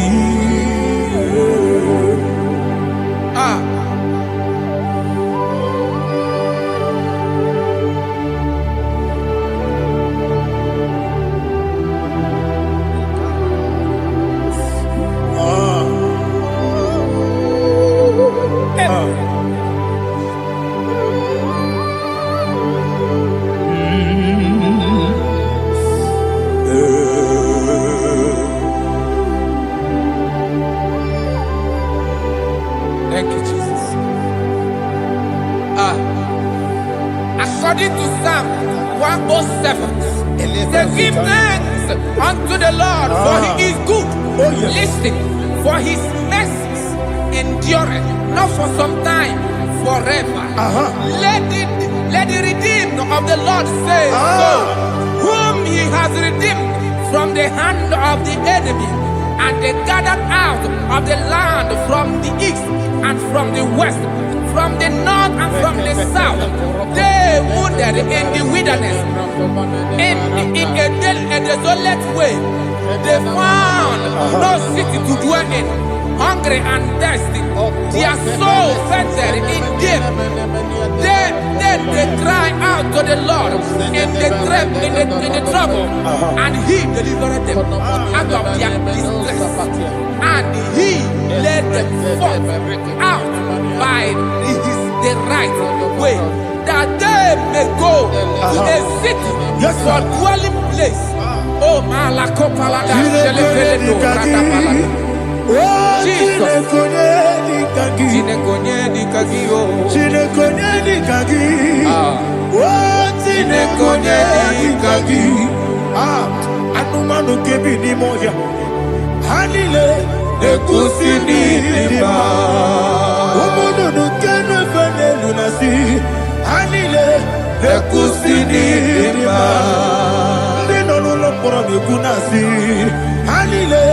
Thank you, Jesus. According to Psalm 107, they give thanks unto the Lord, for He is good. Listen, for His mercies endureth not for some time, forever. Let the redeemed of the Lord say so, whom He has redeemed from the hand of the enemy, and they gathered out of the land from the east and from the west, from the north and from the south. They wandered in the wilderness, in a desolate way. They found no city to dwell in, hungry and thirsty. Their soul fainted in deep. Then they cry out to the Lord in the trouble, and He delivered them out of their distress, and He led them forth out by the right way, that they may go to a city for dwelling place. Oh, Malakopalada, Jesus. Anumanu kebi ni moya Hanile Ekusini lima Umudu nukene fene lunasi Hanile Ekusini lima Ndino nuloporo mikunasi Hanile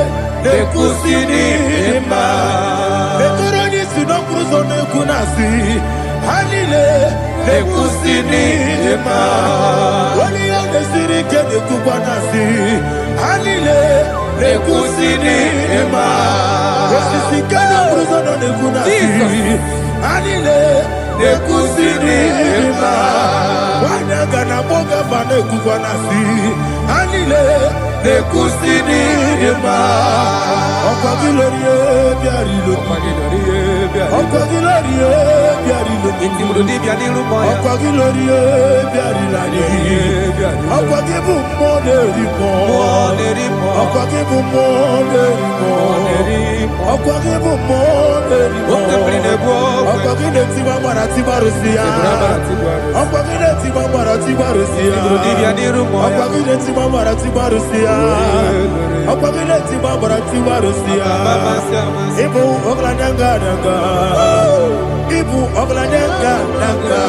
Ekusini lima Ekuroni sinokruzo nekunasi Hanile Ekusini lima Wali yande sirike nekubanasi Hanile Ekusini lima Wasisikana bruzo nekunasi Hanile Ekusini lima Wanyaga na boga bane kubanasi Hanile Ekusini lima Okwa gilorie biarilo Okwa gilorie biarilo Okwa gilorie biarilani Okwa gibu moderimo Okwa gibu moderimo Okwa gibu moderimo Okwa gile tiba mara tiba rusia Okwa gile tiba mara tiba rusia Okwa gile tiba mara tiba rusia Okwa gile tiba mara tiba rusia Ibu oglanyanga nanga Ibu oglanyanga nanga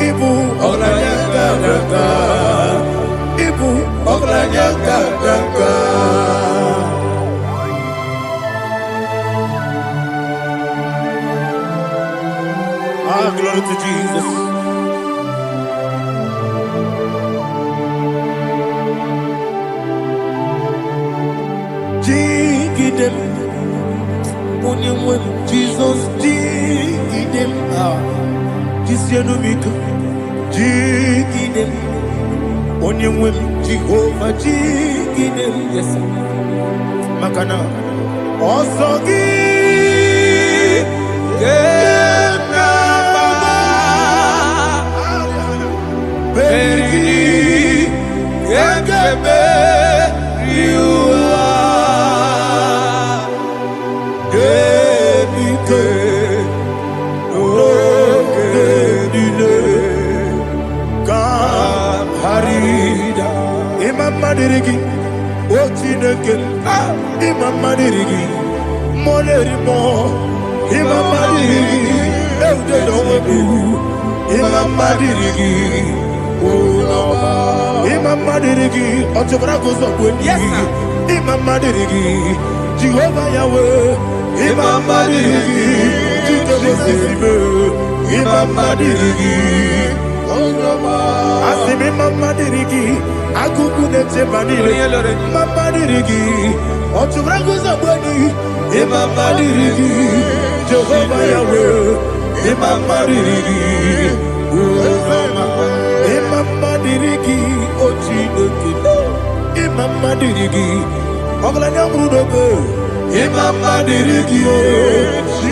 Ibu oglanyanga nanga Ibu oglanyanga nanga Ah, glory to Jesus. Jigidem, Onyemwem, Jesus, Jigidem, Jisyanumika, Jigidem, Onyemwem, Jehovah, Jigidem, yes, Makana, Osogi, Berigi, Gekebe, Riua, Gebike, Nogedile, Kamharida, Imam Madirigi, Ochineke, Imam Madirigi, Molerimo, Imam Madirigi, Eudedobu, Imam Madirigi, Imam Madirigi, Otobrago Zobweni, Imam Madirigi, Jehovah Yahweh, Imam Madirigi, Jehovah Imam Madirigi, Asim Imam Madirigi, Akuku Nete Manile, Imam Madirigi, Otobrago Zobweni, Imam Madirigi, Jehovah Yahweh, Imam Madirigi, Imam Madirigi, Ochineke, Imam Madirigi, Oglanya Brudobe, Imam Madirigi,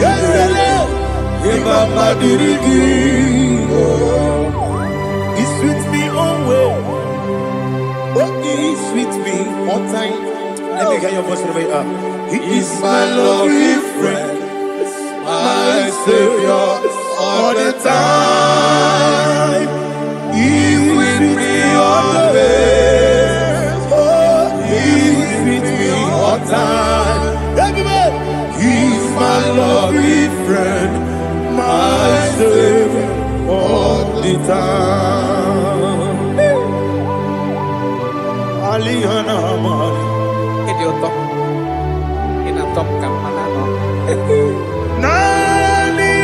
Yesele, Imam Madirigi, He sweet me always, oh He sweet me all time. Let me hear your voice right up. He is my lovely friend, my Savior, all the time. He's with me always. Oh, He's with me all time. Everybody, He's my lovely friend, my Savior, all the time. Alihana Amari. Nani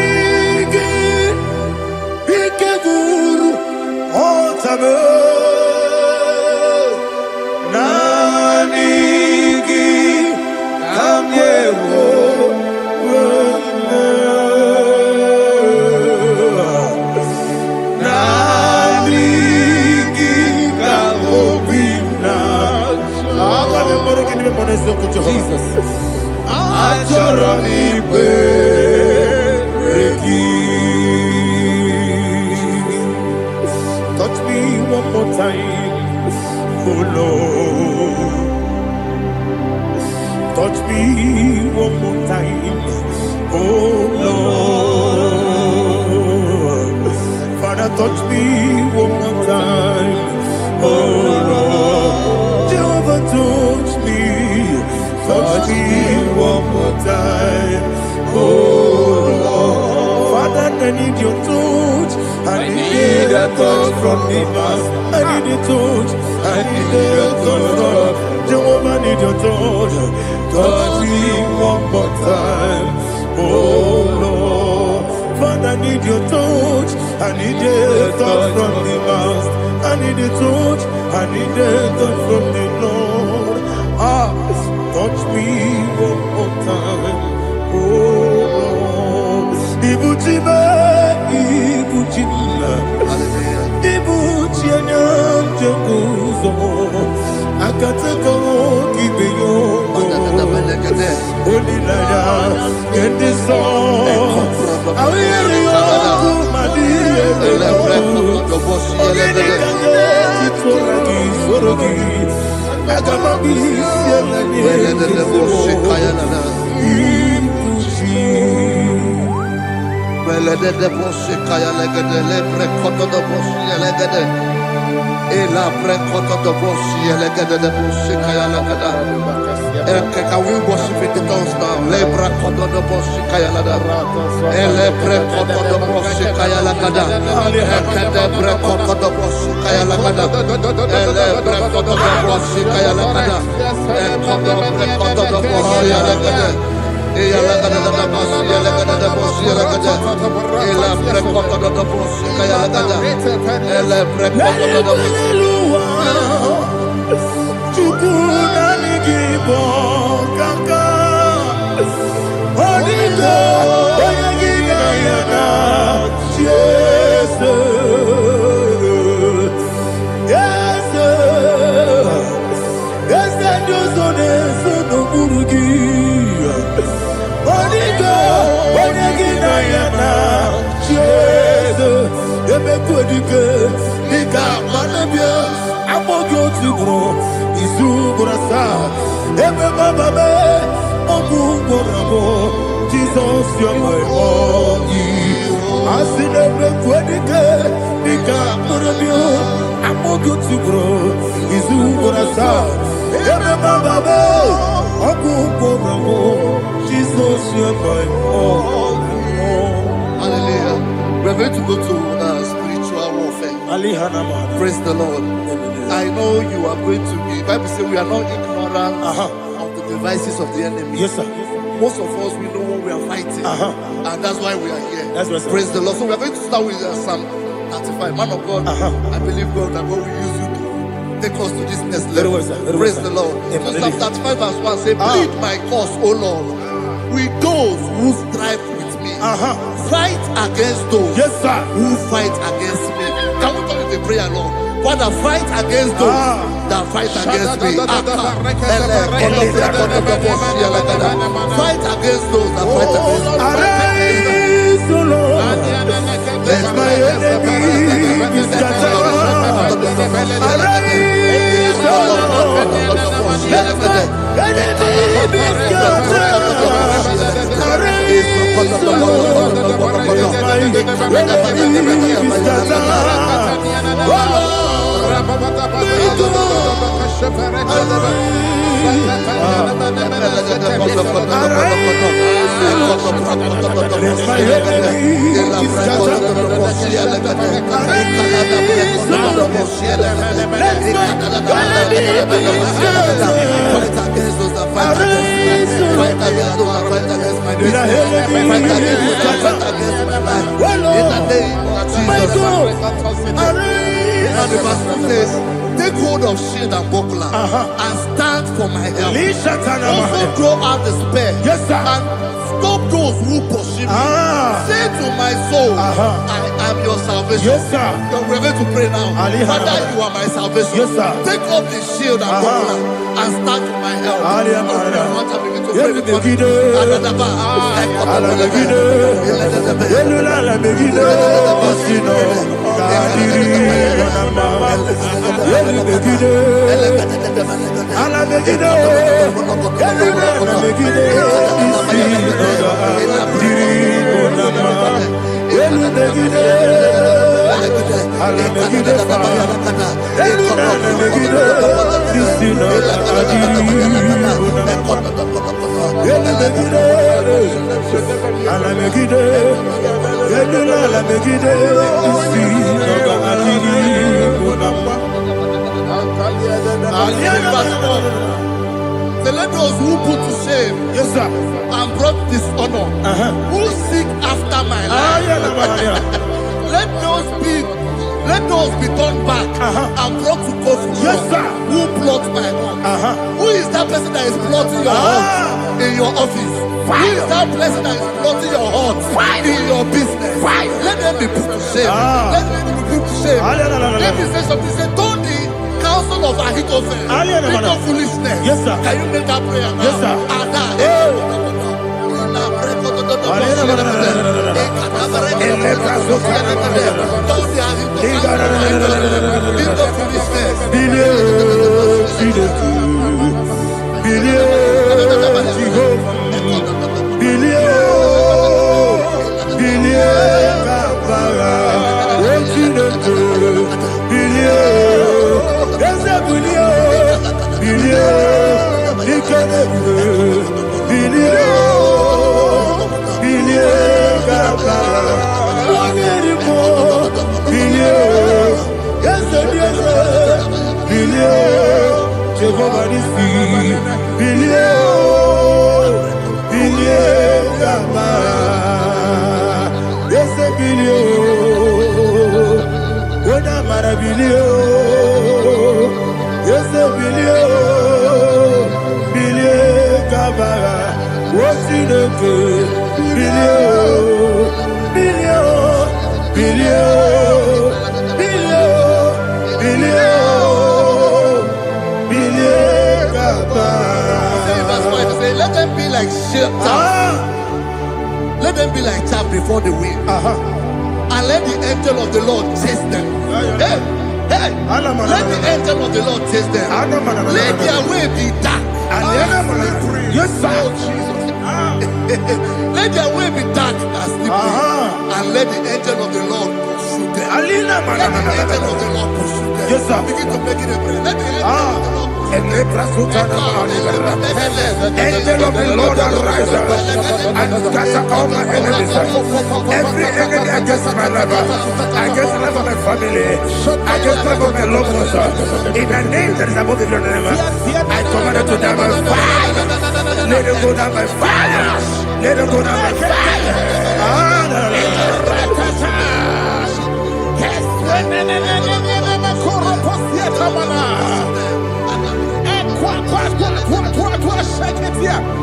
Jesus. Touch me one more time, oh Lord. Touch me one more time, oh Lord. Father, touch me one more time, oh Lord. Jehovah, touch me one more time, oh Lord. Father, I need your touch. I need a touch from the past. I need a touch. I need a touch from Jehovah. I need your touch. Touch me one more time, oh Lord. Father, I need your touch. I need a touch from the past. I need a touch. I need a touch from the Lord. Touch me one more time, oh Lord. Ibuchima, Ibuchima, Ibuchina, Jeguzo, Akatako, Kibeyo, Olilaya, get this song. I will you, Madia, Can we worship in the tongues now? Lebra koto do boshi kaya lada. Ele bre koto do boshi kaya lada. Ekede bre koto do boshi kaya lada. Ele bre koto do boshi kaya lada. Ekodo bre koto do boshi lada. Eya lada da boshi lada da boshi lada. Ele bre koto do boshi kaya lada. Ele bre koto do boshi. IGBO kaka Onigo Oyagina yana Jesus Yes Yes Josone Sono Burugi Onigo Oyagina yana Jesus Ebe Kodike Nika Manabia Amogo Tugro Izugrasa, Ebe Baba, Obugorabo, Jesus, you're my only. I see the Quedica, Nika Murabio, Amogo to grow, Izugrasa, Ebe Baba, Obugorabo, Jesus, you're my only. Hallelujah. We're going to go to spiritual warfare. Praise the Lord. I know you are going to be. Bible says we are not ignorant of the devices of the enemy. Yes, sir. Most of us, we know what we are fighting, and that's why we are here. That's right, sir. Praise the Lord. So we are going to start with Psalm 35. Man of God, I believe God that God will use you to take us to this next level. Very well, sir. Very Praise well, the sir. Lord. Amen. So Psalm 35 verse 1 say, plead my cause, O Lord, with those who strive with me. Fight against those who fight against me. Can we come with a prayer, Lord? Father, fight against those that fight against me. Fight against those that fight against me. Arise, O Lord, let my enemy be scattered. Arise, O Lord, let my enemy be scattered. Arise, O Lord, let my enemy be scattered. And the Bible says, Take hold of shield and buckler and stand for my help. Also throw out the spear. Yes, sir. And stop those who pursue me. Say to my soul, I am your salvation. Yes, sir. You're ready to pray now. Father, you are my salvation. Yes, sir. Take off the shield and buckler and stand for my help. Let those who put to shame, Yes, sir. and brought dishonor, who seek after my life, let those be turned back and brought to confusion. Yes, sir. Who plot my hurt? Who is that person that is plotting your hurt in your office? Who is that person that is plotting your hurt in your business? Let them be put to shame. Let them be put to shame. Let me say something. Say, don't the counsel of Ahithophel think of foolishness. Yes, sir. Can you make that prayer now? Yes, sir. Let them be like chaff. Let them be like chaff before the wind. And let the angel of the Lord chase them. Hey, hey. Let the angel of the Lord chase them. Let their way be dark. Yes, sir. Let their way be dark and slippery. And let the angel of the Lord pursue them. Let the angel of the Lord pursue them. Yes, sir. Begin to make it a prayer. Let the angel of the Lord Angel of the Lord arise and scatter all my enemies. Every enemy against my life, against the life of my family, against the life of my loved ones. In the name that is above your name, I command it to die by fire. Let it go down by fire. Let it go down by fire.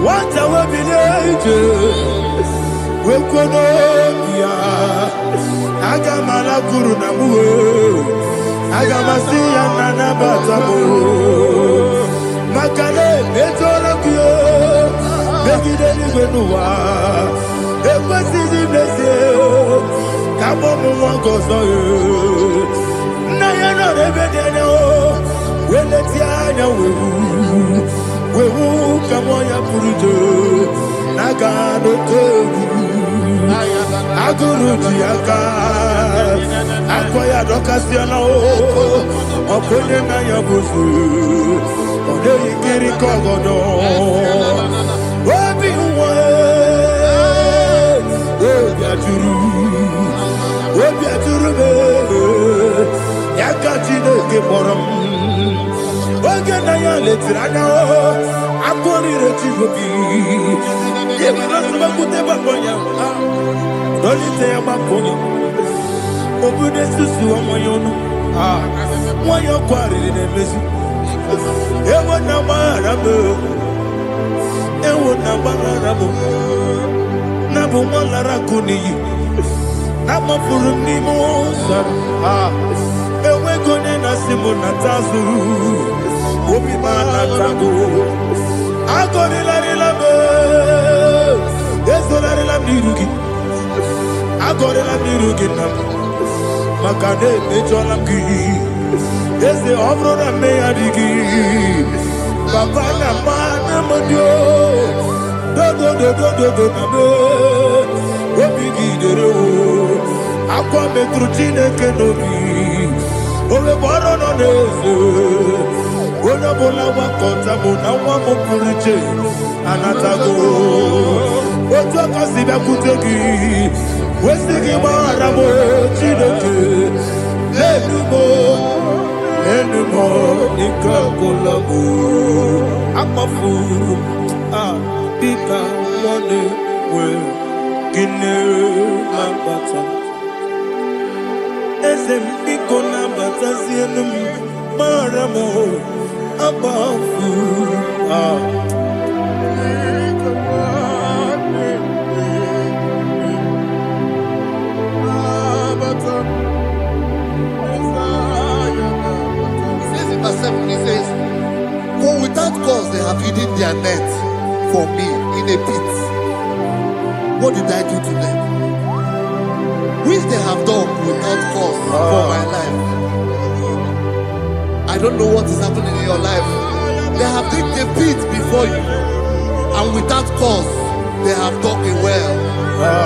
What I will be nature, we could Agamala Guru Namu, Agamasia Nana Batamu, Makale, Betolakio, Begideni Benua, Equasi Blessio, Kabomu Gozo, Nayana Rebedeno, Weletiana. Wewu kamoya purujo nagano tegu aguru diaka akoya dokasiana o okonye na yabusu ode ikiri kogodo obi uwe obi aturu be yakati no keporam oge na ya letirana o akoni retigobi yebi rasuma kuteba konya dolite ya makonya obude susu omoyono Why you quarry in Messi? Ewa na marabo, ewa na marabo. Nabu malara kuni, nama furumi mosa. Ewe kone na simu na tazu, obi mana tago. Agori la rilabo, ezo la rilabirugi. Agori la birugi na, makade mejola ki. Ese obro na me adigi, papa na mana madio, do na me, obigi dero, aqua metrutine kenobi, ole boro no neze, ona bola wakota mona wamo puriche, anatago, otua kasiba kutegi, wesigi maramo chineke, lenumo. Anymore, Nikakolabu, Amafu, Bika, Money, Well, Guinea, Mambata, SM Bata, Maramo, Abafu, He says, for without cause they have hidden their net for me in a pit. What did I do to them? Which they have done without cause for my life. I don't know what is happening in your life. They have digged a pit before you, and without cause they have dug a well.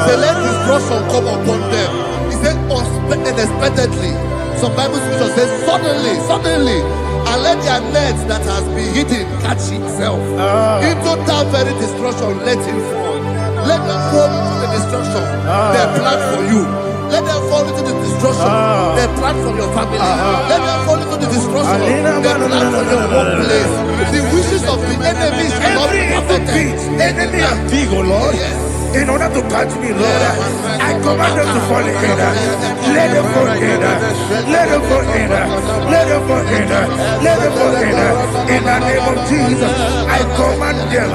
Say, let destruction come upon them. He said, unexpectedly. Some Bible scripture says, suddenly, and let their net that has been hidden catch itself. Into that very destruction, let it fall. Let them fall into the destruction they plan for you. Let them fall into the destruction they plan for your family. Let them fall into the destruction they plan for your workplace. The wishes of the enemies will not be perfected. Enemy and big, oh Lord. Yes. In order to catch me, Lord, I command them to fall in. Let them fall in. Let them fall in. Let them fall in. Let them fall in. In the name of Jesus, I command them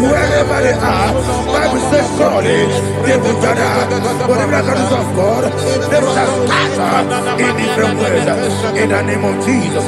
wherever they are. Bible says surely they will gather. Whatever the God of God, they shall scatter in different ways. In the name of Jesus.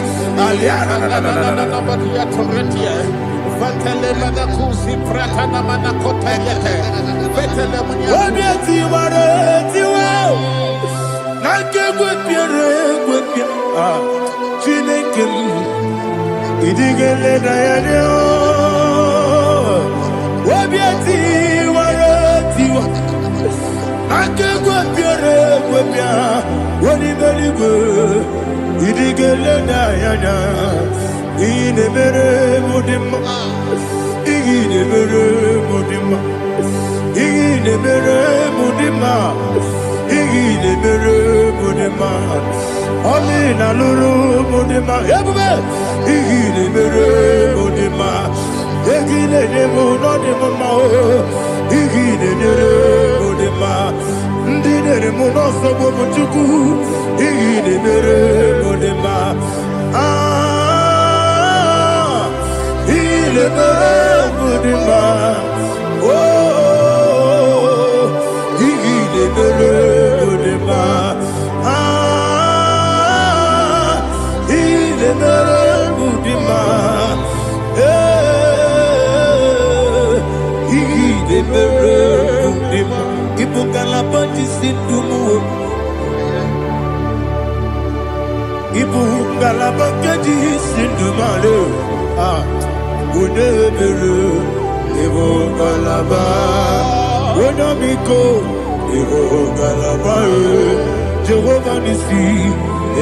Jehovah Nissi,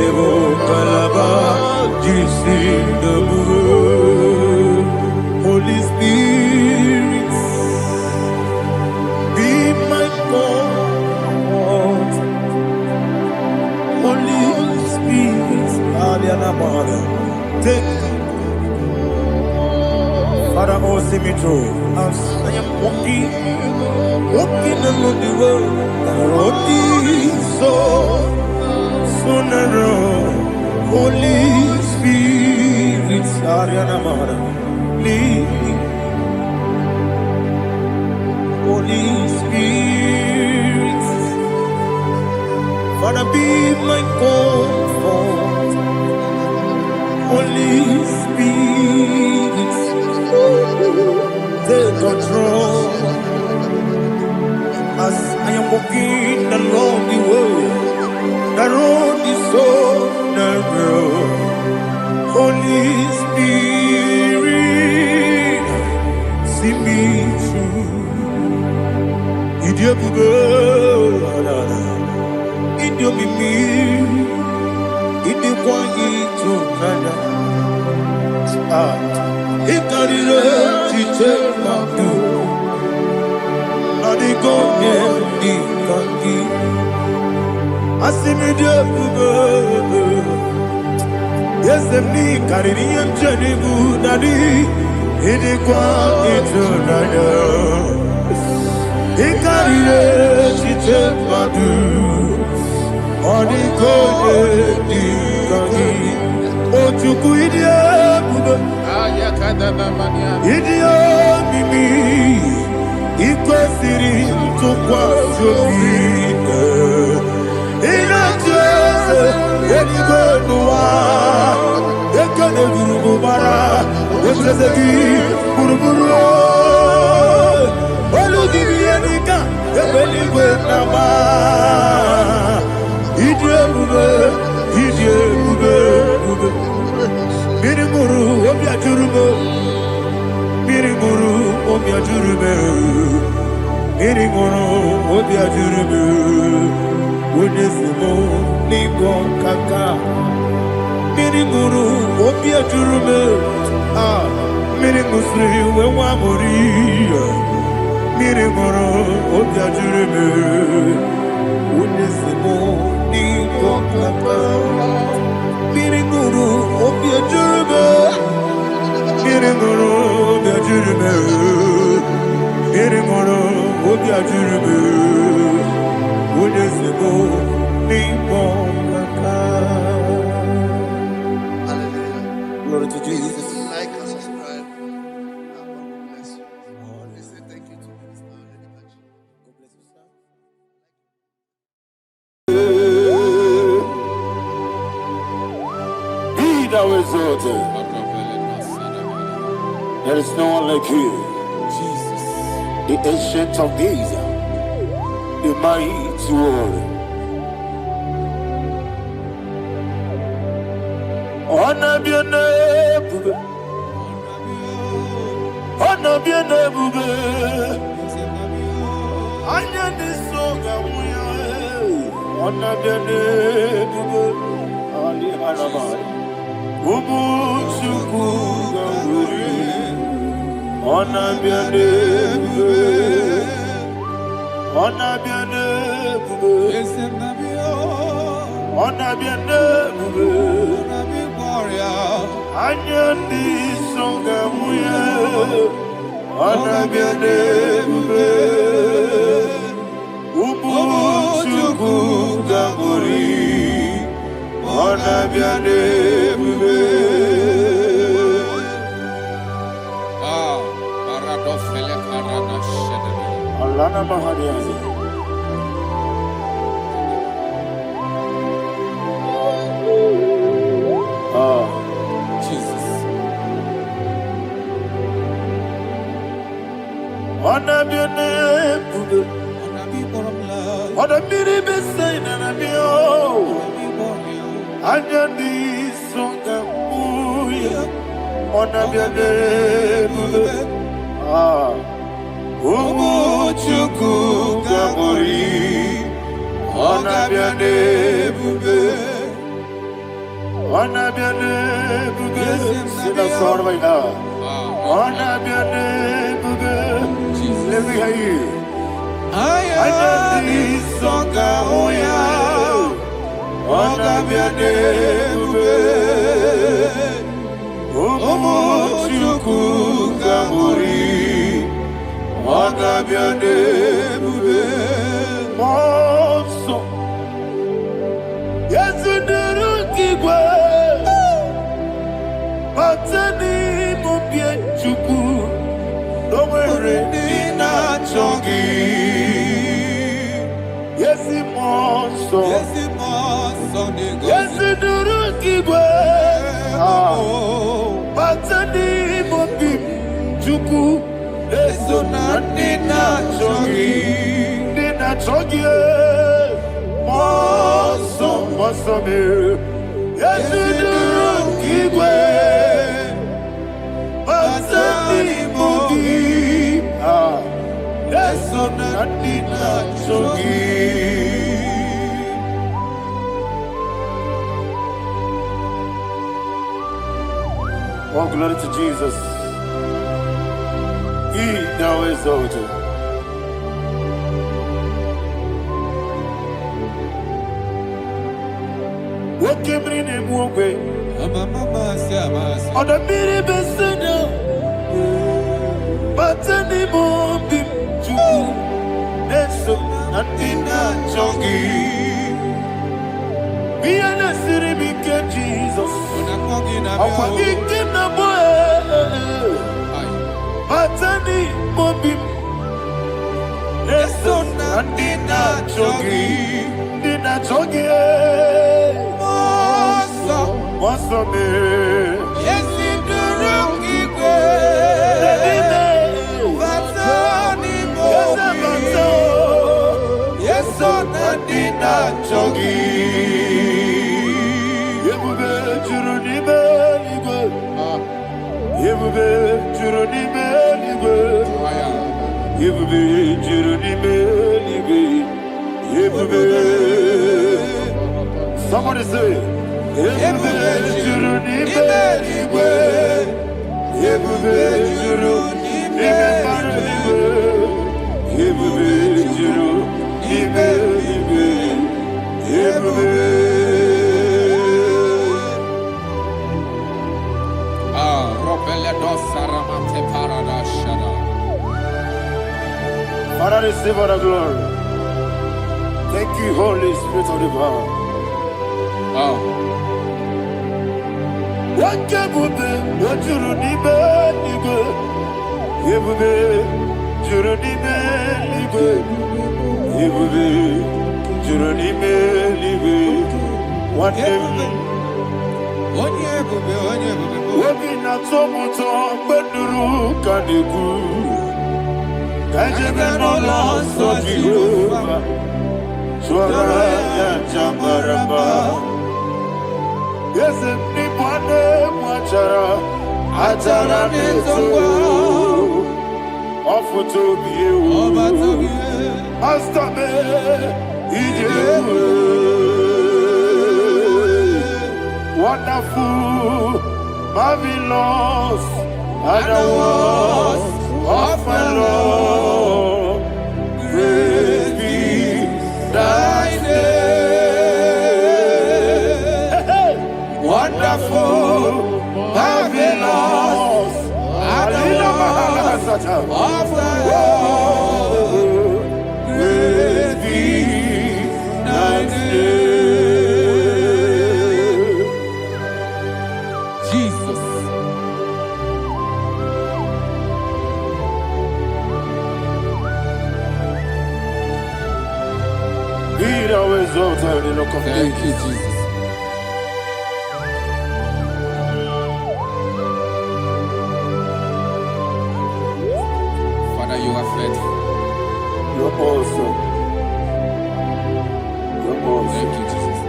Evo Kalaba, Holy Spirit, be my God. Holy Spirit, take Father, oh, see me through. As I am walking along the road, so narrow. Holy Spirit, lead. Holy Spirit, Father, be my comfort. Holy Spirit, take control as I am walking along the way. The road is so narrow. Holy Spirit, see me through. Idio bugo, idio mimi, idio kwa ito nana. Ikarire chiche madu, adigo ne ikangi. Asimi dio bugo, yes me kariri emjeni budadi, idio kwa ito nana. Ikarire chiche madu, adigo ne ikangi. Ochuku idio bugo. Idio mimi iko siri tukwa jokine inatese edigo nuwa ekane burugu bara esezegi buruburu olugibi enika ebeligwe nama idio bube Mirimuru obia jurume, mirimuru obia jurume, mirimuru obia jurume. Unesimo ningo kaka, mirimuru obia jurume. Mirimusri wewa moria, mirimuru obia jurume. Unesimo ningo kaka. Mirimuru obia jurume, mirimuru obia jurume, mirimuru obia jurume. Unesimo ningo kaka. Hallelujah. Glory to Jesus. Like and subscribe. God bless you. We say thank you to Minister Lady Machi. God bless you, sir. Be thou exalted. There is no one like you. Jesus. The ancient of days, the mighty warrior. Honor be your name, bube. Honor be your name, bube. Anya ni soga muya. Honor be your name, bube. Ali alabari. Ubu chuku gamburi. Honor be your name, bube. Honor be your name, bube. Honor be your name, bube. Anya ni soga muya. Honor be your name, bube. Ubu chuku gamburi. Honor be your name, bube. Paradofele karana shedebe. Alana mahariazi. Jesus. Honor be your name, bube. Honor be the same and be oh. Anya ni songa muya. Honor be your name, bube. Umu chuku gamburi. Honor be your name, bube. Honor be your name, bube. Sing a song right now. Honor be your name, bube. Let me hear you. Anya ni songa muya. Honor be your name, bube. Umu chuku gamburi. Honor be your name, bube. Monso. Yes, you do. Batani mobie chuku. Nowhere nina chongi. Yesi monso. Yesi monso. Yesi durukigwe. Batani mobie chuku. Eso na nina chongi. Nina chongi. Monso monso me. Yesi durukigwe. Batani mobie. Eso na nina chongi. Oh, glory to Jesus. He now exalted. What came in him one way? On the mini beside, but any more big Jew. That's so not in that chongi. Be an city, big Jesus. I'm forgetting the boy. Batani mobi, eso na dina chogi, moso me, yesi durungi kwe, batani mobi, eso na dina chogi, yebube churuni beligwe. Yebube juruni meligwe. Yebube juruni meligwe. Yebube. Somebody say. Yebube juruni meligwe. Yebube juruni meligwe. Yebube juruni meligwe. Yebube. Father, receive all the glory. Thank you, Holy Spirit of the power. What can we do? What you need, nigga? You will be, you need me, nigga. You will be, you need me, nigga. What can we do? Webi na tomuto beduru kaniku. Kajebe no loso Jehovah. Swara ya jamaraba. Yese ni pwane mwachara. Achara netongo. Ofuto biye u. Master Ijewe. Wonderful, marvelous, and the words of my Lord. Praise be thy name. Wonderful, marvelous, and the words of my Lord. Praise be thy name. Thank you, Jesus. Father, you are faithful. You're awesome. You're awesome. Thank you, Jesus.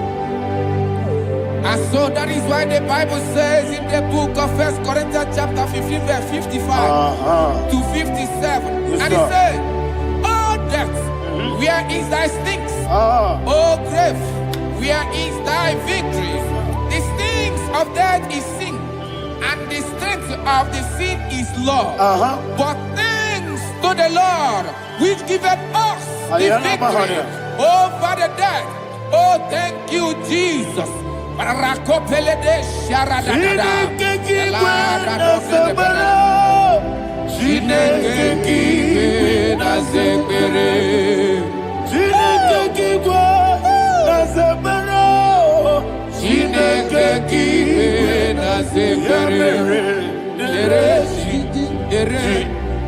And so that is why the Bible says in the book of 1 Corinthians chapter 15, verse 55 to 57. Yes, and it says, "Oh death, where is thy stings? Oh grave, where is thy victory? The stings of death is sin, and the strength of the sin is law. But thanks to the Lord, which giveth us the victory over the death. Oh, thank you, Jesus."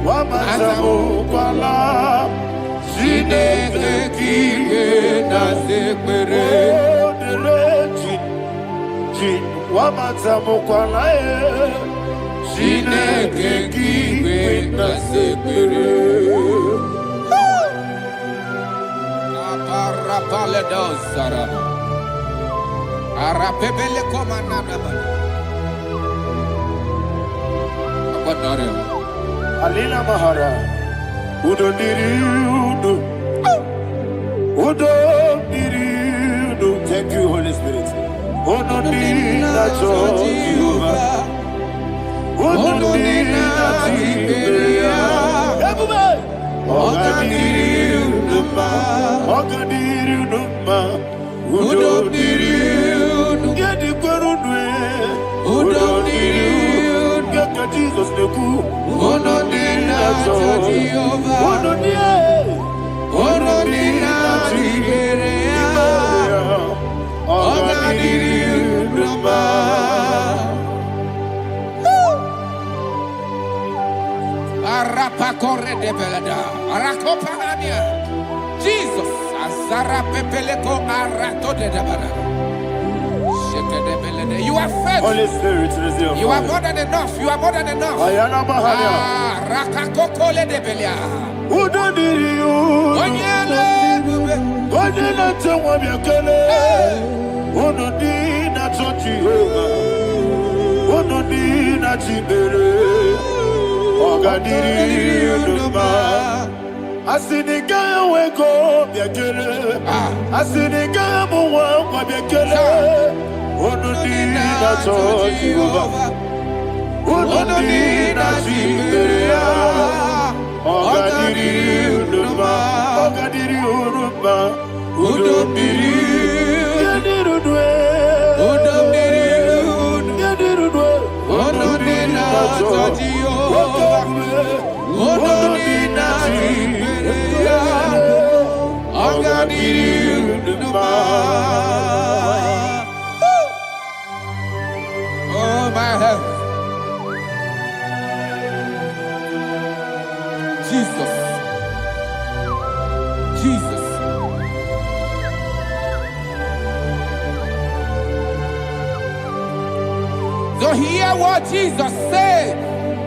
Wamatamu kwala Chineke kike na sekpere Wamatamu kwala Chineke kike na sekpere Aparapale dos sarama Arapebele komanana Apanare Alina Mahara Udo diriudo Udo diriudo. Thank you, Holy Spirit. Udo diriudo. Udo diriudo. Udo diriudo. Yedi kwerudwe. Udo diriudo. Yaka Jesus neku. Udo diriudo. Udo diriudo. Udo diriudo. Arapa corre de belada, arakopanania. Jesus, azara pepeleko arato de dabara. Sheke de belede. You are faithful. Holy Spirit, resume. You are more than enough. You are more than enough. Ayana Mahania. Rakakokole de belia. Udo diriudo. Onyele bube. Onyele tewa biakele. Udo dina tochi Jehovah. Udo dina chibere. Ogadiriudo. Asinika weko biakele. Asinika muwa biakele. Udo dina tochi Jehovah. Udo dina chibere. Ogadiriudo. Ogadiriudo. Udo diriudo. Udo diriudo. Udo oh my heaven. Jesus. Jesus. So hear what Jesus said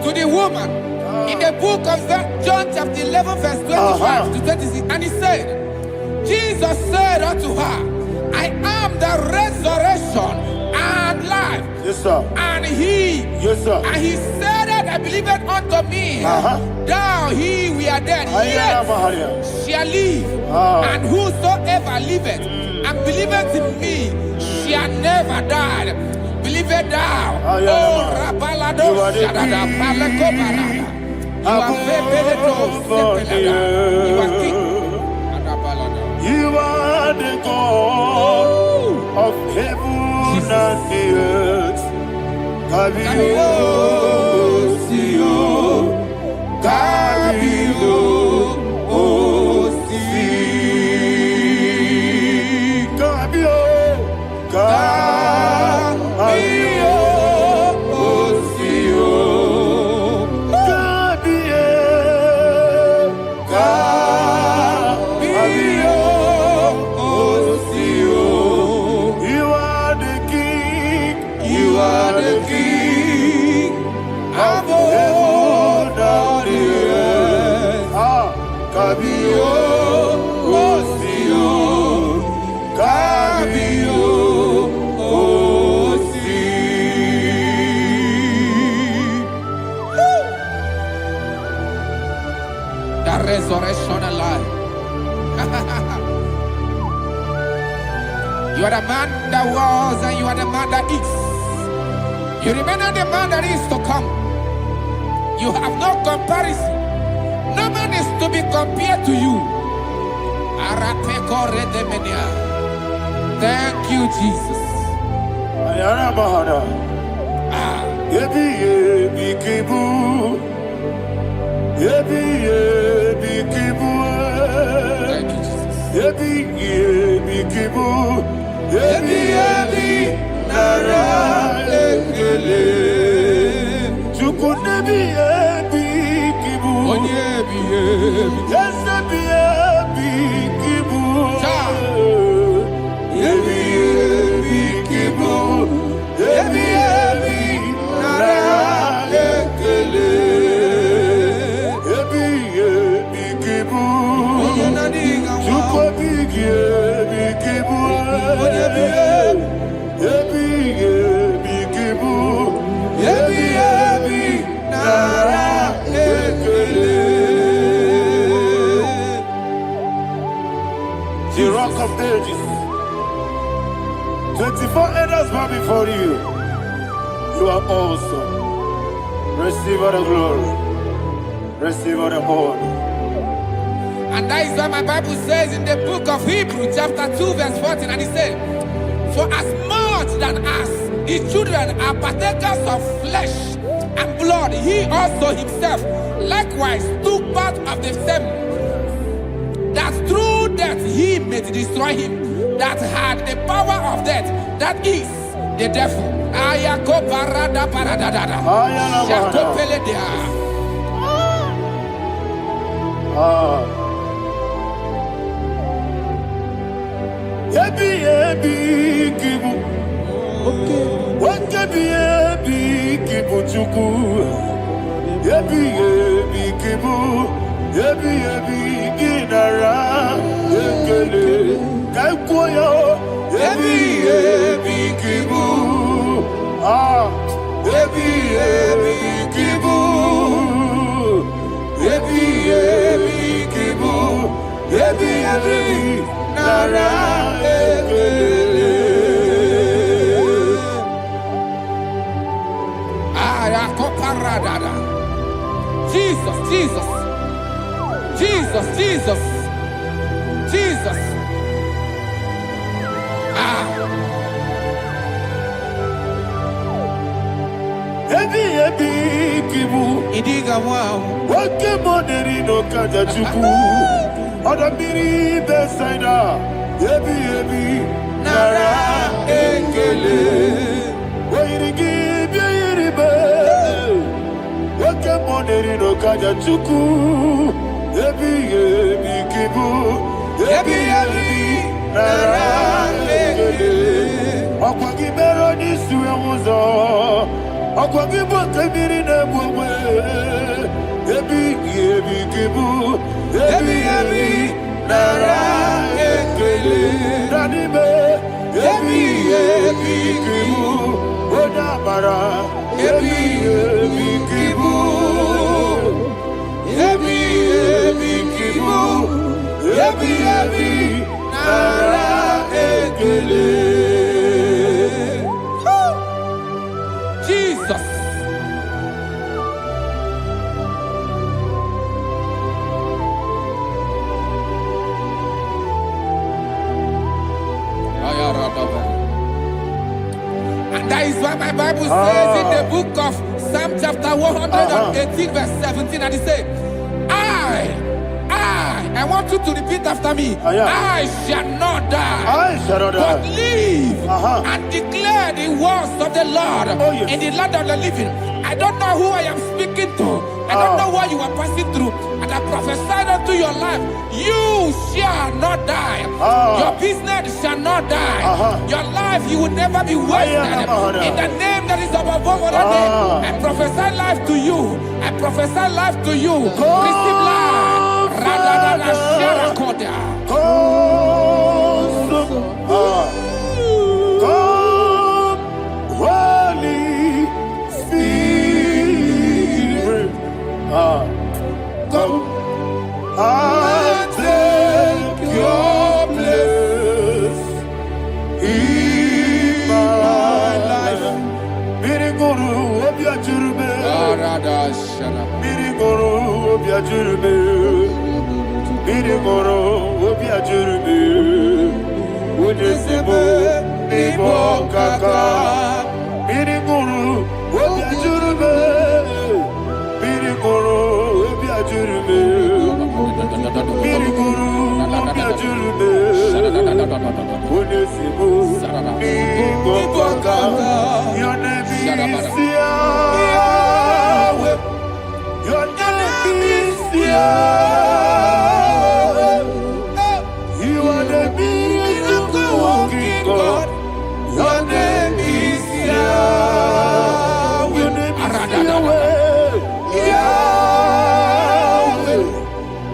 to the woman in the book of John chapter 11 verse 25 to 26. And he said, Jesus said unto her, I am the resurrection and life. Yes, sir. And he, Yes, sir. and he said that believeth unto me, thou he we are dead, Ayana yet Mahania. shall live. And whosoever liveth and believeth in me shall never die. Believe it thou. Oh, Rabalado, Shadada, Palako Barada. You are Febeleto, Sepelada. You are king. You are the God of heaven and the earth. Kabio, Sio, Kabio, Osi, Kabio, Kabio, Osio, Kabio, Kabio, Osio. You are the king. You are the king of heaven and the earth. Kabio, Osio, Kabio, Osi. The resurrection alive. You are the man that was and you are the man that is. You remember the man that is to come. You have no comparison. No man is to be compared to you. Thank you, Jesus. Ayana Mahana. Yebi yebi kibu. Yebi yebi kibu. Thank you, Jesus. Yebi yebi kibu. Yebi yebi nara ekele. Rock of Ages. 24 elders bow before you. You are awesome. Receive all the glory. Receive all the honor. And that is what my Bible says in the book of Hebrews, chapter 2, verse 14. And it said, for as much than us, his children are partakers of flesh and blood, he also himself likewise took part of the same, that through death he may destroy him that had the power of death, that is the devil. Kibu. What kibu chuku. Kibu. Ginara. Ekele. Kaikoyo. Kibu. Kibu. Kibu. Nara. Ekele. Jesus, Jesus, Jesus, Jesus, Jesus. Ebi kibu. Idiga wow. Wake money no kaja chuku. Odamiri besaida. Ebi nara ekele. Wairigi biiribe. Wake money no kaja chuku. Ebi kibu. Ebi nara ekele. Akwagi mero ni suwe muzo. Akwagi bote miri ne bwe. Ebi kibu. Ebi nara ekele. Nanibe. Ebi kibu. Odabara. Ebi kibu. Ebi kibu. Ebi nara ekele. Jesus. And that is what my Bible says in the book of Psalm chapter 118 verse 17. And it says, I want you to repeat after me. I shall not die, but live and declare the words of the Lord in the land of the living. I don't know who I am speaking to. I don't know what you are passing through. And I prophesied unto your life, you shall not die. Your business shall not die. Your life, you will never be wasted. In the name that is above all other name, I prophesy life to you. I prophesy life to you. Receive life. Radadada Sharakoda. Come, Holy Spirit. Come and take your place in my life. Miriguru obiajurube. Miriguru obiajurube. Miriguru obiajurube. Ujesimo ibo kaka. Miriguru obiajurube. Miriguru obiajurube. Miriguru obiajurube. Ujesimo ibo kaka. Your name is Yahweh. Your name is Yahweh. You are the miracle working God. Your name is Yahweh. Your name is Yahweh. Yahweh.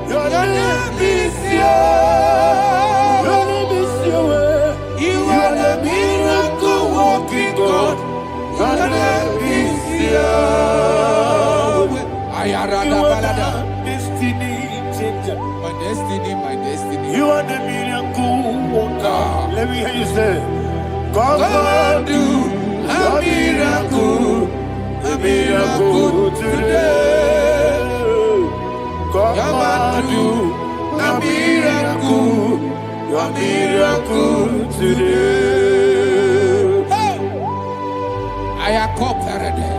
Your name is Yahweh. Your name is Yahweh. You are the miracle working God. Your name is Yahweh. You are the destiny changer. My destiny, my destiny. You are the miracle Let me hear you say, come and do a miracle today. Come and do a miracle today. I am cooperated.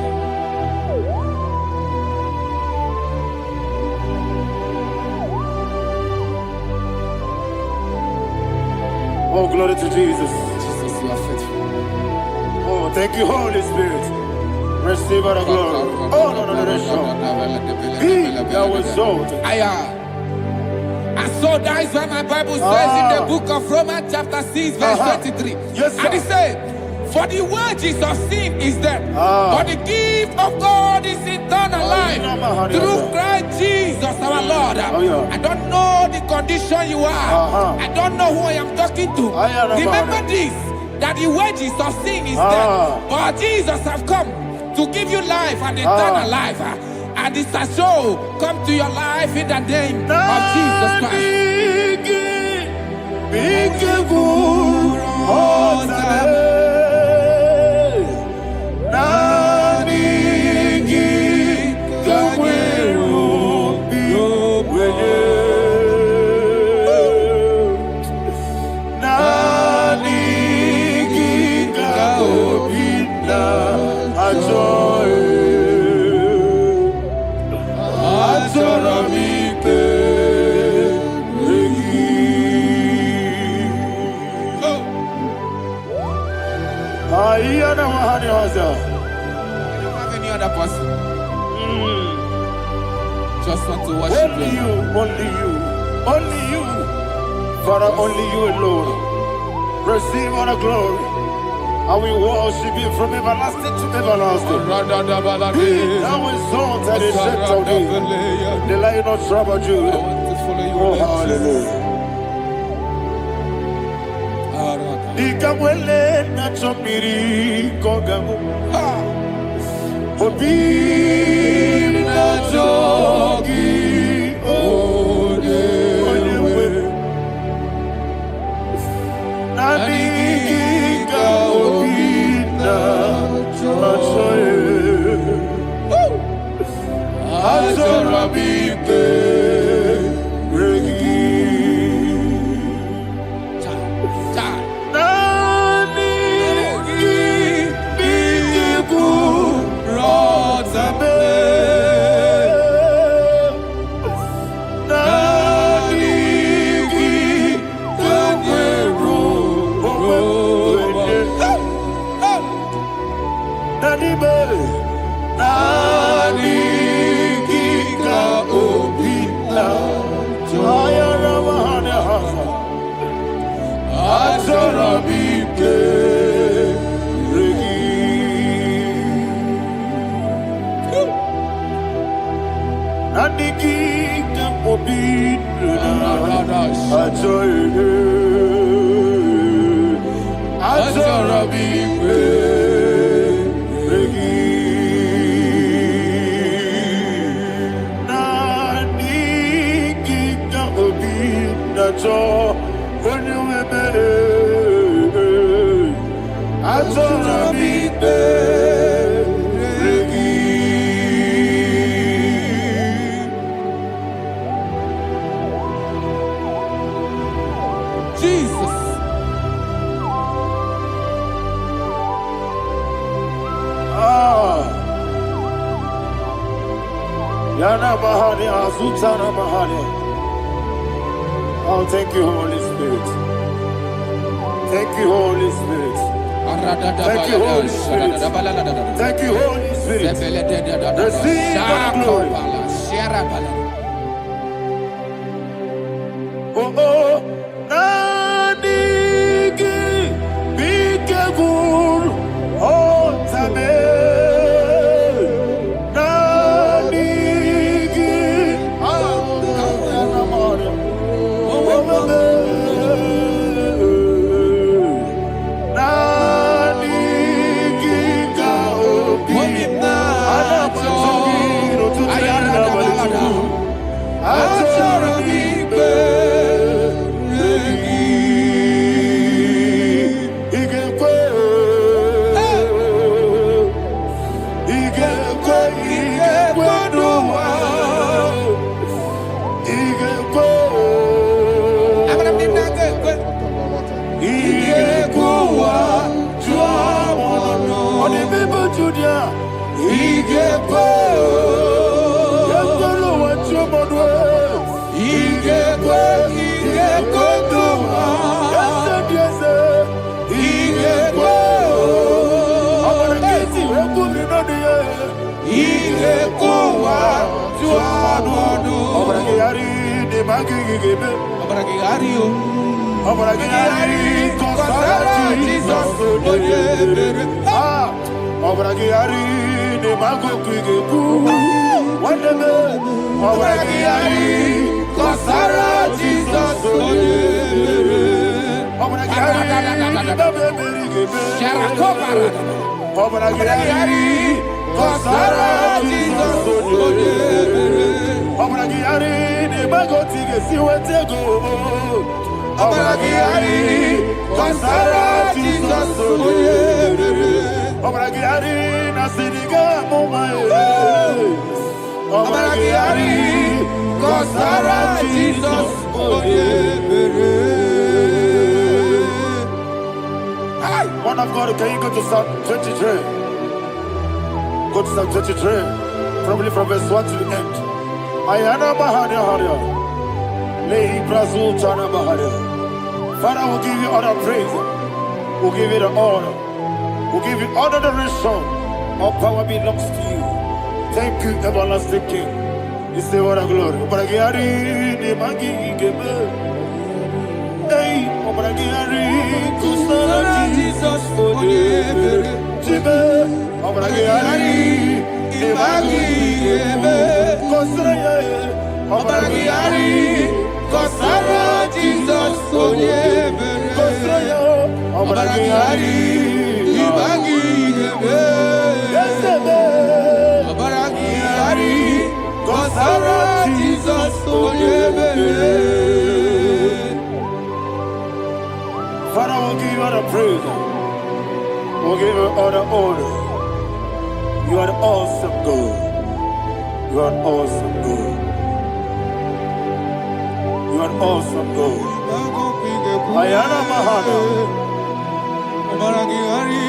Oh, glory to Jesus. Jesus, you are faithful. Oh, thank you, Holy Spirit. Receive our glory. Oh, no, Be thou exalted. And so that is why my Bible says in the book of Romans chapter 6 verse 23. Yes, sir. And it says, for the wages of sin is death, but the gift of God is eternal life through Christ Jesus our Lord. I don't know the condition you are. I don't know who I am talking to. Remember this, that the wages of sin is death, but Jesus have come to give you life and eternal life. And this shall show come to your life in the name of Jesus Christ. I don't have any other person. Just want to worship only you, only you, Father, only you alone. Receive all the glory. I will worship you from everlasting to everlasting. Be thou exalted and set of thee, the Lion of tribe of Judah. Oh, hallelujah. Ikamwele na chomiri kogamu. Obi na jogi onewe. Nani ka obi na choye. Azorabike regi. Oh, thank you, Holy Spirit. Thank you, Holy Spirit. Thank you, Holy Spirit. Thank you, Holy Spirit. Receive the glory. Oh, oh, Nanigi, be careful, oh, Tame. Igekwe. Igekuwa juamono. Oni bibo judia. Igekwe. Yekolo wa juamono. Igekwe. Igekwe duma. Yese diese. Igekwe. Amara kesi wekumi nodiye. Igekuwa juamono. Amara kiyari de magi gigebe. Amara kiyari o. Amara kiyari kosara Jesus oyebere. Amara kiyari de mago kigeku. Wandeme. Amara kiyari kosara Jesus oyebere. Amara kiyari babebere gebe. Sharakobara. Amara kiyari kosara Jesus oyebere. Amara kiyari de mago tigesi wetego. Amara kiyari kosara Jesus oyebere. Amara kiyari nasiriga momae. Amara kiyari kosara Jesus oyebere. Man of God, can you go to Psalm 23? Go to Psalm 23, probably from verse 1 to the end. Ayana Mahania Haria. Lehi Brazil Chana Mahania. Father, we'll give you all the praise. We'll give you the honor. We'll give you all the adoration. All power belongs to you. Thank you, everlasting King. You say what a glory. Obragiari, the Magi Gebe. Hey, Obragiari, Kusara Jesus, Oyebere. Jibe, Obragiari, the Magi Gebe. Kusara, Obragiari, Kusara Jesus, Oyebere. Kusara, Obragiari, the Magi Gebe. Obragiari, Kusara Jesus, Oyebere. Father, we'll give you all the praise. We'll give you all the honor. You are the awesome God. You are an awesome God. You are an awesome God. Ayana Mahana. Omaragiyari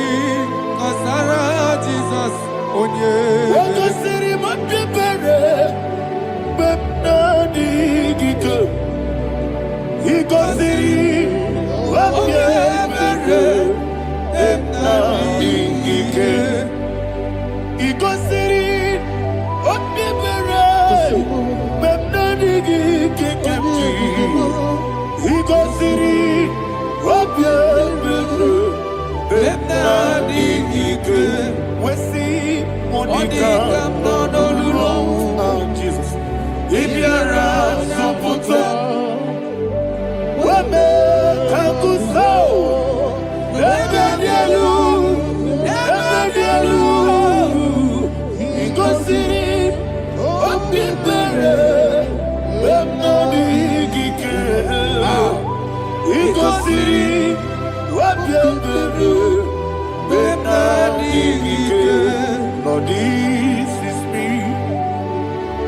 Kasara Jesus Onye. Waka siri mapipere. Bepnani gike. Iko siri. Wapyepere. Bepnani gike. Iko siri. Wapyepere. Bepnani gike kemji. Iko siri. Wapyepere. Bepnani gike. Wesi Monica. Oh, Jesus. Ibiara Soputo. Wame Kakuso. Ebedielu. Ebedielu. Igosiri. Opipere. Bepnani gike. Igosiri. Opipere. Bepnani gike. Lord, this is me.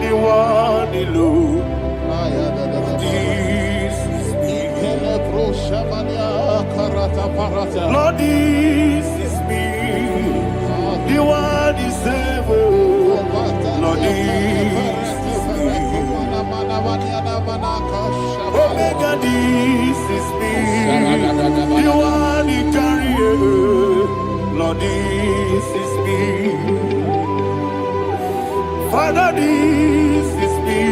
The one alone. This is me. Lord, this is me. The one is ever. Lord, this is me. Omega, this is me. The one in carrier. Lord, this is me. Father, this is me.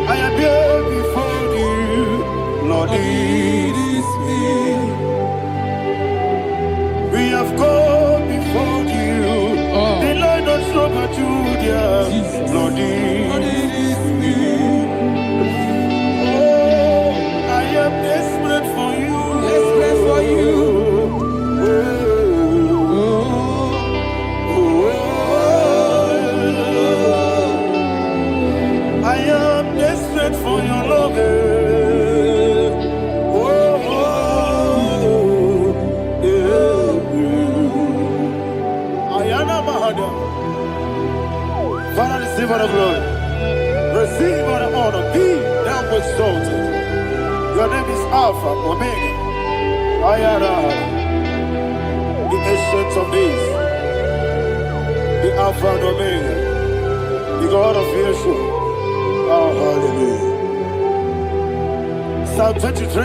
I am here before you. Lord, this is me. We have come before you. The Lord of Sober Judah. Lord, this is me. Oh, I am desperate for you. Desperate for you. I Alpha, Omega. Ayara. The ancient of days. The Alpha and Omega. The God of Yeshua. Oh, hallelujah. Psalm 23.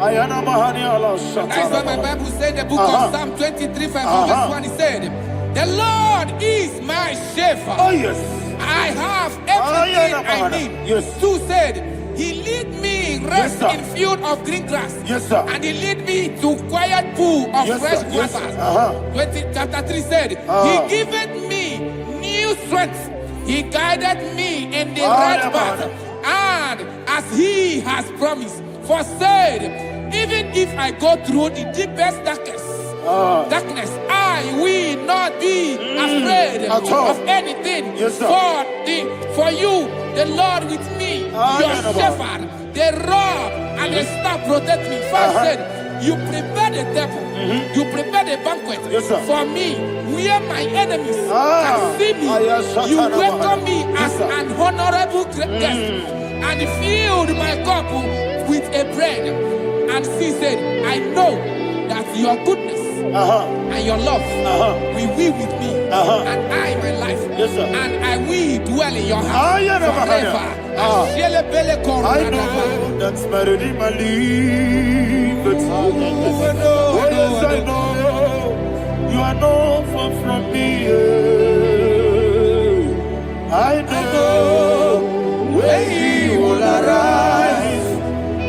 Ayana Mahani Allah Shata. That's why my Bible said in the book of Psalm 23, verse 1, it said, the Lord is my shepherd. Oh, yes. I have everything I need. Yes. 2 said, he lead me rest Yes, in field of green grass. Yes, sir. And he lead me to quiet pool of Yes, fresh sir. Yes, waters. sir. Chapter 3 said, he giveth me new strength. He guided me in the right path. And as he has promised, for said, even if I go through the deepest darkness, I will not be afraid of anything. Yes, sir. For you, the Lord with me, your shepherd, the rod and the staff protect me. First said, you prepare the table, you prepare the banquet for me, where my enemies can see me. You welcome me as an honorable guest, and filled my cup with a bread. And she said, I know that your goodness and your love will be with me, and I, my life, and I will dwell in your house forever. I know that's better than my life. Oh, yes, I know you are not far from me. I know when he will arise,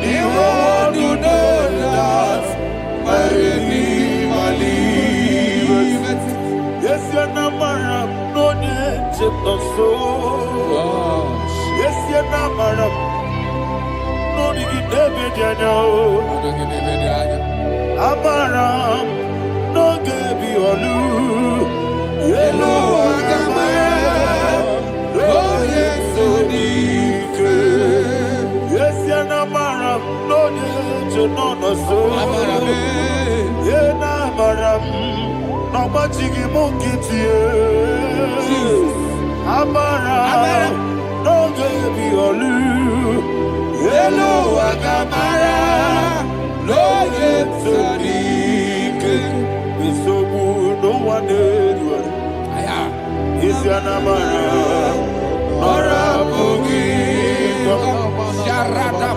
he will do that. My Redeemer liveth. Yes, you're not married, no need to so. Yes, you're not married, no need to David, you know. Amaram, no Gaby Olu. Yellow, oh, yes, so deep. Yes, you're not married, no need to know so. Yena maram, no machigi mukiti. Amara, no Gaby Olu. Hello, Agamara, no Yetsodik. It's so good, no one did. Is Yanamara, Nora Bogi, Sharada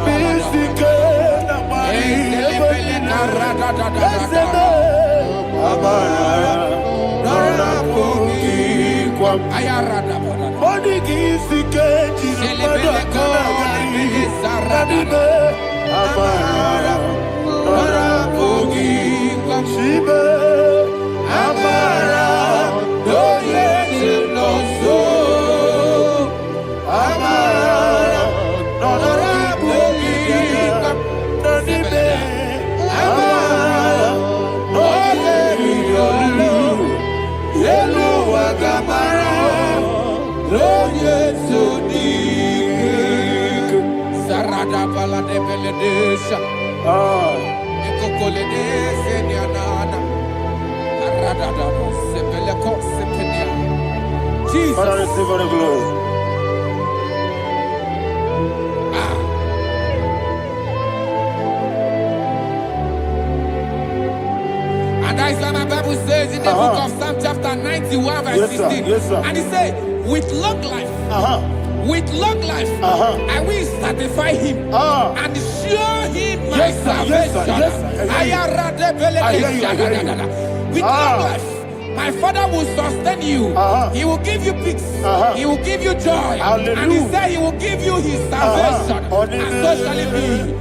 Jesus. Father, receive all the glory. And that is why my Bible says in the book of Psalm chapter 91 verse 16. Yes, sir. And it says, with long life, I will satisfy him and show him my salvation. With long life, my Father will sustain you. He will give you peace. He will give you joy. Hallelujah. And he said he will give you his salvation. And so shall it be.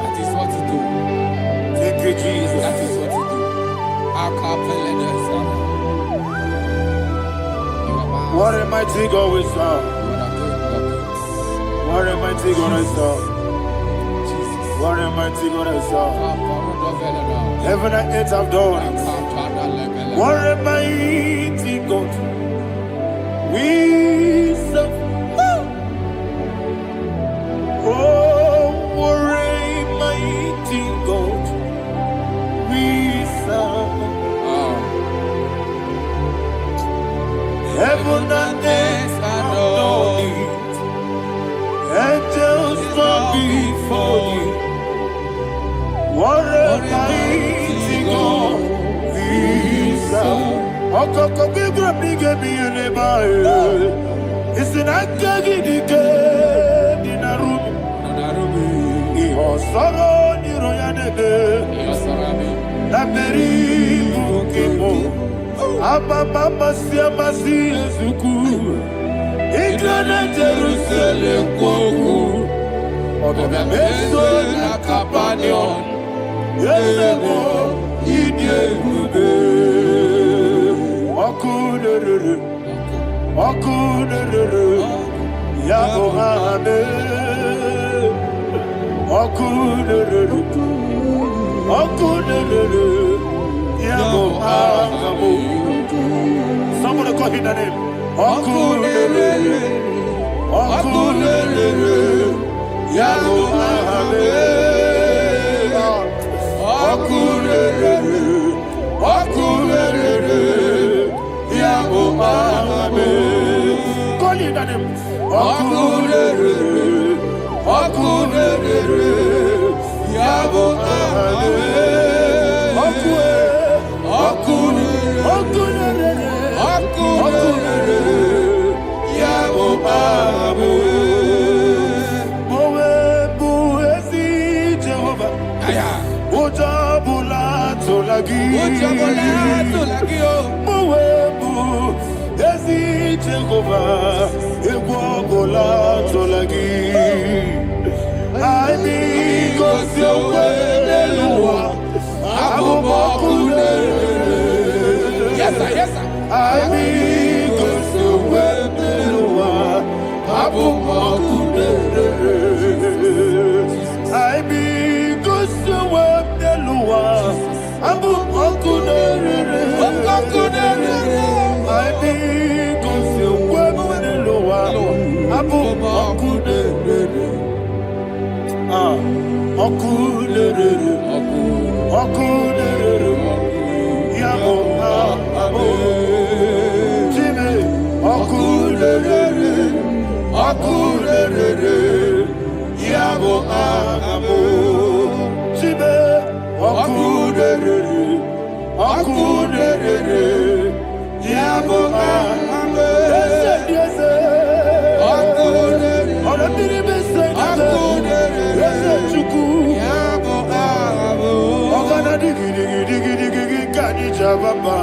That is what he do. Thank you, Jesus. That is what he do. What a mighty God we serve. What a mighty God I serve. What a mighty God I serve. Heaven and earth have done it. What a mighty God we serve. Oh, what a mighty God we serve. Heaven and earth have done it. Angels come before you. What a mighty God we serve. Okoko bibra bige bi eleba. Isinaka gidike dinarubi. Iho soro ni royanebe. La peri bukebo. Ababa masia masia zuku. Igrana Jerusalem koku. Oga meso na kapanion. Yesebo idye gube. Okunere. Okunere. Yabo hame. Okunere. Okunere. Yabo hame. Somebody call him the name. Okunere. Okunere. Yabo hame. Okunere. Okunere. Yabo hame. Call him the name. Okunere. Okunere. Yabo hame. Okunere. Yabo hame. Mowebu ezi Jehovah. Ojabula tolagi. Mowebu ezi Jehovah. Egwabola tolagi. I need go see Eluwa. Yes, sir, yes, sir. I need go see Eluwa. I need go see Eluwa. I need go see Eluwa. Okunere, Yabo Abo, Jimmy, Okunere, Yabo Abo, Jimmy, Okunere, Yabo Abo, yes, Okunere, Jababa,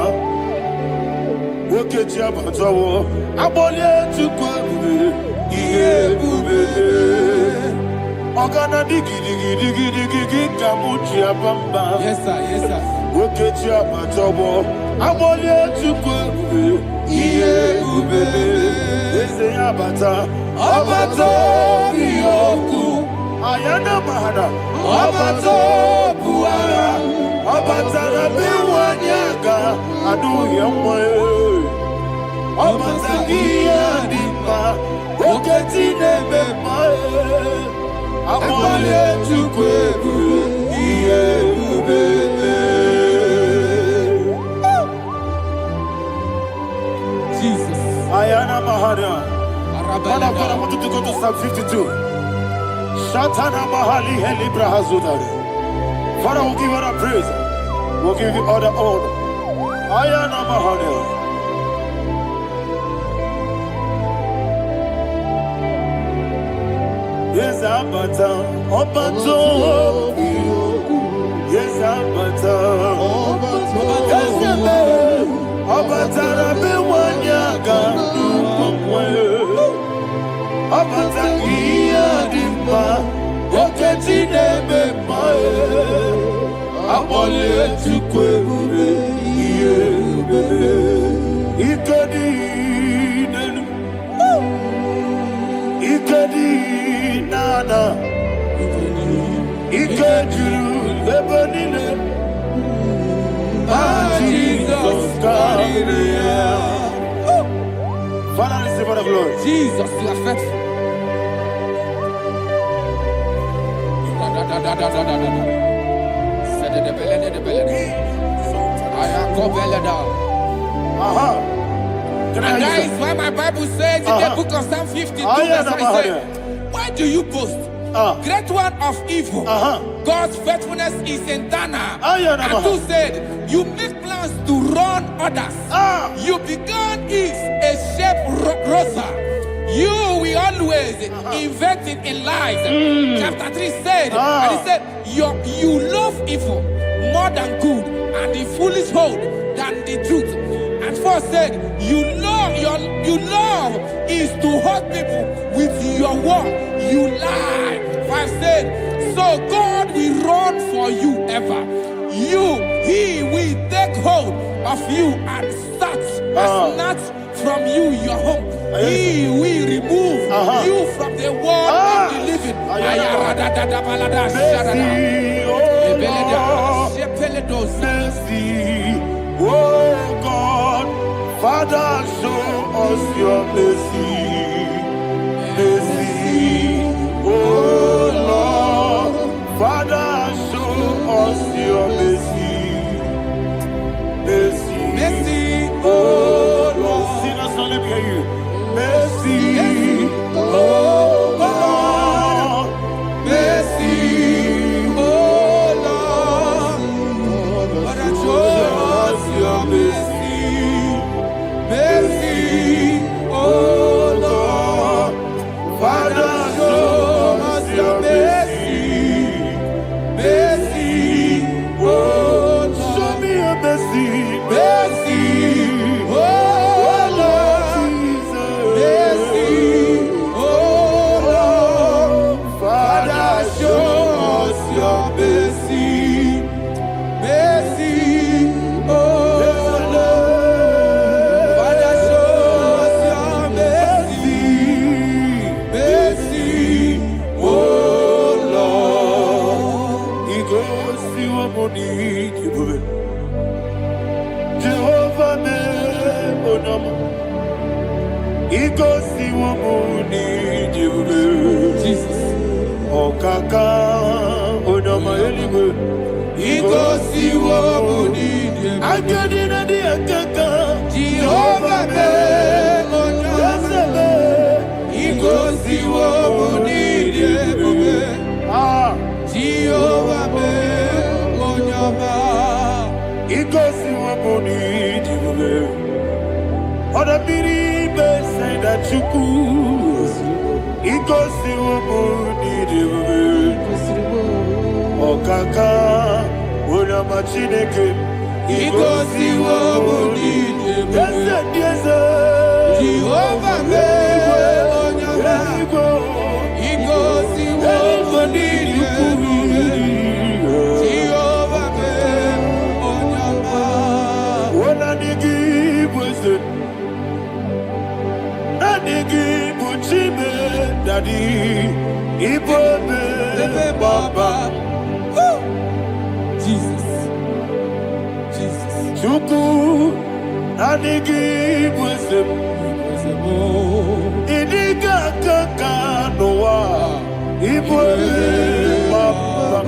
woke Jabatawo, Abolia to Kwabu, Yebube, Ogana digi, Kamuchia Bamba. Yes, sir, yes, sir. Woke Jabatawo, Abolia to Kwabu, Yebube, Abata, Abato, Yoku, Ayana Mahana, Abato, Buara. Abatara biwanyaga adu yamwe. Abatagia dimba oketi nebe mae. Abale tukwebu iye ubebe. Jesus. Ayana Mahana. Man of God, I want you to go to Psalm 52. Shatana Mahali Heli Brahazudari. Father, we'll give you all the praise. We'll give you all the honor. Ayana Mahana. Yes, Abata. Obato. Yes, Abata. Yes, Abata. Rabi Wanyaga. Abata. Iya Dimba. Oketi nebe mae. Abole tukwe iye ikadi nenu Nana. Ikejuru Lebanine. Jesus carried Father, receive the glory. Jesus, you are faithful. And that is why my Bible says in the book of Psalm 52, verse 9, why do you boast? Great one of evil. God's faithfulness is eternal. And who said, you make plans to run others. You began is a shape rosa. You will always invent it in lies. Chapter 3 said, and he said, you love evil more than good, and the foolish hold than the truth. And 4 said, you love is to hurt people with your word. You lie. 5 said, so God will run for you ever. He will take hold of you and snatch from you your home. He will remove you from the world of the living. Oh God, Father, show us your mercy. Mercy, oh Lord, Father, show us your mercy. Mercy, Mercy, oh Lord, sing us all, let me hear you. Mercy, oh Lord, mercy, oh Lord, Father, show us your mercy. Mercy, oh Lord, Father, show us your mercy. Mercy, oh Lord, show me your mercy. mercy, oh Lord, mercy, oh Lord, Father, show us your mercy. Mercy, oh Lord, Father, show us your mercy. Mercy, oh Lord. He goes to a money. Jehovah me onama. He goes to a money. Jesus. Okaka onama eligwe. He goes to Wobuni. I get in the akaka. Jehovah me onama. He goes to Wobuni. Jehovah me onama. He goes to a money. Other people say that you could. He goes to a money. Okaka, Unama Chineke, He goes to Wobuni. yes, Jehovah me onama. He goes to Wobuni. Jehovah me onama. When I give was it, I give Chime, Daddy, Ibobe, Baba, Jesus. Jesus. Chuku, I give was it, Idiga Kaka Noa, Ibobe, Baba,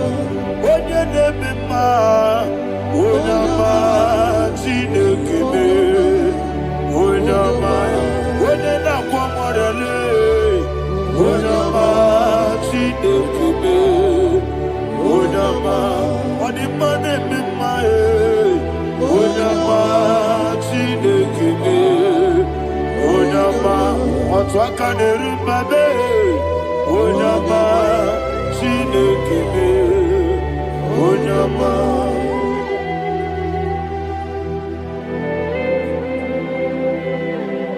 Onye Nebima, Onama, Chineke, Onama, Onena Kwamorele, Onama, Chineke, Onama, Onimane Mimae, Onama, Chineke, Onama, Otwakane Rumbabe, Onama, Chineke, Onama.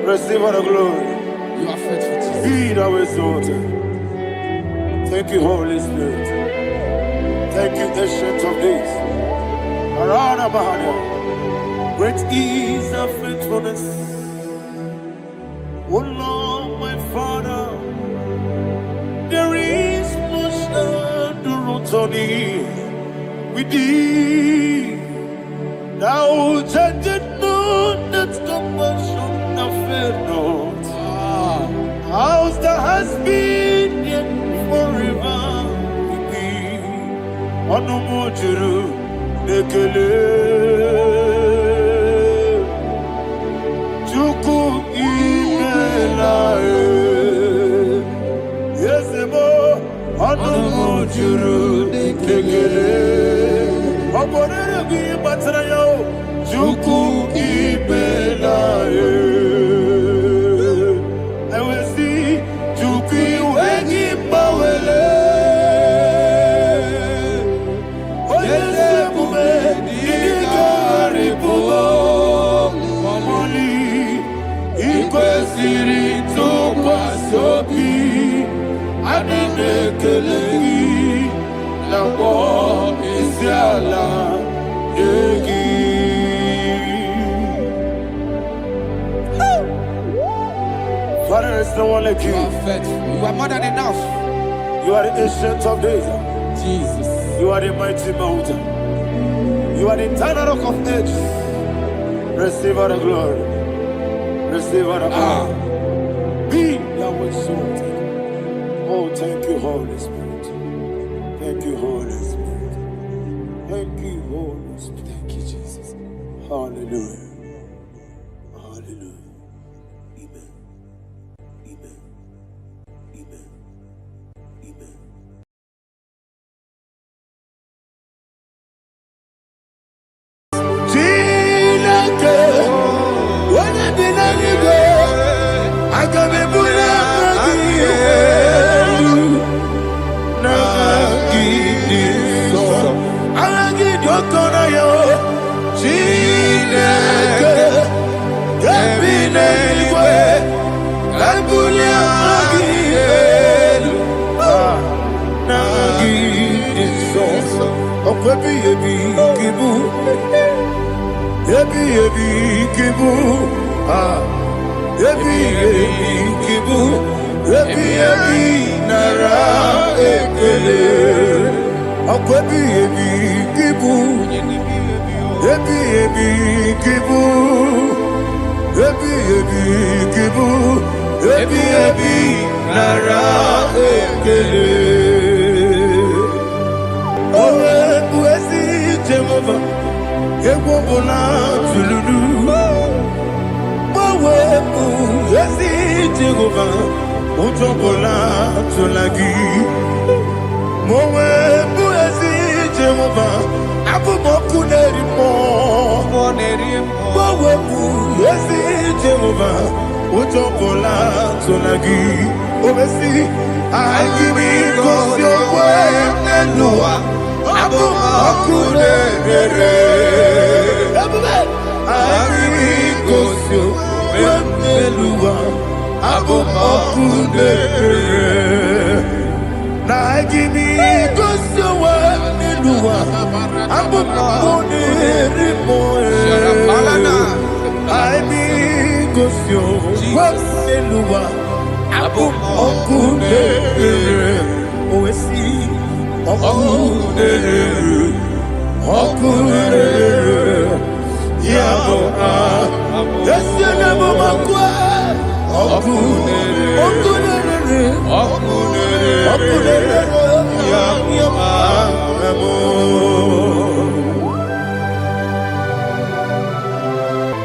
Receive all the glory. You are faithful, Jesus. Be thou exalted. Thank you, Holy Spirit. Thank you, Ancient of Days. Arana Bahania. Great is thy faithfulness. Oh Lord, my Father, there is Tony, we did. Now, judged not that compassion of fair not. House that has been yet forever with me. Onomojuru nekele. Chuku imelae. Yesemo onomojuru nekele. Oborere bi batrayo. Chuku imelae. Father, there's no one like you. You are faithful. You are more than enough. You are the ancient of days. Jesus. You are the mighty mountain. You are the eternal rock of ages. Receive all the glory. Receive all the honor. Be thou exalted. Oh, thank you, Holy Spirit. Thank you, Holy Spirit. Thank you, Holy Spirit. Thank you, Jesus. Hallelujah. Hallelujah. Amen. Amen. Amen. Amen.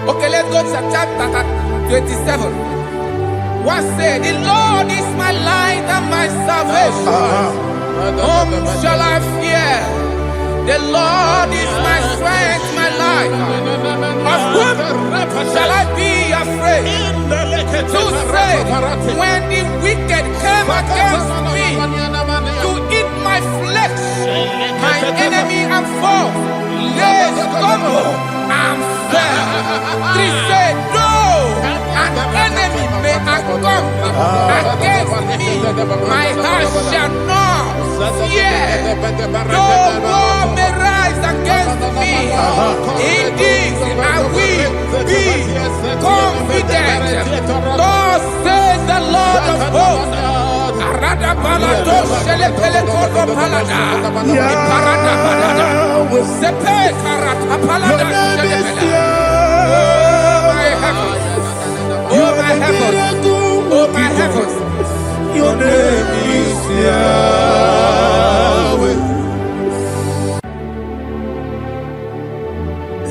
Okay, let's go to chapter 27. What said, the Lord is my light and my salvation. Whom shall I fear? The Lord is my strength, my life. Of whom shall I be afraid? To say, when the wicked came against me to eat my flesh, my enemy and foe, they stumble and fell. 3 said, though an enemy may come against me, my heart shall not fear. Though war may rise against me, in this I will be confident. Thus says the Lord of hosts, Rada balado shele pele kodo palada. Iparada balada. Sepe karata palada shele pele. Oh my heavens. Oh my heavens. Your name is Yahweh.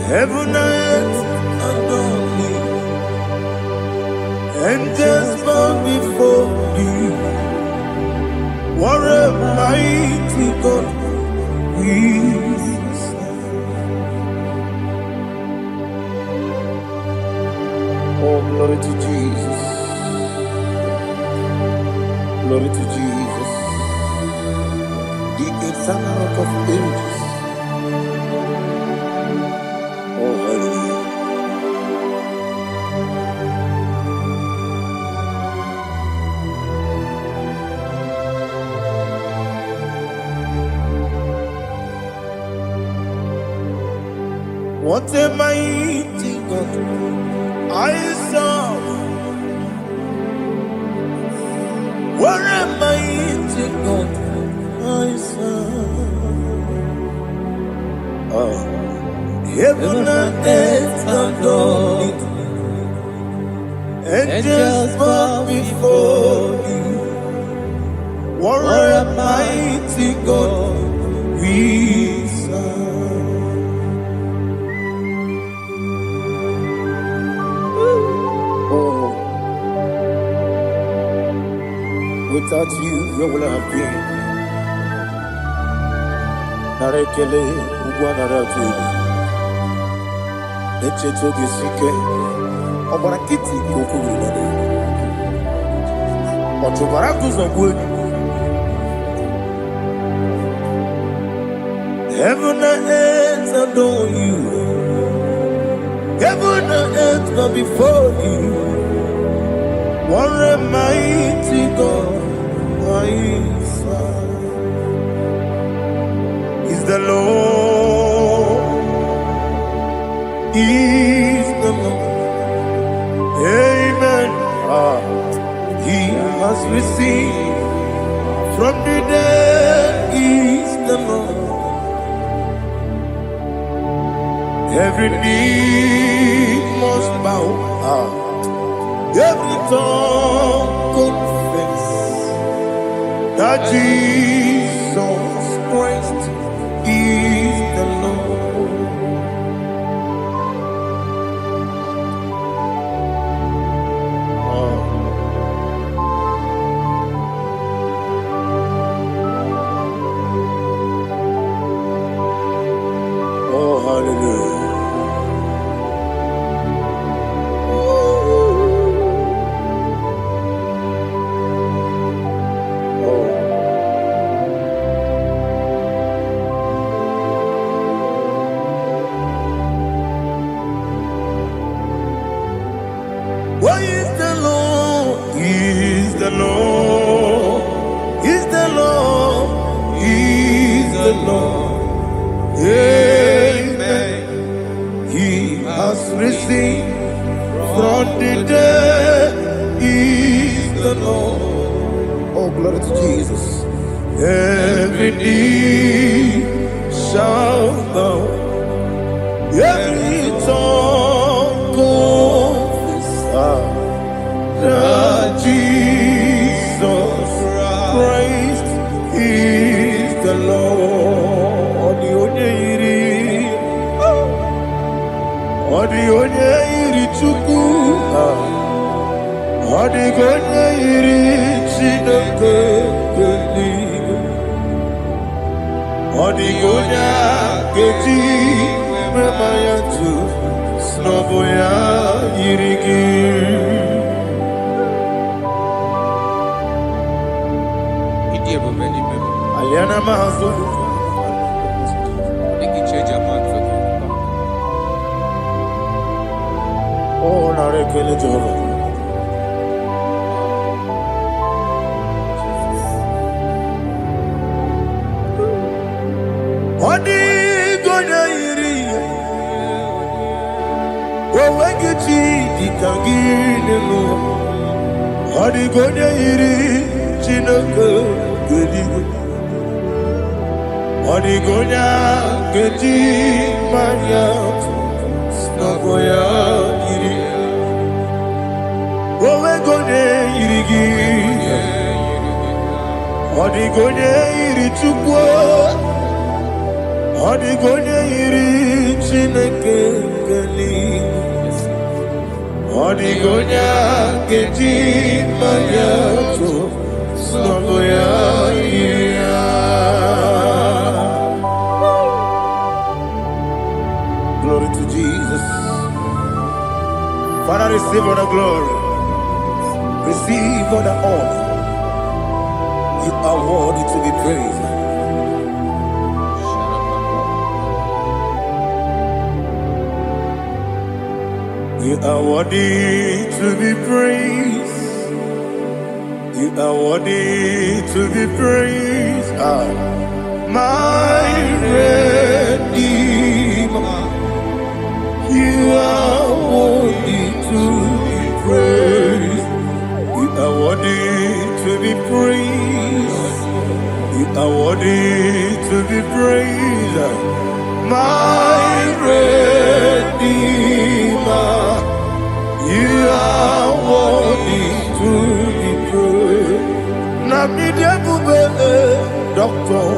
Heaven and earth adore me. Angels bow before you. What a mighty God we serve. Oh, glory to Jesus. Glory to Jesus. The eternal rock of ages. Oh, hallelujah. What a mighty God I serve. What a mighty God I serve. Oh. Heaven and earth adore it. Angels bow before you. What a mighty God we serve. Oh, without you, where would I have been? Narekele, Ugwanaratu. Echeto Gisike, Obarakiti Kokuru. Otobarakus of wood. Heaven and earth adore you. Heaven and earth bow before you. What a mighty God I serve. Is the Lord. Is the Lord. Amen. He has received from the dead. Is the Lord. Every knee must bow. Every tongue confess that Jesus Christ is the Lord. Oh, hallelujah. What is the Lord? Is the Lord? Is the Lord? Is the Lord? Amen. He has risen from the dead. Is the Lord? Oh, glory to Jesus. Every knee shall bow. Every tongue confess that Jesus Christ is the Lord. The onye iri Chukwu, ọ dịghị onye iri Chineke eluigwe, ọ dịghị onye a ga-eji mema ya tụ n'ọbụ ya yiri gị. Aliana Mahazo. Oh, Narekele Jehovah. Odi gonya iri, wawagiti ditangine mo. Odi gonya iri, Chineke Geligo Odigonya Geji Maya Snagoya Iri Owegonye Irigi Odigonye Iri Chukwu Odigonye Iri Chineke Geligo Odigonya Geji Maya Snagoya Iri. Glory to Jesus. Father, receive all the glory. Receive all the honor. You are worthy to be praised. You are worthy to be praised. You are worthy to be praised. My Redeemer. You are worthy to be praised. You are worthy to be praised. You are worthy to be praised. My Redeemer. You are worthy to be praised. Namidia Bube, Doctor.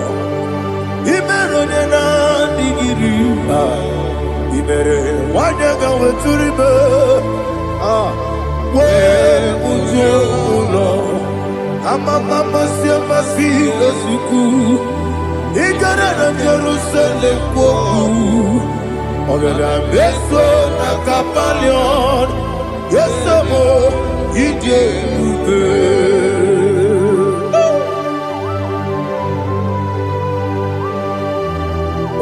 Imeronena Digiri. Ibere wanyaga weturibe we ujulo amama masi esuku igara na Jerusalem kwoku ogada beso na kapalion yesamo ije ube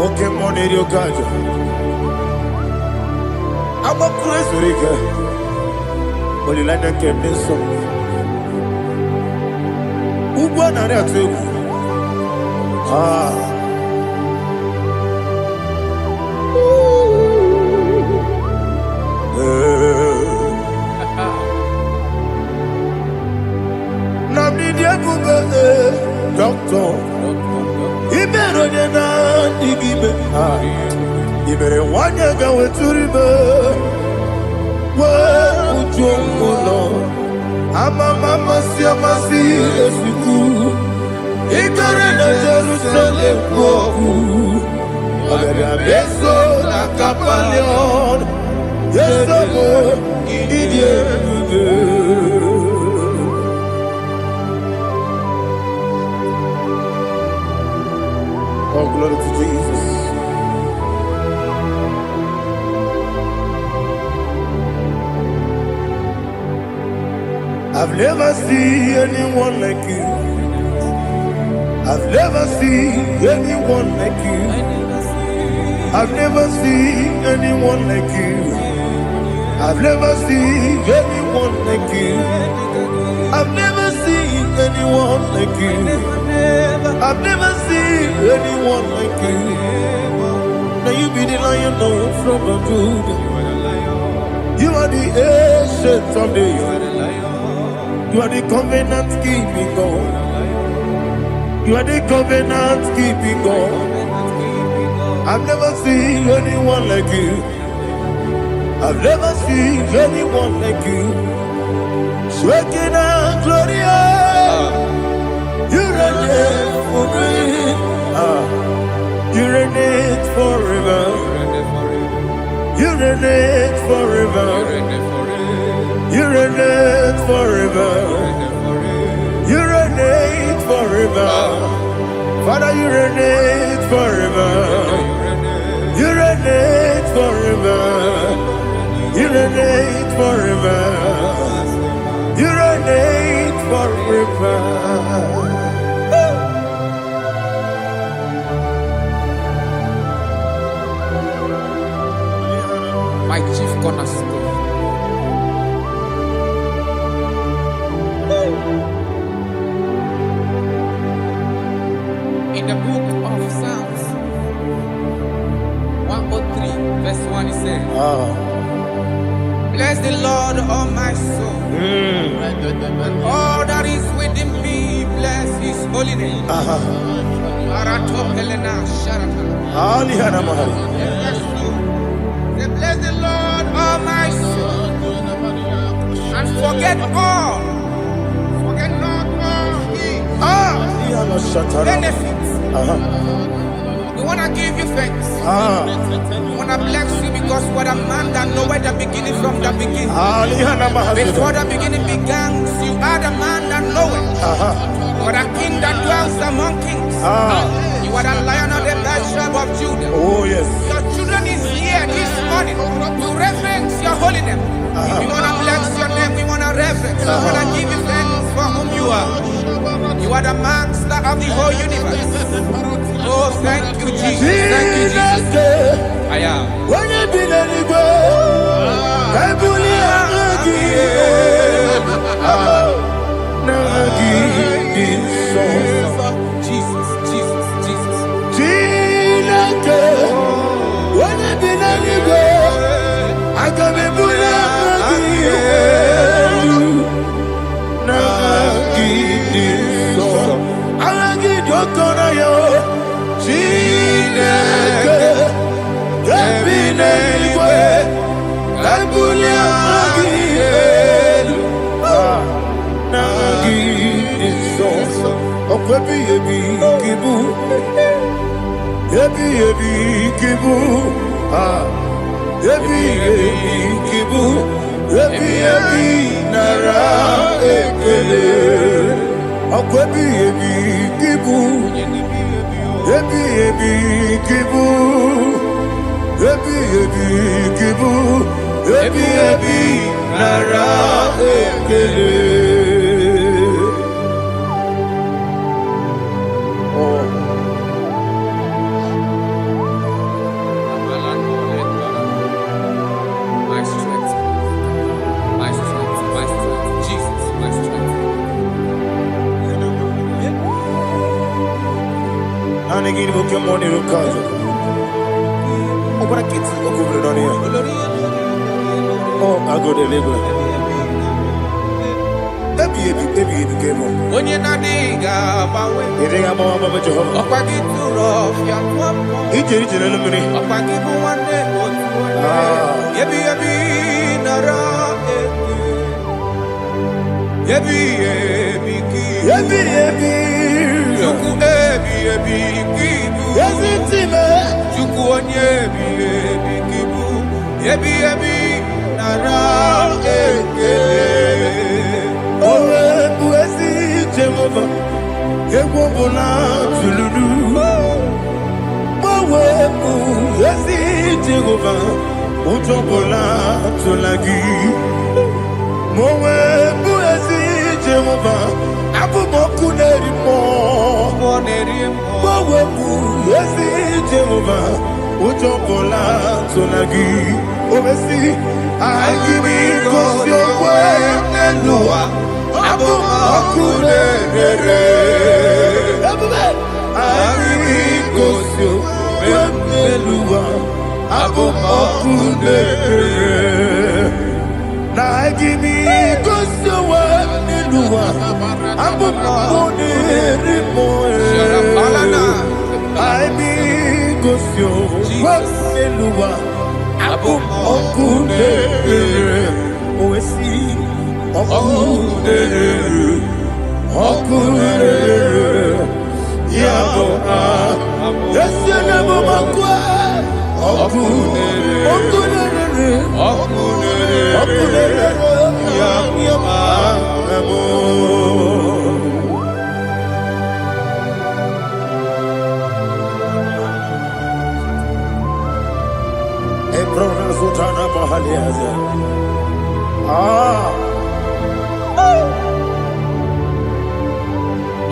oke moneri okajo I'm a crazy rigger. But you like that kept in some. Who won on that too? Doctor. He better than I. You better want to go to river. Well, Lord, I'm a mama, see, as we do. Ignorant of Jerusalem, Beso, la Capalion, yes, oh, glory to Jesus. I've never seen anyone like you. I've never seen anyone like you. I've never seen anyone like you. I've never seen anyone like you. I've never seen anyone like you. I've never seen anyone like you. Now you be the lion from the Judah. You are the ancient of days. You are the covenant keeping God. You are the covenant keeping God. I've never seen anyone like you. I've never seen anyone like you. Shaking and glorious. You reign for me. You reign forever. You reign forever. You reign forever. You reign forever. Father, you reign forever. You reign forever. You reign forever. You reign forever. My chief cornerstone. In the book of Psalms 103 verse 1 it says, bless the Lord, oh my soul, and all that is within me, bless his holy name. Marato Helena Sharata. Say, bless the Lord, all my soul, and forget all. Forget not all his benefits. We want to give you thanks. We want to bless you because what a man that knoweth the beginning from the beginning. Before the beginning began, you are the man that knoweth. You are the king that dwells among kings. You are the lion of the tribe of Judah. Oh, yes. Your children is here this morning to reverence your holy name. We want to bless your name. We want to reverence. We want to give you thanks for whom you are. You are the master of the whole universe. Oh, thank you, Jesus. Thank you, Jesus. I am. When you be Jesus, Jesus, Jesus. I can My strength, my strength, my strength. Jesus, my strength. Oh, I go to labor. When you're not diga, You think I'm on Mama Jehovah? up I get too rough, yeah, He did it in a minute. up I give you one day, yebi, nara, yebi, Juku, kibu, Yes, it's him. Juku, kibu, yebi, nara, Jehovah, Ewobola Tuludu. Mawebu, Yesi Jehovah, Utobola Tulagi. Mawebu, Yesi Jehovah, Abu Moku Nerimo. Mawebu, Yesi Jehovah, Utobola Tulagi. Obesi, I give it 'cause your word and Noah. Abu Makunere, Arigosio, Wemelua, Abu Makunere. Now give me Gosio, Wemelua, Abu Makunere, I mean Gosio, Wemelua, Abu Makunere. Oh, see.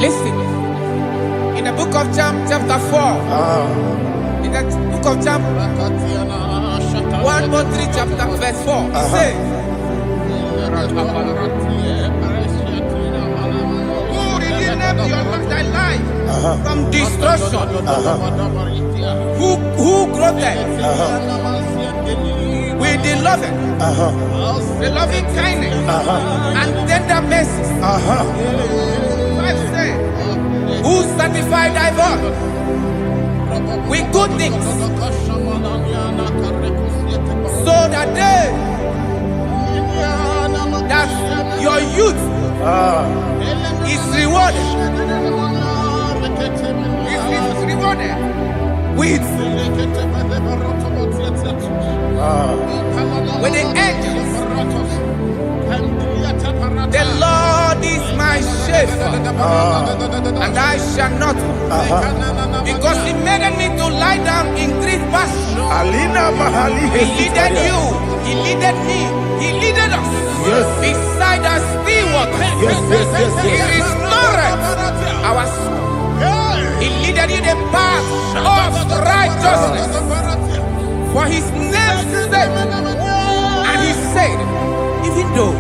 Listen, in the book of John, chapter 4, in the book of John, 1:3, chapter verse 4, it says, who redeemed thy life from destruction, who groweth with the loving kindness and tender mercies. 5 says, who satisfy thy voice with good things, so that your youth is rewarded. Is rewarded with the angels. The Lord is my shepherd, and I shall not want, because He made me to lie down in green pastures. He leaded you, He leaded me, He leaded us beside the still waters. He restored our soul. He leaded you the path of righteousness for His name's sake. And He said, even though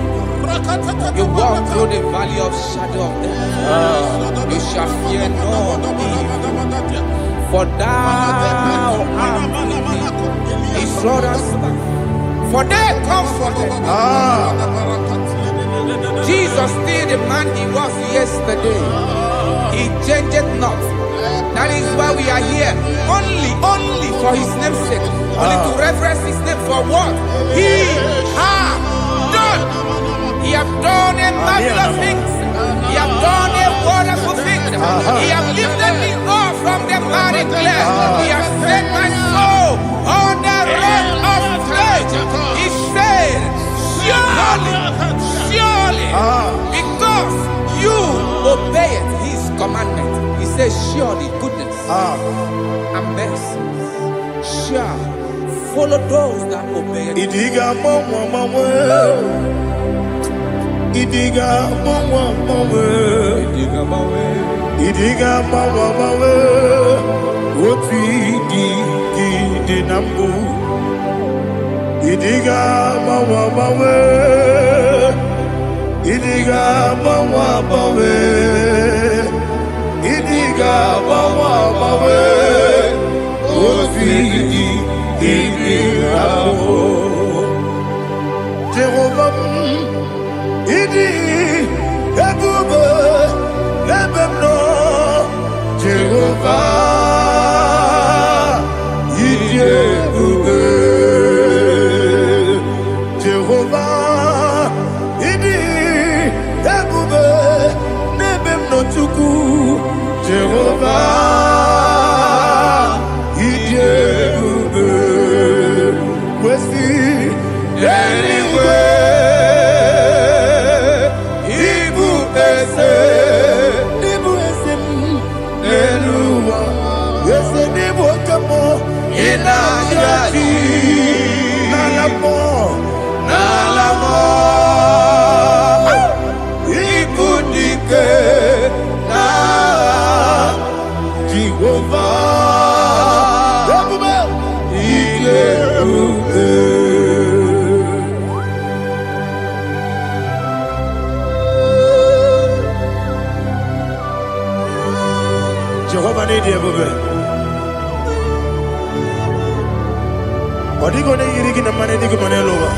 you walk through the valley of shadow of death, you shall fear no evil, for thou art with me. His rod and staff, for they comforted. Jesus still the man He was yesterday. He changed not. That is why we are here. Only for His name's sake. Only to reference His name for what He has done. He has done a marvelous things. He has done a wonderful thing. He has lifted me up from the miry clay. He has set my soul on the rock of faith. He said, surely, because you obeyed His commandment. He says, surely goodness and mercy shall follow those that obey it. Idiga mawe Woti di nambu Idiga mawe Idiga mawe Idiga mawe Woti di nambu Jehovah Idi Ebube Ebemno Jehovah Idi Ebube Jehovah Idi Ebube Ebemno Chuku Jehovah Idi Ebube Kwesi anyway Jehovah need you, baby. What are you going to get in the money? You can over.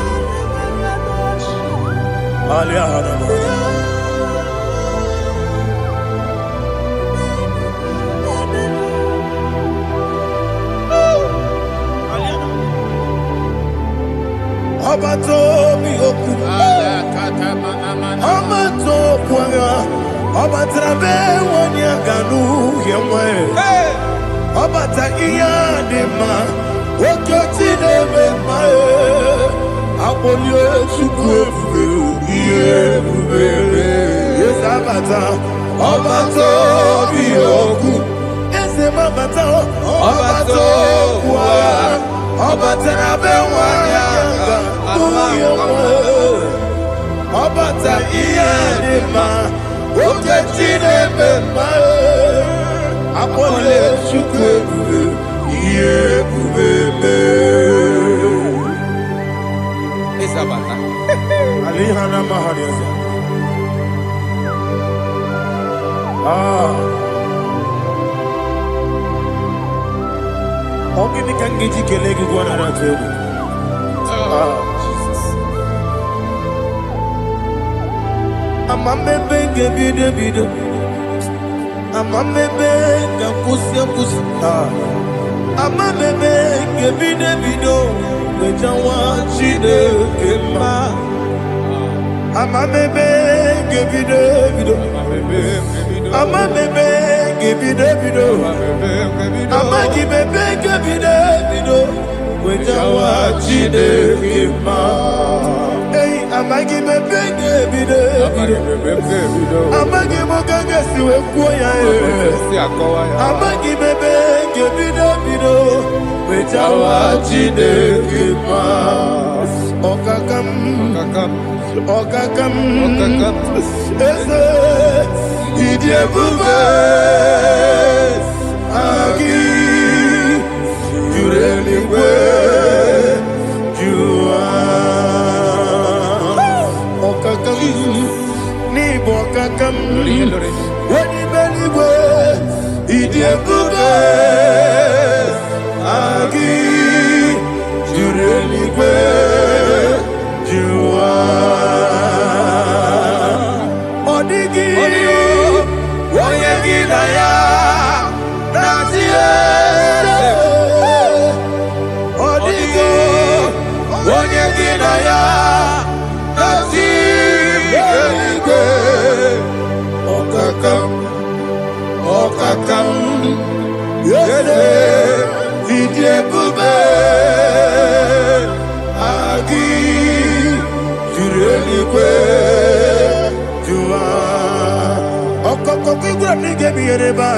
Abato mi oku, Abato kwanga, Abatrabe wanyaganu yemwe, Abata iyadema, Okotine memae, Abolyo chukwefu, Yebubele, Yes Abata, Abato mi oku, Ese mabata, Abato kwa, Abatrabe wanyaganu Obata iyadema Oketine memae Apole chukwebu Yebubebe Isabata Alihana mahaliaza Ogini kangiji kelegi gwana ratebu Amambe benge bide Amamebe ngakusia kusia. Amamebe ngebide bido bejawa chide kema. Amamebe ngebide bido. Amamebe ngebide bido. Amagibebe ngebide bido bejawa chide kema. Hey, amagibebe ngebide bido. Amagimogaga siwe kuya amagibebe ngebide bido bejawa chide kema. Okakam eze idiebube agi jureligwe jua okakam ni bokakam wani beligwe idiebube agi jureligwe jua odigi oyegi daya natie odigi oyegi daya natie okakam yede idiebube agi jureligwe jua okokokigwe nigemi yereba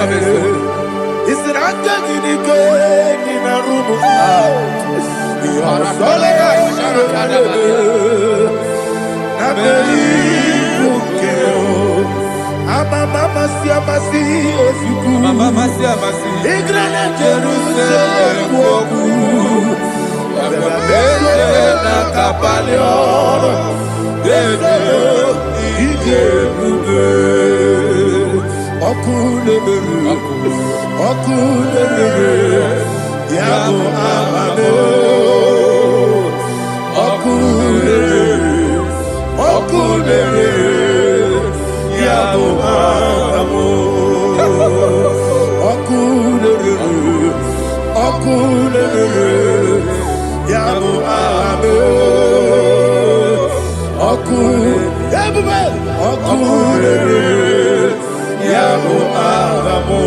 isiranga gidike nina rumu yarasolega nabeli bukeo amama siamasi osuku igrana Jerusalem woku bebe na kapaleon bebe idiebube okulere yabo amamo okulere yabo amamo okulere yabo amamo okulere yabo amamo.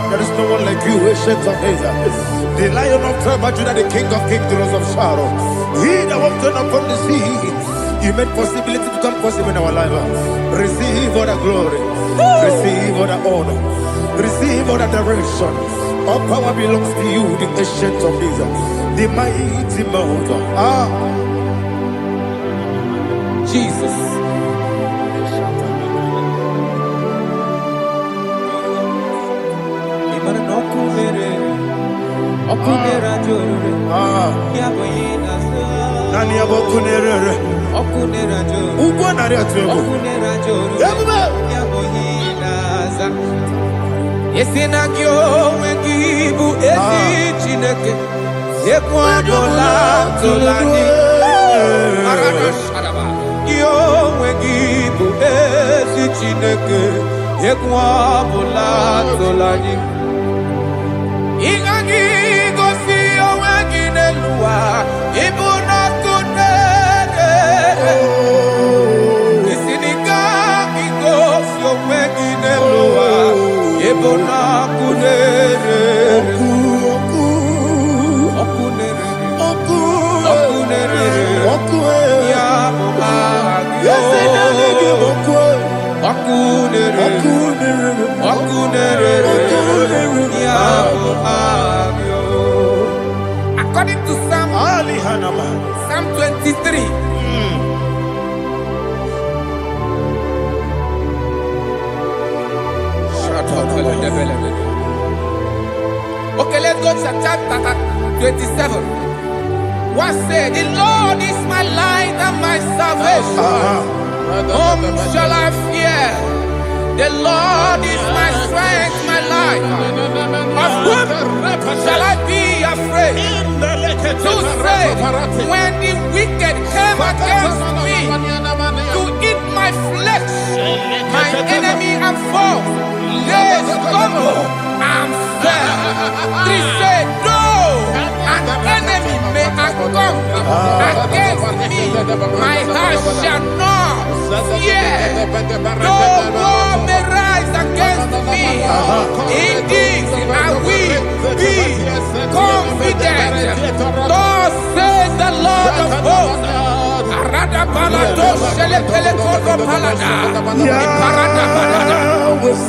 There is no one like you, ancient of days. The Lion of tribe of Judah, the King of kings, the Rose of Sharon. He that walked upon the sea. You made possibility to come possible in our life. Receive all the glory. Receive all the honor. Receive all the direction. All power belongs to you, the ancient of days, the mighty mountain. Jesus. Nani abokunere ugwo nari atwego Yesinagyo wengibu esi chineke Ekwadola tolani Aradosharaba Yo wengibu esi chineke Ekwadola tolani Igagi gosi oweginelua Ibuna kunere Isinika gosi oweginelua Ibuna kunere According to Psalm 23. Okay, let's go to chapter 27. What said? The Lord is my light and my salvation. Whom shall I fear? The Lord is my strength, my life. Of whom shall I be be afraid. To say, when the wicked came against me to eat my flesh, my enemy and foe, they stumble and fell. 3 say, though an enemy may come against me, my heart shall not fear. Though war may rise against me, in this I will be confident. Thus says the Lord of hosts. Arada balado shele pele kodo palada. Iparada balada.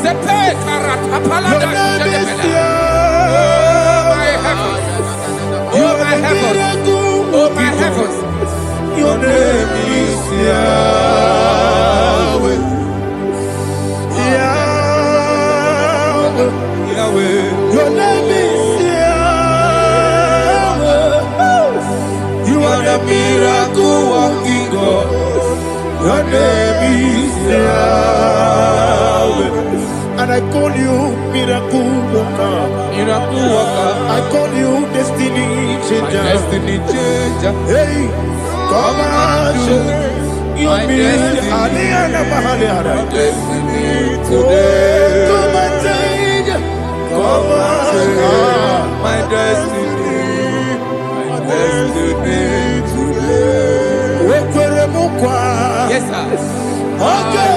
Sepe karata palada shele pele. Oh my heavens. Oh my heavens. Your name is Yahweh. Yahweh. Yahweh. Your name is Yahweh. You are the miracle working God. Your name is Yahweh. And I call you miracle worker. Miracle worker. I call you destiny changer. Destiny changer. Hey, come on, you destiny. My destiny today. Come and change. Come on, my destiny. My destiny today. Yes, sir. Okay,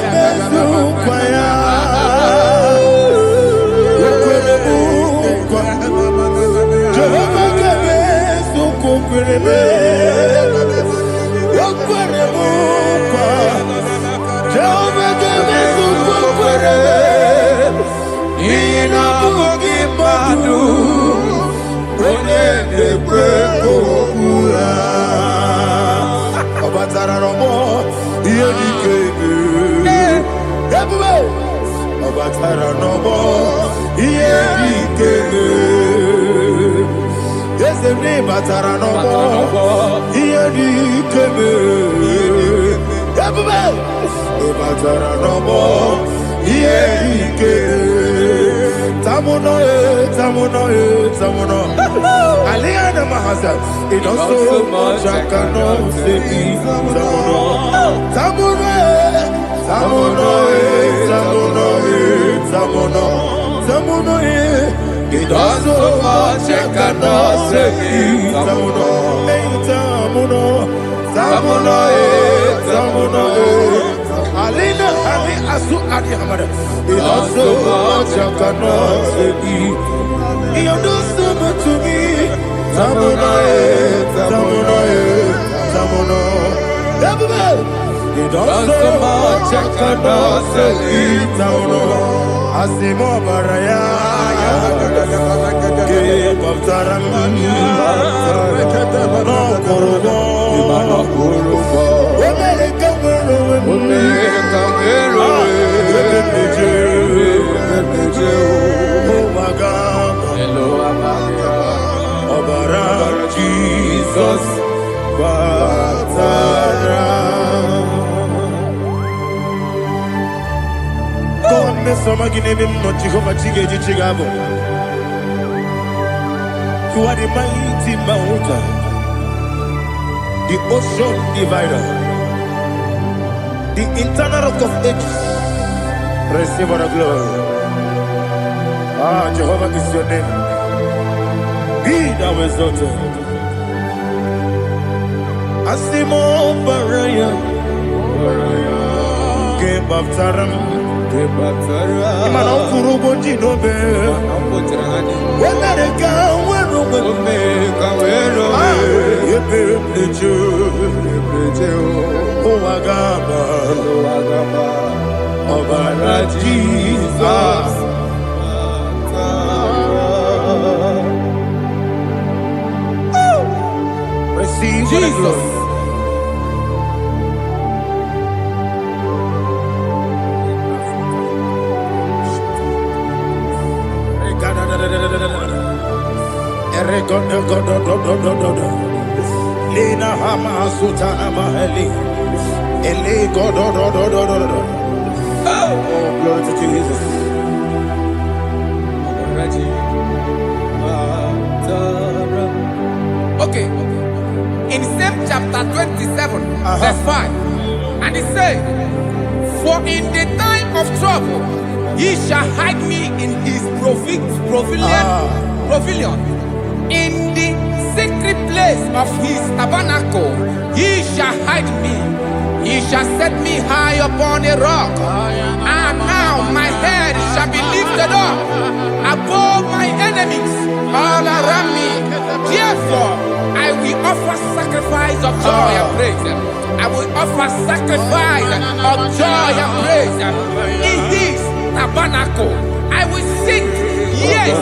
it also much I cannot say. It also much I cannot say. Alina Ali Asu Adi Hamada. It also much I cannot say. You do so much to me. Tamuno. It also much I cannot say. Tamuno. Asimo Baraya. Give up Taram. No Kurubo. Jesus, God, me some again him not Jehovah Chigabo. You are the mighty mountain, the ocean divider, the internal rock of ages. Receive our glory. Ah, Jehovah is your name. Be thou exalted. Asimo Baraya, Game of Taram, Imano Kurubo Jinobe, when I go, Jesus. Receive Jesus. Lina Hama Sutana Maheli. Eli Godo. Oh, glory to Jesus. Okay. In same chapter 27, verse 5. And it says, for in the time of trouble, he shall hide me in his pavilion. In the secret place of his tabernacle, he shall hide me. He shall set me high upon a rock. And now my head shall be lifted up above my enemies all around me. Therefore, I will offer sacrifice of joy and praise. I will offer sacrifice of joy and praise. In his tabernacle, I will sing. Yes,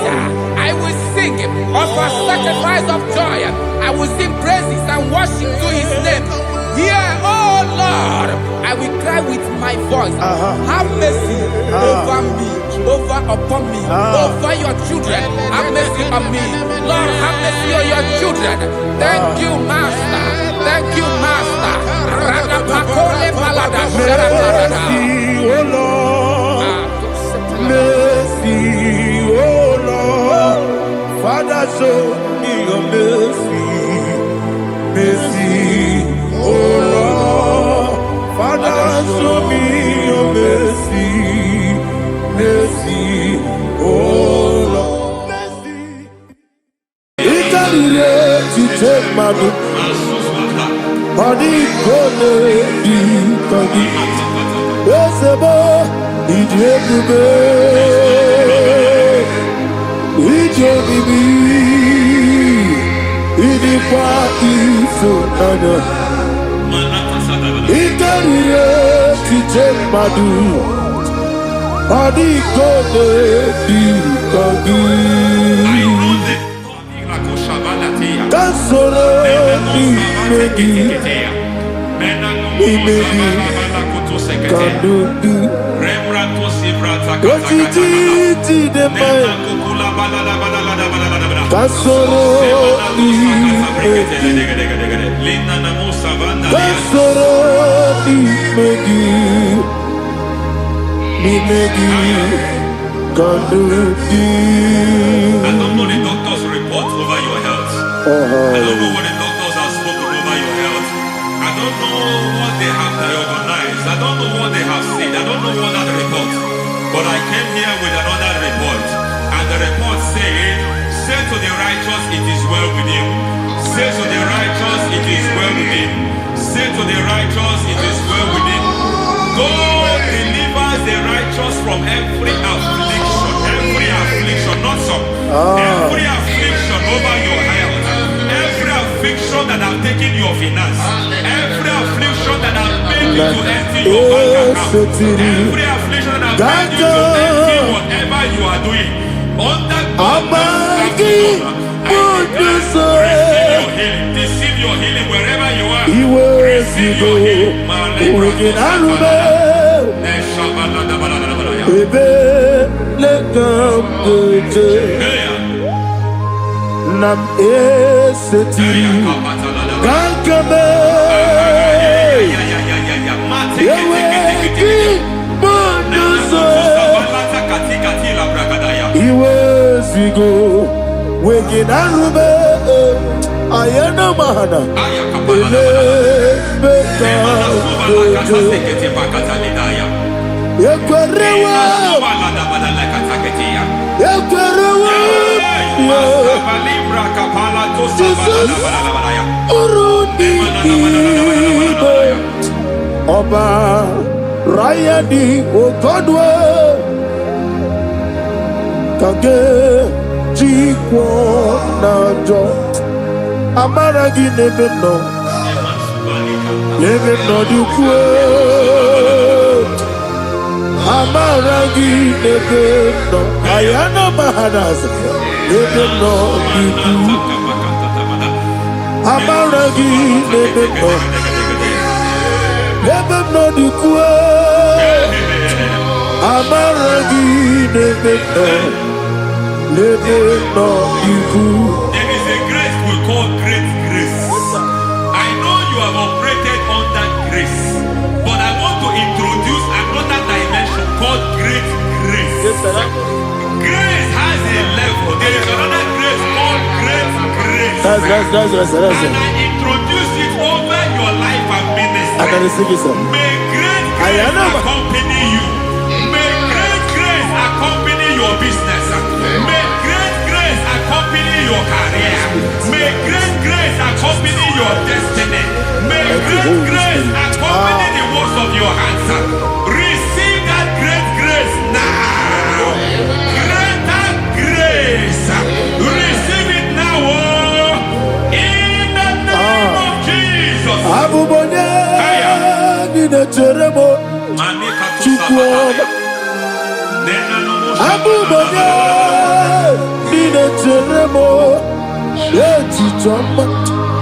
I will sing. Offer sacrifice of joy. I will sing praises and worship to his name. Here, oh Lord, I will cry with my voice. Have mercy over me, upon me, over your children. Have mercy on me. Lord, have mercy on your children. Thank you, Master. Thank you, Master. Mercy, oh Lord. Mercy, oh Lord. Father, show me your mercy. Mercy, oh Lord. Father, show me your mercy. Mercy, oh Lord. Mercy. To take my book. Body gonna be funny. Yes, a boy, he did the bed. He told me, he did party so none. He carried it to take my do. Body gonna be funny. Cancel me, can do what you did to the man. Cancel me, can do. I don't know the doctor's report over your health. I don't know what the doctors have spoken over your health. I don't know what they have diagnosed. I don't know what they have said. I don't know what that report. But I came here with another report. And the report said, say to the righteous, it is well with him. Say to the righteous, it is well with him. Say to the righteous, it is well with him. God delivers the righteous from every affliction. Every affliction, not some. Every affliction over your health. Every affliction that have taken your finance. Every affliction that have made you to empty your bank account. Every affliction that have made you to empty whatever you are doing. Under God, receive your healing. Receive your healing wherever you are. Receive your healing. Nam eseti kankame yeweki bonuso iwezigo weginarube ayana mahana ele beka yekwerewa Jesus urudi ibe Ọba Rayadi Ogodwe kage jikwo najo amaragi nebe no dukwe amaragi nebe no ayana mahanas nebe no dukwe amaragi nebe no dukwe amaragi nebe no dukwe. There is a grace we call great grace. I know you have operated under grace, but I want to introduce another dimension called great grace. Grace has a level. There is another grace called great grace. and I introduce it over your life and ministry. May great grace accompany you. May great grace accompany your business. May great grace accompany your career. May great grace accompany your destiny. May great grace accompany the works of your hands. Receive that great grace now. Greater grace. Receive it now. In the name of Jesus.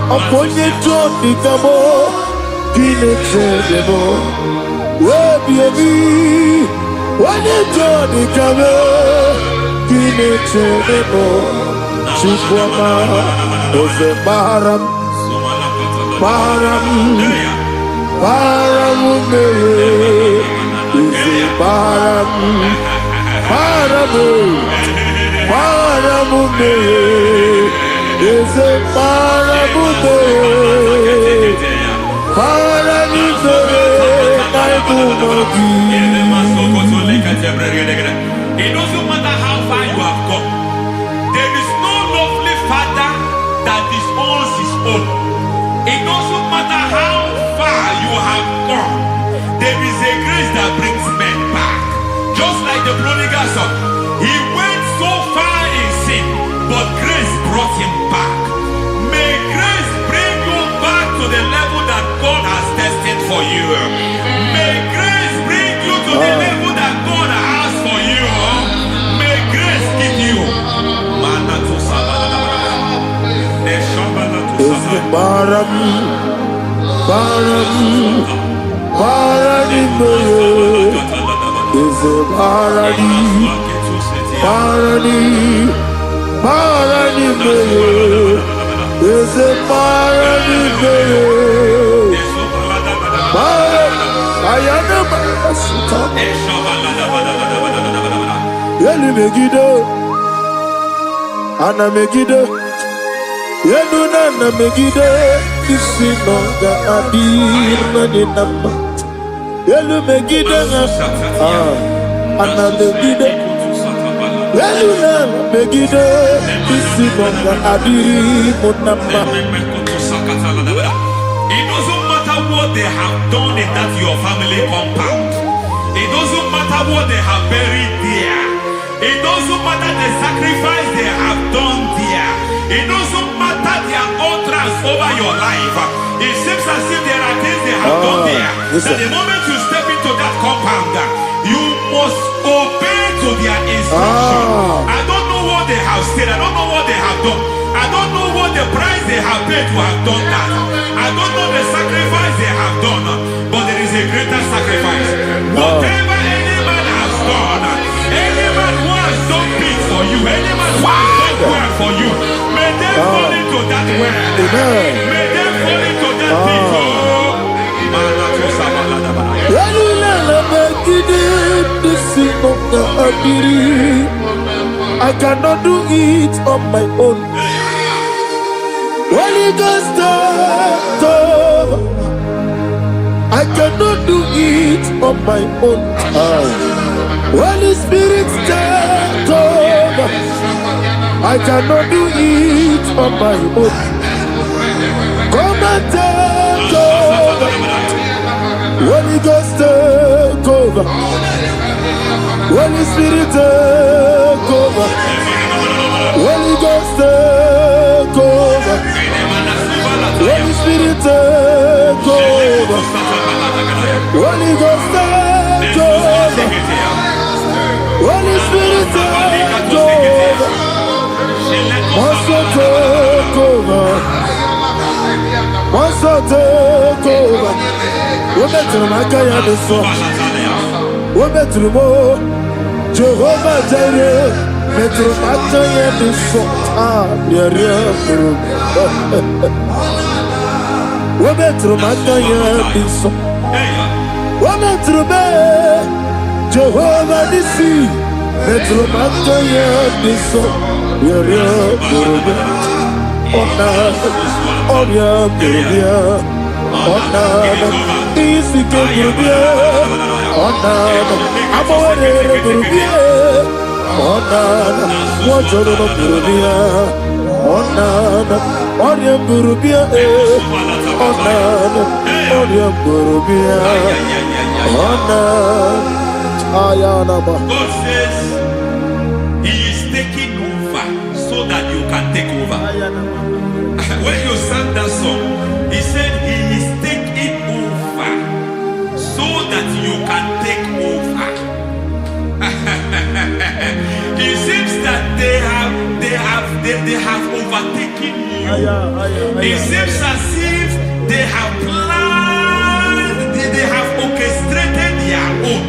Aponye Johnny Gamo, Pinetemo, baby, when you Johnny Gamo, Pinetemo, Chupama, Ose Baram, Ose Baram, is a parabude, It doesn't matter how far you have gone. There is no lovely father that disowns his own. It doesn't matter how far you have gone. There is a grace that brings men back. Just like the prodigal son. He went so far in sin, but grace brought him back. May grace bring you back to the level that God has destined for you. May grace bring you to the level that God has for you. May grace give you. Ana Megiddo, Yenuna Megiddo, Isinonga Adir Nadinama, Yelu Megiddo, Ana Megiddo, Yenuna Megiddo, Isinonga Adir Munama. It doesn't matter what they have done in that your family compound. It doesn't matter what they have buried there. It doesn't matter the sacrifice they have done there. It doesn't matter their utterance over your life. It seems as if there are things they have done there. That the moment you step into that compound, you must obey to their instruction. I don't know what they have said. I don't know what they have done. I don't know what the price they have paid to have done that. I don't know the sacrifice they have done. But there is a greater sacrifice. Whatever any man has done, any man who has done big for you, any man who has done well for you, may they fall into that well. May they fall into that pit. I cannot do it on my own. Holy Ghost, I cannot do it on my own. Holy Spirit, I cannot do it on my own. Come and take over. Holy Ghost, take over. Holy Spirit, take over. Holy Ghost, take over. Holy Spirit, take over. Holy Ghost, take over. Holy Spirit, take over. Also take over. Also take over. We're better than I can do so. We're better than more. Jehovah Jireh. Better than I can do so. We're better than I can do so. We're better than Jehovah Nissi. Better than I can do so. Onana, Onya Burubia, Onana, Isike Burubia, Onana, Amore Burubia, Onana, Wajoro Burubia, Onana, Onya Burubia, Onana, Onya Burubia, Onana, Ayanaba. God says He is taking over so that you can take over. When you sang that song, He said He is taking over so that you can take over. It seems that they have overtaken you. It seems as if they have planned, they have orchestrated their own.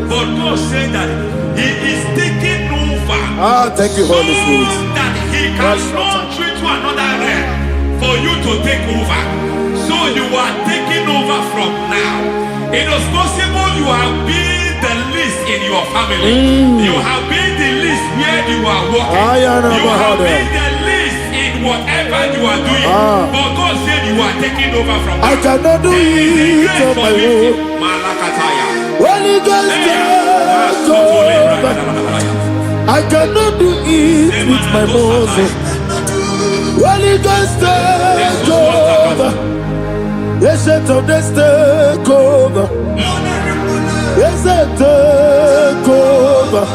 But God said that He is taking over. Thank you, Holy Spirit. So that He can launch you to another realm for you to take over. So you are taking over from now. It is possible you have been the least in your family. You have been the least where you are working. You have been the least in whatever you are doing. But God said you are taking over from now. I cannot do it on my own. Holy Ghost, take over. I cannot do it with my muscle. Holy Ghost, take over. Yes, of this take over. Yes, take over.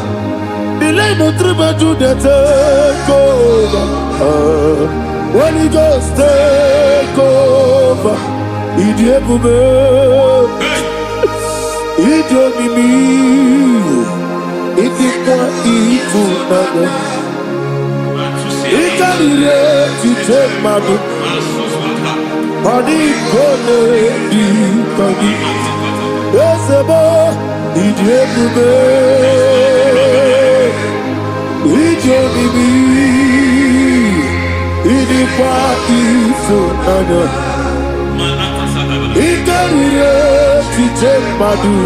Delay no trouble to the take over. Holy Ghost, take over. Idiebube, Idiomimi, Idikwa Ifunana, Ikarire Titemadu. Money gonna be funny. Yes, boy, Idiebube, Idiomimi, Idikwa Ifunana. Ikarire Titemadu.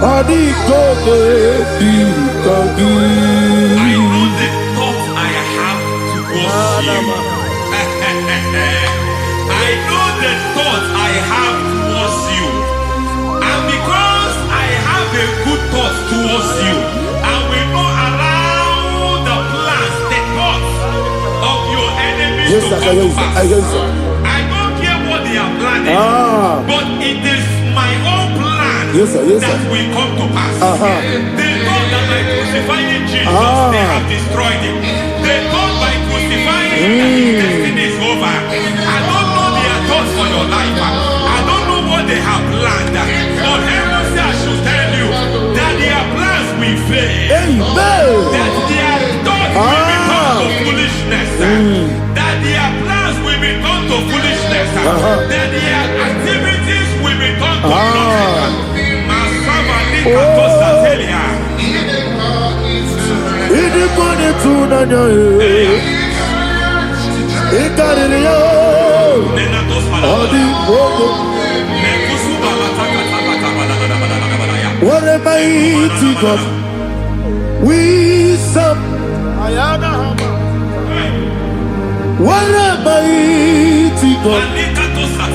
Money gonna be funny. I know the thoughts I have towards you. I know the thoughts I have towards you. And because I have a good thought towards you, I will not allow the plans, the thoughts of your enemies to come to pass. I don't care what they are planning, but it is my own plan that will come to pass. They thought that by crucifying Jesus, they have destroyed him. They thought by crucifying him that his destiny is over. I don't know their thoughts for your life. I don't know what they have planned. But heaven says I should tell you that their plans will fail. That their thoughts will become to foolishness. That their plans will become to foolishness. That their activities will become to nothing. What a mighty God we serve. What a mighty God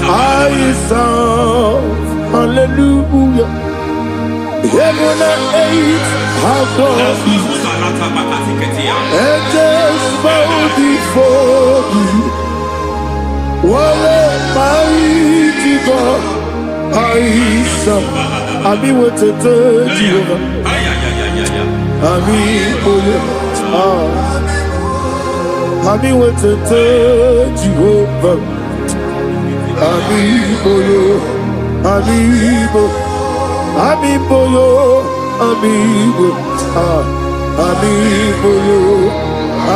I serve. Hallelujah. Heaven and earth have done it. Angels bow before you. What a mighty God I serve. Ami wote Jehovah. Ami oye. Ami wote Jehovah. Ami oye. Ami oye. Amibo yo, amigo, amibo yo,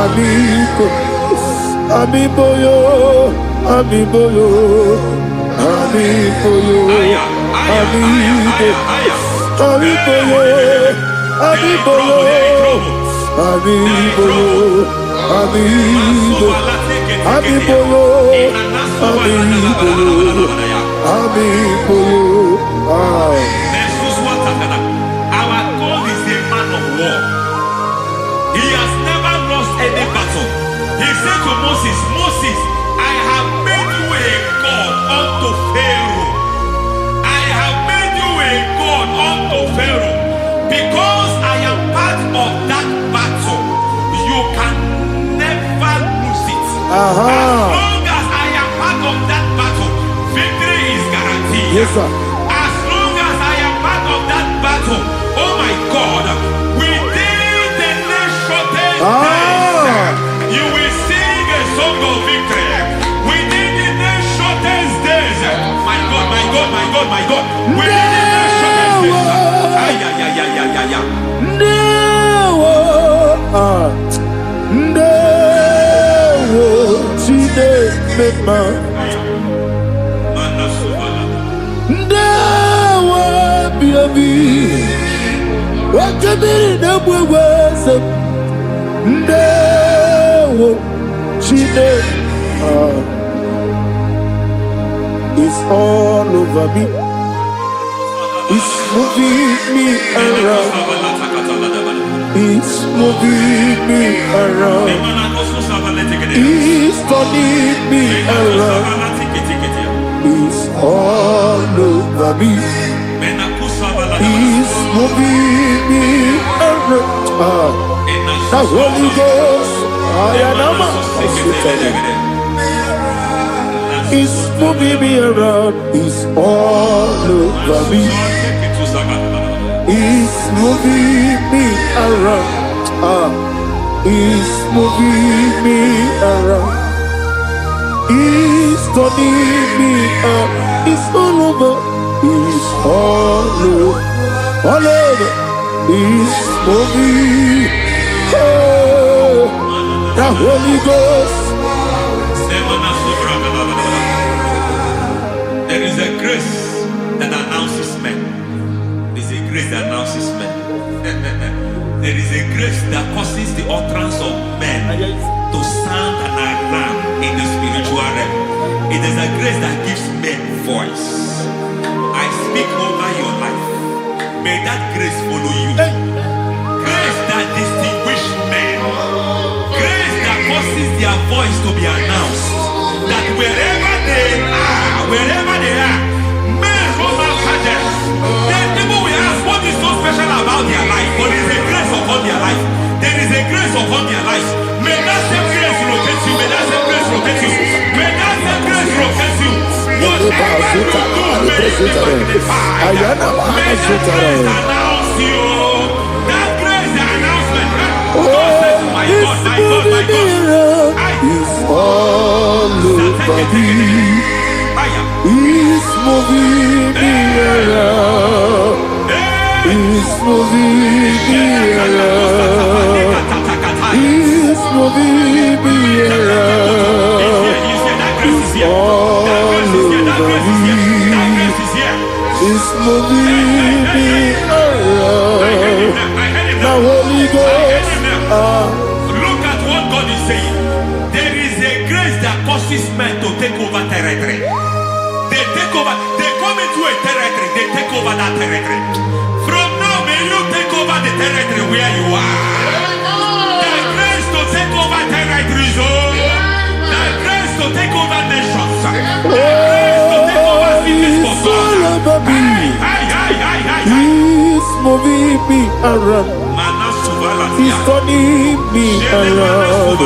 amigo, amibo yo, amibo yo, amibo yo, amigo, amibo yo, amibo yo, amibo yo, amigo, amibo yo, amibo yo, amibo yo. Our God is a man of war. He has never lost any battle. He said to Moses, long as I am part of that battle, victory is guaranteed. Yes, sir. As long as I am part of that battle, oh my God, within the next shortest days, you will sing a song of victory. Within the next shortest days, my God, my God, my God, my God, within the next shortest days, It's all over me. It's moving me around. It's moving me around. It's turning me around. It's all over me. It's moving me around. The Holy Ghost, it's moving me around. It's all over me. It's moving me around. It's moving me around. It's turning me up. It's all over. It's all over. All over. It's moving. Oh, the Holy Ghost. There is a grace that announces men. There's a grace that announces men. There is a grace that causes the utterance of men to sound an alarm in the spiritual realm. It is a grace that gives men voice. I speak over your life. May that grace follow you. Grace that distinguishes men. Grace that causes their voice to be announced. That wherever they are, men come after them. Then people will ask, what is so special about their life? But there is a grace upon their life. There is a grace upon their life. May that same grace rotate you. May that same grace rotate you. May that same grace rotate you. Whatever you do, may it be magnified. May that grace announce you. That grace, the announcement. My God, my God, my God. It's all over me. It's moving me around. It's moving me around. It's moving me around. It's all over me. It's moving me around. The Holy Ghost. Look at what God is saying. There is a grace that causes men to take over territory. They take over. They come into a territory. They take over that territory. From now, may you take over the territory where you are. The grace to take over territories. The grace to take over nations. The grace to take over cities for God. He's moving me around. He's turning me around.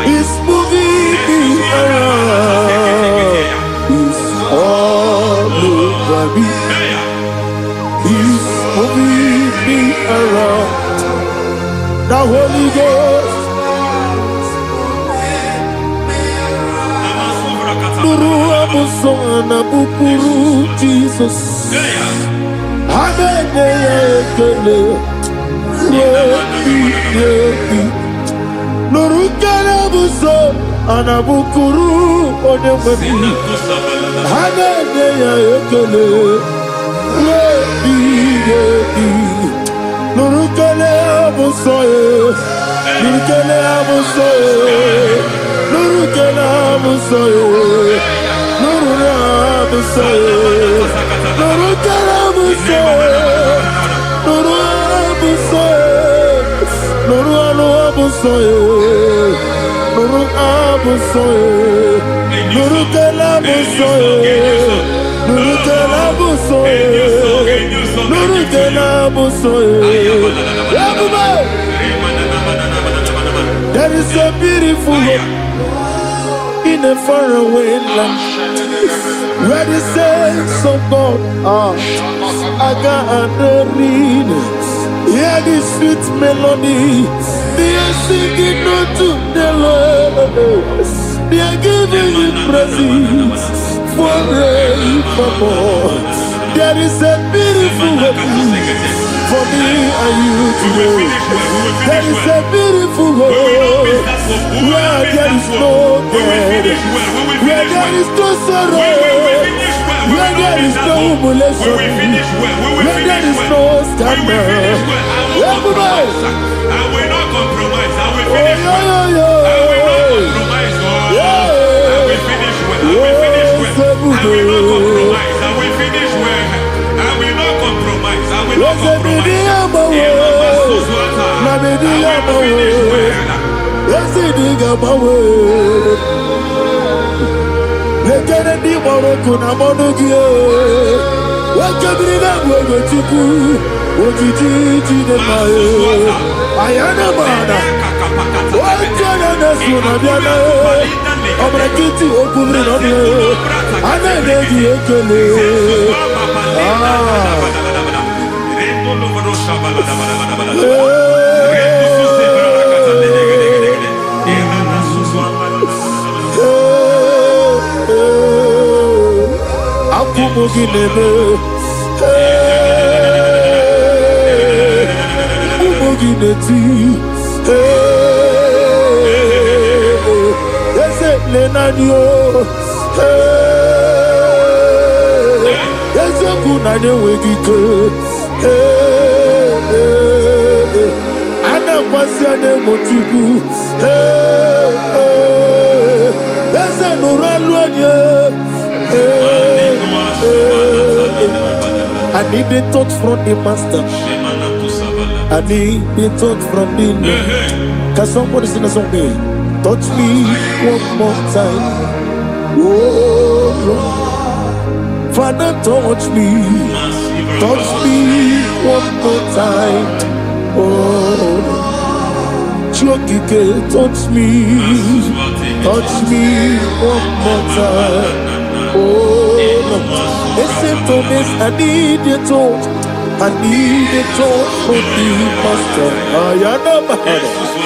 He's moving me around. He's all over me. He's moving me around. The Holy Ghost. Nuru amusona bukuru Jesus. Amen. Nurukana buso anabukuru onemani hanene ya ekele lebi nurukana buso nurukana buso nurukana buso nurukana buso nurukana buso Nuru abusoye, nuru abusoye, nuru kelabusoye, nuru kelabusoye, nuru kelabusoye. There is a beautiful hope. in a faraway land where the saints of God are. I got the reading. Hear the sweet melody. They are singing unto the Lord. They are giving you praise forevermore. There is a beautiful way for me and you to go. There is a beautiful way where there is no death, where there is no sorrow, where there is no humiliation, where there is no scandal. Everybody, I will not compromise. I will finish well. I will not compromise. I will finish well. I will finish well. I will not compromise. I will finish well. I will not compromise. I will not compromise. I need the touch from the master. I need the touch from the Lord. Can somebody sing a song here? Touch me one more time. Oh Lord. Father, touch me. Touch me one more time. Oh Chokike, touch me. Touch me one more time. Oh Lord. Listen to this, I need your touch. I need a touch from the master.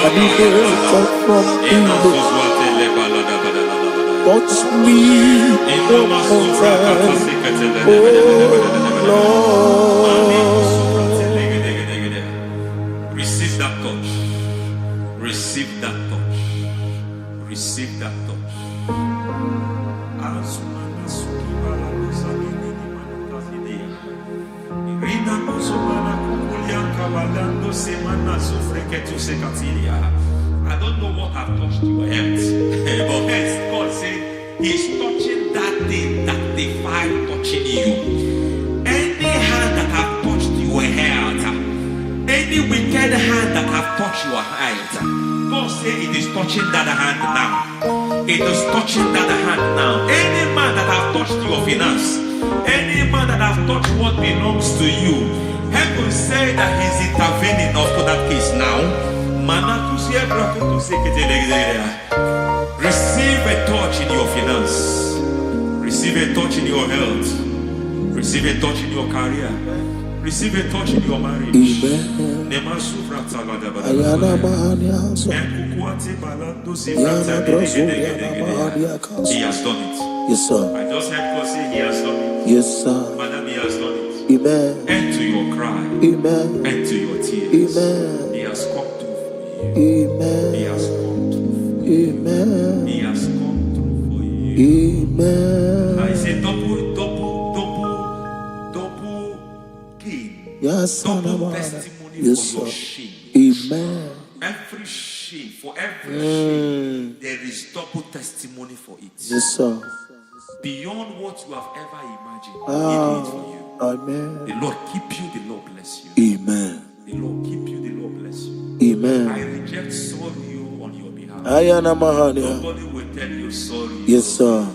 I need a touch from the Lord. Touch me one more time. Oh Lord. Receive that touch. Receive that touch. Receive that touch. I don't know what I've touched your health, but hence God said He's touching that thing that defied touching you. Any hand that have touched your health, any wicked hand that have touched your health, God said it is touching that hand now. It is touching that hand now. Any man that have touched your finance, any man that have touched what belongs to you, heaven say that He's intervening after that case now. Receive a touch in your finance. Receive a touch in your health. Receive a touch in your career. Receive a touch in your marriage. He has done it. Yes, sir. I just heard God say He has done it. Yes, sir. Madam, He has done it. Amen. End to your cry. Amen. End to your tears. Amen. He has come through for you. Amen. He has come through for you. Amen. He has come through for you. Amen. I say double gain. Yes, Double testimony yes, for your sir. shame. Amen. Every shame, for every shame, there is double testimony for it. Yes, sir. Beyond what you have ever imagined, He did it for you. Amen. The Lord keep you, the Lord bless you. Amen. The Lord keep you, the Lord bless you. Amen. I reject sorry on your behalf. Ayana Mahania. Nobody will tell you sorry. Yes, sir.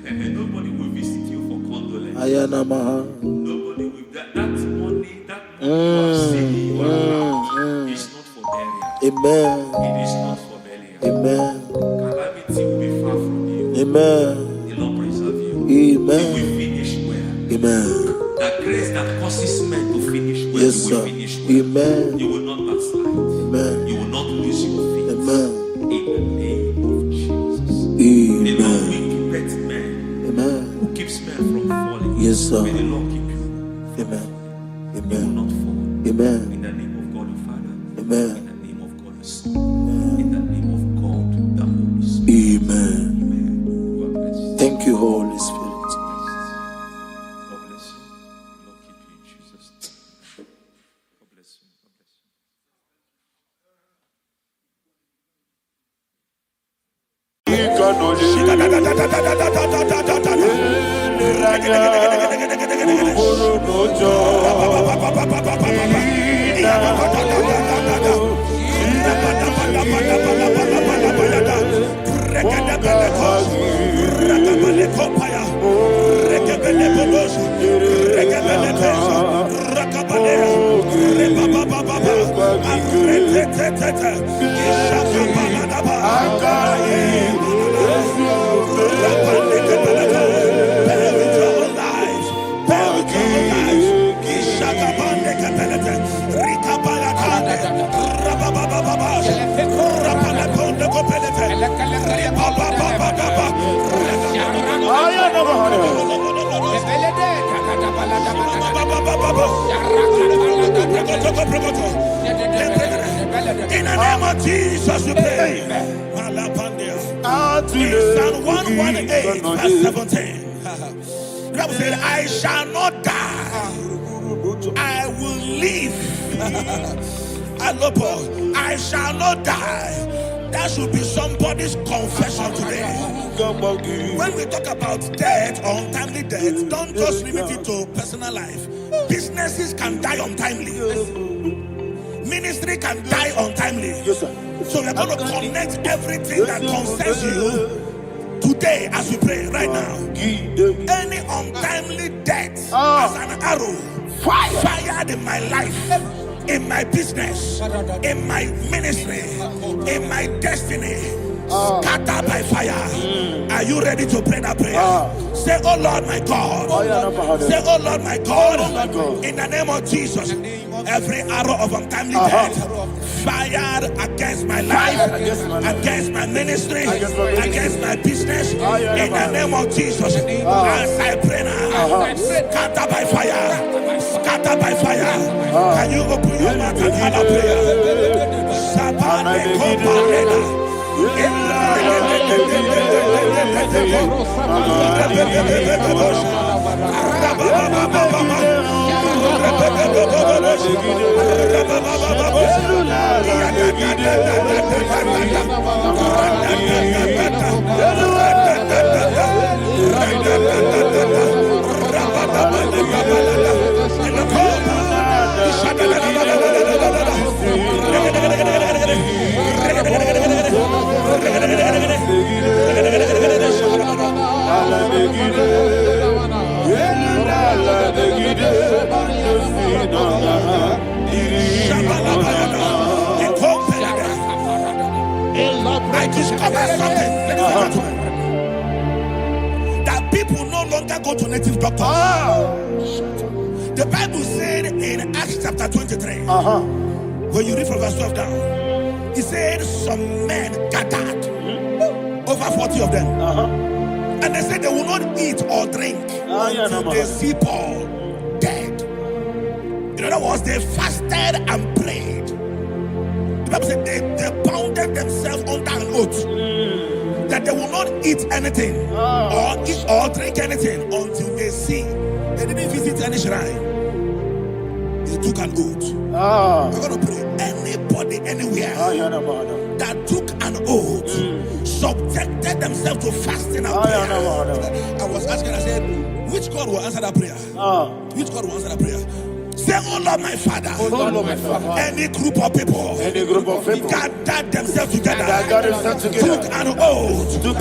And nobody will visit you for condolence. Ayana Mahania. Nobody will that money you have saved in your account is not for burial. Amen. It is not for burial. Amen. Calamity will be far from you. Amen. The Lord preserve you. Amen. You will finish well. Amen. That grace that causes men to finish well, Yes, you will sir. finish well. Amen. You will not backslide. Amen. You will not lose your faith. Amen. In the name of Jesus. The Lord Amen. will keep men. Amen. Who keeps men from falling. Yes, sir. May the Lord keep you. Amen. You will Amen. not fall. Amen. In the name of God the Father. Amen. In the name of God the Son. In the name of God the Holy Spirit. Amen. Amen. God bless you. Thank you, Holy Spirit. God bless you. The Lord keep you in Jesus' name. God bless you. God bless you. In the name of Jesus, we pray. In Psalm 118, verse 17, the Bible said, I shall not die, I will live. I shall not die. That should be somebody's confession today. When we talk about death or untimely death, don't just limit it to personal life. Businesses can die untimely. Ministry can die untimely. Yes, sir. So we're going to connect everything that concerns you today as we pray right now. Any untimely death as an arrow fired in my life, in my business, in my ministry, in my destiny, scattered by fire. Are you ready to pray that prayer? Say, oh Lord my God. Say, oh Lord my God. In the name of Jesus, every arrow of untimely death fired against my life, against my ministry, against my business, in the name of Jesus, as I pray now, scattered by fire, scattered by fire. Can you open your mouth and have a prayer? Sabane Koparena. I discovered something, ladies and gentlemen, that people no longer go to native doctors. The Bible said in Acts chapter 23, when you read from verse 12 down, it said some men gathered, over 40 of them, and they said they will not eat or drink until they see Paul dead. In other words, they fasted and prayed. The Bible said they bounded themselves under an oath that they will not eat anything or eat or drink anything until they see. They didn't visit any shrine. They took an oath. We're going to pray. Anybody, anywhere that took an oath, subjected themselves to fasting and prayer. I was asking, I said, which God will answer that prayer? Which God will answer that prayer? Say, oh Lord my Father, any group of people, gathered themselves together, took an oath to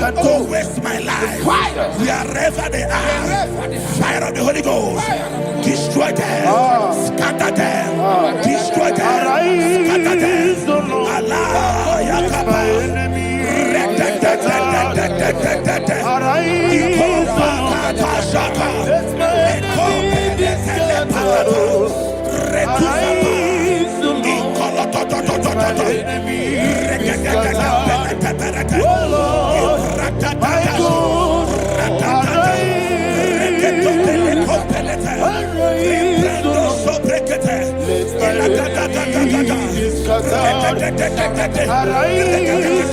waste my life. Wherever they are, fire of the Holy Ghost, destroy them, scatter them, destroy them, scatter them. Allah, Yakaba, Arise, O Lord. My enemy is scattered. Oh Lord, my God, arise. Arise, O Lord. Let my enemy is scattered. Arise, O Lord. Let my enemy be scattered. Arise,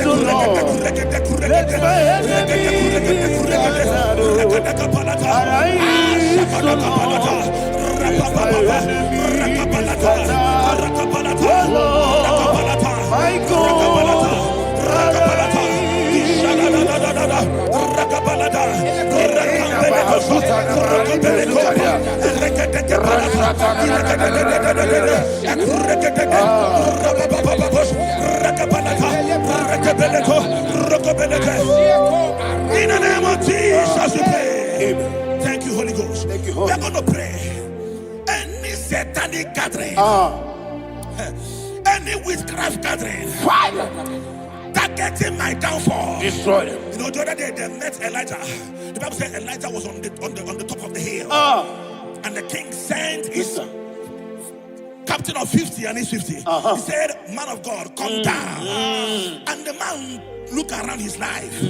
O Lord. Let my enemy be scattered. Oh Lord, my God, in the name of Jesus, we pray. Thank you, Holy Ghost. Thank you, We are going to pray. Any satanic gathering, any witchcraft gathering, targeting my downfall, destroy them. You know, the other day they met Elijah. The Bible said Elijah was on the top of the hill, and the king sent his captain of 50 and his 50. He said, "Man of God, come down." And the man looked around his life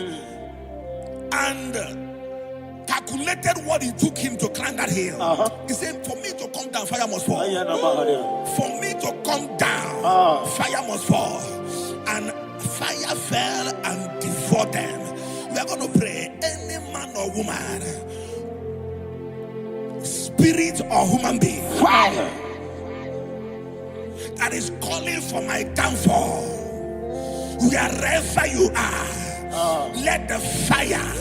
and calculated what it took him to climb that hill. He said, "For me to come down, fire must fall. For me to come down, fire must fall." And fire fell and devoured them. We are going to pray. Any man or woman, spirit or human being, that is calling for my downfall, wherever you are, let the fire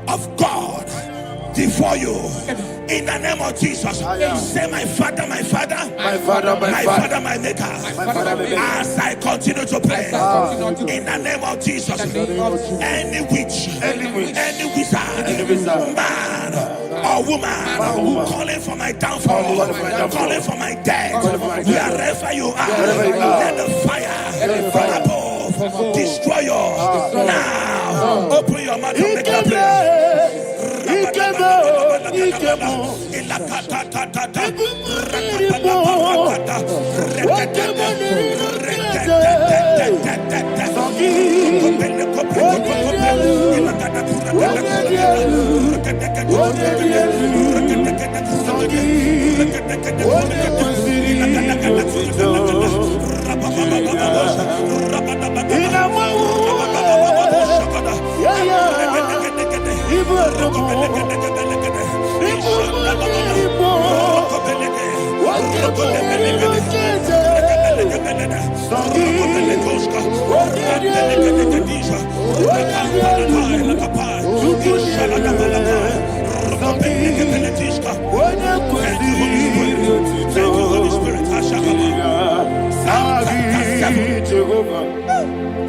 of God devour you in the name of Jesus. Say, my Father, my Father, My Father, my Father, my Maker. As I continue to pray in the name of Jesus, any witch, any wizard, man or woman calling for my downfall, calling for my death, wherever you are, let the fire from above destroy you now. Open your mouth and make a prayer.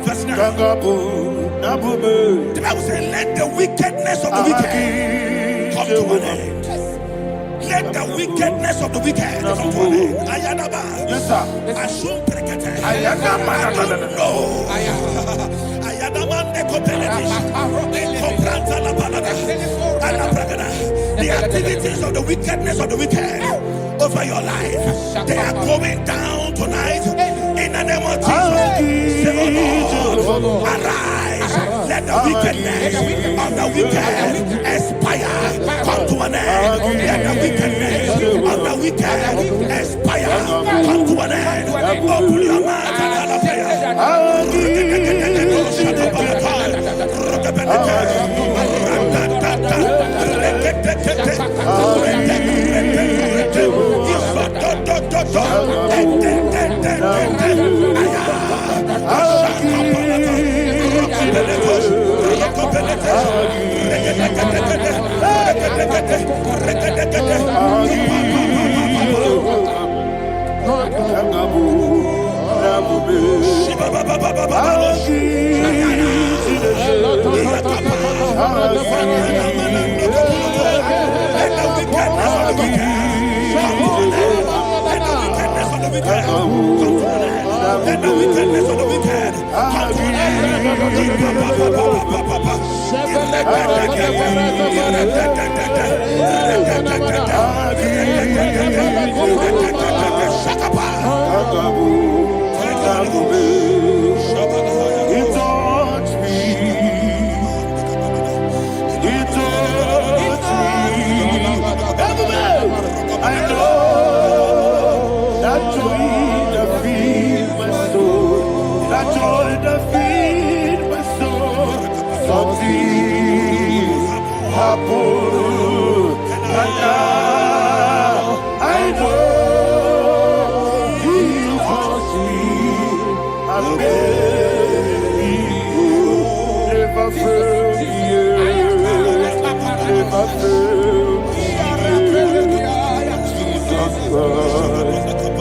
Verse 9. The Bible says, let the wickedness of the wicked come to an end. Let the wickedness of the wicked come to an end. Ayadaba. Yes, sir. Assume prekete. Ayadaba. I don't know. Ayadaba nekopeletish. Ekopranta la balada. Alabragada. The activities of the wickedness of the wicked over your life, they are going down tonight in the name of Jesus. Say, oh Lord, arise. Let the wickedness of the wicked expire. Come to an end. Let the wickedness of the wicked expire. Come to an end. Open your mouth and have a prayer.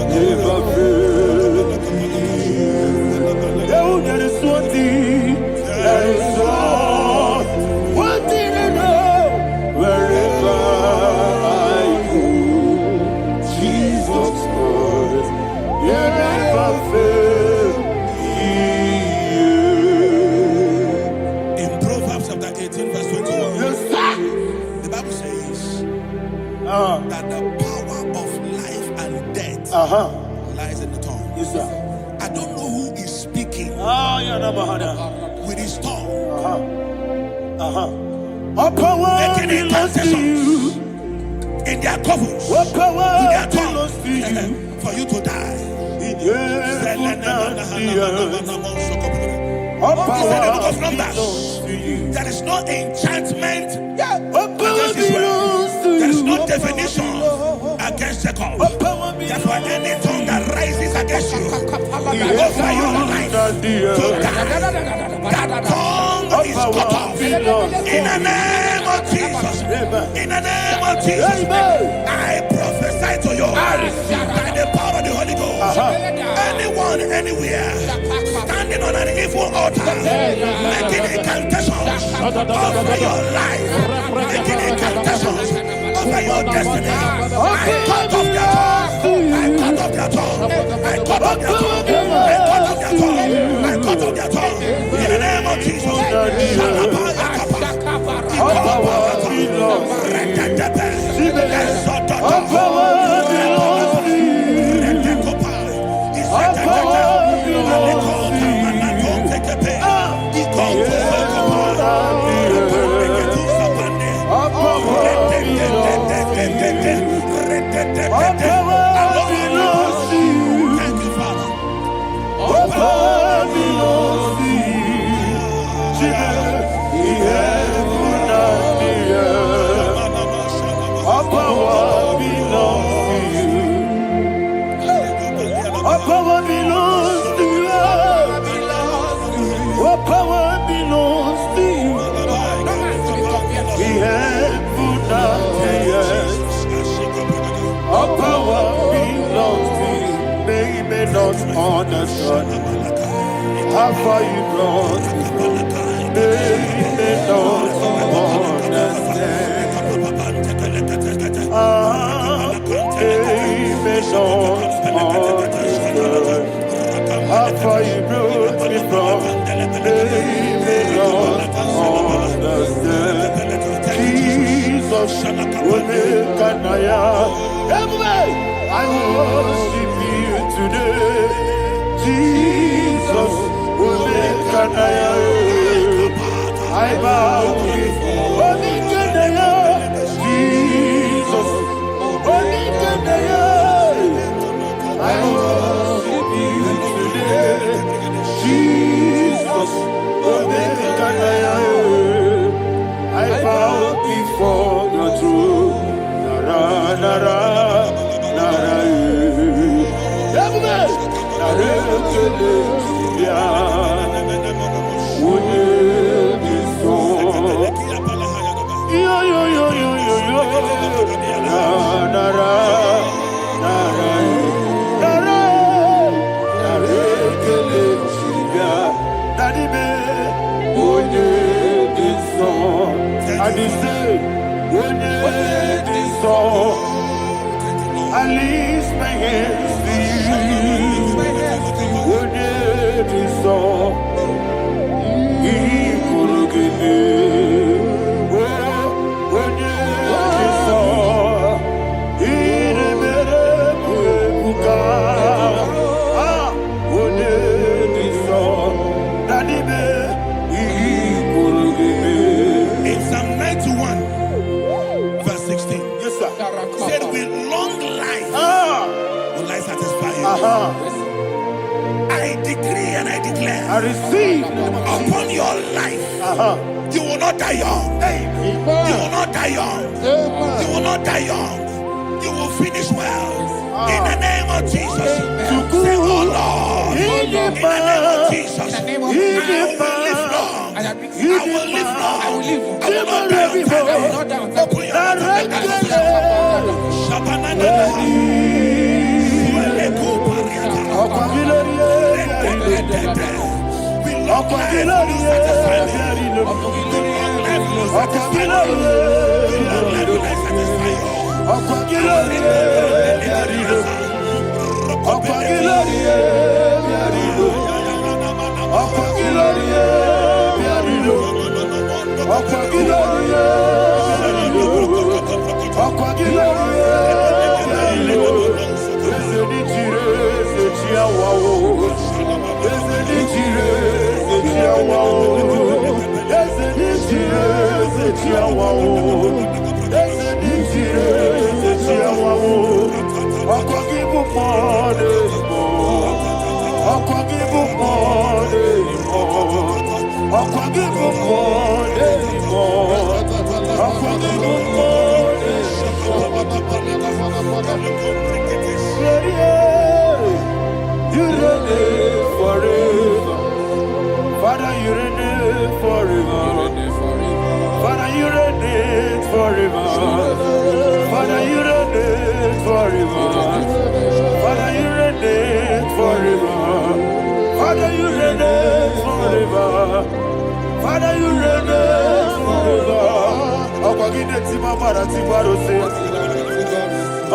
never fail. Oh, there is one thing, there is one thing I know. Wherever I go, Jesus Christ, you never fail. In Proverbs chapter 18, verse 21, Yes, sir. the Bible says that the power of life and death lies in the tongue. Yes, sir. I don't know who is speaking with his tongue, All power making belongs to you. incantations in their covens All with power their belongs tongue to you. for you to die. In heaven and the earth. All He said in the book of power Numbers, belongs to you. there is no enchantment All power against Israel. belongs to There is you. no definition against Jacob. All power Therefore, belongs any tongue that rises against you in over your life heaven and the to earth. die, that tongue is cut off. In the name of Jesus. In the name of Jesus. Amen. I prophesy to you by the power of the Holy Ghost. Anyone, anywhere, standing on an evil altar, making incantations over your life, making incantations over your destiny. I cut off their tongue. I cut off their tongue. I cut off their tongue. I cut off their tongue. I cut off their tongue. In the name of Jesus. All power belongs to you. All power belongs to you. All power belongs to you. All power belongs to you. All power belongs to you. Thank you, Father. All power belongs to you. In heaven and the earth. All power belongs to you. All power belongs to you. All power belongs to you. In heaven and the earth. All power belongs to you. They may not understand how far you brought me. They may not understand. They may not understand how far you brought me from. They may not understand. Jesus will make an I worship you today. Jesus will make an I bow before Jesus will make an I worship you today. Jesus will make an I bow before your throne. Nara, nara, nara, yo, yo, yo, yo, yo, yo. Nara, nara, nara, I lift my hands to you. When it is all, he could give me. When it is all, he never will come. When it is all, that he could give me. In Psalm 91, verse 16, Yes, sir. said, with long life will I satisfy you. I decree and I declare I receive. upon your life, you will not die young. You will not die young. You will not die young. You will finish well. In the name of Jesus. Say, oh Lord. In the name of Jesus. I will live long. I will live long. I will not die on time. Open your mouth and You reign forever. Father, you reign forever. Father, you reign forever. Father, you reign forever. Father, you reign forever. Father, you reign forever. Father, you reign forever. Akwagide timamara tibarose.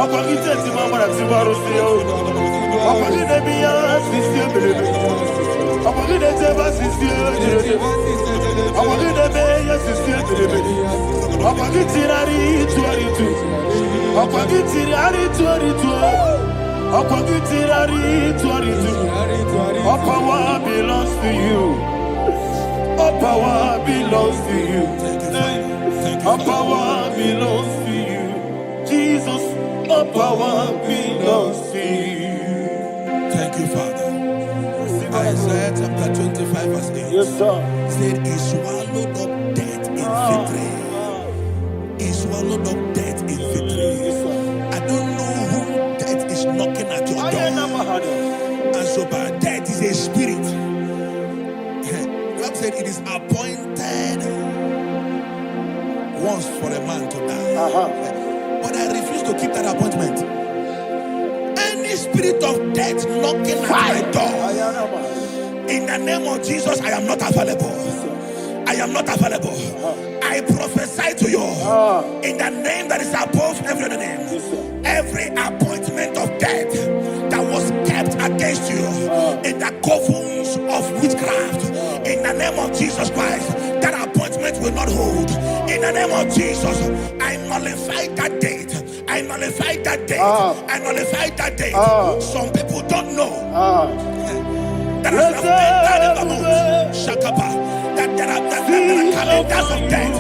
Akwagide timamara tibarose. Akwagide biya sisi. Akwagide teba sisi. Akwagide beya sisi. Akwagide rari tuaritu. Akwagide rari tuaritu. Akwagide rari tuaritu. All power belongs to you. All power belongs to you. All power belongs to you. Jesus, all power belongs to you. Thank you, Father. Isaiah chapter 25 verse 8. Yes, sir. Said, He swallowed up death in victory. He swallowed up death in victory. I don't know who death is knocking at your door. And so, but death is a spirit. God said it is appointed once for a man to die. But I refuse to keep that appointment. Any spirit of death knocking at my door, in the name of Jesus, I am not available. I am not available. I prophesy to you in the name that is above every other name. Every appointment of death that was kept against you in the covens of witchcraft, in the name of Jesus Christ, that appointment will not hold. In the name of Jesus, I nullify that date. I nullify that date. I nullify that date. Some people don't know that as I've entered in the month, Shakapa, that there are calendars of death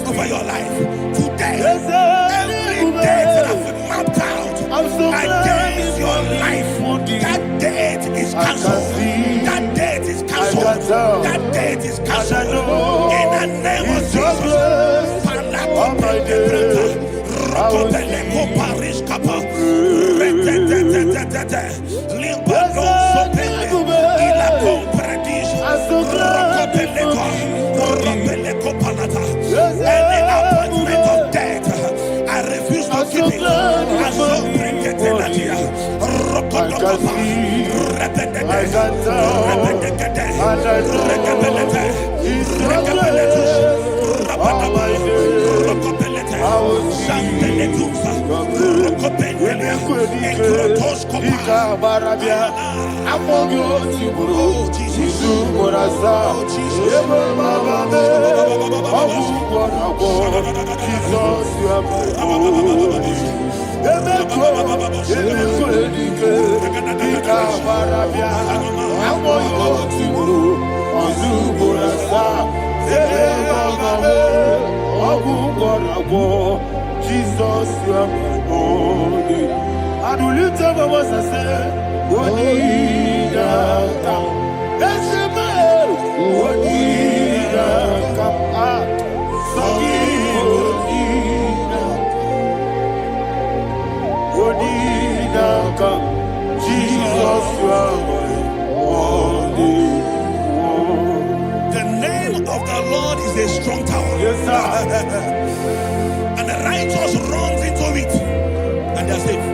over your life. Today, every date that I've mapped out against your life, that date is cancelled. That date is cancelled. That date is cancelled. In the name of Jesus. Any appointment of death, I refuse to keep it. I so bring it in the year. Jesus, you are my only. And will you tell me what I say? What did I come? That's a man. What did I come? What did I come? Jesus, you are my only. The name of the Lord is a strong tower. Yes, sir. And the righteous runs into it and they're safe.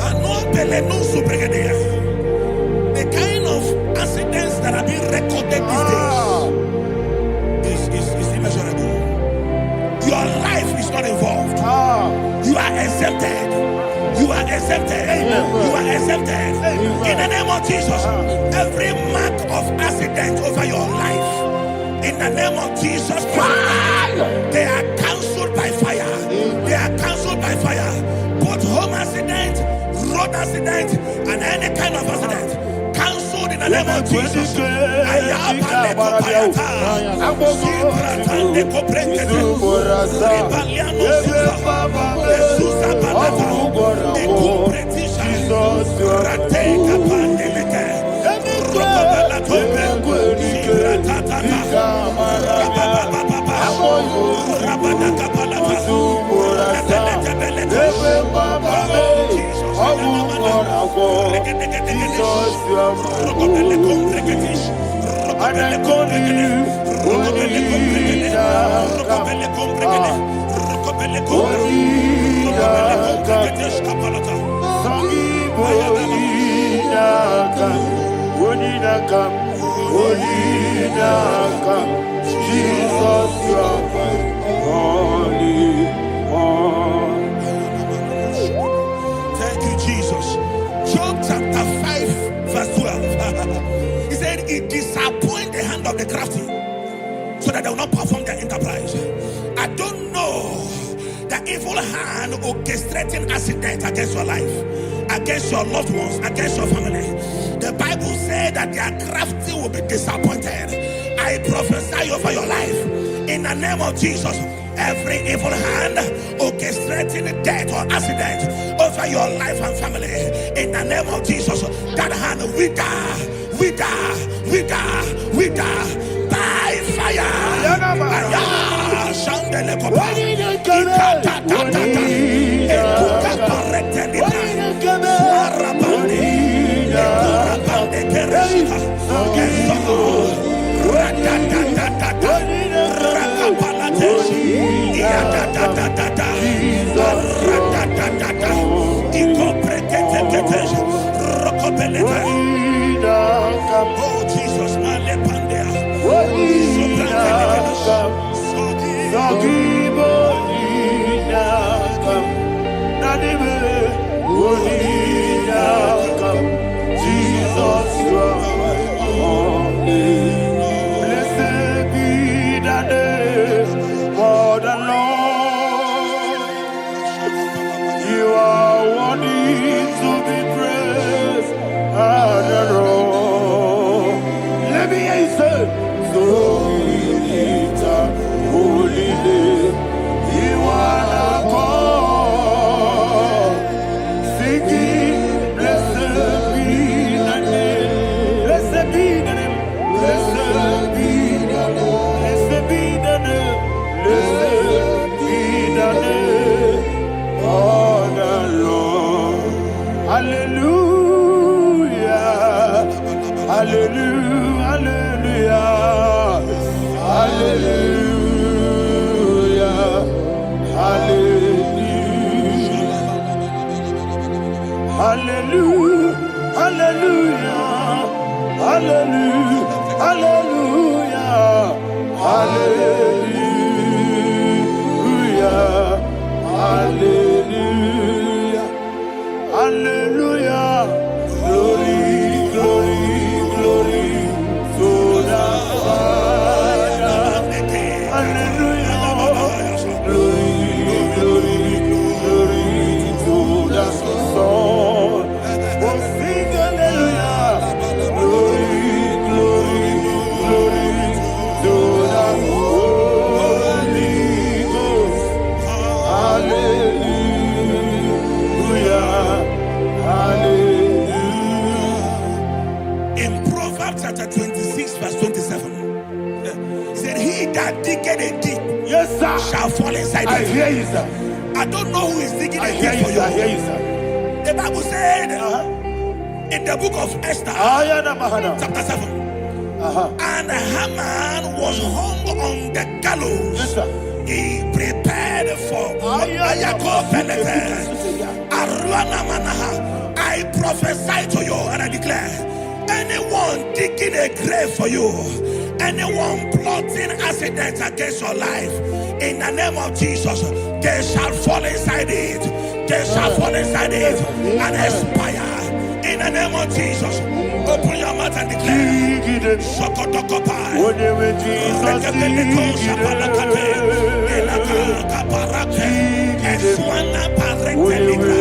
And no Bele, no Supregadia. The kind of exempted. You are exempted. You are exempted. In the name of Jesus, every mark of accident over your life, in the name of Jesus Christ, they are cancelled by fire. They are cancelled by fire. Both home accident, road accident, and any kind of accident, cancelled in the name of Jesus. Jesus, you are holy. Thank you, Jesus. Job chapter 5, verse 12. He said, it disappoints the hand of the crafty, so that they will not perform their enterprise. I don't know the evil hand orchestrating accident against your life, against your loved ones, against your family. The Bible said that their crafty will be disappointed. I prophesy over your life in the name of Jesus. Every evil hand orchestrating death or accident over your life and family, in the name of Jesus, that hand wither by fire. Oh Jesus, Jesus, you are holy. Blessed be the name of the Lord. You are worthy to be praised and adored. Let me hear you say, so we lift up holy name. You are the God. Singing, blessed be the name. Blessed be the name. Blessed be the name. Blessed be the name. Blessed be the name of the Lord. Hallelujah. Hallelujah. Hallelujah. Hallelujah. Hallelujah. Hallelujah. Hallelujah. Hallelujah. Hallelujah. Hallelujah. Glory, glory, glory to the Father. Hallelujah. Glory, glory, glory to the Son. Oh, sing hallelujah. Glory, glory, glory to the Holy Ghost. Hallelujah. Hallelujah. in Proverbs chapter 26, verse 27, said, he that diggeth a deep, Yes, sir. shall fall inside I it. hear you, sir. I don't know who is digging I a hear deep you, for sir. I you. hear you, sir. The Bible said in the book of Esther, Ayana Mahana. chapter 7, and Haman was hung on the gallows. Yes, sir. He prepared for I prophesy to you and I declare, anyone digging a grave for you, anyone plotting accidents against your life, in the name of Jesus, they shall fall inside it. they shall fall inside it and expire. In the name of Jesus, open your mouth and declare. Shokotokopai. Rekepeleko shapalakate. Elaka kaparate. Eswana parete ligra.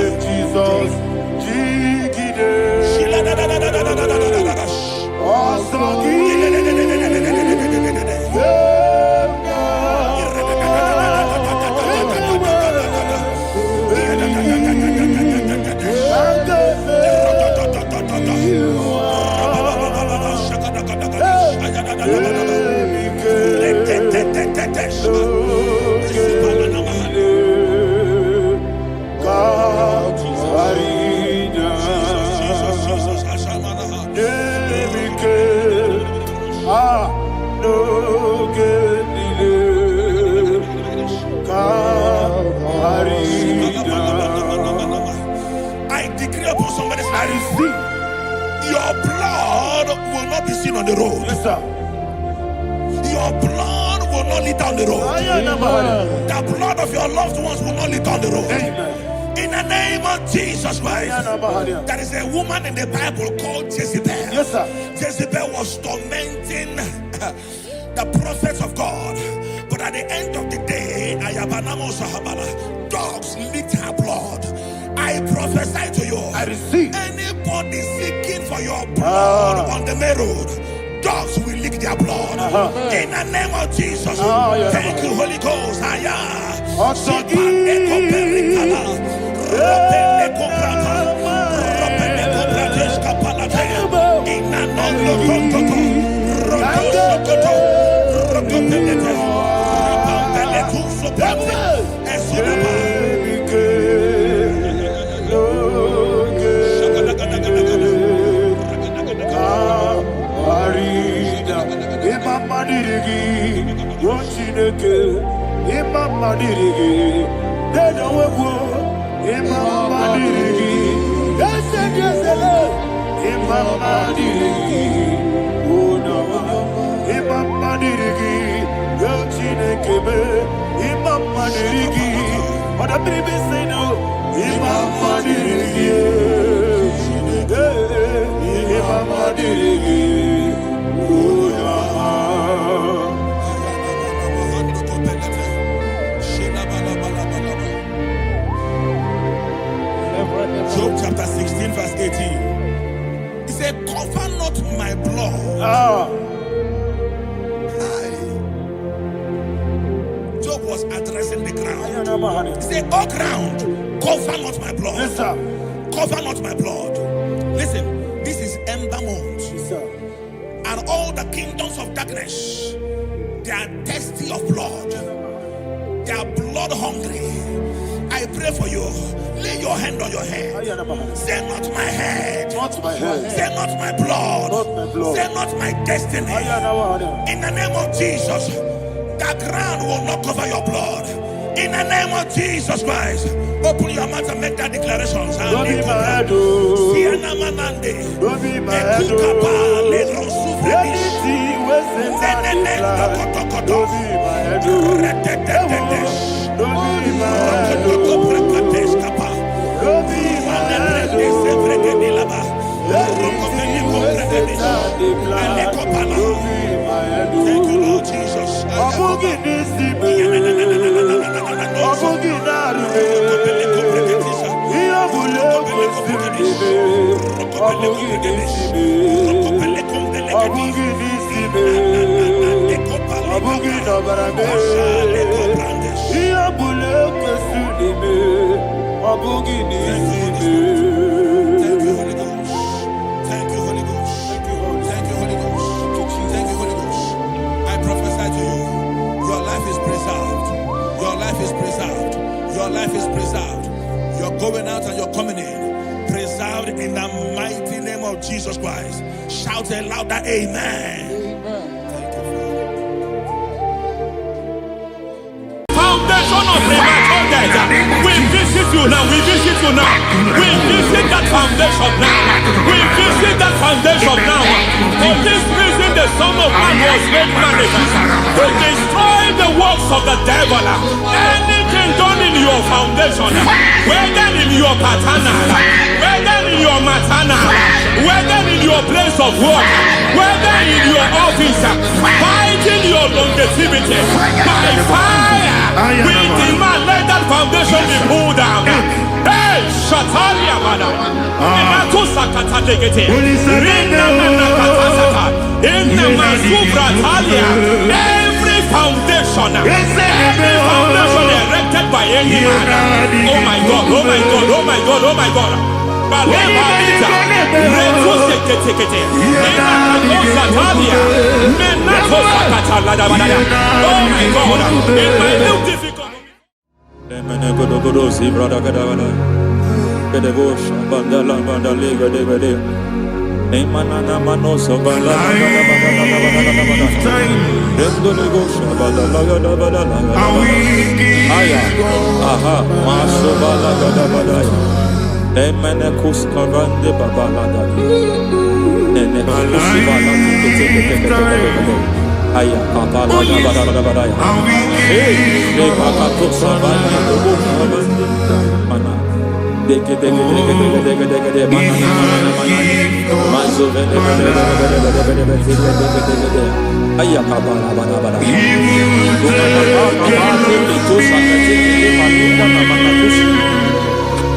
Shila da da da da da da da da da da. I decree upon somebody's life, your blood will not be seen on the road. Yes, sir. Your blood will not lead down the road. The blood of your loved ones will not lead down the road. Amen. In the name of Jesus Christ. There is a woman in the Bible called Jezebel. Yes, sir. Jezebel was tormenting the prophets of God. But at the end of the day, dogs licked her blood. I prophesy to you. I receive. Anybody seeking for your blood on the main road, dogs will lick their blood. In the name of Jesus. Thank you, Holy Ghost. Job chapter 16 verse 18. He said, cover not my blood. Job was addressing the ground. He said, oh ground, cover not my blood. Yes, sir. Cover not my blood. Listen, this is ember month. Yes, sir. And all the kingdoms of darkness, they are thirsty of blood. They are blood hungry. I pray for you. Lay your hand on your head. Say not my head. Not my head. Say not my blood. Not my blood. Say not my destiny. In the name of Jesus, the ground will not cover your blood. In the name of Jesus Christ, open your mouth and make that declaration. Don't be my head. Don't be my head. Anything was in my life. Don't be my head. Don't be my head. Don't be my head. Thank you, Lord Jesus. Your life is preserved. You're going out and you're coming in. Preserved in the mighty name of Jesus Christ. Shout a louder amen. Thank you, Father. Foundation of premature death. tonight. We visit you now. We visit you now. We visit that foundation now. We visit that foundation now. For this reason, the Son of Man was made manifest to destroy the works of the devil. Anything done in your foundation, whether in your paternal, whether in your maternal, whether in your place of work, whether in your office, fighting your longevity by fire, we demand let that foundation be pulled down. Hey, Shatalia Madam, every foundation erected by any man. Oh my God, oh my God, oh my God, oh my God. Oh my God, in my new difficult.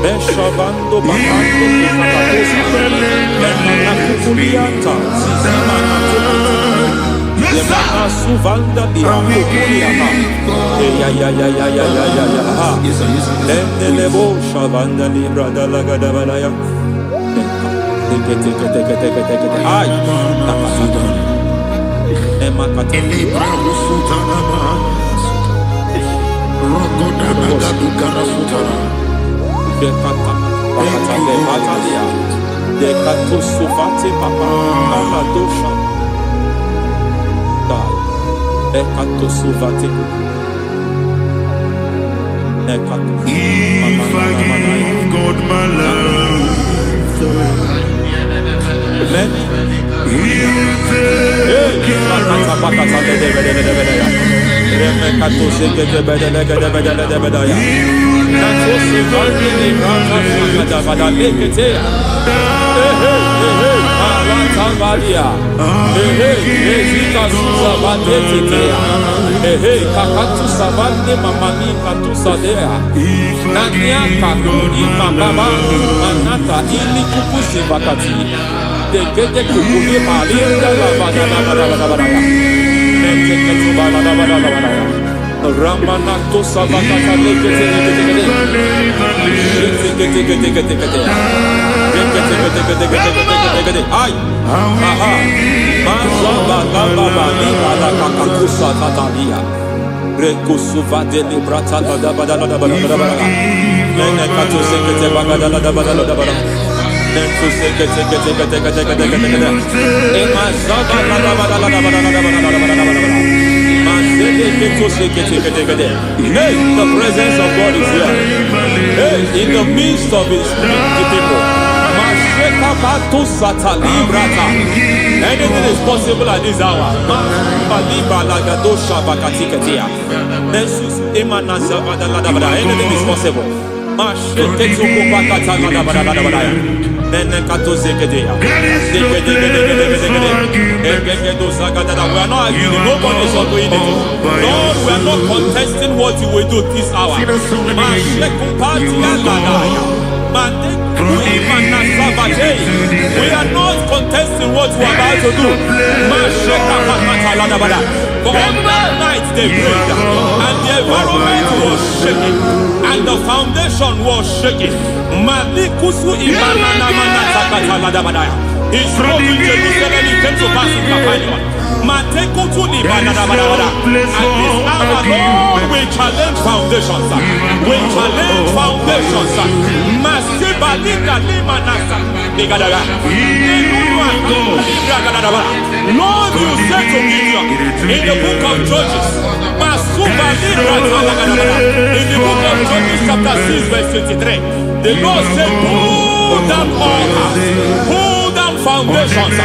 Beshavando bakando kukulianta Zemana suvanda biakukuliata Lendelebo shavanda libra dalagadabalaya Ay Emakata Libra usutana Rogodana gadukara sutana Dekata Bakata de Batalia Dekato Sufati Papa Amadosha Dai Dekato Sufati Dekato If I give God my love Many Bakata Bakata de Remekato Segete Bedaya Ramanato Savakata Ay, aha, Mazaba Baba Libra Kakakusa Tatalia, Rekusuva de Librata da Badala, Nenekato Sekete Bagadala da Badala, Nentu Sekete, Emazaba Hey, the presence of God is here. Hey, in the midst of His people. Anything is possible at this hour. Anything is possible. We are not arguing. Nobody is doing it. Lord, we are not contesting what you will do this hour. We are not contesting what you are about to do. For on that night they prayed, and the environment was shaking, and the foundation was shaking. He spoke in Jerusalem, it came to pass in Capernaum. At this hour, Lord, we challenge foundations. We challenge foundations. Lord, you said to Gideon in the book of Judges, in the book of Judges chapter 6 verse 23, the Lord said, pull down altars, pull down foundations.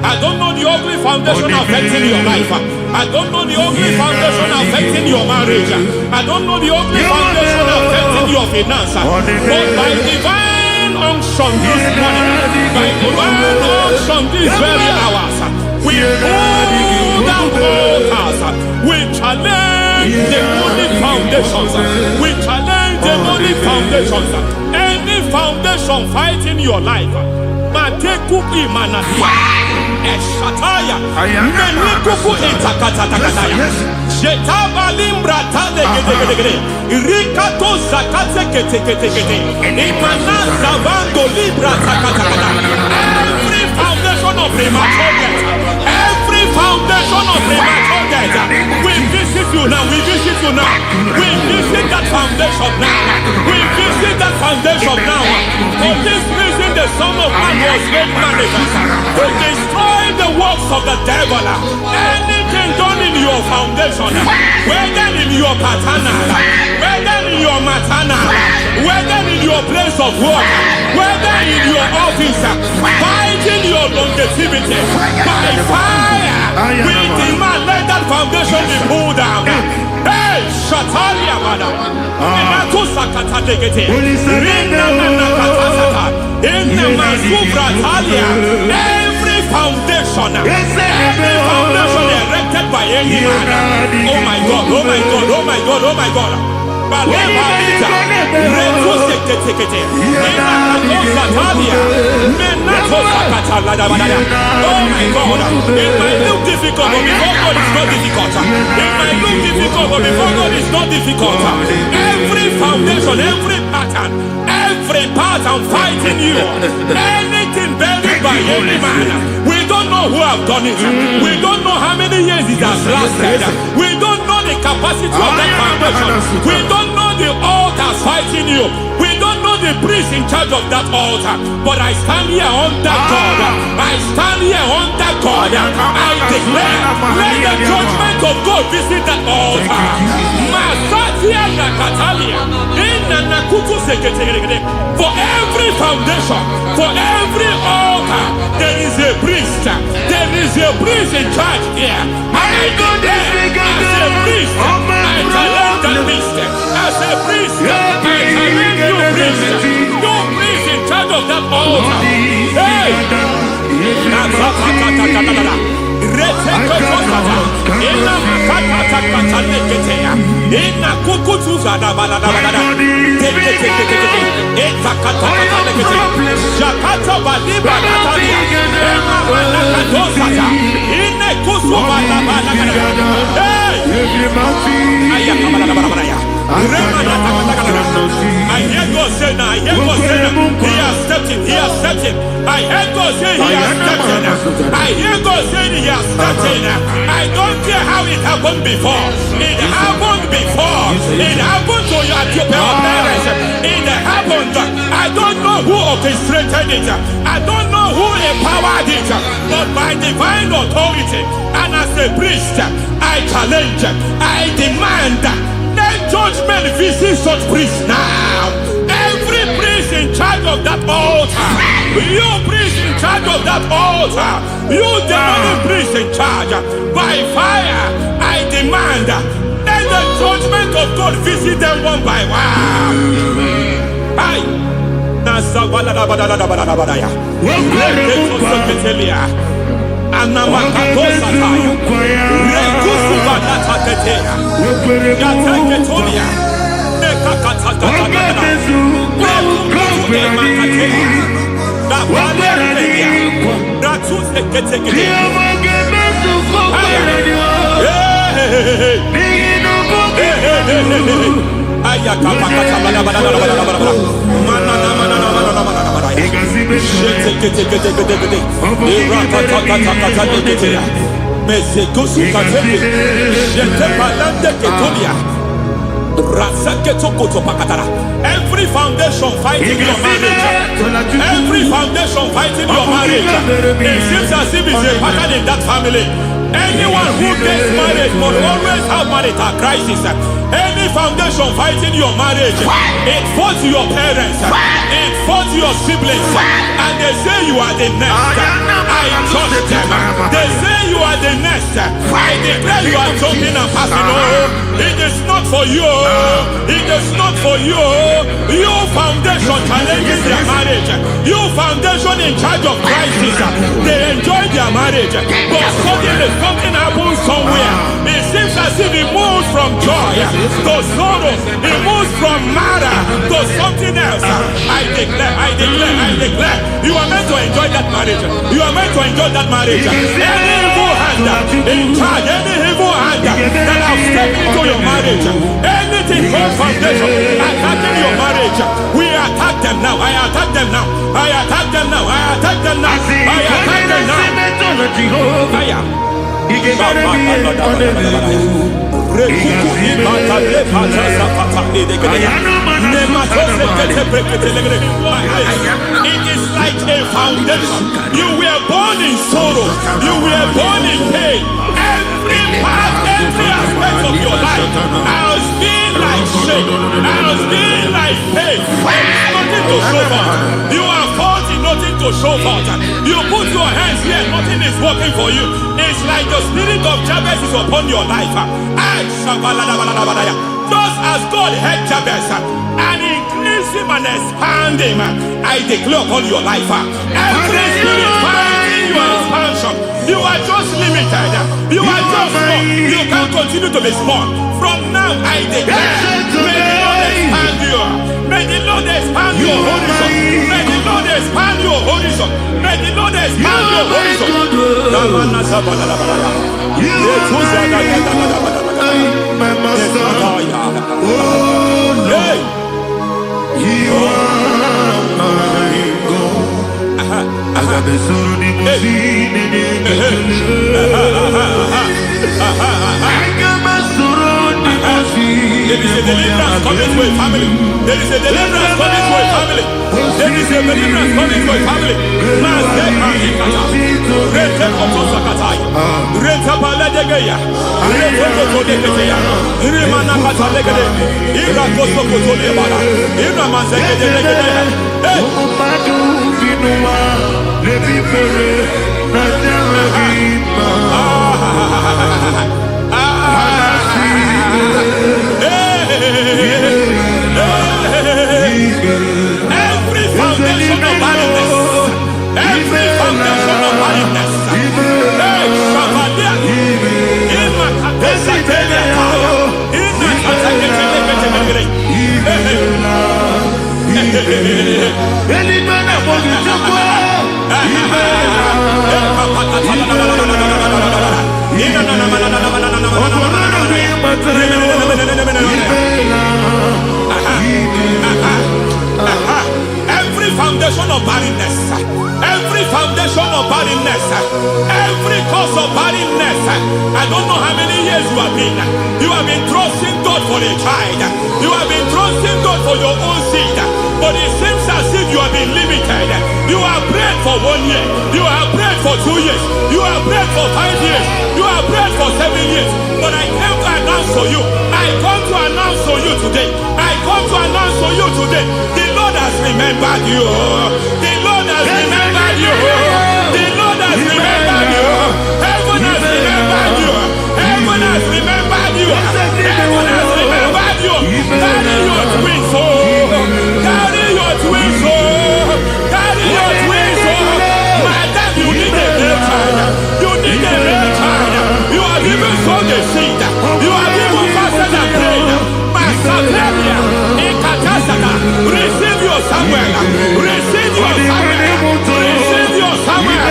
I don't know the ugly foundation affecting your life. I don't know the ugly foundation affecting your marriage. I don't know the ugly foundation affecting your finance. But by divine unction this morning, by divine unction these very hours, we pull down altars. We challenge demonic foundations. We challenge demonic foundations. Any foundation fighting your life, Matekuki Manasia, Eshataya, Menikuku Etakataya, Shetabalimbra Tadegede, Rikato Zakate Kete, Imanasa Bando Libra Takata. Every foundation of premature death, every foundation of premature death, we visit you now, we visit you now, we visit that foundation now, we visit that foundation now. For this reason, the Son of Man was made manifest to destroy the works of the devil. Anything done in your foundation, whether in your paternal, whether in your maternal, whether in your place of work, whether in your office, fighting your longevity by fire, we demand let that foundation be pulled down. Hey, Shatalia, madam. Every foundation erected by any man. Oh my God, oh my God, oh my God, oh my God. Oh my God, it might look difficult, but before God it's not difficult. It might look difficult, but before God it's not difficult. Every foundation, every pattern fighting you, anything buried by any man, we don't know who have done it. We don't know how many years it has lasted. We don't know the capacity of that foundation. We don't know the altars fighting you. We don't know the priest in charge of that altar. But I stand here under God. I stand here under God. I declare, let the judgment of God visit that altar. For every foundation, for every altar, there is a priest. There is a priest in charge here. I declare, as a priest, I challenge that priest. As a priest, I challenge you priest. You priest in charge of that altar. Hey! I hear God say now, I hear God say now, he has stepped in, he has stepped in. I hear God say he has stepped in. I hear God say he has stepped in. I don't care how it happened before. It happened before. It happened to your parents. It happened. I don't know who orchestrated it. I don't know who empowered it. But by divine authority and as a priest, I challenge, I demand, let judgment visit such priests now. Every priest in charge of that altar, you priest in charge of that altar, you demonic priest in charge, by fire, I demand, let the judgment of God visit them one by one. Every foundation fighting your marriage, every foundation fighting your marriage, it seems as if it's a pattern in that family. Anyone who gets married must always have marital crisis. Any foundation fighting your marriage, it fought your parents, it fought your siblings, and they say you are the next. I trust them. They say you are the next. I declare you are jumping and passing. Oh, it is not for you. It is not for you. You foundation challenging their marriage. You foundation in charge of crisis. They enjoy their marriage, but suddenly something happens somewhere. It seems as if it moves from joy to sorrow. It moves from matter to something else. I declare, you are meant to enjoy that marriage. You are meant to enjoy that marriage. Any evil hand in charge, any evil hand that have stepped into your marriage, anything called foundation attacking your marriage, we attack them now. I attack them now. I attack them now. I attack them now. I attack them now. Fire. It is like a foundation. You were born in sorrow. You were born in pain. Every part, every aspect of your life has been like shame. Has been like pain. Nothing to show for. You are faulty, nothing to show for. You put your hands here, nothing is working for you. It's like the spirit of Jabez is upon your life. Just as God had Jabez and increased him and expand him, I declare upon your life. Every spirit finding your expansion, you are just limited. You are just small. You can't continue to be small. From now, I declare, may the Lord expand you. May the Lord expand your horizon. May the Lord expand your horizon. May the Lord expand your horizon. My master, oh Lord, you are my God. I got the soul in the there is a deliverance coming to a family. There is a deliverance coming to a family. There is a deliverance coming to a family. Every foundation of barrenness, every foundation of barrenness, every foundation of barrenness, every foundation of barrenness, every cause of barrenness. I don't know how many years you have been trusting God for a child. You have been trusting God for your own seed, but it seems as if you have been limited. You have prayed for 1 year, you have prayed for 2 years, you have prayed for 5 years, you have prayed for 7 years. But I came to announce to you, I come to announce to you today, I come to announce to you today, the Lord has remembered you. The Lord has remembered you. The Lord has remembered you. Heaven has remembered you. Heaven has remembered you. Heaven has remembered you. Carry your twins, oh. Carry your twins, oh. Carry your twins, oh. Madam, you need a real child. You need a real child. You have even sown the seed. You have even fasted and prayed. Masaperia, Ekatasaka, receive your Samuel. Receive your Samuel. Receive your Samuel.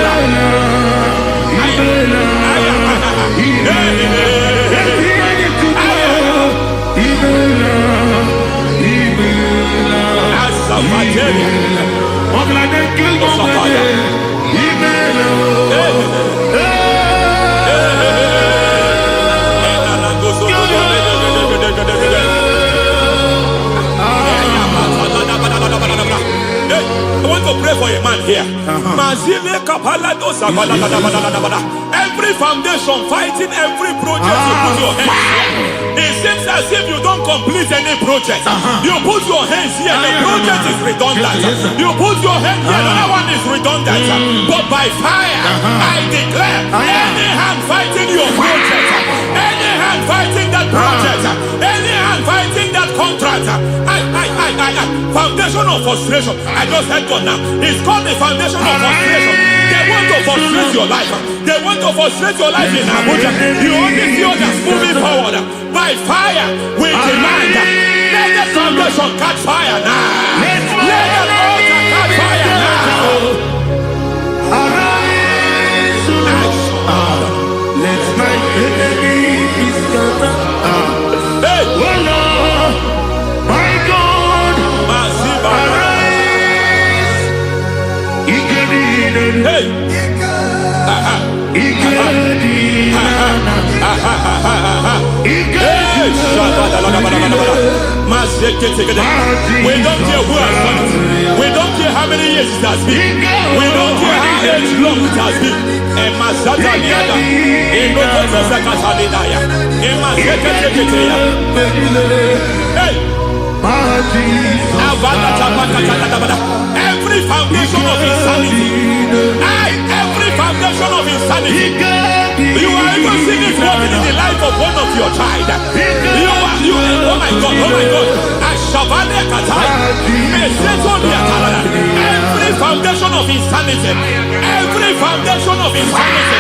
I want to pray for a man here. Every foundation fighting every project you put your hands here. It seems as if you don't complete any project. You put your hands here, the project is redundant. You put your hand here, another one is redundant. But by fire, I declare, any hand fighting your project, any hand fighting that project, any hand fighting that contract, foundation of frustration. I just heard God now. It's called the foundation of frustration. They want to frustrate your life. They want to frustrate your life in Abuja. You only see others moving forward. By fire, we demand. Let the foundation catch fire now. Let the altar catch fire now. Arise, let my enemy be scattered. Hey. Oh Lord, my God, arise. Hey. We don't care who has done it. We don't care how many years it has been. We don't care how long it has been. Every foundation of insanity. Every foundation of insanity. You are even seeing it working in the life of one of your child. Oh my God, oh my God. Every foundation of insanity. Every foundation of insanity.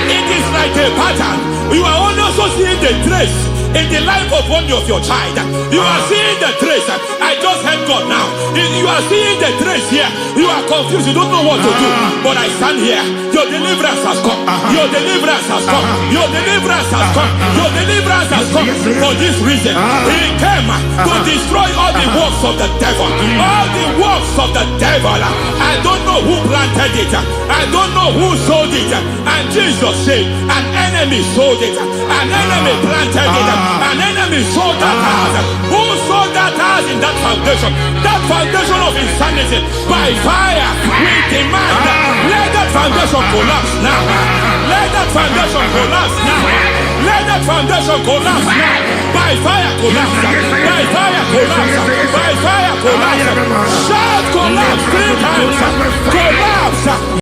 It is like a pattern. You are also seeing the trace in the life of one of your child. You are seeing the trace. I just heard God now. You are seeing the trace here. You are confused. You don't know what to do. But I stand here. Your deliverance has come. Your deliverance has come. Your deliverance has come. Your deliverance has come. For this reason, He came to destroy all the works of the devil. All the works of the devil. I don't know who planted it. I don't know who sold it. And Jesus said, an enemy sold it. An enemy planted it. An enemy sold that house. Who sold that house in that foundation? That foundation of insanity. By fire, we demand, let that foundation collapse now. Let that foundation collapse now. Let that foundation collapse now. By fire, collapse. By fire, collapse. By fire, collapse. Shout collapse 3 times. Collapse.